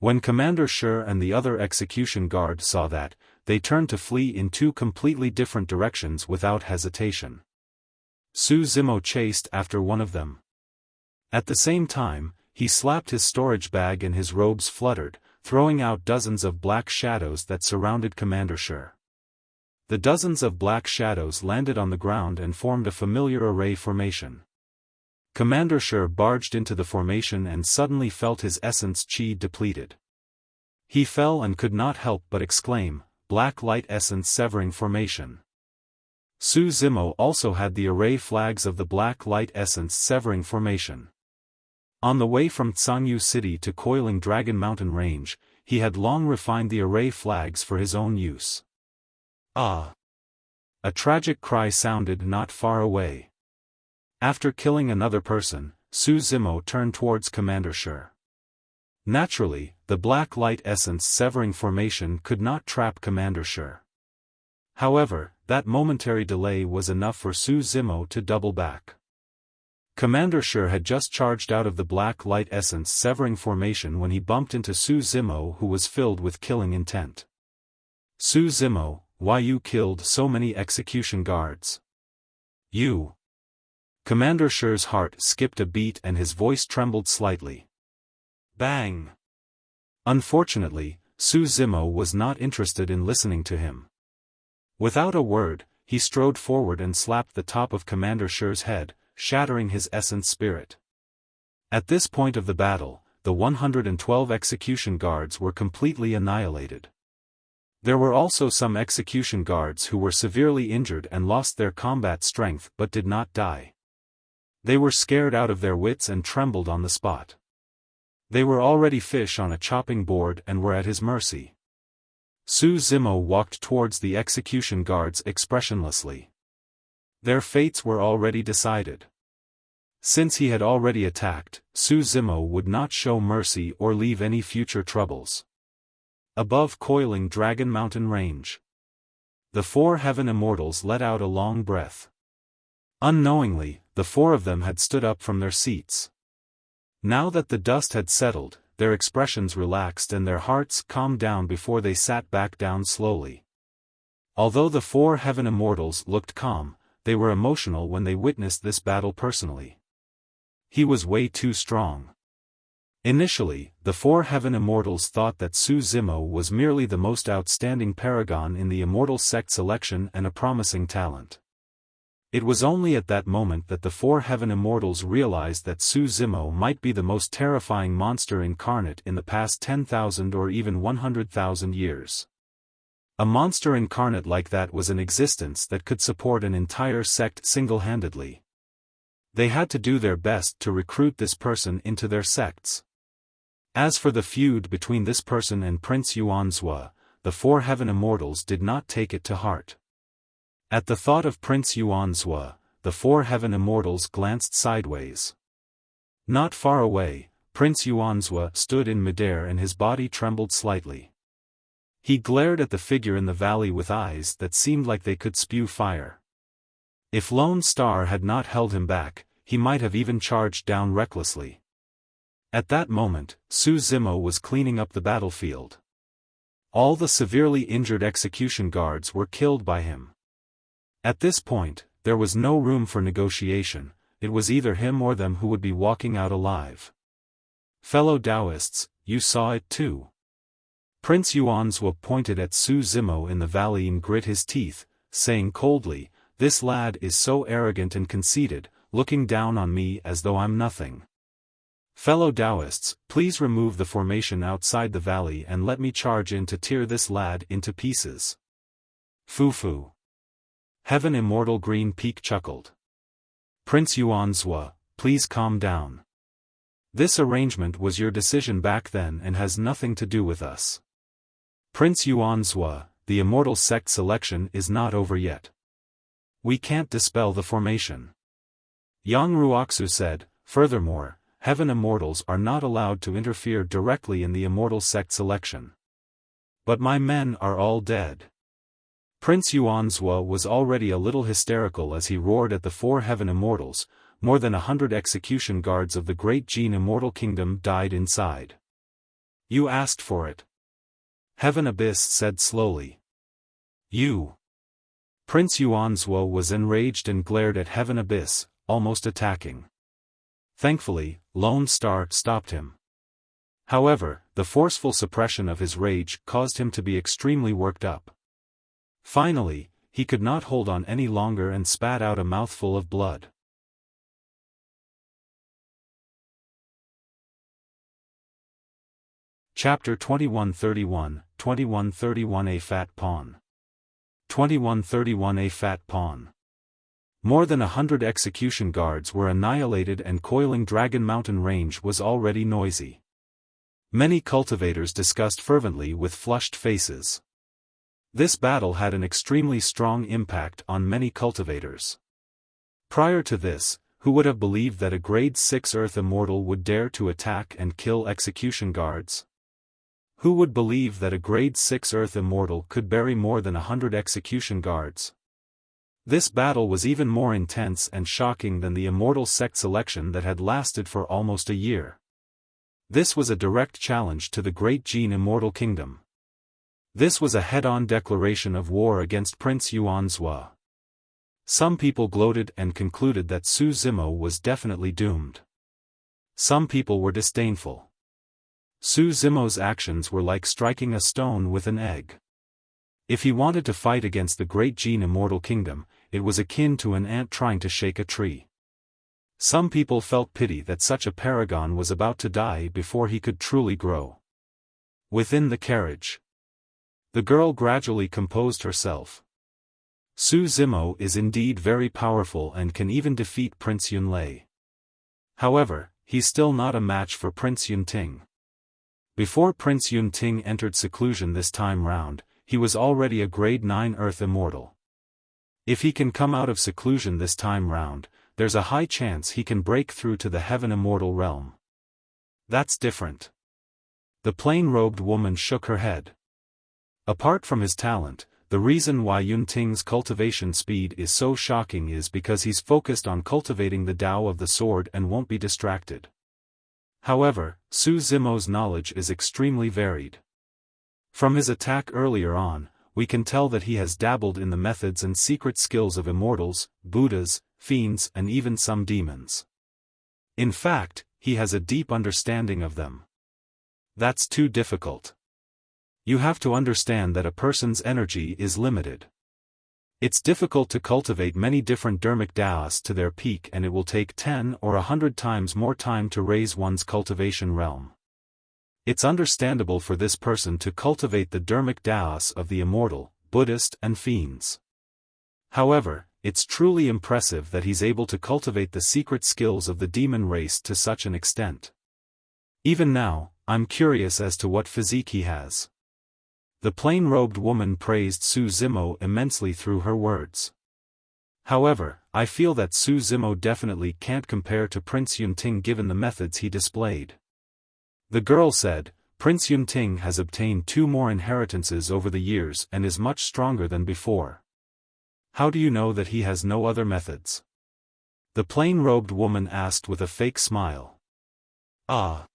When Commander Shi and the other execution guard saw that, they turned to flee in 2 completely different directions without hesitation. Su Zimo chased after one of them. At the same time, he slapped his storage bag and his robes fluttered, throwing out dozens of black shadows that surrounded Commander Shi. The dozens of black shadows landed on the ground and formed a familiar array formation. Commander Shi barged into the formation and suddenly felt his essence chi depleted. He fell and could not help but exclaim, "Black light essence severing formation." Su Zimo also had the array flags of the black light essence severing formation. On the way from Tsangyu City to Coiling Dragon Mountain Range, he had long refined the array flags for his own use. Ah! A tragic cry sounded not far away. After killing another person, Su Zimo turned towards Commander Shi. Naturally, the black light essence severing formation could not trap Commander Shi. However, that momentary delay was enough for Su Zimo to double back. Commander Shi had just charged out of the black light essence severing formation when he bumped into Su Zimo, who was filled with killing intent. "Su Zimo, why you killed so many execution guards? You!" Commander Shi's heart skipped a beat and his voice trembled slightly. Bang! Unfortunately, Su Zimo was not interested in listening to him. Without a word, he strode forward and slapped the top of Commander Shi's head, shattering his essence spirit. At this point of the battle, the 112 execution guards were completely annihilated. There were also some execution guards who were severely injured and lost their combat strength but did not die. They were scared out of their wits and trembled on the spot. They were already fish on a chopping board and were at his mercy. Su Zimo walked towards the execution guards expressionlessly. Their fates were already decided. Since he had already attacked, Su Zimo would not show mercy or leave any future troubles. Above coiling Dragon Mountain Range, the four heaven immortals let out a long breath. Unknowingly, the four of them had stood up from their seats. Now that the dust had settled, their expressions relaxed and their hearts calmed down before they sat back down slowly. Although the four heaven immortals looked calm, they were emotional when they witnessed this battle personally. He was way too strong. Initially, the four heaven immortals thought that Su Zimo was merely the most outstanding paragon in the immortal sect selection and a promising talent. It was only at that moment that the four heaven immortals realized that Su Zimo might be the most terrifying monster incarnate in the past 10,000 or even 100,000 years. A monster incarnate like that was in existence that could support an entire sect single-handedly. They had to do their best to recruit this person into their sects. As for the feud between this person and Prince Yuanzhua, the four heaven immortals did not take it to heart. At the thought of Prince Yuanzhua, the four heaven immortals glanced sideways. Not far away, Prince Yuanzhua stood in midair and his body trembled slightly. He glared at the figure in the valley with eyes that seemed like they could spew fire. If Lone Star had not held him back, he might have even charged down recklessly. At that moment, Su Zimo was cleaning up the battlefield. All the severely injured execution guards were killed by him. At this point, there was no room for negotiation, it was either him or them who would be walking out alive. Fellow Taoists, you saw it too. Prince Yuanzhua pointed at Su Zimo in the valley and grit his teeth, saying coldly, "This lad is so arrogant and conceited, looking down on me as though I'm nothing. Fellow Taoists, please remove the formation outside the valley and let me charge in to tear this lad into pieces." Fu. Heaven Immortal Green Peak chuckled. "Prince Yuanzhua, please calm down. This arrangement was your decision back then and has nothing to do with us. Prince Yuanzhua, the immortal sect selection is not over yet. We can't dispel the formation." Yang Ruoxu said, "Furthermore, heaven immortals are not allowed to interfere directly in the immortal sect selection. But my men are all dead." Prince Yuanzhua was already a little hysterical as he roared at the four heaven immortals. More than 100 execution guards of the great Jin immortal kingdom died inside. "You asked for it," Heaven Abyss said slowly. "You." Prince Yuanzhua was enraged and glared at Heaven Abyss, almost attacking. Thankfully, Lone Star stopped him. However, the forceful suppression of his rage caused him to be extremely worked up. Finally, he could not hold on any longer and spat out a mouthful of blood. Chapter 2131, 2131 A Fat Pawn. 2131 A Fat Pawn. More than 100 execution guards were annihilated and coiling Dragon Mountain Range was already noisy. Many cultivators discussed fervently with flushed faces. This battle had an extremely strong impact on many cultivators. Prior to this, who would have believed that a grade 6 Earth Immortal would dare to attack and kill execution guards? Who would believe that a grade 6 Earth Immortal could bury more than 100 execution guards? This battle was even more intense and shocking than the immortal sect selection that had lasted for almost a year. This was a direct challenge to the great Jin immortal kingdom. This was a head-on declaration of war against Prince Yuanzhua. Some people gloated and concluded that Su Zimo was definitely doomed. Some people were disdainful. Su Zimo's actions were like striking a stone with an egg. If he wanted to fight against the great Jin immortal kingdom, it was akin to an ant trying to shake a tree. Some people felt pity that such a paragon was about to die before he could truly grow. Within the carriage, the girl gradually composed herself. Su Zimo is indeed very powerful and can even defeat Prince Yunlei. However, he's still not a match for Prince Yunting. Before Prince Yunting entered seclusion this time round, he was already a grade 9 Earth Immortal. If he can come out of seclusion this time round, there's a high chance he can break through to the Heaven Immortal realm. That's different. The plain-robed woman shook her head. Apart from his talent, the reason why Yunting's cultivation speed is so shocking is because he's focused on cultivating the Tao of the sword and won't be distracted. However, Su Zimo's knowledge is extremely varied. From his attack earlier on, we can tell that he has dabbled in the methods and secret skills of immortals, Buddhas, fiends and even some demons. In fact, he has a deep understanding of them. That's too difficult. You have to understand that a person's energy is limited. It's difficult to cultivate many different dermic Taos to their peak, and it will take 10 or 100 times more time to raise one's cultivation realm. It's understandable for this person to cultivate the dermic Taos of the immortal, Buddhist and fiends. However, it's truly impressive that he's able to cultivate the secret skills of the demon race to such an extent. Even now, I'm curious as to what physique he has. The plain-robed woman praised Su Zimo immensely through her words. However, I feel that Su Zimo definitely can't compare to Prince Yunting given the methods he displayed. The girl said, Prince Yunting has obtained 2 more inheritances over the years and is much stronger than before. How do you know that he has no other methods? The plain-robed woman asked with a fake smile. Ah.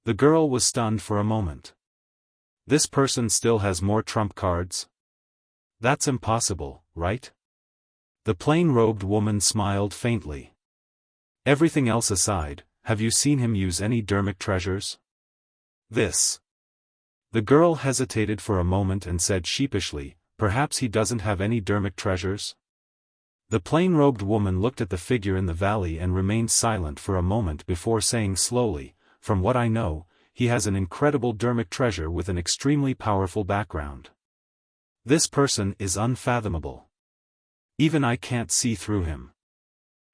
The girl was stunned for a moment. This person still has more trump cards? That's impossible, right? The plain-robed woman smiled faintly. Everything else aside, have you seen him use any dermic treasures? This. The girl hesitated for a moment and said sheepishly, perhaps he doesn't have any dermic treasures? The plain-robed woman looked at the figure in the valley and remained silent for a moment before saying slowly, from what I know, he has an incredible dermic treasure with an extremely powerful background. This person is unfathomable. Even I can't see through him.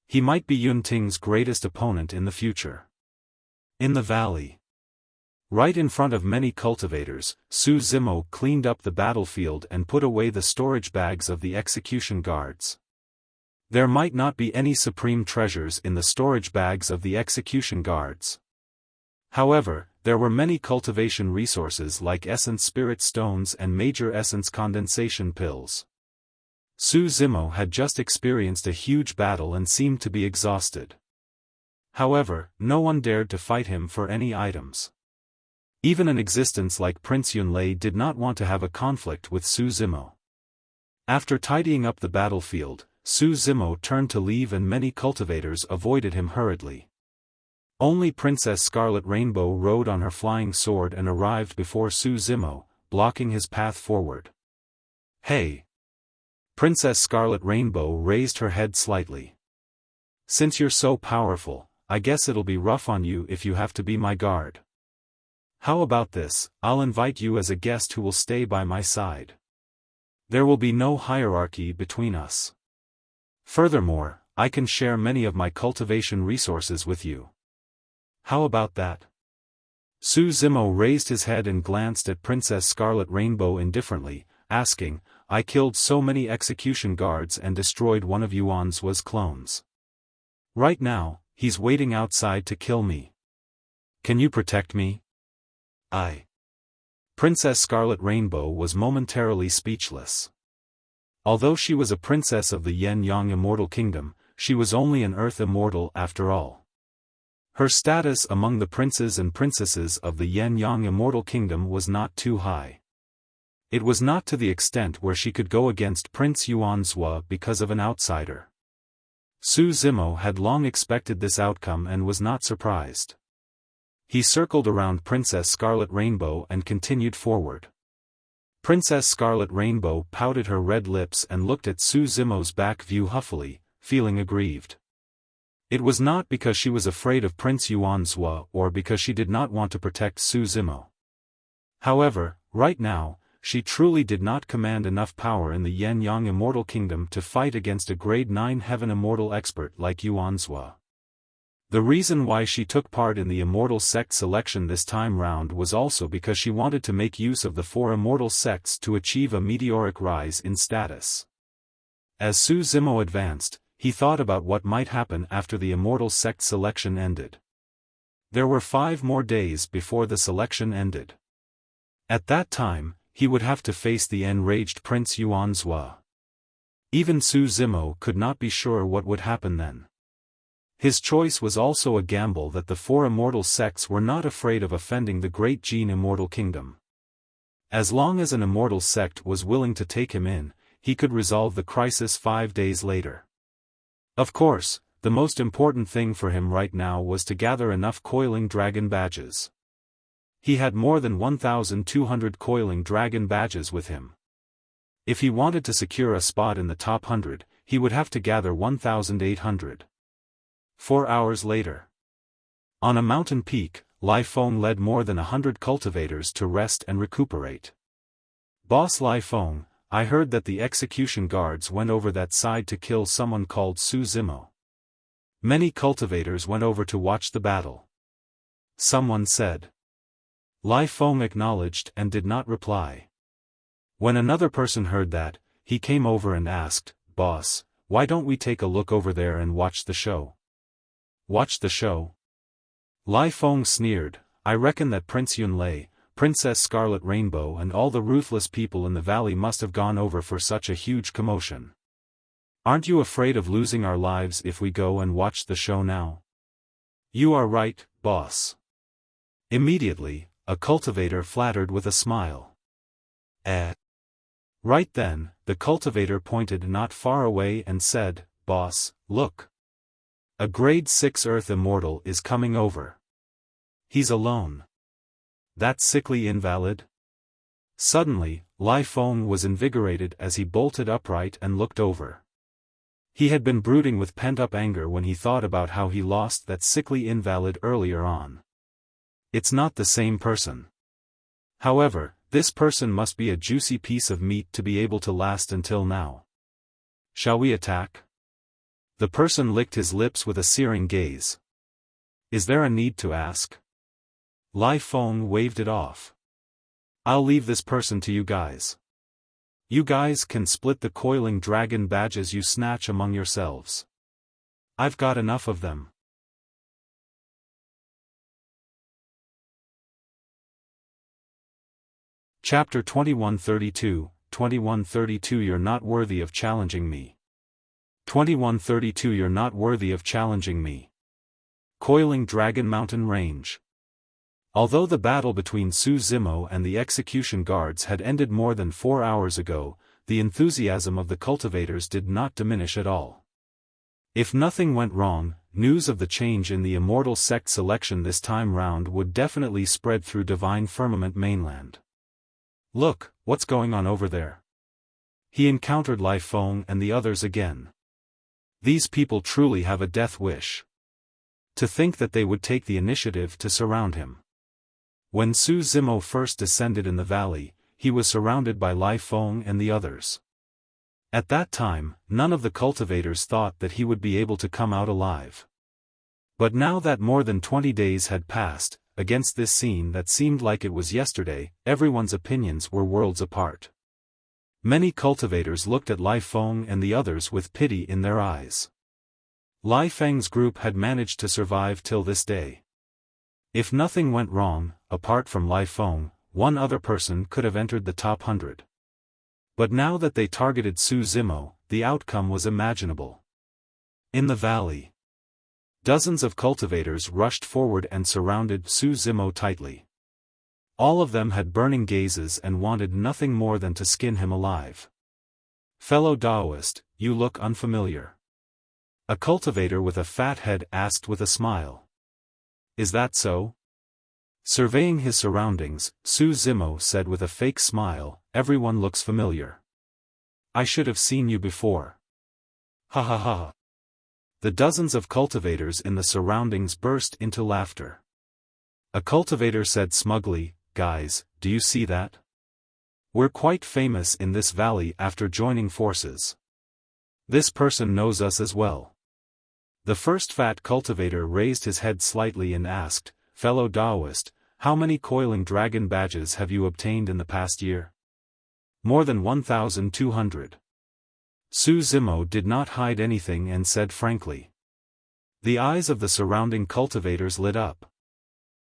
He might be Yunting's greatest opponent in the future. In the valley. Right in front of many cultivators, Su Zimo cleaned up the battlefield and put away the storage bags of the execution guards. There might not be any supreme treasures in the storage bags of the execution guards. However, there were many cultivation resources like essence spirit stones and major essence condensation pills. Su Zimo had just experienced a huge battle and seemed to be exhausted. However, no one dared to fight him for any items. Even an existence like Prince Yunlei did not want to have a conflict with Su Zimo. After tidying up the battlefield, Su Zimo turned to leave and many cultivators avoided him hurriedly. Only Princess Scarlet Rainbow rode on her flying sword and arrived before Su Zimo, blocking his path forward. Hey! Princess Scarlet Rainbow raised her head slightly. Since you're so powerful, I guess it'll be rough on you if you have to be my guard. How about this, I'll invite you as a guest who will stay by my side. There will be no hierarchy between us. Furthermore, I can share many of my cultivation resources with you. How about that? Su Zimo raised his head and glanced at Princess Scarlet Rainbow indifferently, asking, I killed so many execution guards and destroyed one of Yuan's clones. Right now, he's waiting outside to kill me. Can you protect me? Princess Scarlet Rainbow was momentarily speechless. Although she was a princess of the Yin-Yang Immortal Kingdom, she was only an Earth Immortal after all. Her status among the princes and princesses of the Yin-Yang Immortal Kingdom was not too high. It was not to the extent where she could go against Prince Yuanzhua because of an outsider. Su Zimo had long expected this outcome and was not surprised. He circled around Princess Scarlet Rainbow and continued forward. Princess Scarlet Rainbow pouted her red lips and looked at Su Zimo's back view huffily, feeling aggrieved. It was not because she was afraid of Prince Yuanzhua or because she did not want to protect Su Zimo. However, right now, she truly did not command enough power in the Yin-Yang Immortal Kingdom to fight against a grade 9 Heaven Immortal expert like Yuanzhua. The reason why she took part in the Immortal sect selection this time round was also because she wanted to make use of the 4 Immortal sects to achieve a meteoric rise in status. As Su Zimo advanced, he thought about what might happen after the Immortal sect selection ended. There were 5 more days before the selection ended. At that time, he would have to face the enraged Prince Yuanzhua. Even Su Zimo could not be sure what would happen then. His choice was also a gamble that the 4 Immortal sects were not afraid of offending the great Jin Immortal Kingdom. As long as an Immortal sect was willing to take him in, he could resolve the crisis 5 days later. Of course, the most important thing for him right now was to gather enough coiling dragon badges. He had more than 1,200 coiling dragon badges with him. If he wanted to secure a spot in the top 100, he would have to gather 1,800. 4 hours later. On a mountain peak, Lai Feng led more than 100 cultivators to rest and recuperate. "Boss Lai Feng, I heard that the execution guards went over that side to kill someone called Su Zimo." Many cultivators went over to watch the battle. Someone said. Lai Feng acknowledged and did not reply. When another person heard that, he came over and asked, "Boss, why don't we take a look over there and watch the show?" "Watch the show?" Lai Feng sneered, "I reckon that Prince Yunlei, Princess Scarlet Rainbow and all the ruthless people in the valley must have gone over for such a huge commotion. Aren't you afraid of losing our lives if we go and watch the show now?" "You are right, boss." Immediately, a cultivator flattered with a smile. Right then, the cultivator pointed not far away and said, "Boss, look. A grade 6 Earth Immortal is coming over. He's alone. That sickly invalid?" Suddenly, Lai Feng was invigorated as he bolted upright and looked over. He had been brooding with pent-up anger when he thought about how he lost that sickly invalid earlier on. It's not the same person. However, this person must be a juicy piece of meat to be able to last until now. "Shall we attack?" The person licked his lips with a searing gaze. "Is there a need to ask?" Lai Feng waved it off. "I'll leave this person to you guys. You guys can split the coiling dragon badges you snatch among yourselves. I've got enough of them." Chapter 2132, 2132 You're not worthy of challenging me. 2132 You're not worthy of challenging me. Coiling Dragon Mountain Range. Although the battle between Su Zimo and the execution guards had ended more than 4 hours ago, the enthusiasm of the cultivators did not diminish at all. If nothing went wrong, news of the change in the Immortal sect selection this time round would definitely spread through Divine Firmament mainland. "Look, what's going on over there?" He encountered Lai Feng and the others again. These people truly have a death wish. To think that they would take the initiative to surround him. When Su Zimo first descended in the valley, he was surrounded by Lai Feng and the others. At that time, none of the cultivators thought that he would be able to come out alive. But now that more than 20 days had passed, against this scene that seemed like it was yesterday, everyone's opinions were worlds apart. Many cultivators looked at Lai Feng and the others with pity in their eyes. Lai Feng's group had managed to survive till this day. If nothing went wrong, apart from Lai Feng, one other person could have entered the top 100. But now that they targeted Su Zimo, the outcome was imaginable. In the valley, dozens of cultivators rushed forward and surrounded Su Zimo tightly. All of them had burning gazes and wanted nothing more than to skin him alive. "Fellow Daoist, you look unfamiliar." A cultivator with a fat head asked with a smile. "Is that so?" Surveying his surroundings, Su Zimo said with a fake smile, "Everyone looks familiar. I should have seen you before." "Ha ha ha." The dozens of cultivators in the surroundings burst into laughter. A cultivator said smugly, "Guys, do you see that? We're quite famous in this valley after joining forces. This person knows us as well." The first fat cultivator raised his head slightly and asked, "Fellow Daoist, how many coiling dragon badges have you obtained in the past year?" "More than 1,200. Su Zimo did not hide anything and said frankly. The eyes of the surrounding cultivators lit up.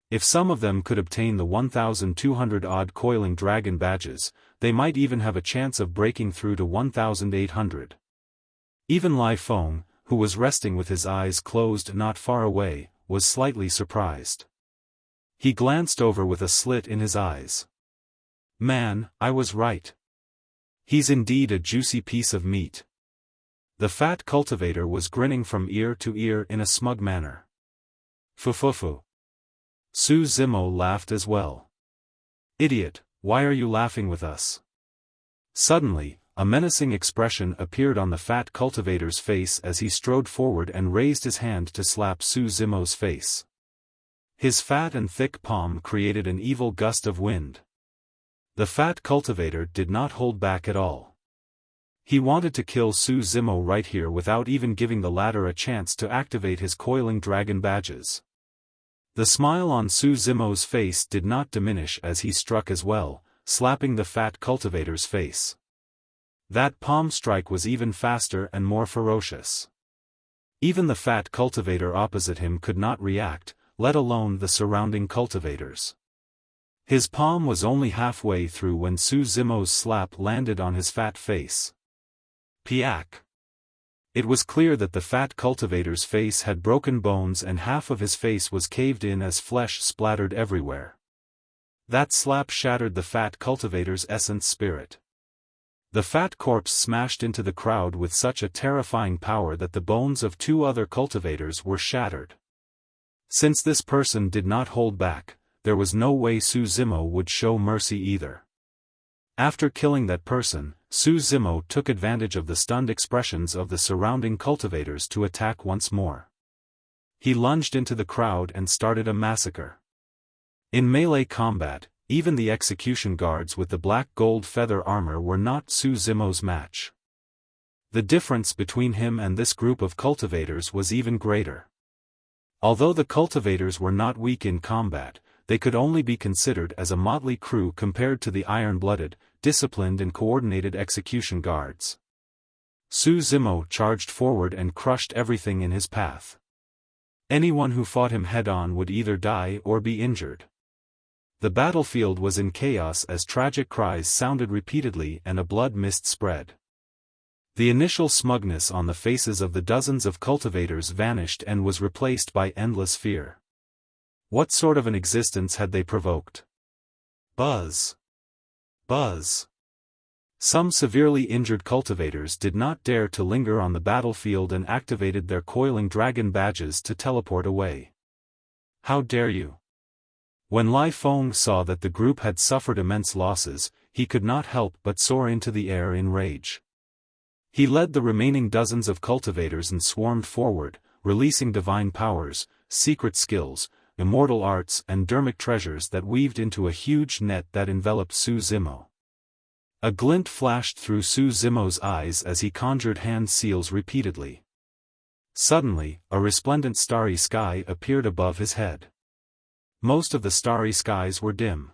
If some of them could obtain the 1,200-odd coiling dragon badges, they might even have a chance of breaking through to 1,800. Even Lai Feng, who was resting with his eyes closed not far away, was slightly surprised. He glanced over with a slit in his eyes. "Man, I was right. He's indeed a juicy piece of meat." The fat cultivator was grinning from ear to ear in a smug manner. "Fufufu." Su Zimo laughed as well. "Idiot, why are you laughing with us?" Suddenly, a menacing expression appeared on the fat cultivator's face as he strode forward and raised his hand to slap Su Zimo's face. His fat and thick palm created an evil gust of wind. The fat cultivator did not hold back at all. He wanted to kill Su Zimo right here without even giving the latter a chance to activate his coiling dragon badges. The smile on Su Zimo's face did not diminish as he struck as well, slapping the fat cultivator's face. That palm strike was even faster and more ferocious. Even the fat cultivator opposite him could not react, let alone the surrounding cultivators. His palm was only halfway through when Su Zimo's slap landed on his fat face. Piak! It was clear that the fat cultivator's face had broken bones and half of his face was caved in as flesh splattered everywhere. That slap shattered the fat cultivator's essence spirit. The fat corpse smashed into the crowd with such a terrifying power that the bones of two other cultivators were shattered. Since this person did not hold back, there was no way Su Zimo would show mercy either. After killing that person, Su Zimo took advantage of the stunned expressions of the surrounding cultivators to attack once more. He lunged into the crowd and started a massacre. In melee combat, even the execution guards with the black gold feather armor were not Su Zimo's match. The difference between him and this group of cultivators was even greater. Although the cultivators were not weak in combat, they could only be considered as a motley crew compared to the iron-blooded, disciplined and coordinated execution guards. Su Zimo charged forward and crushed everything in his path. Anyone who fought him head-on would either die or be injured. The battlefield was in chaos as tragic cries sounded repeatedly and a blood mist spread. The initial smugness on the faces of the dozens of cultivators vanished and was replaced by endless fear. What sort of an existence had they provoked? Buzz! Buzz! Some severely injured cultivators did not dare to linger on the battlefield and activated their coiling dragon badges to teleport away. How dare you! When Lai Feng saw that the group had suffered immense losses, he could not help but soar into the air in rage. He led the remaining dozens of cultivators and swarmed forward, releasing divine powers, secret skills, immortal arts and dermic treasures that weaved into a huge net that enveloped Su Zimo. A glint flashed through Su Zimo's eyes as he conjured hand seals repeatedly. Suddenly, a resplendent starry sky appeared above his head. Most of the starry skies were dim.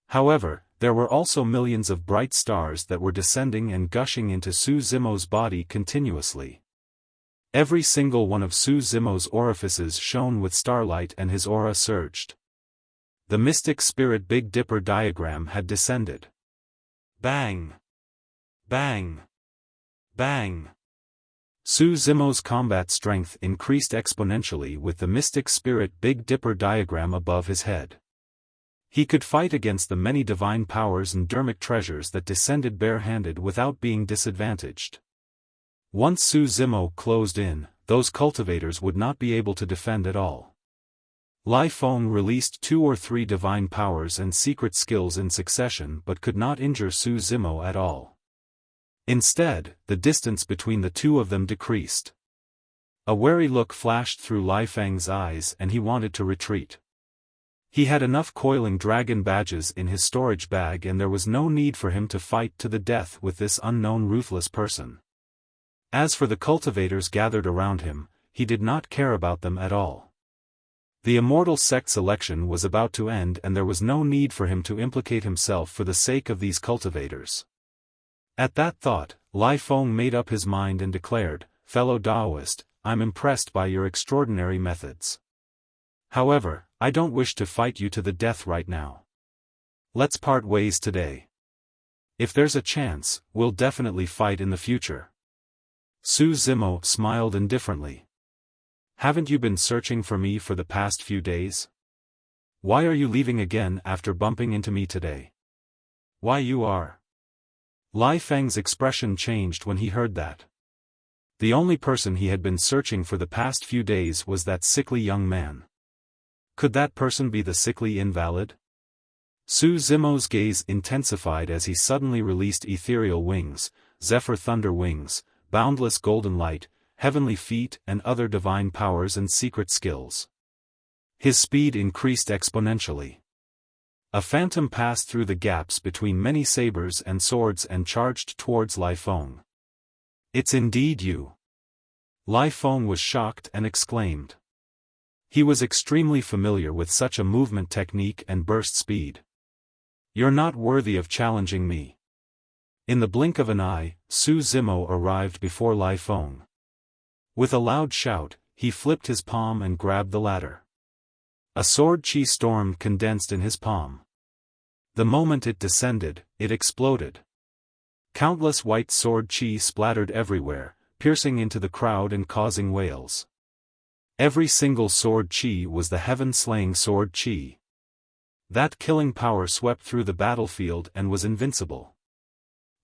However, there were also millions of bright stars that were descending and gushing into Su Zimo's body continuously. Every single one of Su Zimo's orifices shone with starlight and his aura surged. The mystic spirit Big Dipper diagram had descended. Bang! Bang! Bang! Su Zimo's combat strength increased exponentially with the mystic spirit Big Dipper diagram above his head. He could fight against the many divine powers and dermic treasures that descended barehanded without being disadvantaged. Once Su Zimo closed in, those cultivators would not be able to defend at all. Lai Feng released 2 or 3 divine powers and secret skills in succession but could not injure Su Zimo at all. Instead, the distance between the two of them decreased. A wary look flashed through Lai Feng's eyes and he wanted to retreat. He had enough coiling dragon badges in his storage bag and there was no need for him to fight to the death with this unknown ruthless person. As for the cultivators gathered around him, he did not care about them at all. The immortal sect selection was about to end and there was no need for him to implicate himself for the sake of these cultivators. At that thought, Lai Feng made up his mind and declared, "Fellow Daoist, I'm impressed by your extraordinary methods. However, I don't wish to fight you to the death right now. Let's part ways today. If there's a chance, we'll definitely fight in the future." Su Zimo smiled indifferently. "Haven't you been searching for me for the past few days? Why are you leaving again after bumping into me today?" "Why you are?" Lai Feng's expression changed when he heard that. The only person he had been searching for the past few days was that sickly young man. Could that person be the sickly invalid? Su Zimo's gaze intensified as he suddenly released ethereal wings, zephyr thunder wings, boundless golden light, heavenly feet and other divine powers and secret skills. His speed increased exponentially. A phantom passed through the gaps between many sabers and swords and charged towards Lai Feng. "It's indeed you." Lai Feng was shocked and exclaimed. He was extremely familiar with such a movement technique and burst speed. "You're not worthy of challenging me." In the blink of an eye, Su Zimo arrived before Lai Feng. With a loud shout, he flipped his palm and grabbed the ladder. A sword chi storm condensed in his palm. The moment it descended, it exploded. Countless white sword chi splattered everywhere, piercing into the crowd and causing wails. Every single sword chi was the heaven-slaying sword chi. That killing power swept through the battlefield and was invincible.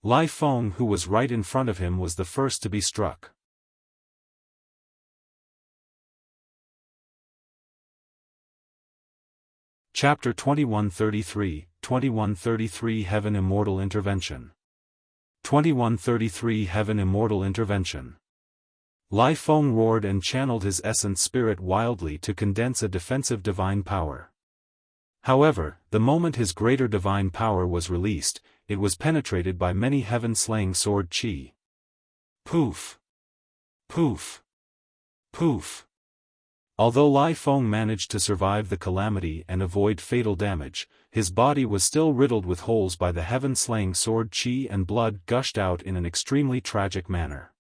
Lai Feng, who was right in front of him, was the first to be struck. Chapter 2133, 2133 Heaven Immortal Intervention. 2133 Heaven Immortal Intervention. Lai Feng roared and channeled his essence spirit wildly to condense a defensive divine power. However, the moment his greater divine power was released, it was penetrated by many heaven-slaying sword chi. Poof! Poof! Poof! Although Lai Feng managed to survive the calamity and avoid fatal damage, his body was still riddled with holes by the heaven-slaying sword chi and blood gushed out in an extremely tragic manner.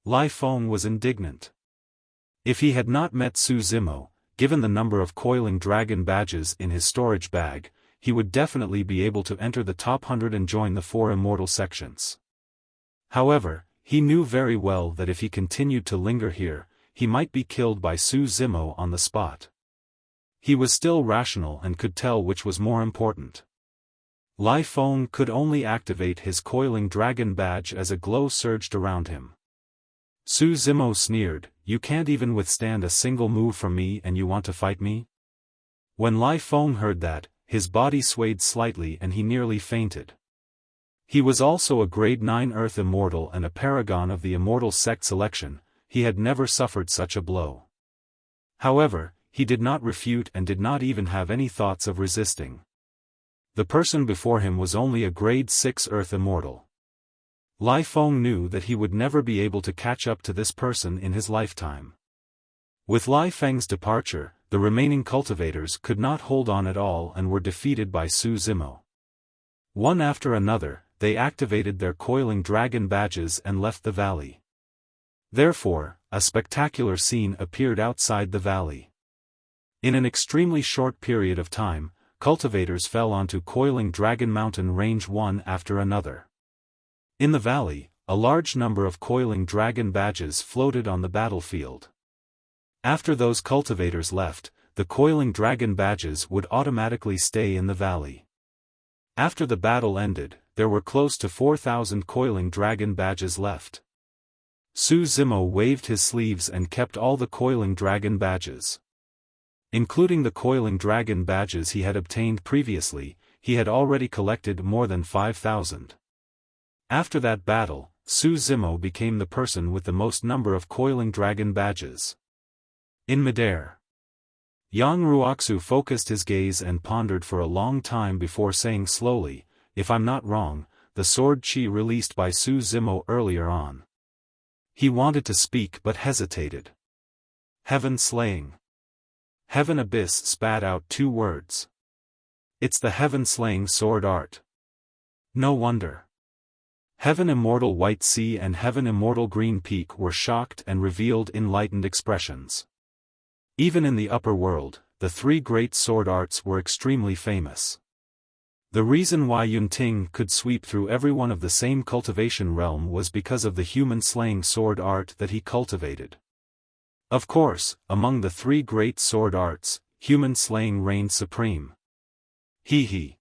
Lai Feng was indignant. If he had not met Su Zimo, given the number of coiling dragon badges in his storage bag, he would definitely be able to enter the top 100 and join the 4 immortal sections. However, he knew very well that if he continued to linger here, he might be killed by Su Zimo on the spot. He was still rational and could tell which was more important. Lai Feng could only activate his coiling dragon badge as a glow surged around him. Su Zimo sneered, "You can't even withstand a single move from me and you want to fight me?" When Lai Feng heard that, his body swayed slightly and he nearly fainted. He was also a grade 9 Earth Immortal and a paragon of the Immortal sect selection. He had never suffered such a blow. However, he did not refute and did not even have any thoughts of resisting. The person before him was only a grade 6 Earth Immortal. Lai Feng knew that he would never be able to catch up to this person in his lifetime. With Lai Feng's departure, the remaining cultivators could not hold on at all and were defeated by Su Zimo. One after another, they activated their coiling dragon badges and left the valley. Therefore, a spectacular scene appeared outside the valley. In an extremely short period of time, cultivators fell onto coiling Dragon Mountain Range one after another. In the valley, a large number of coiling dragon badges floated on the battlefield. After those cultivators left, the coiling dragon badges would automatically stay in the valley. After the battle ended, there were close to 4,000 coiling dragon badges left. Su Zimo waved his sleeves and kept all the coiling dragon badges. Including the coiling dragon badges he had obtained previously, he had already collected more than 5,000. After that battle, Su Zimo became the person with the most number of coiling dragon badges. In midair, Yang Ruoxu focused his gaze and pondered for a long time before saying slowly, "If I'm not wrong, the sword chi released by Su Zimo earlier on." He wanted to speak but hesitated. Heaven slaying. Heaven Abyss spat out 2 words. It's the heaven-slaying sword art. No wonder. Heaven Immortal White Sea and Heaven Immortal Green Peak were shocked and revealed enlightened expressions. Even in the upper world, the 3 great sword arts were extremely famous. The reason why Yunting could sweep through everyone of the same cultivation realm was because of the human-slaying sword art that he cultivated. Of course, among the 3 great sword arts, human-slaying reigned supreme. Hee.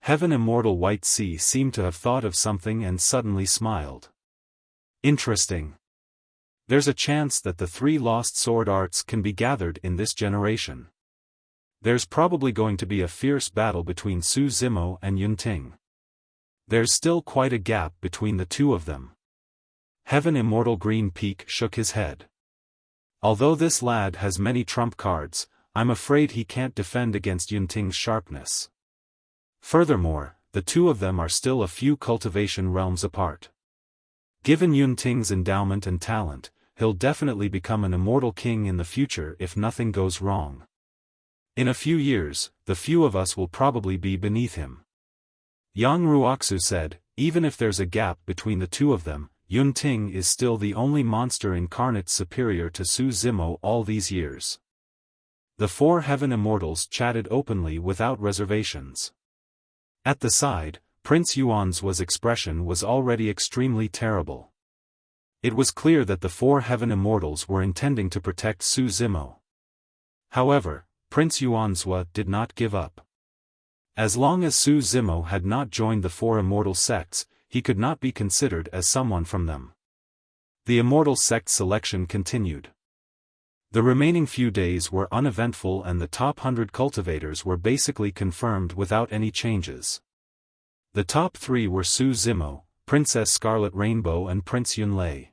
Heaven Immortal White Sea seemed to have thought of something and suddenly smiled. Interesting. There's a chance that the 3 lost sword arts can be gathered in this generation. There's probably going to be a fierce battle between Su Zimo and Yunting. There's still quite a gap between the 2 of them. Heaven Immortal Green Peak shook his head. Although this lad has many trump cards, I'm afraid he can't defend against Yunting's sharpness. Furthermore, the 2 of them are still a few cultivation realms apart. Given Yunting's endowment and talent, he'll definitely become an immortal king in the future if nothing goes wrong. In a few years, the few of us will probably be beneath him. Yang Ruoxu said, even if there's a gap between the 2 of them, Yunting is still the only monster incarnate superior to Su Zimo all these years. The 4 Heaven Immortals chatted openly without reservations. At the side, Prince Yuan's expression was already extremely terrible. It was clear that the 4 Heaven Immortals were intending to protect Su Zimo. However, Prince Yuan's did not give up. As long as Su Zimo had not joined the 4 immortal sects, he could not be considered as someone from them. The immortal sect selection continued. The remaining few days were uneventful and the top 100 cultivators were basically confirmed without any changes. The top 3 were Su Zimo, Princess Scarlet Rainbow and Prince Yunlei.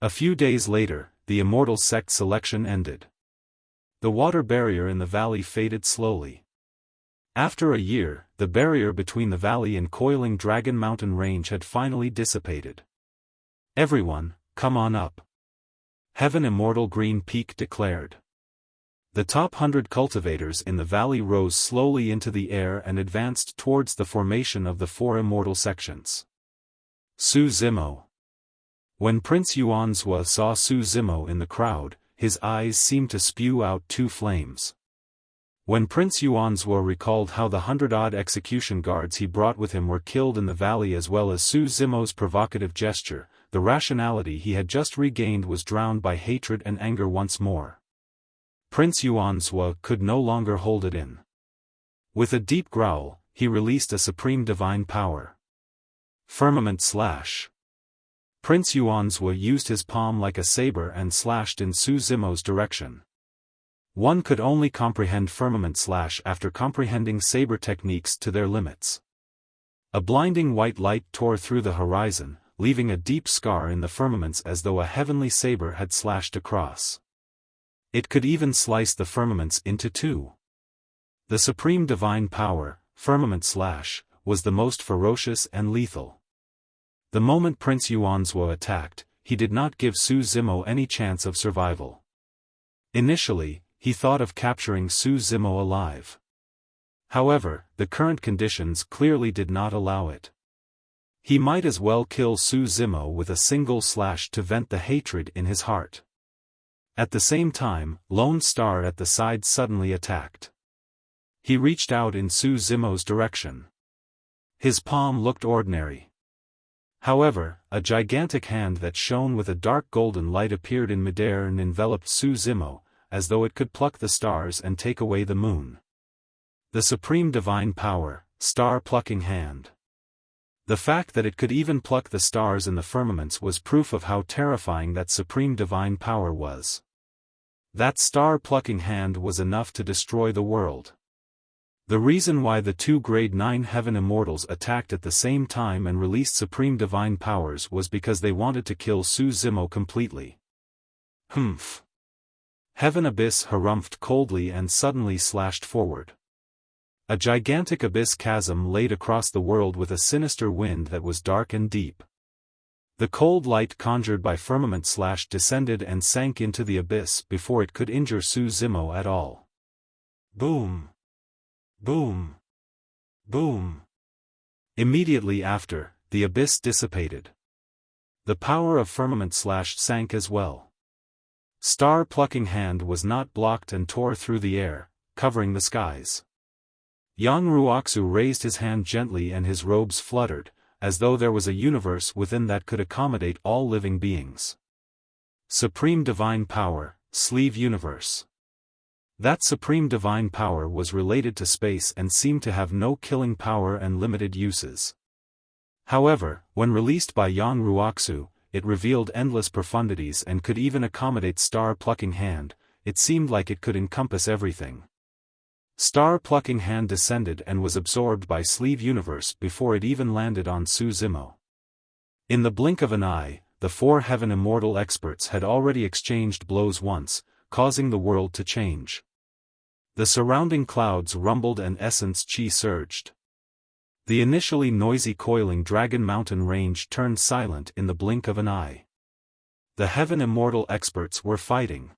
A few days later, the immortal sect selection ended. The water barrier in the valley faded slowly. After a year, the barrier between the valley and coiling Dragon Mountain Range had finally dissipated. Everyone, come on up. Heaven Immortal Green Peak declared. The top 100 cultivators in the valley rose slowly into the air and advanced towards the formation of the 4 immortal sections. Su Zimo. When Prince Yuanzhua saw Su Zimo in the crowd, his eyes seemed to spew out 2 flames. When Prince Yuanzhua recalled how the 100-odd execution guards he brought with him were killed in the valley as well as Su Zimo's provocative gesture, the rationality he had just regained was drowned by hatred and anger once more. Prince Yuanzhua could no longer hold it in. With a deep growl, he released a supreme divine power. Firmament Slash. Prince Yuanzhua used his palm like a saber and slashed in Su Zimo's direction. One could only comprehend Firmament Slash after comprehending saber techniques to their limits. A blinding white light tore through the horizon, leaving a deep scar in the firmaments as though a heavenly saber had slashed across. It could even slice the firmaments into 2. The supreme divine power, Firmament Slash, was the most ferocious and lethal. The moment Prince Yuanzhua attacked, he did not give Su Zimo any chance of survival. Initially, he thought of capturing Su Zimo alive. However, the current conditions clearly did not allow it. He might as well kill Su Zimo with a single slash to vent the hatred in his heart. At the same time, Lone Star at the side suddenly attacked. He reached out in Su Zimo's direction. His palm looked ordinary. However, a gigantic hand that shone with a dark golden light appeared in midair and enveloped Su Zimo, as though it could pluck the stars and take away the moon. The supreme divine power, star-plucking hand. The fact that it could even pluck the stars in the firmaments was proof of how terrifying that supreme divine power was. That star-plucking hand was enough to destroy the world. The reason why the 2 Grade 9 Heaven Immortals attacked at the same time and released supreme divine powers was because they wanted to kill Su Zimo completely. Humph. Heaven Abyss harumphed coldly and suddenly slashed forward. A gigantic abyss chasm laid across the world with a sinister wind that was dark and deep. The cold light conjured by firmament descended and sank into the abyss before it could injure Su Zimo at all. Boom! Boom! Boom! Immediately after, the abyss dissipated. The power of firmament sank as well. Star-plucking hand was not blocked and tore through the air, covering the skies. Yang Ruoxu raised his hand gently and his robes fluttered, as though there was a universe within that could accommodate all living beings. Supreme Divine Power, Sleeve Universe. That supreme divine power was related to space and seemed to have no killing power and limited uses. However, when released by Yang Ruoxu, it revealed endless profundities and could even accommodate Star-plucking hand. It seemed like it could encompass everything. Star-plucking hand descended and was absorbed by Sleeve Universe before it even landed on Su Zimo. In the blink of an eye, the 4 Heaven Immortal experts had already exchanged blows once, causing the world to change. The surrounding clouds rumbled and essence chi surged. The initially noisy coiling Dragon Mountain range turned silent in the blink of an eye. The Heaven Immortal experts were fighting.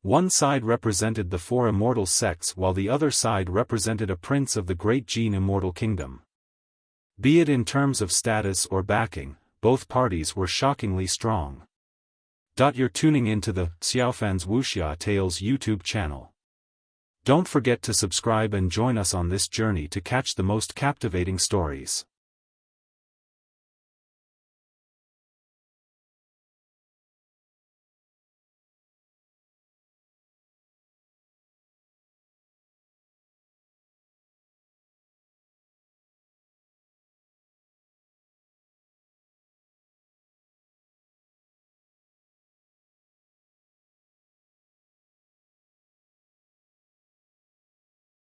One side represented the 4 immortal sects while the other side represented a prince of the Great Gene Immortal Kingdom. Be it in terms of status or backing, both parties were shockingly strong. You're tuning into the Xiaofan's Wuxia Tales YouTube channel. Don't forget to subscribe and join us on this journey to catch the most captivating stories.